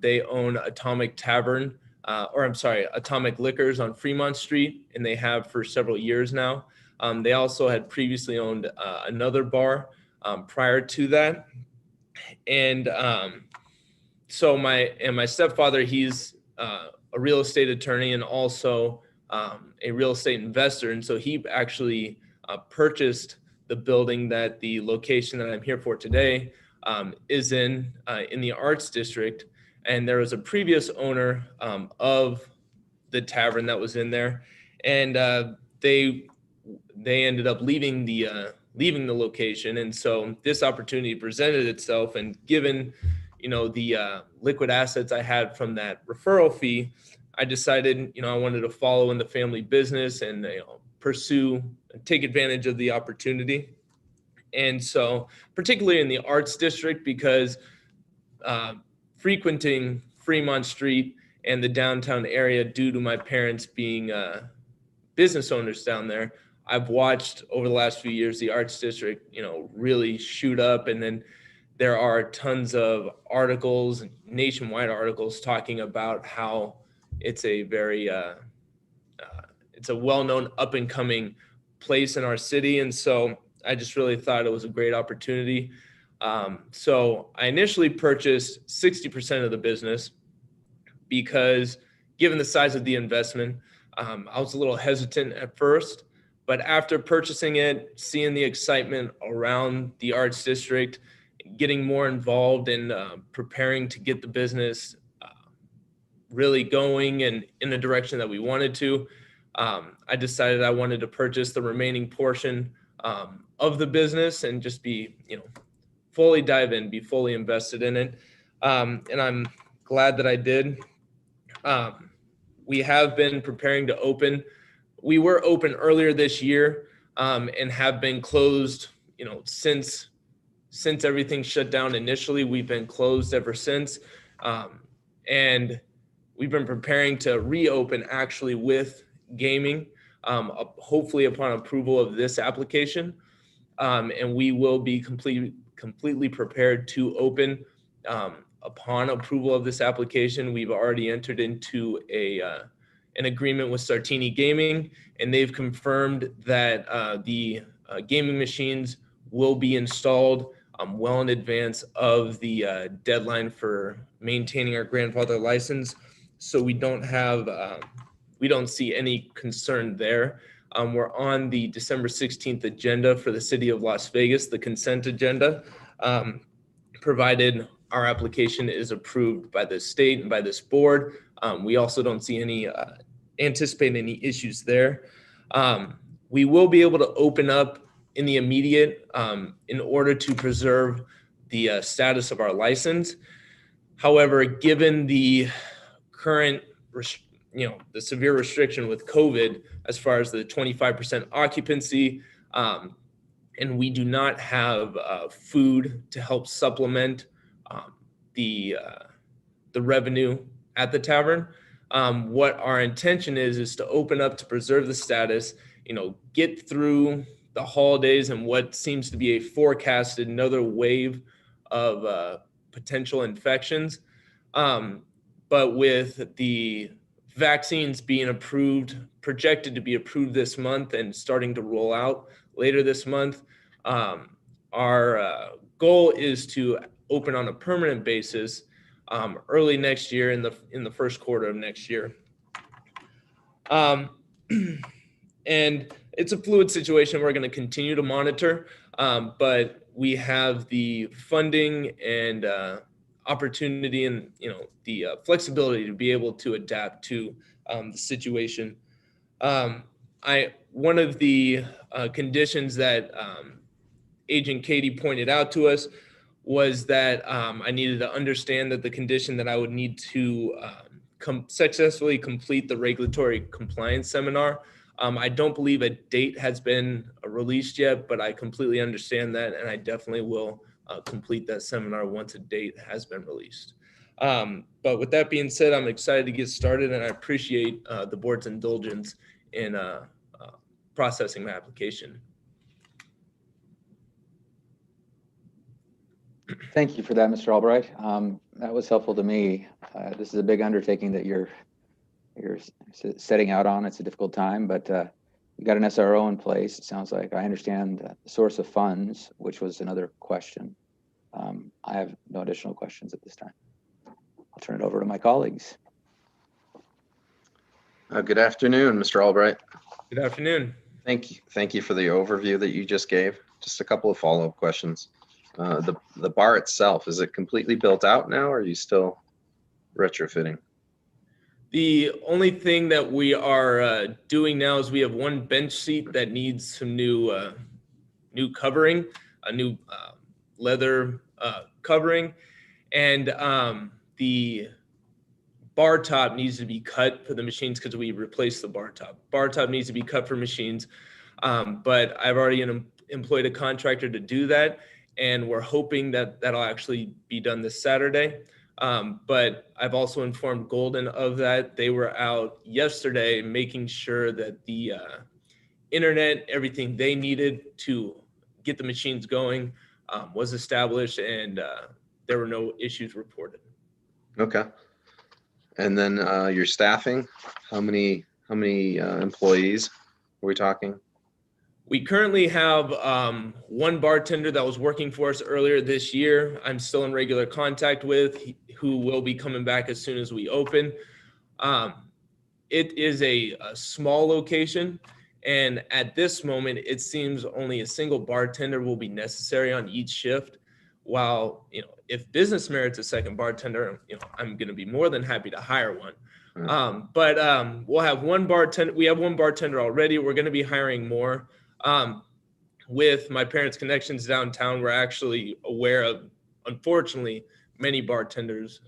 they own Atomic Tavern, Atomic Liquors on Fremont Street, and they have for several years now. They also had previously owned another bar prior to that. And so my stepfather, he's a real estate attorney and also a real estate investor. And so he actually purchased the building that the location that I'm here for today is in the Arts District. And there was a previous owner of the tavern that was in there, and they ended up leaving the location. And so this opportunity presented itself, and given the liquid assets I had from that referral fee, I decided I wanted to follow in the family business and take advantage of the opportunity. And so particularly in the Arts District, because frequenting Fremont Street and the downtown area due to my parents being business owners down there, I've watched over the last few years the Arts District really shoot up. And then there are tons of articles, nationwide articles, talking about how it's a very it's a well-known up and coming place in our city. And so I just really thought it was a great opportunity. So I initially purchased 60% of the business because given the size of the investment, I was a little hesitant at first, but after purchasing it, seeing the excitement around the Arts District, getting more involved in preparing to get the business really going and in the direction that we wanted to, I decided I wanted to purchase the remaining portion of the business and just be, fully dive in, be fully invested in it. And I'm glad that I did. We have been preparing to open. We were open earlier this year and have been closed, since everything shut down initially. We've been closed ever since. And we've been preparing to reopen actually with gaming, hopefully upon approval of this application. And we will be completely prepared to open upon approval of this application. We've already entered into an agreement with Sartini Gaming, and they've confirmed that the gaming machines will be installed well in advance of the deadline for maintaining our grandfather license. So we don't see any concern there. We're on the December 16th agenda for the city of Las Vegas, the consent agenda, provided our application is approved by the state and by this board. We also don't see anticipate any issues there. We will be able to open up in the immediate in order to preserve the status of our license. However, given the current the severe restriction with COVID as far as the 25% occupancy, and we do not have food to help supplement the revenue at the tavern. What our intention is to open up to preserve the status, get through the holidays and what seems to be a forecasted another wave of potential infections. But with the vaccines being projected to be approved this month and starting to roll out later this month, our goal is to open on a permanent basis early next year in the first quarter of next year. And it's a fluid situation we're going to continue to monitor, but we have the funding and opportunity and the flexibility to be able to adapt to the situation. One of the conditions that Agent Katie pointed out to us was that I needed to understand that the condition that I would need to successfully complete the regulatory compliance seminar. I don't believe a date has been released yet, but I completely understand that, and I definitely will complete that seminar once a date has been released. But with that being said, I'm excited to get started, and I appreciate the board's indulgence in processing my application. Thank you for that, Mr. Albright. That was helpful to me. This is a big undertaking that you're setting out on. It's a difficult time, but you got an SRO in place. It sounds like. I understand the source of funds, which was another question. I have no additional questions at this time. I'll turn it over to my colleagues. Good afternoon, Mr. Albright. Good afternoon. Thank you for the overview that you just gave. Just a couple of follow-up questions. The bar itself, is it completely built out now, or are you still retrofitting? The only thing that we are doing now is we have one bench seat that needs some new covering, a new leather covering, and the bar top needs to be cut for the machines because we replaced the bar top. Bar top needs to be cut for machines, but I've already employed a contractor to do that, and we're hoping that that'll actually be done this Saturday. But I've also informed Golden of that. They were out yesterday making sure that the internet, everything they needed to get the machines going was established, and there were no issues reported. Okay. And then your staffing, how many employees are we talking? We currently have one bartender that was working for us earlier this year. I'm still in regular contact with, who will be coming back as soon as we open. It is a small location, and at this moment, it seems only a single bartender will be necessary on each shift. While, if business merits a second bartender, I'm going to be more than happy to hire one. But we'll have one bartender. We have one bartender already. We're going to be hiring more. With my parents' connections downtown, we're actually aware of, unfortunately, many bartenders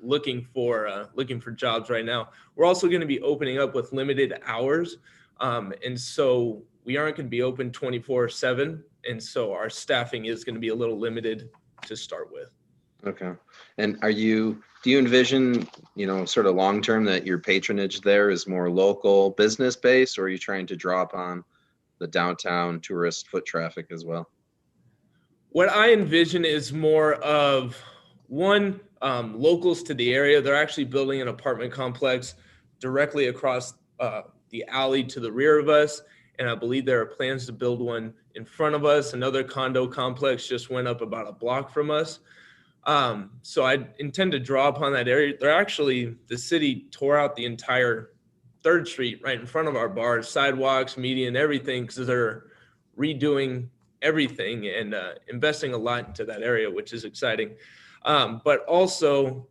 looking for jobs right now. We're also going to be opening up with limited hours, and so we aren't going to be open 24/7, and so our staffing is going to be a little limited to start with. Okay. And do you envision, sort of long term that your patronage there is more local business based, or are you trying to draw upon the downtown tourist foot traffic as well? What I envision is more of one, locals to the area. They're actually building an apartment complex directly across the alley to the rear of us. And I believe there are plans to build one in front of us. Another condo complex just went up about a block from us. So I intend to draw upon that area. The city tore out the entire 3rd Street right in front of our bar, sidewalks, median, everything, because they're redoing everything and investing a lot into that area, which is exciting. But also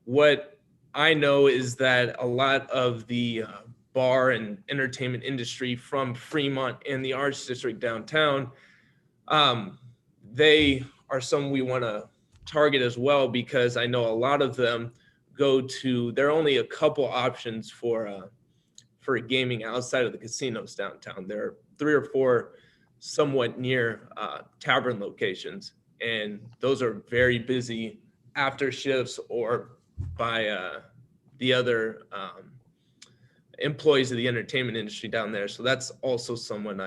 what I know is that a lot of the bar and entertainment industry from Fremont and the Arts District downtown, they are some we want to target as well, because I know a lot of them there are only a couple options for gaming outside of the casinos downtown. There are 3 or 4 somewhat near tavern locations, and those are very busy after shifts or by the other employees of the entertainment industry down there. So that's also someone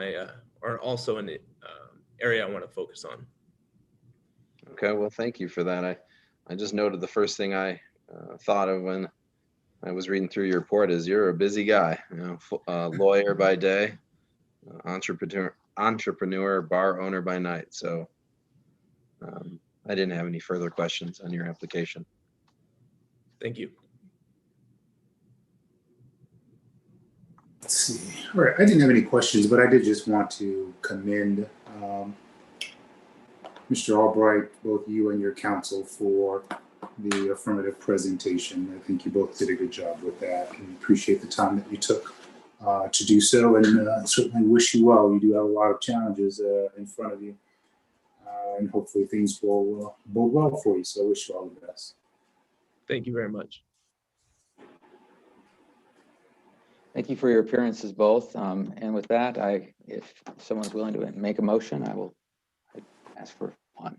also an area I want to focus on. Okay, well, thank you for that. I just noted the first thing I thought of when I was reading through your report is you're a busy guy, lawyer by day, entrepreneur, bar owner by night. So I didn't have any further questions on your application. Thank you. Let's see. All right, I didn't have any questions, but I did just want to commend Mr. Albright, both you and your counsel, for the affirmative presentation. I think you both did a good job with that, and appreciate the time that you took to do so, and certainly wish you well. You do have a lot of challenges in front of you, and hopefully things will bode well for you, so I wish you all the best. Thank you very much. Thank you for your appearances both. And with that, if someone's willing to make a motion, I will ask for one.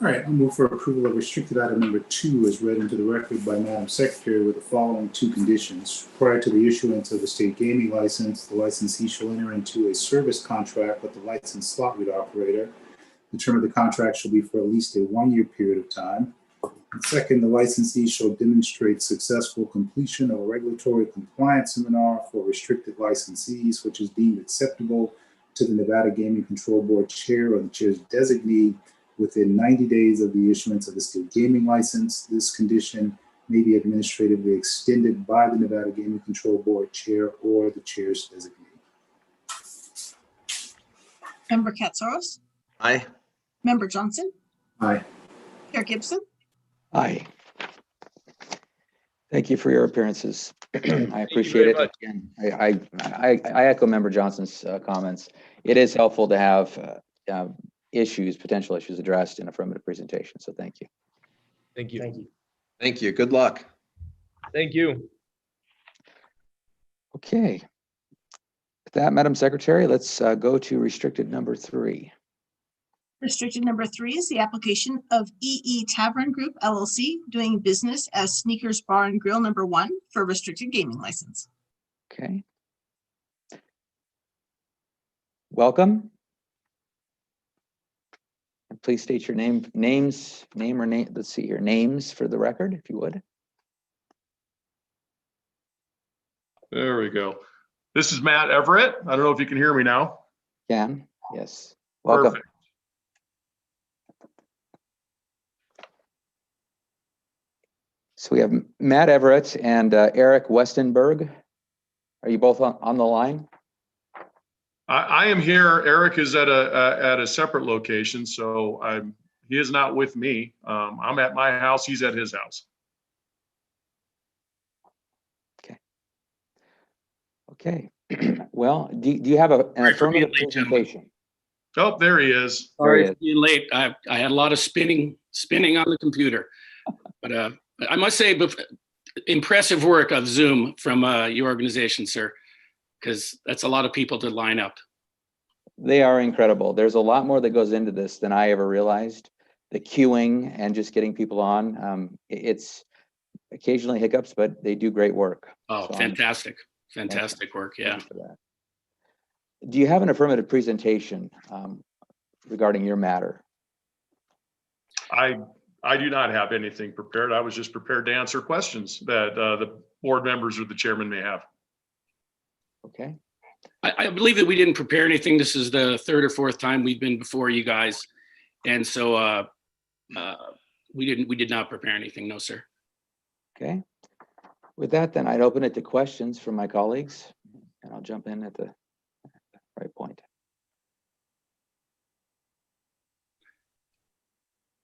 All All right, I'll move for approval of restricted item number 2 as read into the record by Madam Secretary with the following 2 conditions. Prior to the issuance of the state gaming license, the licensee shall enter into a service contract with the licensed slot route operator. The term of the contract shall be for at least a 1-year period of time. And second, the licensee shall demonstrate successful completion of a regulatory compliance seminar for restricted licensees, which is deemed acceptable to the Nevada Gaming Control Board chair or the chair's designee within 90 days of the issuance of the state gaming license. This condition may be administratively extended by the Nevada Gaming Control Board chair or the chair's designee. Member Katsaros? Aye. Member Johnson? Aye. Chair Gibson? Aye. Thank you for your appearances. I appreciate very it. much. Again, I echo Member Johnson's comments. It is helpful to have potential issues addressed in affirmative presentation. So thank you. Thank you. Thank you. Thank you. Good luck. Thank you. Okay. With that, Madam Secretary, let's go to restricted number 3. Restricted number 3 is the application of EE Tavern Group LLC doing business as Sneakers Bar and Grill number 1 for restricted gaming license. Okay. Welcome. And please state your names for the record, if you would. There we go. This is Matt Everett. I don't know if you can hear me now. Can, yes. Welcome. Perfect. So we have Matt Everett and Eric Westenberg. Are you both on the line? I am here. Eric is at a separate location, so he is not with me. I'm at my house. He's at his house. Okay. Well, do you have an affirmative presentation? Oh, there he is. There he Sorry for being late. I had a lot of spinning on the computer, but I must say, impressive work of Zoom from your organization, sir, because that's a lot of people to line up. They are incredible. There's a lot more that goes into this than I ever realized. The queuing and just getting people on. It's occasionally hiccups, but they do great work. Oh, So fantastic work. Yeah. for that. Do you have an affirmative presentation regarding your matter? I do not have anything prepared. I was just prepared to answer questions that the board members or the chairman may have. Okay. I believe that we didn't prepare anything. This is the 3rd or 4th time we've been before you guys. And so we did not prepare anything. No, sir. Okay. With that, then I'd open it to questions from my colleagues, and I'll jump in at the right point.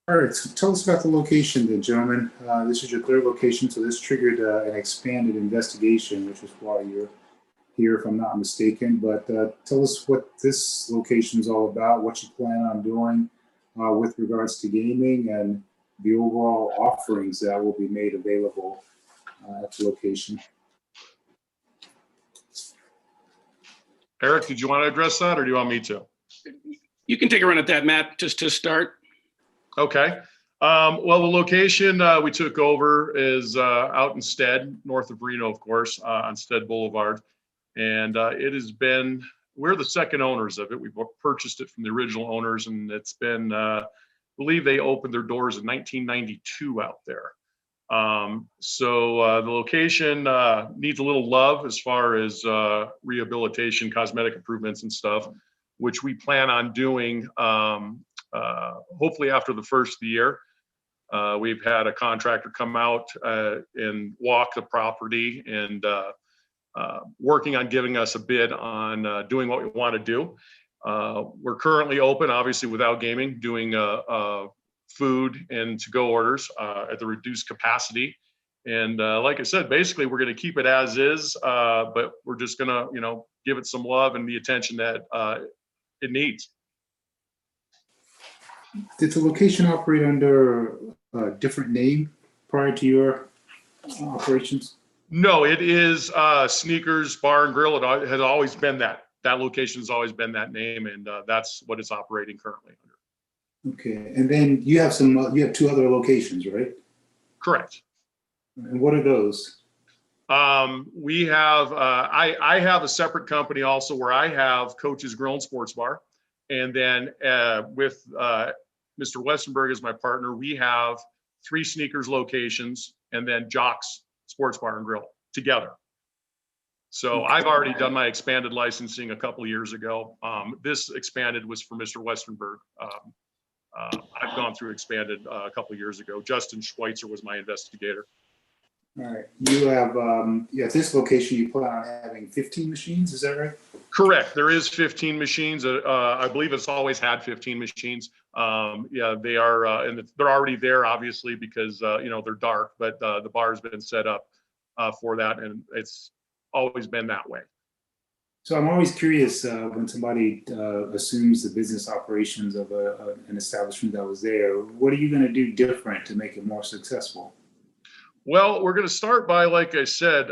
All right, so tell us about the location then, gentlemen. This is your 3rd location, so this triggered an expanded investigation, which is why you're here, if I'm not mistaken. But tell us what this location is all about, what you plan on doing with regards to gaming, and the overall offerings that will be made available at the location. Eric, did you want to address that, or do you want me to? You can take a run at that, Matt, just to start. Okay. Well, the location we took over is out in Stead, north of Reno, of course, on Stead Boulevard. And it has been, we're the second owners of it. We purchased it from the original owners, and it's been, I believe they opened their doors in 1992 out there. So the location needs a little love as far as rehabilitation, cosmetic improvements and stuff, which we plan on doing hopefully after the first of the year. We've had a contractor come out and walk the property and working on giving us a bid on doing what we want to do. We're currently open, obviously without gaming, doing food and to-go orders at the reduced capacity. And like I said, basically we're going to keep it as is, but we're just going to, give it some love and the attention that it needs. Did the location operate under a different name prior to your operations? No, it is Sneakers Bar and Grill. It has always been that. That location has always been that name, and that's what it's operating currently under. Okay, and then you have you have two other locations, right? Correct. And what are those? We have, I have a separate company also where I have Coach's Grill and Sports Bar. And then with Mr. Westenberg as my partner, we have 3 sneakers locations and then Jock's Sports Bar and Grill together. So I've already done my expanded licensing a couple of years ago. This expanded was for Mr. Westenberg. I've gone through expanded a couple of years ago. Justin Schweitzer was my investigator. All right, you have, at this location, you plan on having 15 machines, is that right? Correct. There is 15 machines. I believe it's always had 15 machines. Yeah, they are, and they're already there, obviously, because they're dark. But the bar's been set up for that, and it's always been that way. So I'm always curious when somebody assumes the business operations of an establishment that was there. What are you going to do different to make it more successful? Well, we're going to start by, like I said,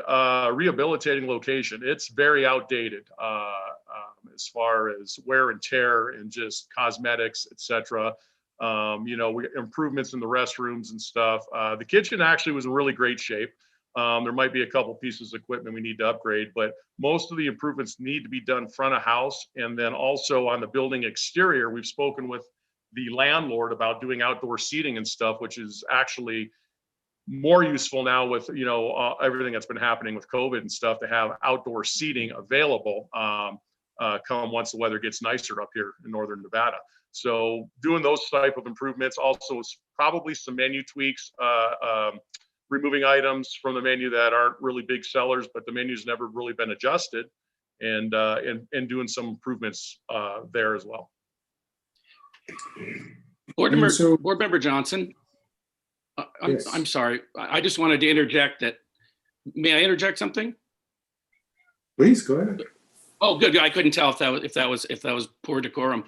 rehabilitating location. It's very outdated as far as wear and tear and just cosmetics, etc. Improvements in the restrooms and stuff. The kitchen actually was in really great shape. There might be a couple pieces of equipment we need to upgrade, but most of the improvements need to be done front of house. And then also on the building exterior, we've spoken with the landlord about doing outdoor seating and stuff, which is actually more useful now with everything that's been happening with COVID and stuff, to have outdoor seating available come once the weather gets nicer up here in northern Nevada. So doing those type of improvements, also probably some menu tweaks, removing items from the menu that aren't really big sellers, but the menu's never really been adjusted, and doing some improvements there as well. Board Member Johnson. I'm sorry. I just wanted to interject that. May I interject something? Please go ahead. Oh, good. I couldn't tell if that was poor decorum.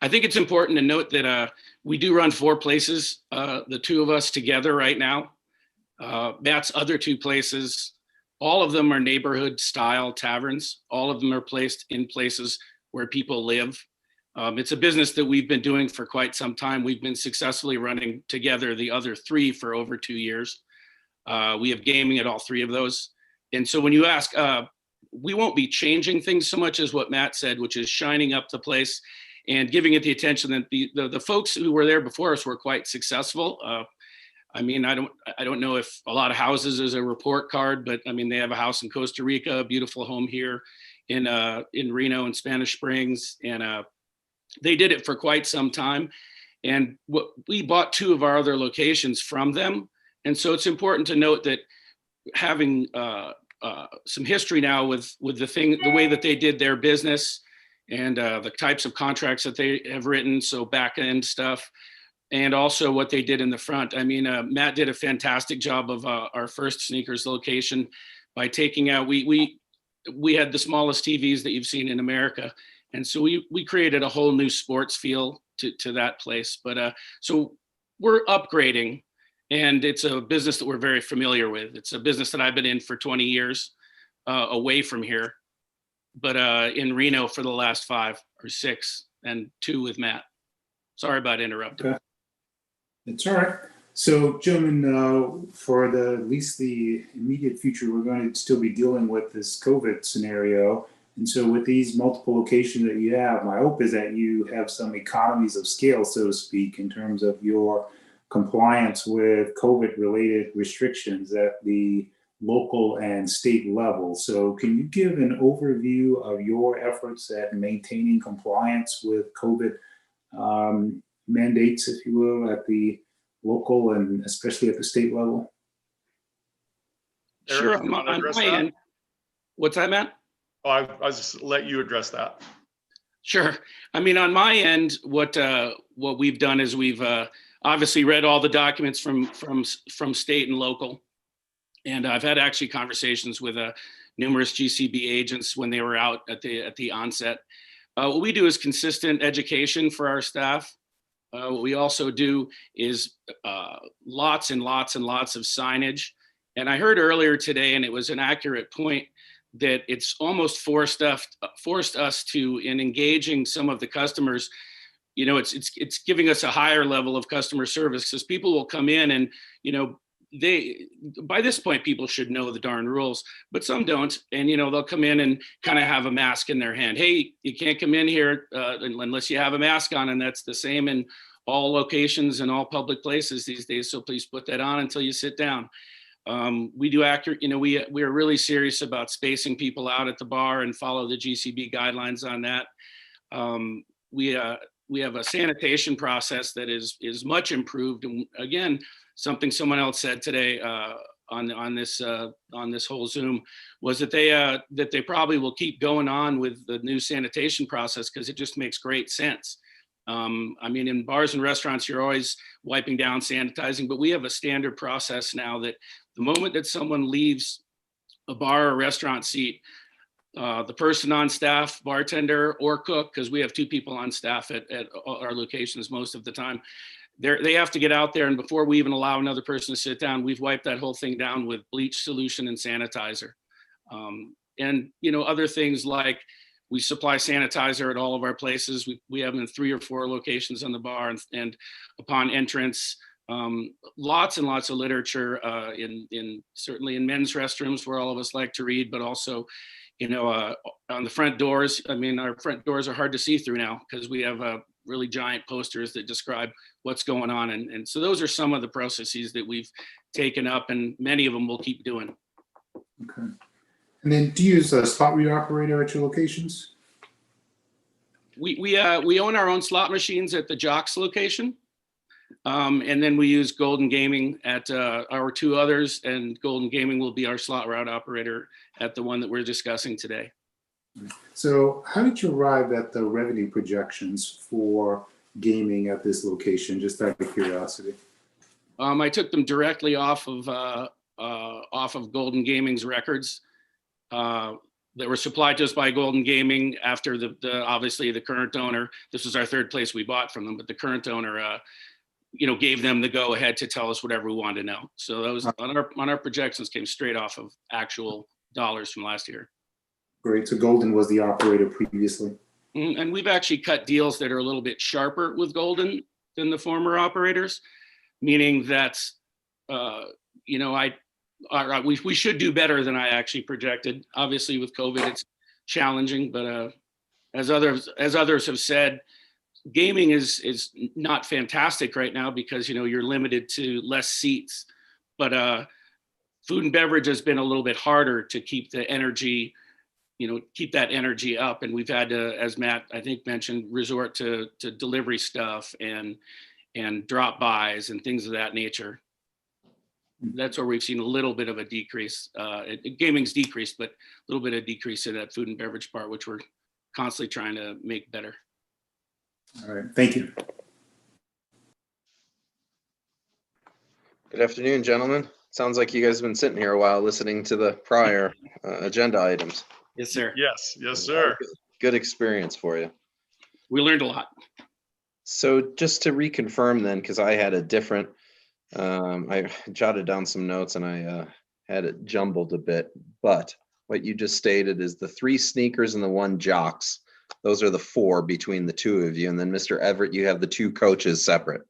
I think it's important to note that we do run 4 places, the 2 of us together right now. Matt's other 2 places, all of them are neighborhood style taverns. All of them are placed in places where people live. It's a business that we've been doing for quite some time. We've been successfully running together the other 3 for over 2 years. We have gaming at all 3 of those. And so when you ask, we won't be changing things so much as what Matt said, which is shining up the place and giving it the attention that the folks who were there before us were quite successful. I mean, I don't know if a lot of houses is a report card, but I mean, they have a house in Costa Rica, a beautiful home here in Reno and Spanish Springs, and they did it for quite some time. And we bought 2 of our other locations from them. And so it's important to note that having some history now with the way that they did their business and the types of contracts that they have written, so back end stuff, and also what they did in the front. I mean, Matt did a fantastic job of our first sneakers location by taking out, we had the smallest TVs that you've seen in America. And so we created a whole new sports feel to that place. But so we're upgrading, and it's a business that we're very familiar with. It's a business that I've been in for 20 years away from here, but in Reno for the last 5 or 6 and 2 with Matt. Sorry about interrupting. Okay. It's all right. So, gentlemen, for at least the immediate future, we're going to still be dealing with this COVID scenario. And so with these multiple locations that you have, my hope is that you have some economies of scale, so to speak, in terms of your compliance with COVID-related restrictions at the local and state level. So can you give an overview of your efforts at maintaining compliance with COVID mandates, if you will, at the local and especially at the state level? Sure. Eric, On my end. What's that, Matt? Oh, I'll just let you address that. Sure. I mean, on my end, what we've done is we've obviously read all the documents from state and local, and I've had actually conversations with numerous GCB agents when they were out at the onset. What we do is consistent education for our staff. What we also do is lots and lots and lots of signage. And I heard earlier today, and it was an accurate point, that it's almost forced us to, in engaging some of the customers, you know, it's giving us a higher level of customer service because people will come in and, you know, by this point, people should know the darn rules, but some don't. And, you know, they'll come in and kind of have a mask in their hand. Hey, you can't come in here unless you have a mask on. And that's the same in all locations and all public places these days. So please put that on until you sit down. We do accurate, you know, we are really serious about spacing people out at the bar and follow the GCB guidelines on that. We have a sanitation process that is much improved. And again, something someone else said today on this whole Zoom was that they probably will keep going on with the new sanitation process because it just makes great sense. I mean, in bars and restaurants, you're always wiping down, sanitizing, but we have a standard process now that the moment that someone leaves a bar or restaurant seat, the person on staff, bartender or cook, because we have 2 people on staff at our locations most of the time, they have to get out there, and before we even allow another person to sit down, we've wiped that whole thing down with bleach solution and sanitizer. And, you know, other things like we supply sanitizer at all of our places. We have them in 3 or 4 locations on the bar, and upon entrance, lots and lots of literature in certainly in men's restrooms where all of us like to read, but also, you know, on the front doors. I mean, our front doors are hard to see through now because we have really giant posters that describe what's going on. And so those are some of the processes that we've taken up, and many of them we'll keep doing. Okay. And then do you use a slot reader operator at your locations? We own our own slot machines at the Jocks location. And then we use Golden Gaming at our 2 others, and Golden Gaming will be our slot route operator at the one that we're discussing today. So how did you arrive at the revenue projections for gaming at this location, just out of curiosity? I took them directly off of Golden Gaming's records. That were supplied to us by Golden Gaming after obviously the current owner. This was our 3rd place we bought from them, but the current owner, you know, gave them the go ahead to tell us whatever we wanted to know. So that was on our projections came straight off of actual dollars from last year. Great. So Golden was the operator previously. And we've actually cut deals that are a little bit sharper with Golden than the former operators, meaning that, you know, we should do better than I actually projected. Obviously with COVID, it's challenging, but as others have said, gaming is not fantastic right now because, you know, you're limited to less seats, but food and beverage has been a little bit harder to keep the energy, you know, keep that energy up. And we've had to, as Matt, I think mentioned, resort to delivery stuff and drop buys and things of that nature. That's where we've seen a little bit of a decrease. Gaming's decreased, but a little bit of decrease in that food and beverage part, which we're constantly trying to make better. All right, thank you. Good afternoon, gentlemen. Sounds like you guys have been sitting here a while listening to the prior agenda items. Yes, sir. Yes, sir. Good experience for you. We learned a lot. So just to reconfirm then, because I had a different, I jotted down some notes and I had it jumbled a bit, but what you just stated is the 3 sneakers and the 1 Jocks. Those are the 4 between the 2 of you. And then Mr. Everett, you have the 2 coaches separate.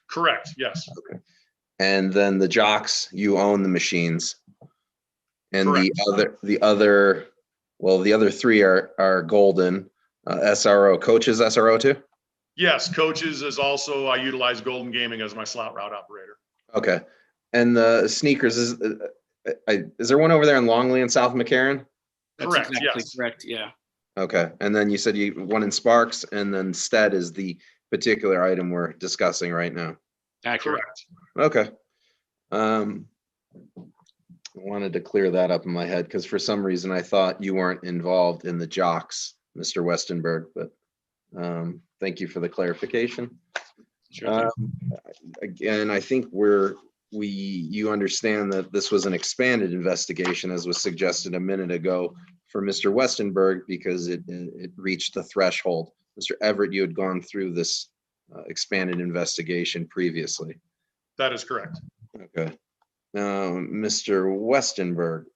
Correct, yes. Okay. And then the Jocks, you own the machines. And Correct. the other 3 are Golden, SRO. Coaches SRO too? Yes, coaches is also, I utilize Golden Gaming as my slot route operator. Okay. And the sneakers, is there one over there in Longley and South McCarran? That's Correct, exactly yes. correct. Yeah. Okay. And then you said one in Sparks, and then Stead is the particular item we're discussing right now. Accurate. Correct. Okay. I wanted to clear that up in my head because for some reason I thought you weren't involved in the Jocks, Mr. Westenberg, but thank you for the clarification. Sure. Again, I think you understand that this was an expanded investigation, as was suggested a minute ago for Mr. Westenberg, because it reached the threshold. Mr. Everett, you had gone through this expanded investigation previously. That is correct. Okay. Now, Mr. Westenberg,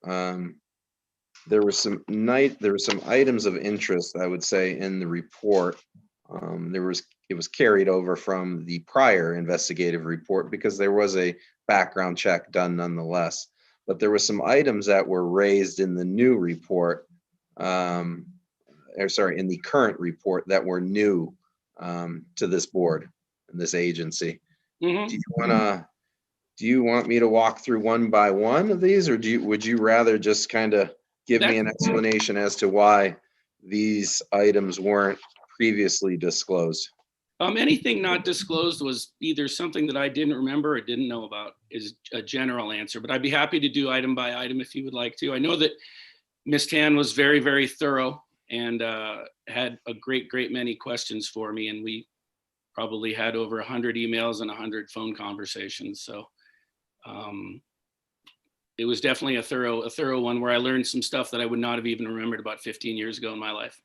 there were some items of interest, I would say, in the report. it was carried over from the prior investigative report because there was a background check done nonetheless. But there were some items that were raised in the new report, in the current report that were new to this board and this agency. Do you want me to walk through one by one of these, or would you rather just kind of give me an explanation as to why these items weren't previously disclosed? Anything not disclosed was either something that I didn't remember or didn't know about, is a general answer, but I'd be happy to do item by item if you would like to. I know that Ms. Tan was very, very thorough and had a great many questions for me, and we probably had over 100 emails and 100 phone conversations. So it was definitely a thorough one where I learned some stuff that I would not have even remembered about 15 years ago in my life.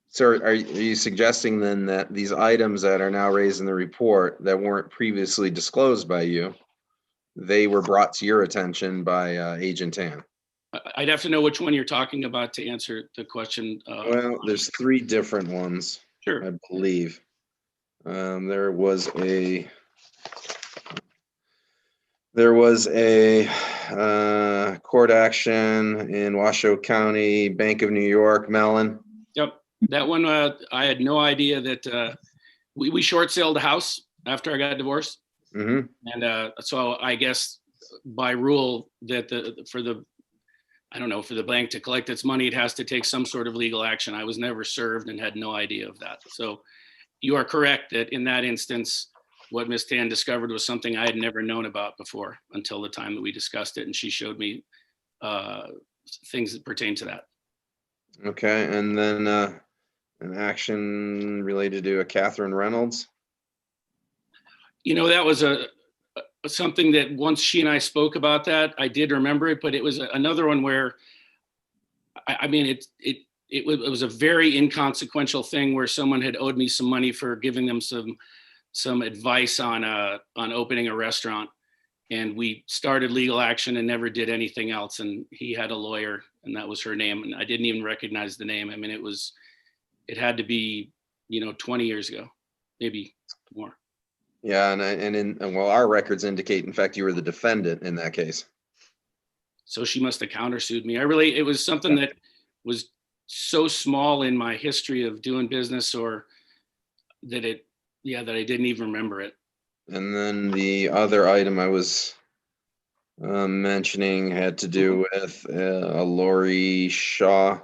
So are you suggesting then that these items that are now raised in the report that weren't previously disclosed by you, they were brought to your attention by Agent Tan? I'd have to know which one you're talking about to answer the question. Well, there's 3 different ones, sure, I believe. There was a court action in Washoe County, Bank of New York, Mellon. Yep, that one, I had no idea that we short sold a house after I got divorced. Mm-hmm. And so I guess by rule that for the bank to collect its money, it has to take some sort of legal action. I was never served and had no idea of that. So you are correct that in that instance, what Ms. Tan discovered was something I had never known about before until the time that we discussed it. And she showed me things that pertain to that. Okay, and then an action related to a Catherine Reynolds. That was something that once she and I spoke about that, I did remember it, but it was another one where, it was a very inconsequential thing where someone had owed me some money for giving them some advice on opening a restaurant, and we started legal action and never did anything else. And he had a lawyer, and that was her name, and I didn't even recognize the name. It had to be 20 years ago, maybe more. Yeah, and our records indicate, in fact, you were the defendant in that case. So she must have countersued me. It was something that was so small in my history of doing business, or that that I didn't even remember it. And then the other item I was mentioning had to do with Lori Shaw.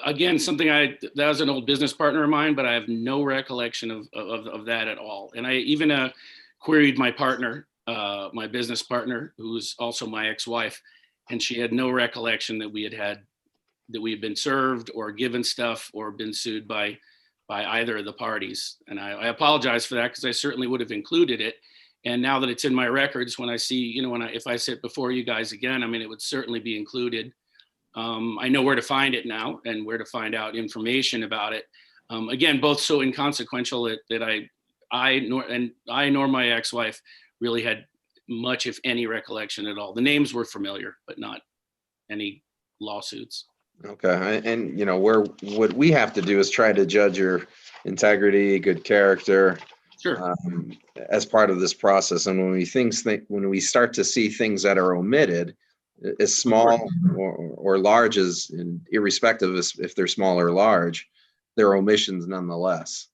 Again, that was an old business partner of mine, but I have no recollection of that at all. And I even queried my partner, my business partner, who's also my ex-wife, and she had no recollection that we had been served or given stuff or been sued by either of the parties. And I apologize for that, because I certainly would have included it. And now that it's in my records, when I see, if I sit before you guys again, it would certainly be included. I know where to find it now and where to find out information about it. Again, both so inconsequential that I nor my ex-wife really had much, if any, recollection at all. The names were familiar, but not any lawsuits. Okay, and what we have to do is try to judge your integrity, good character, sure, as part of this process. And when we start to see things that are omitted, as small or large as, irrespective of if they're small or large, they're omissions nonetheless.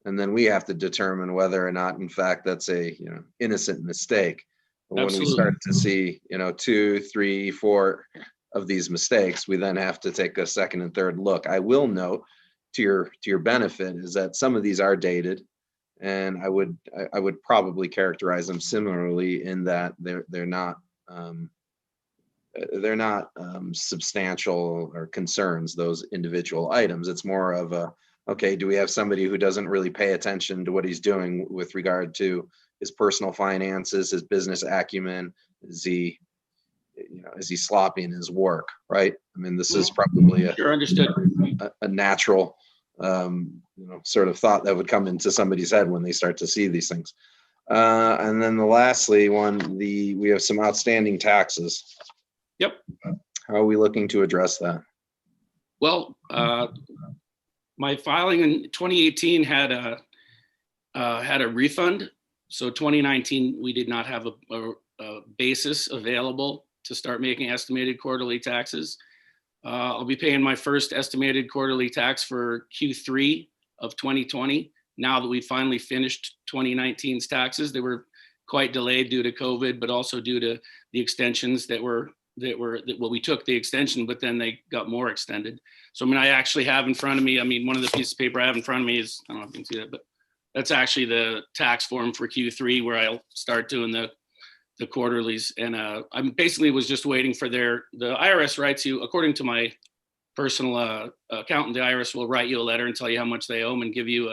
And then we have to determine whether or not, in fact, that's a innocent mistake. But when we start to see 2, 3, 4 of these mistakes, we then have to take a second and third look. I will note, to your benefit, is that some of these are dated, and I would probably characterize them similarly in that they're not substantial or concerns those individual items. It's more of okay, do we have somebody who doesn't really pay attention to what he's doing with regard to his personal finances, his business acumen? Is he sloppy in his work, right? This is probably a natural sort of thought that would come into somebody's head when they start to see these things. And then lastly, we have some outstanding taxes. Yep. How are we looking to address that? Well, My filing in 2018 had a refund. So 2019, we did not have a basis available to start making estimated quarterly taxes. I'll be paying my first estimated quarterly tax for Q3 of 2020. Now that we finally finished 2019's taxes, they were quite delayed due to COVID, but also due to the extensions well, we took the extension, but then they got more extended. So, I mean, I actually have in front of me, one of the pieces of paper I have in front of me is, I don't know if you can see that, but that's actually the tax form for Q3 where I'll start doing the quarterlies. And I basically was just waiting for the IRS writes you, according to my personal accountant, the IRS will write you a letter and tell you how much they owe and give you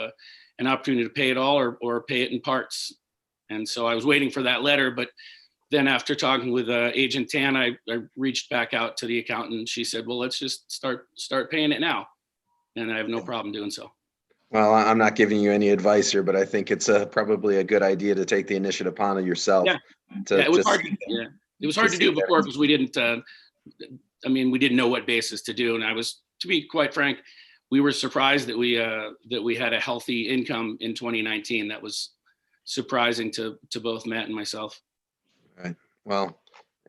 an opportunity to pay it all or pay it in parts. And so I was waiting for that letter, but then after talking with Agent Tan, I reached back out to the accountant and she said, well, let's just start paying it now. And I have no problem doing so. Well, I'm not giving you any advice here, but I think it's probably a good idea to take the initiative upon it yourself. Yeah, it was hard. It was hard to do before because we didn't. We didn't know what basis to do, and to be quite frank, we were surprised that we had a healthy income in 2019. That was surprising to both Matt and myself. Right. Well,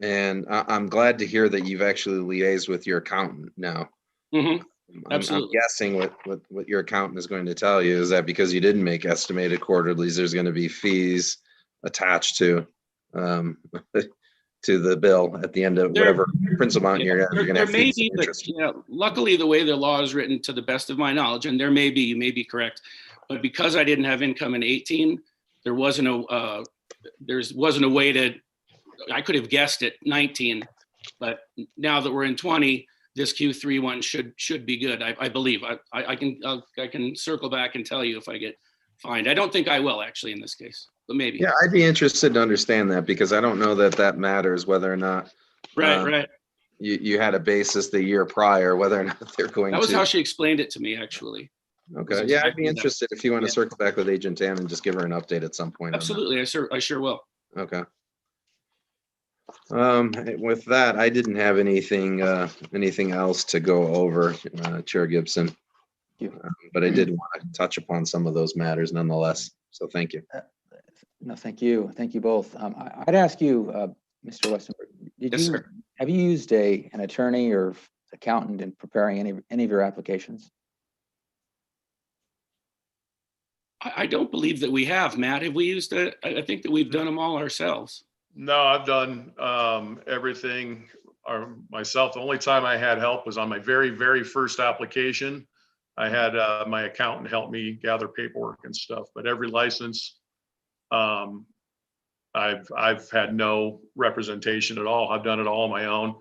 and I'm glad to hear that you've actually liaised with your accountant now. Mm-hmm. I'm guessing what your accountant is going to tell you is that because you didn't make estimated quarterlies, there's going to be fees attached to the bill at the end of whatever principal amount you're going to have fees and interest. Luckily, the way the law is written, to the best of my knowledge, and you may be correct, but because I didn't have income in 18, there wasn't a way to. I could have guessed it 19, but now that we're in 20. This Q3 one should be good. I believe. I can circle back and tell you if I get fined. I don't think I will actually in this case, but maybe. Yeah, I'd be interested to understand that because I don't know that matters whether or not. Right. You had a basis the year prior, whether or not they're going to. That was how she explained it to me actually. Okay. Yeah, I'd be interested if you want to circle back with Agent Tam and just give her an update at some point. Absolutely, I sure will. Okay. With that, I didn't have anything else to go over, Chair Gibson. But I did want to touch upon some of those matters nonetheless. So thank you. No, thank you. Thank you both. I'd ask you, Mr. Westenberg, have you used an attorney or accountant in preparing any of your applications? I don't believe that we have, Matt. Have we used it? I think that we've done them all ourselves. No, I've done everything myself. The only time I had help was on my very, very first application. I had my accountant help me gather paperwork and stuff, but every license, I've had no representation at all. I've done it all on my own.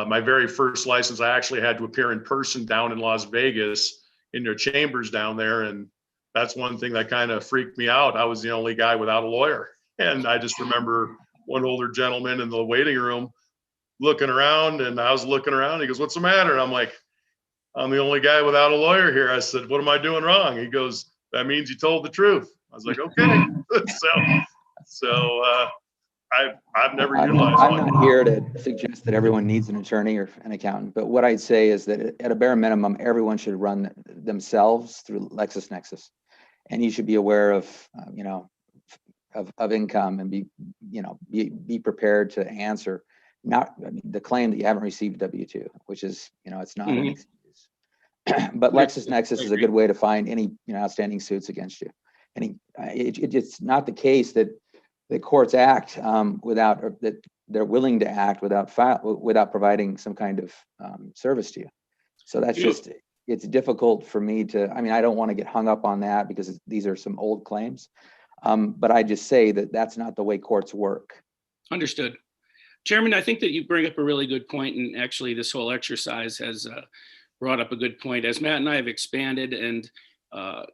My very first license, I actually had to appear in person down in Las Vegas in their chambers down there. And that's one thing that kind of freaked me out. I was the only guy without a lawyer. And I just remember one older gentleman in the waiting room looking around, and I was looking around. He goes, "What's the matter?" And I'm like, "I'm the only guy without a lawyer here." I said, "What am I doing wrong?" He goes, "That means you told the truth." I was like, "Okay." I've never utilized one. I'm not here to suggest that everyone needs an attorney or an accountant, but what I'd say is that at a bare minimum, everyone should run themselves through LexisNexis, and you should be aware of income and be prepared to answer the claim that you haven't received W-2, which is it's not an excuse. But LexisNexis is a good way to find any outstanding suits against you. And it's not the case that the courts act without, or that they're willing to act without providing some kind of service to you. So that's it's difficult for me to. I don't want to get hung up on that because these are some old claims. But I just say that that's not the way courts work. Understood. Chairman, I think that you bring up a really good point, and actually this whole exercise has brought up a good point. As Matt and I have expanded and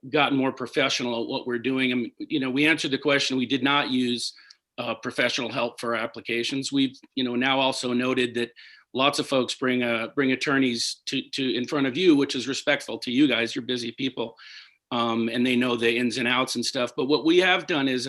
gotten more professional at what we're doing, and we answered the question. We did not use professional help for our applications. We've now also noted that lots of folks bring attorneys to in front of you, which is respectful to you guys. You're busy people. And they know the ins and outs and stuff. But what we have done is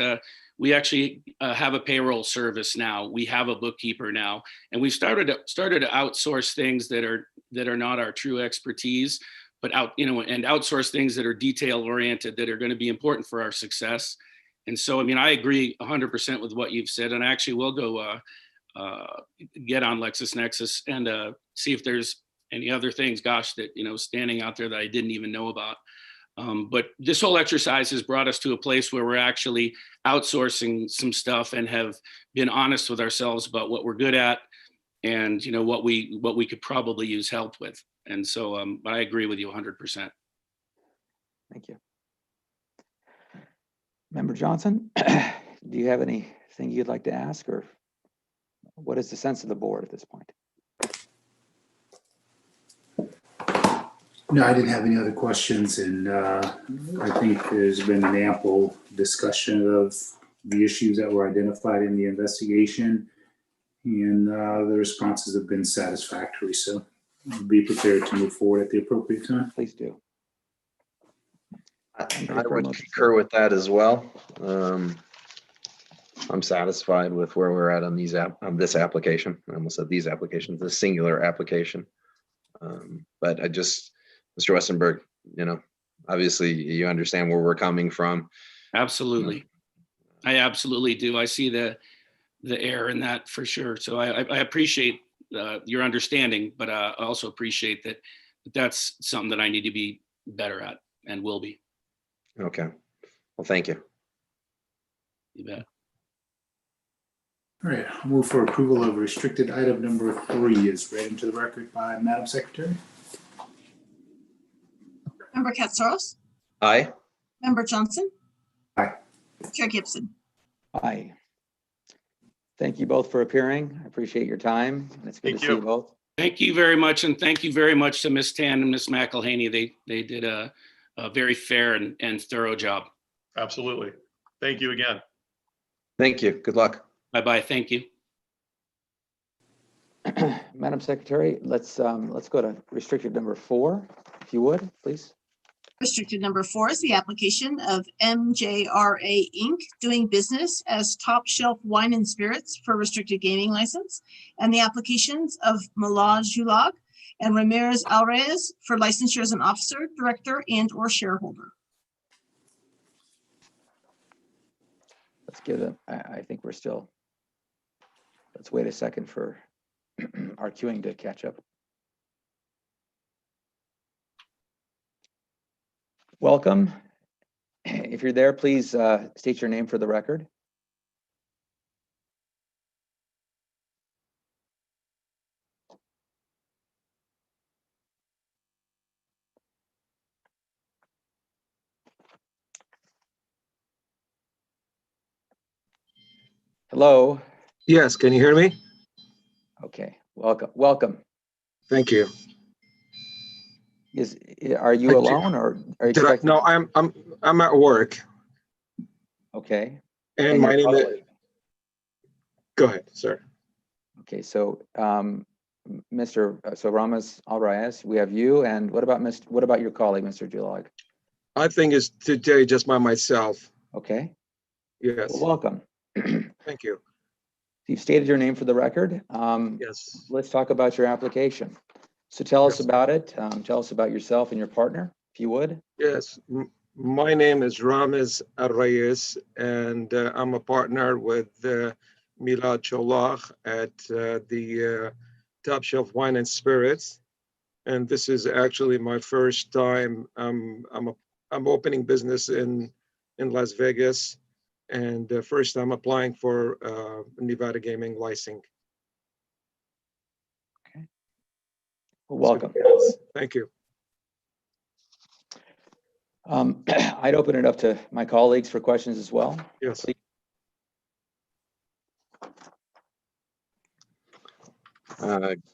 we actually have a payroll service now. We have a bookkeeper now, and we've started to outsource things that are not our true expertise. but and outsource things that are detail oriented that are going to be important for our success. And so, I mean, I agree 100% with what you've said, and I actually will go get on LexisNexis and see if there's any other things, gosh, that, standing out there that I didn't even know about. But this whole exercise has brought us to a place where we're actually outsourcing some stuff and have been honest with ourselves about what we're good at and, what we could probably use help with. And so I agree with you 100%. Thank you. Member Johnson, do you have anything you'd like to ask, or what is the sense of the board at this point? No, I didn't have any other questions, and I think there's been an ample discussion of the issues that were identified in the investigation, and the responses have been satisfactory. So I'll be prepared to move forward at the appropriate time. Please do. I would concur with that as well. I'm satisfied with where we're at on this application. I almost said these applications, the singular application. But I just, Mr. Westenberg, obviously you understand where we're coming from. Absolutely. I absolutely do. I see the error in that for sure. So I appreciate your understanding, but I also appreciate that that's something that I need to be better at and will be. Okay. Well, thank you. You bet. All right, I'll move for approval of restricted item number 3 is read into the record by Madam Secretary. Member Katsaros? Aye. Member Johnson? Aye. Chair Gibson? Aye. Thank you both for appearing. I appreciate your time. It's good to see you both. Thank you very much. And thank you very much to Ms. Tan and Ms. McElhaney. They did a very fair and thorough job. Absolutely. Thank you again. Thank you. Good luck. Bye-bye. Thank you. Madam Secretary, let's go to restricted number 4, if you would, please. Restricted number 4 is the application of MJRA Inc. doing business as Top Shelf Wine and Spirits for restricted gaming license, and the applications of Malaj Julag and Ramirez Alvarez for licensure as an officer, director, and/or shareholder. Let's give them, I think we're still, let's wait a second for our queuing to catch up. Welcome. If you're there, please state your name for the record. Hello. Yes, can you hear me? Okay, welcome. Thank you. Are you alone, or are you expecting? No, I'm at work. Okay. And my name is. Go ahead, sir. Okay, so so Ramirez Alvarez, we have you, and what about your colleague, Mr. Julag? I think it's today just by myself. Okay. Yes. Well, welcome. Thank you. You've stated your name for the record. Yes. Let's talk about your application. So tell us about it. Tell us about yourself and your partner, if you would. Yes. My name is Ramirez Arrayes, and I'm a partner with Milad Cholach at the Top Shelf Wine and Spirits. And this is actually my first time. I'm opening business in Las Vegas, and first I'm applying for Nevada gaming license. Okay. Well, welcome. Thank you. I'd open it up to my colleagues for questions as well. Yes.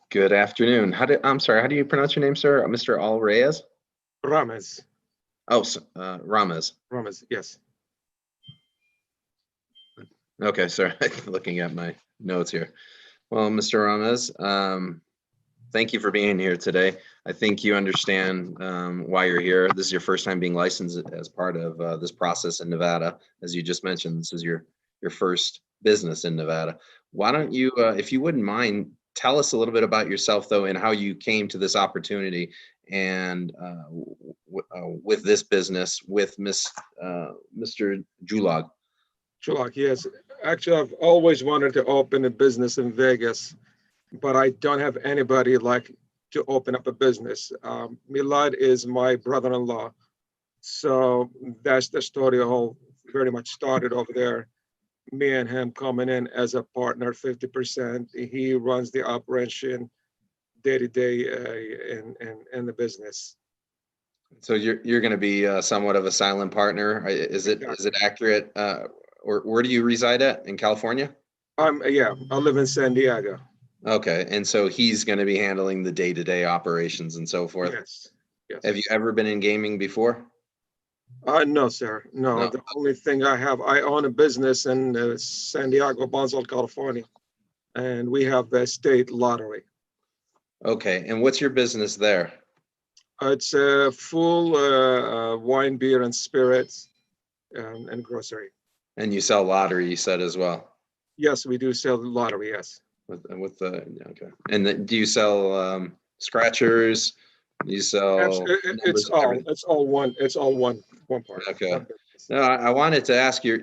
Good afternoon. I'm sorry, how do you pronounce your name, sir? Mr. Alvarez? Ramirez. Oh, Ramirez. Ramirez, yes. Okay, sorry, looking at my notes here. Well, Mr. Ramirez, thank you for being here today. I think you understand why you're here. This is your first time being licensed as part of this process in Nevada. As you just mentioned, this is your first business in Nevada. Why don't you, if you wouldn't mind, tell us a little bit about yourself, though, and how you came to this opportunity and with this business with Mr. Julag? Chulak, yes. Actually, I've always wanted to open a business in Vegas, but I don't have anybody like to open up a business. Milad is my brother-in-law. So that's the story all very much started over there. Me and him coming in as a partner, 50%. He runs the operation day to day in the business. So you're going to be somewhat of a silent partner. Is it accurate? Or where do you reside at in California? Yeah, I live in San Diego. Okay, and so he's going to be handling the day-to-day operations and so forth. Yes. Yes. Have you ever been in gaming before? No, sir. No, the only thing I own a business in San Diego, Bonsall, California, and we have the state lottery. Okay, and what's your business there? It's a full wine, beer, and spirits, and grocery. And you sell lottery, you said as well. Yes, we do sell lottery. Yes. With the okay, and do you sell scratchers? You sell? It's all one part. Okay. No, I wanted to ask your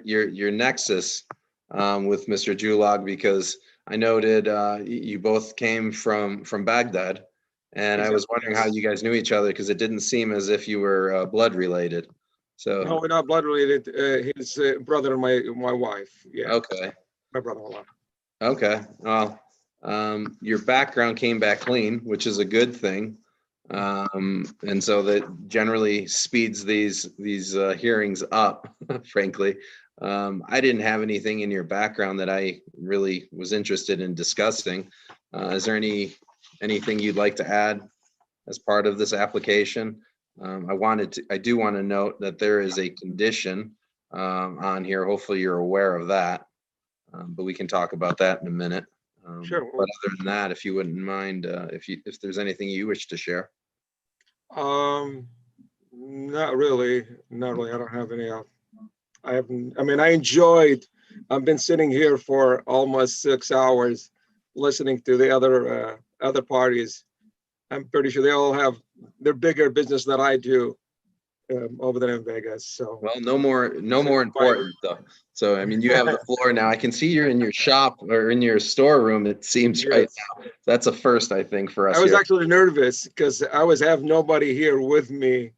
nexus with Mr. Julag, because I noted you both came from Baghdad, and I was wondering how you guys knew each other, because it didn't seem as if you were blood related. So no, we're not blood related. His brother and my wife. Yeah. Okay. My brother-in-law. Okay. Well, your background came back clean, which is a good thing. And so that generally speeds these hearings up, frankly. I didn't have anything in your background that I really was interested in discussing. Is there anything you'd like to add as part of this application? I do want to note that there is a condition on here. Hopefully you're aware of that, but we can talk about that in a minute. Sure. But other than that, if you wouldn't mind, if there's anything you wish to share. Not really. I don't have any. I enjoyed. I've been sitting here for almost 6 hours, listening to the other parties. I'm pretty sure they all have their bigger business than I do over there in Vegas. So well, no more important though. So I mean, you have the floor now. I can see you're in your shop or in your storeroom. It seems right now. That's a first, I think, for us. I was here. actually nervous because I have nobody here with me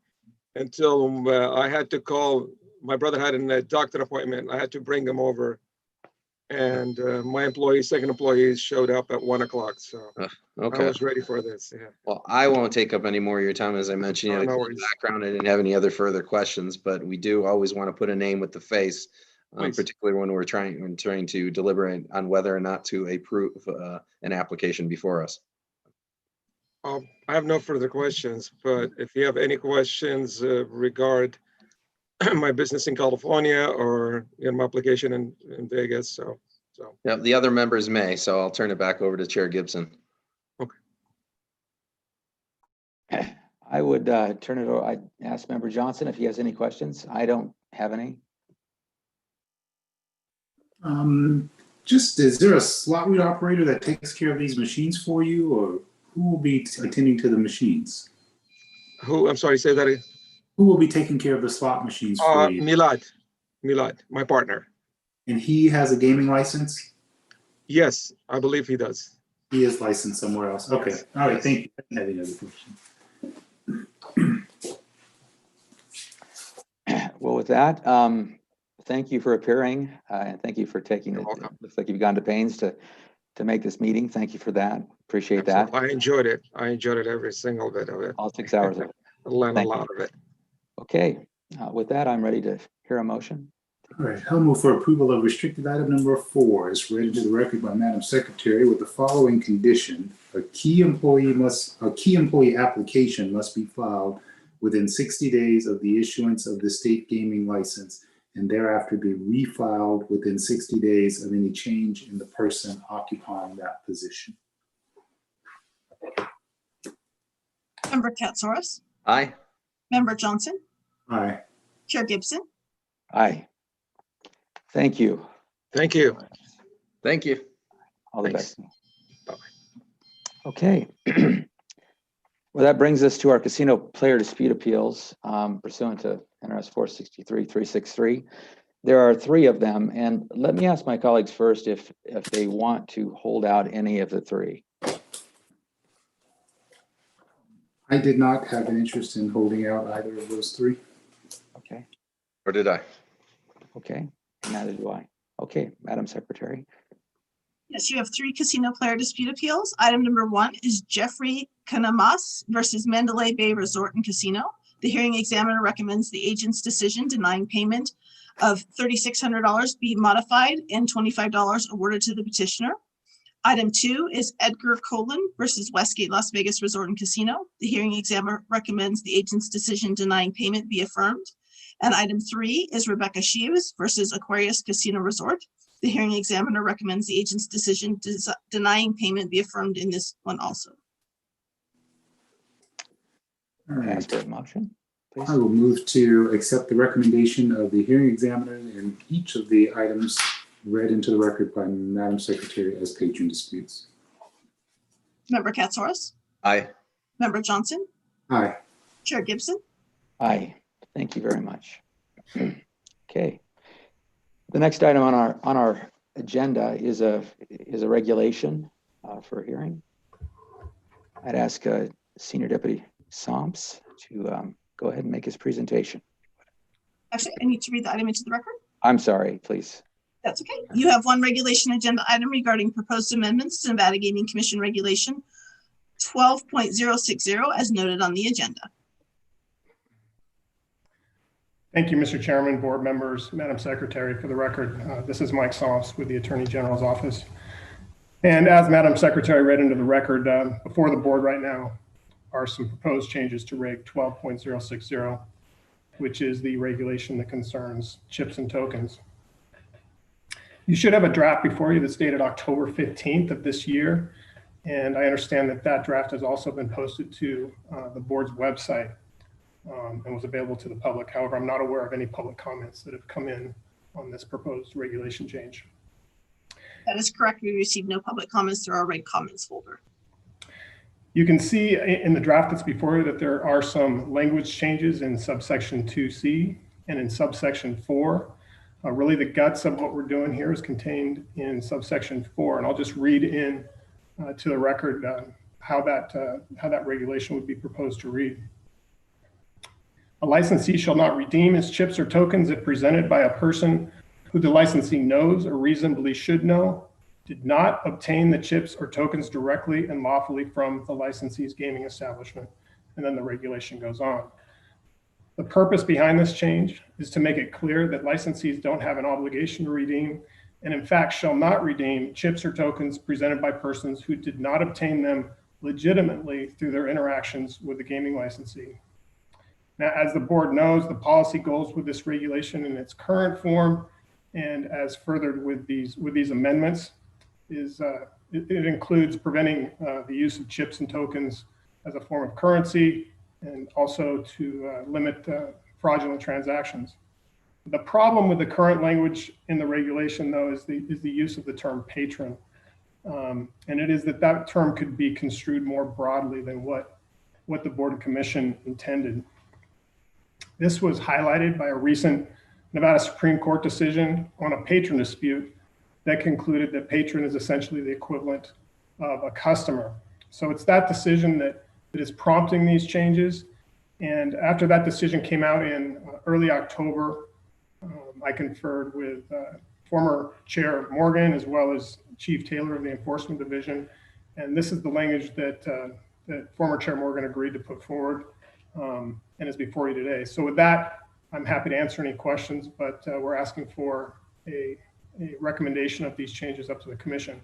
until I had to call. My brother had a doctor appointment. I had to bring him over, and my second employee showed up at 1 o'clock. So okay. I was ready for this. Yeah. Well, I won't take up any more of your time. As I mentioned, you had a no good background. I didn't have any other further questions, but we do always want to put a name with the face, particularly when we're trying to deliberate on whether or not to approve an application before us. I have no further questions, but if you have any questions regarding my business in California or my application in Vegas, so. Yeah, the other members may, so I'll turn it back over to Chair Gibson. Okay. I would turn it over. I'd ask Member Johnson if he has any questions. I don't have any. Is there a slot read operator that takes care of these machines for you, or who will be attending to the machines? Who? I'm sorry, say that again. Who will be taking care of the slot machines for you? Milad, my partner. And he has a gaming license? Yes, I believe he does. He is licensed somewhere else. Okay. Yes. All right. Thank you. I didn't have any other questions. Well, with that, thank you for appearing, and thank you for taking it. Looks like you've gone to pains to make this meeting. Thank you for that. Appreciate that. I enjoyed it. I enjoyed it every single bit of it. All 6 hours of it. I learned Thank a lot you. of it. Okay. With that, I'm ready to hear a motion. All right. I'll move for approval of restricted item number 4 as read into the record by Madam Secretary with the following condition: a key employee application must be filed within 60 days of the issuance of the state gaming license, and thereafter be refiled within 60 days of any change in the person occupying that position. Member Katsouris? Aye. Member Johnson? Aye. Chair Gibson? Aye. Thank you. Thank you. Thank you. All the Thanks. best. Okay. Well, that brings us to our casino player dispute appeals pursuant to NRS 463-363. There are 3 of them, and let me ask my colleagues first if they want to hold out any of the 3. I did not have an interest in holding out either of those 3. Okay. Or did I? Okay, and neither do I. Okay, Madam Secretary. Yes, you have 3 casino player dispute appeals. Item number 1 is Jeffrey Kanamas versus Mandalay Bay Resort and Casino. The hearing examiner recommends the agent's decision denying payment of $3,600 be modified and $25 awarded to the petitioner. Item 2 is Edgar Colin versus Westgate Las Vegas Resort and Casino. The hearing examiner recommends the agent's decision denying payment be affirmed. And item 3 is Rebecca Sheaves versus Aquarius Casino Resort. The hearing examiner recommends the agent's decision denying payment be affirmed in this one also. All right. Ask for a motion, please. I will move to accept the recommendation of the hearing examiner in each of the items read into the record by Madam Secretary as patron disputes. Member Katsouris? Aye. Member Johnson? Aye. Chair Gibson? Aye. Thank you very much. Okay. The next item on our agenda is a regulation for a hearing. I'd ask Senior Deputy Somps to go ahead and make his presentation. Actually, I need to read the item into the record. I'm sorry, please. That's okay. You have 1 regulation agenda item regarding proposed amendments to Nevada Gaming Commission Regulation 12.060 as noted on the agenda. Thank you, Mr. Chairman, board members, Madam Secretary. For the record, this is Mike Soss with the Attorney General's office. And as Madam Secretary read into the record, before the board right now are some proposed changes to Reg 12.060, which is the regulation that concerns chips and tokens. You should have a draft before you that's dated October 15th of this year. And I understand that that draft has also been posted to the board's website. And was available to the public. However, I'm not aware of any public comments that have come in on this proposed regulation change. That is correct. We received no public comments through our reg comments folder. You can see in the draft that's before you that there are some language changes in subsection 2C and in subsection 4. Really the guts of what we're doing here is contained in subsection 4. And I'll just read in to the record how that regulation would be proposed to read. A licensee shall not redeem his chips or tokens if presented by a person who the licensee knows or reasonably should know did not obtain the chips or tokens directly and lawfully from the licensee's gaming establishment. And then the regulation goes on. The purpose behind this change is to make it clear that licensees don't have an obligation to redeem and in fact shall not redeem chips or tokens presented by persons who did not obtain them legitimately through their interactions with the gaming licensee. Now, as the board knows, the policy goals with this regulation in its current form and as furthered with these amendments is it includes preventing the use of chips and tokens as a form of currency and also to limit fraudulent transactions. The problem with the current language in the regulation, though, is the use of the term patron. And it is that term could be construed more broadly than what the Board and Commission intended. This was highlighted by a recent Nevada Supreme Court decision on a patron dispute that concluded that patron is essentially the equivalent of a customer. So it's that decision that is prompting these changes. And after that decision came out in early October, I conferred with former Chair Morgan as well as Chief Taylor of the Enforcement Division. And this is the language that former Chair Morgan agreed to put forward and is before you today. So with that, I'm happy to answer any questions, but we're asking for a recommendation of these changes up to the commission.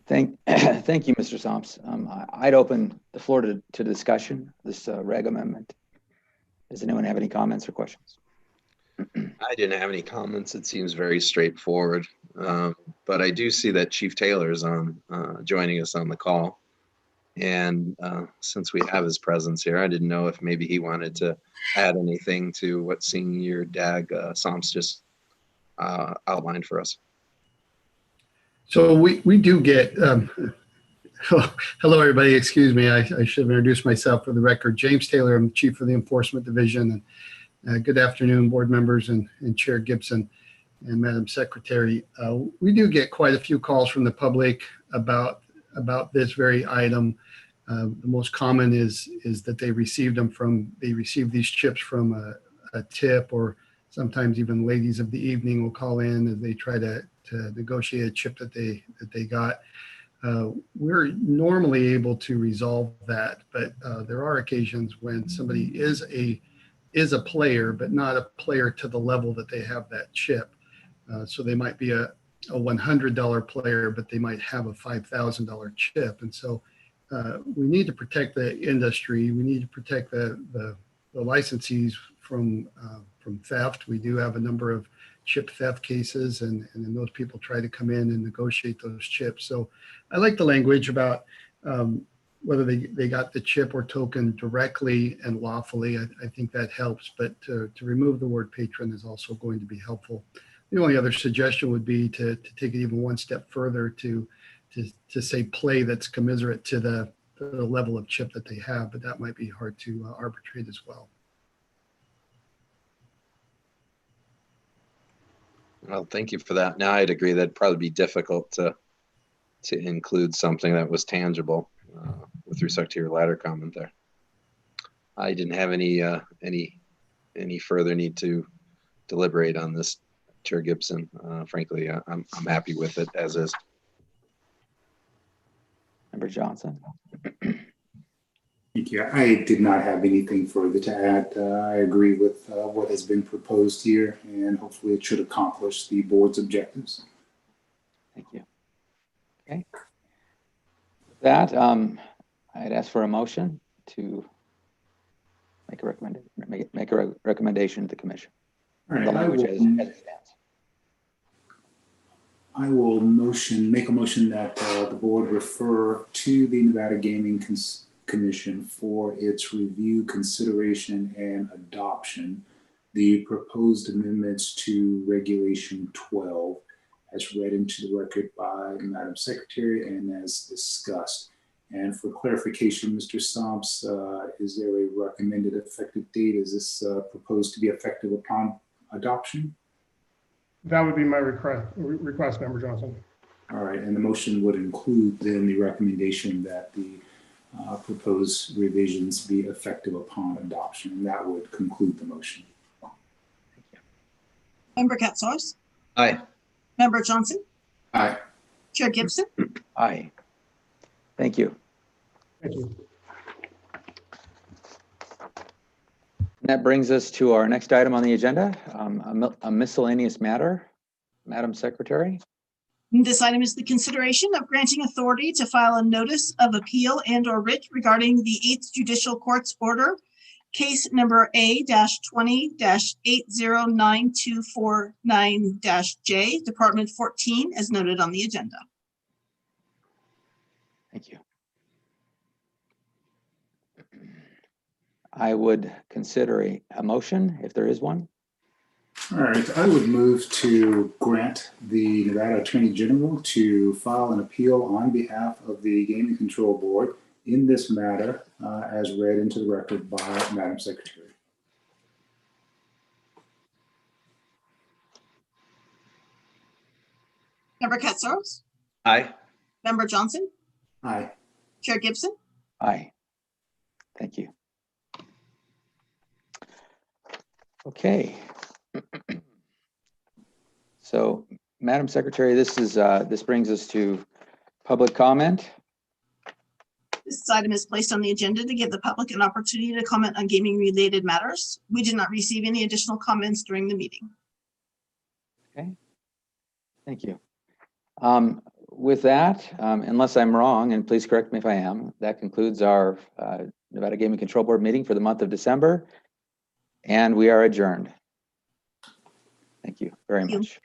Thank you, Mr. Somps. I'd open the floor to discussion, this reg amendment. Does anyone have any comments or questions? I didn't have any comments. It seems very straightforward. But I do see that Chief Taylor is on joining us on the call. And since we have his presence here, I didn't know if maybe he wanted to add anything to what Senior DAG Somps just outlined for us. So we do get Hello, everybody. Excuse me. I should have introduced myself for the record. James Taylor, I'm Chief of the Enforcement Division. And good afternoon, board members and Chair Gibson and Madam Secretary. We do get quite a few calls from the public about this very item. The most common is that they received these chips from a tip, or sometimes even ladies of the evening will call in as they try to negotiate a chip that they got. We're normally able to resolve that, but there are occasions when somebody is a player, but not a player to the level that they have that chip. So they might be a $100 player, but they might have a $5,000 chip. And so we need to protect the industry. We need to protect the licensees from theft. We do have a number of chip theft cases, and then those people try to come in and negotiate those chips. So I like the language about whether they got the chip or token directly and lawfully. I think that helps, but to remove the word patron is also going to be helpful. The only other suggestion would be to take it even one step further to say play that's commiserate to the level of chip that they have, but that might be hard to arbitrate as well. Well, thank you for that. Now, I'd agree that'd probably be difficult to include something that was tangible with respect to your latter comment there. I didn't have any further need to deliberate on this, Chair Gibson. Frankly, I'm happy with it as is. Member Johnson. Thank you. I did not have anything further to add. I agree with what has been proposed here, and hopefully it should accomplish the board's objectives. Thank you. Okay. With that, I'd ask for a motion to make a recommendation to the commission. All right, The language as it stands. I will make a motion that the board refer to the Nevada Gaming Commission for its review, consideration, and adoption the proposed amendments to Regulation 12 as read into the record by Madam Secretary and as discussed. And for clarification, Mr. Stomps, is there a recommended effective date? Is this proposed to be effective upon adoption? That would be my request, Member Johnson. All right, and the motion would include then the recommendation that the proposed revisions be effective upon adoption. And that would conclude the motion. Member Katsouris? Aye. Member Johnson? Aye. Chair Gibson? Aye. Thank you. Thank you. That brings us to our next item on the agenda, a miscellaneous matter. Madam Secretary. This item is the consideration of granting authority to file a notice of appeal and/or writ regarding the 8th Judicial Court's order, case number A-20-809-249-J, Department 14, as noted on the agenda. Thank you. I would consider a motion if there is one. All right, I would move to grant the Nevada Attorney General to file an appeal on behalf of the Gaming Control Board in this matter as read into the record by Madam Secretary. Member Katsouris? Aye. Member Johnson? Aye. Chair Gibson? Aye. Thank you. Okay. So, Madam Secretary, this brings us to public comment. This item is placed on the agenda to give the public an opportunity to comment on gaming related matters. We did not receive any additional comments during the meeting. Okay. Thank you. With that, unless I'm wrong, and please correct me if I am, that concludes our Nevada Gaming Control Board meeting for the month of December, and we are adjourned. Thank you very much.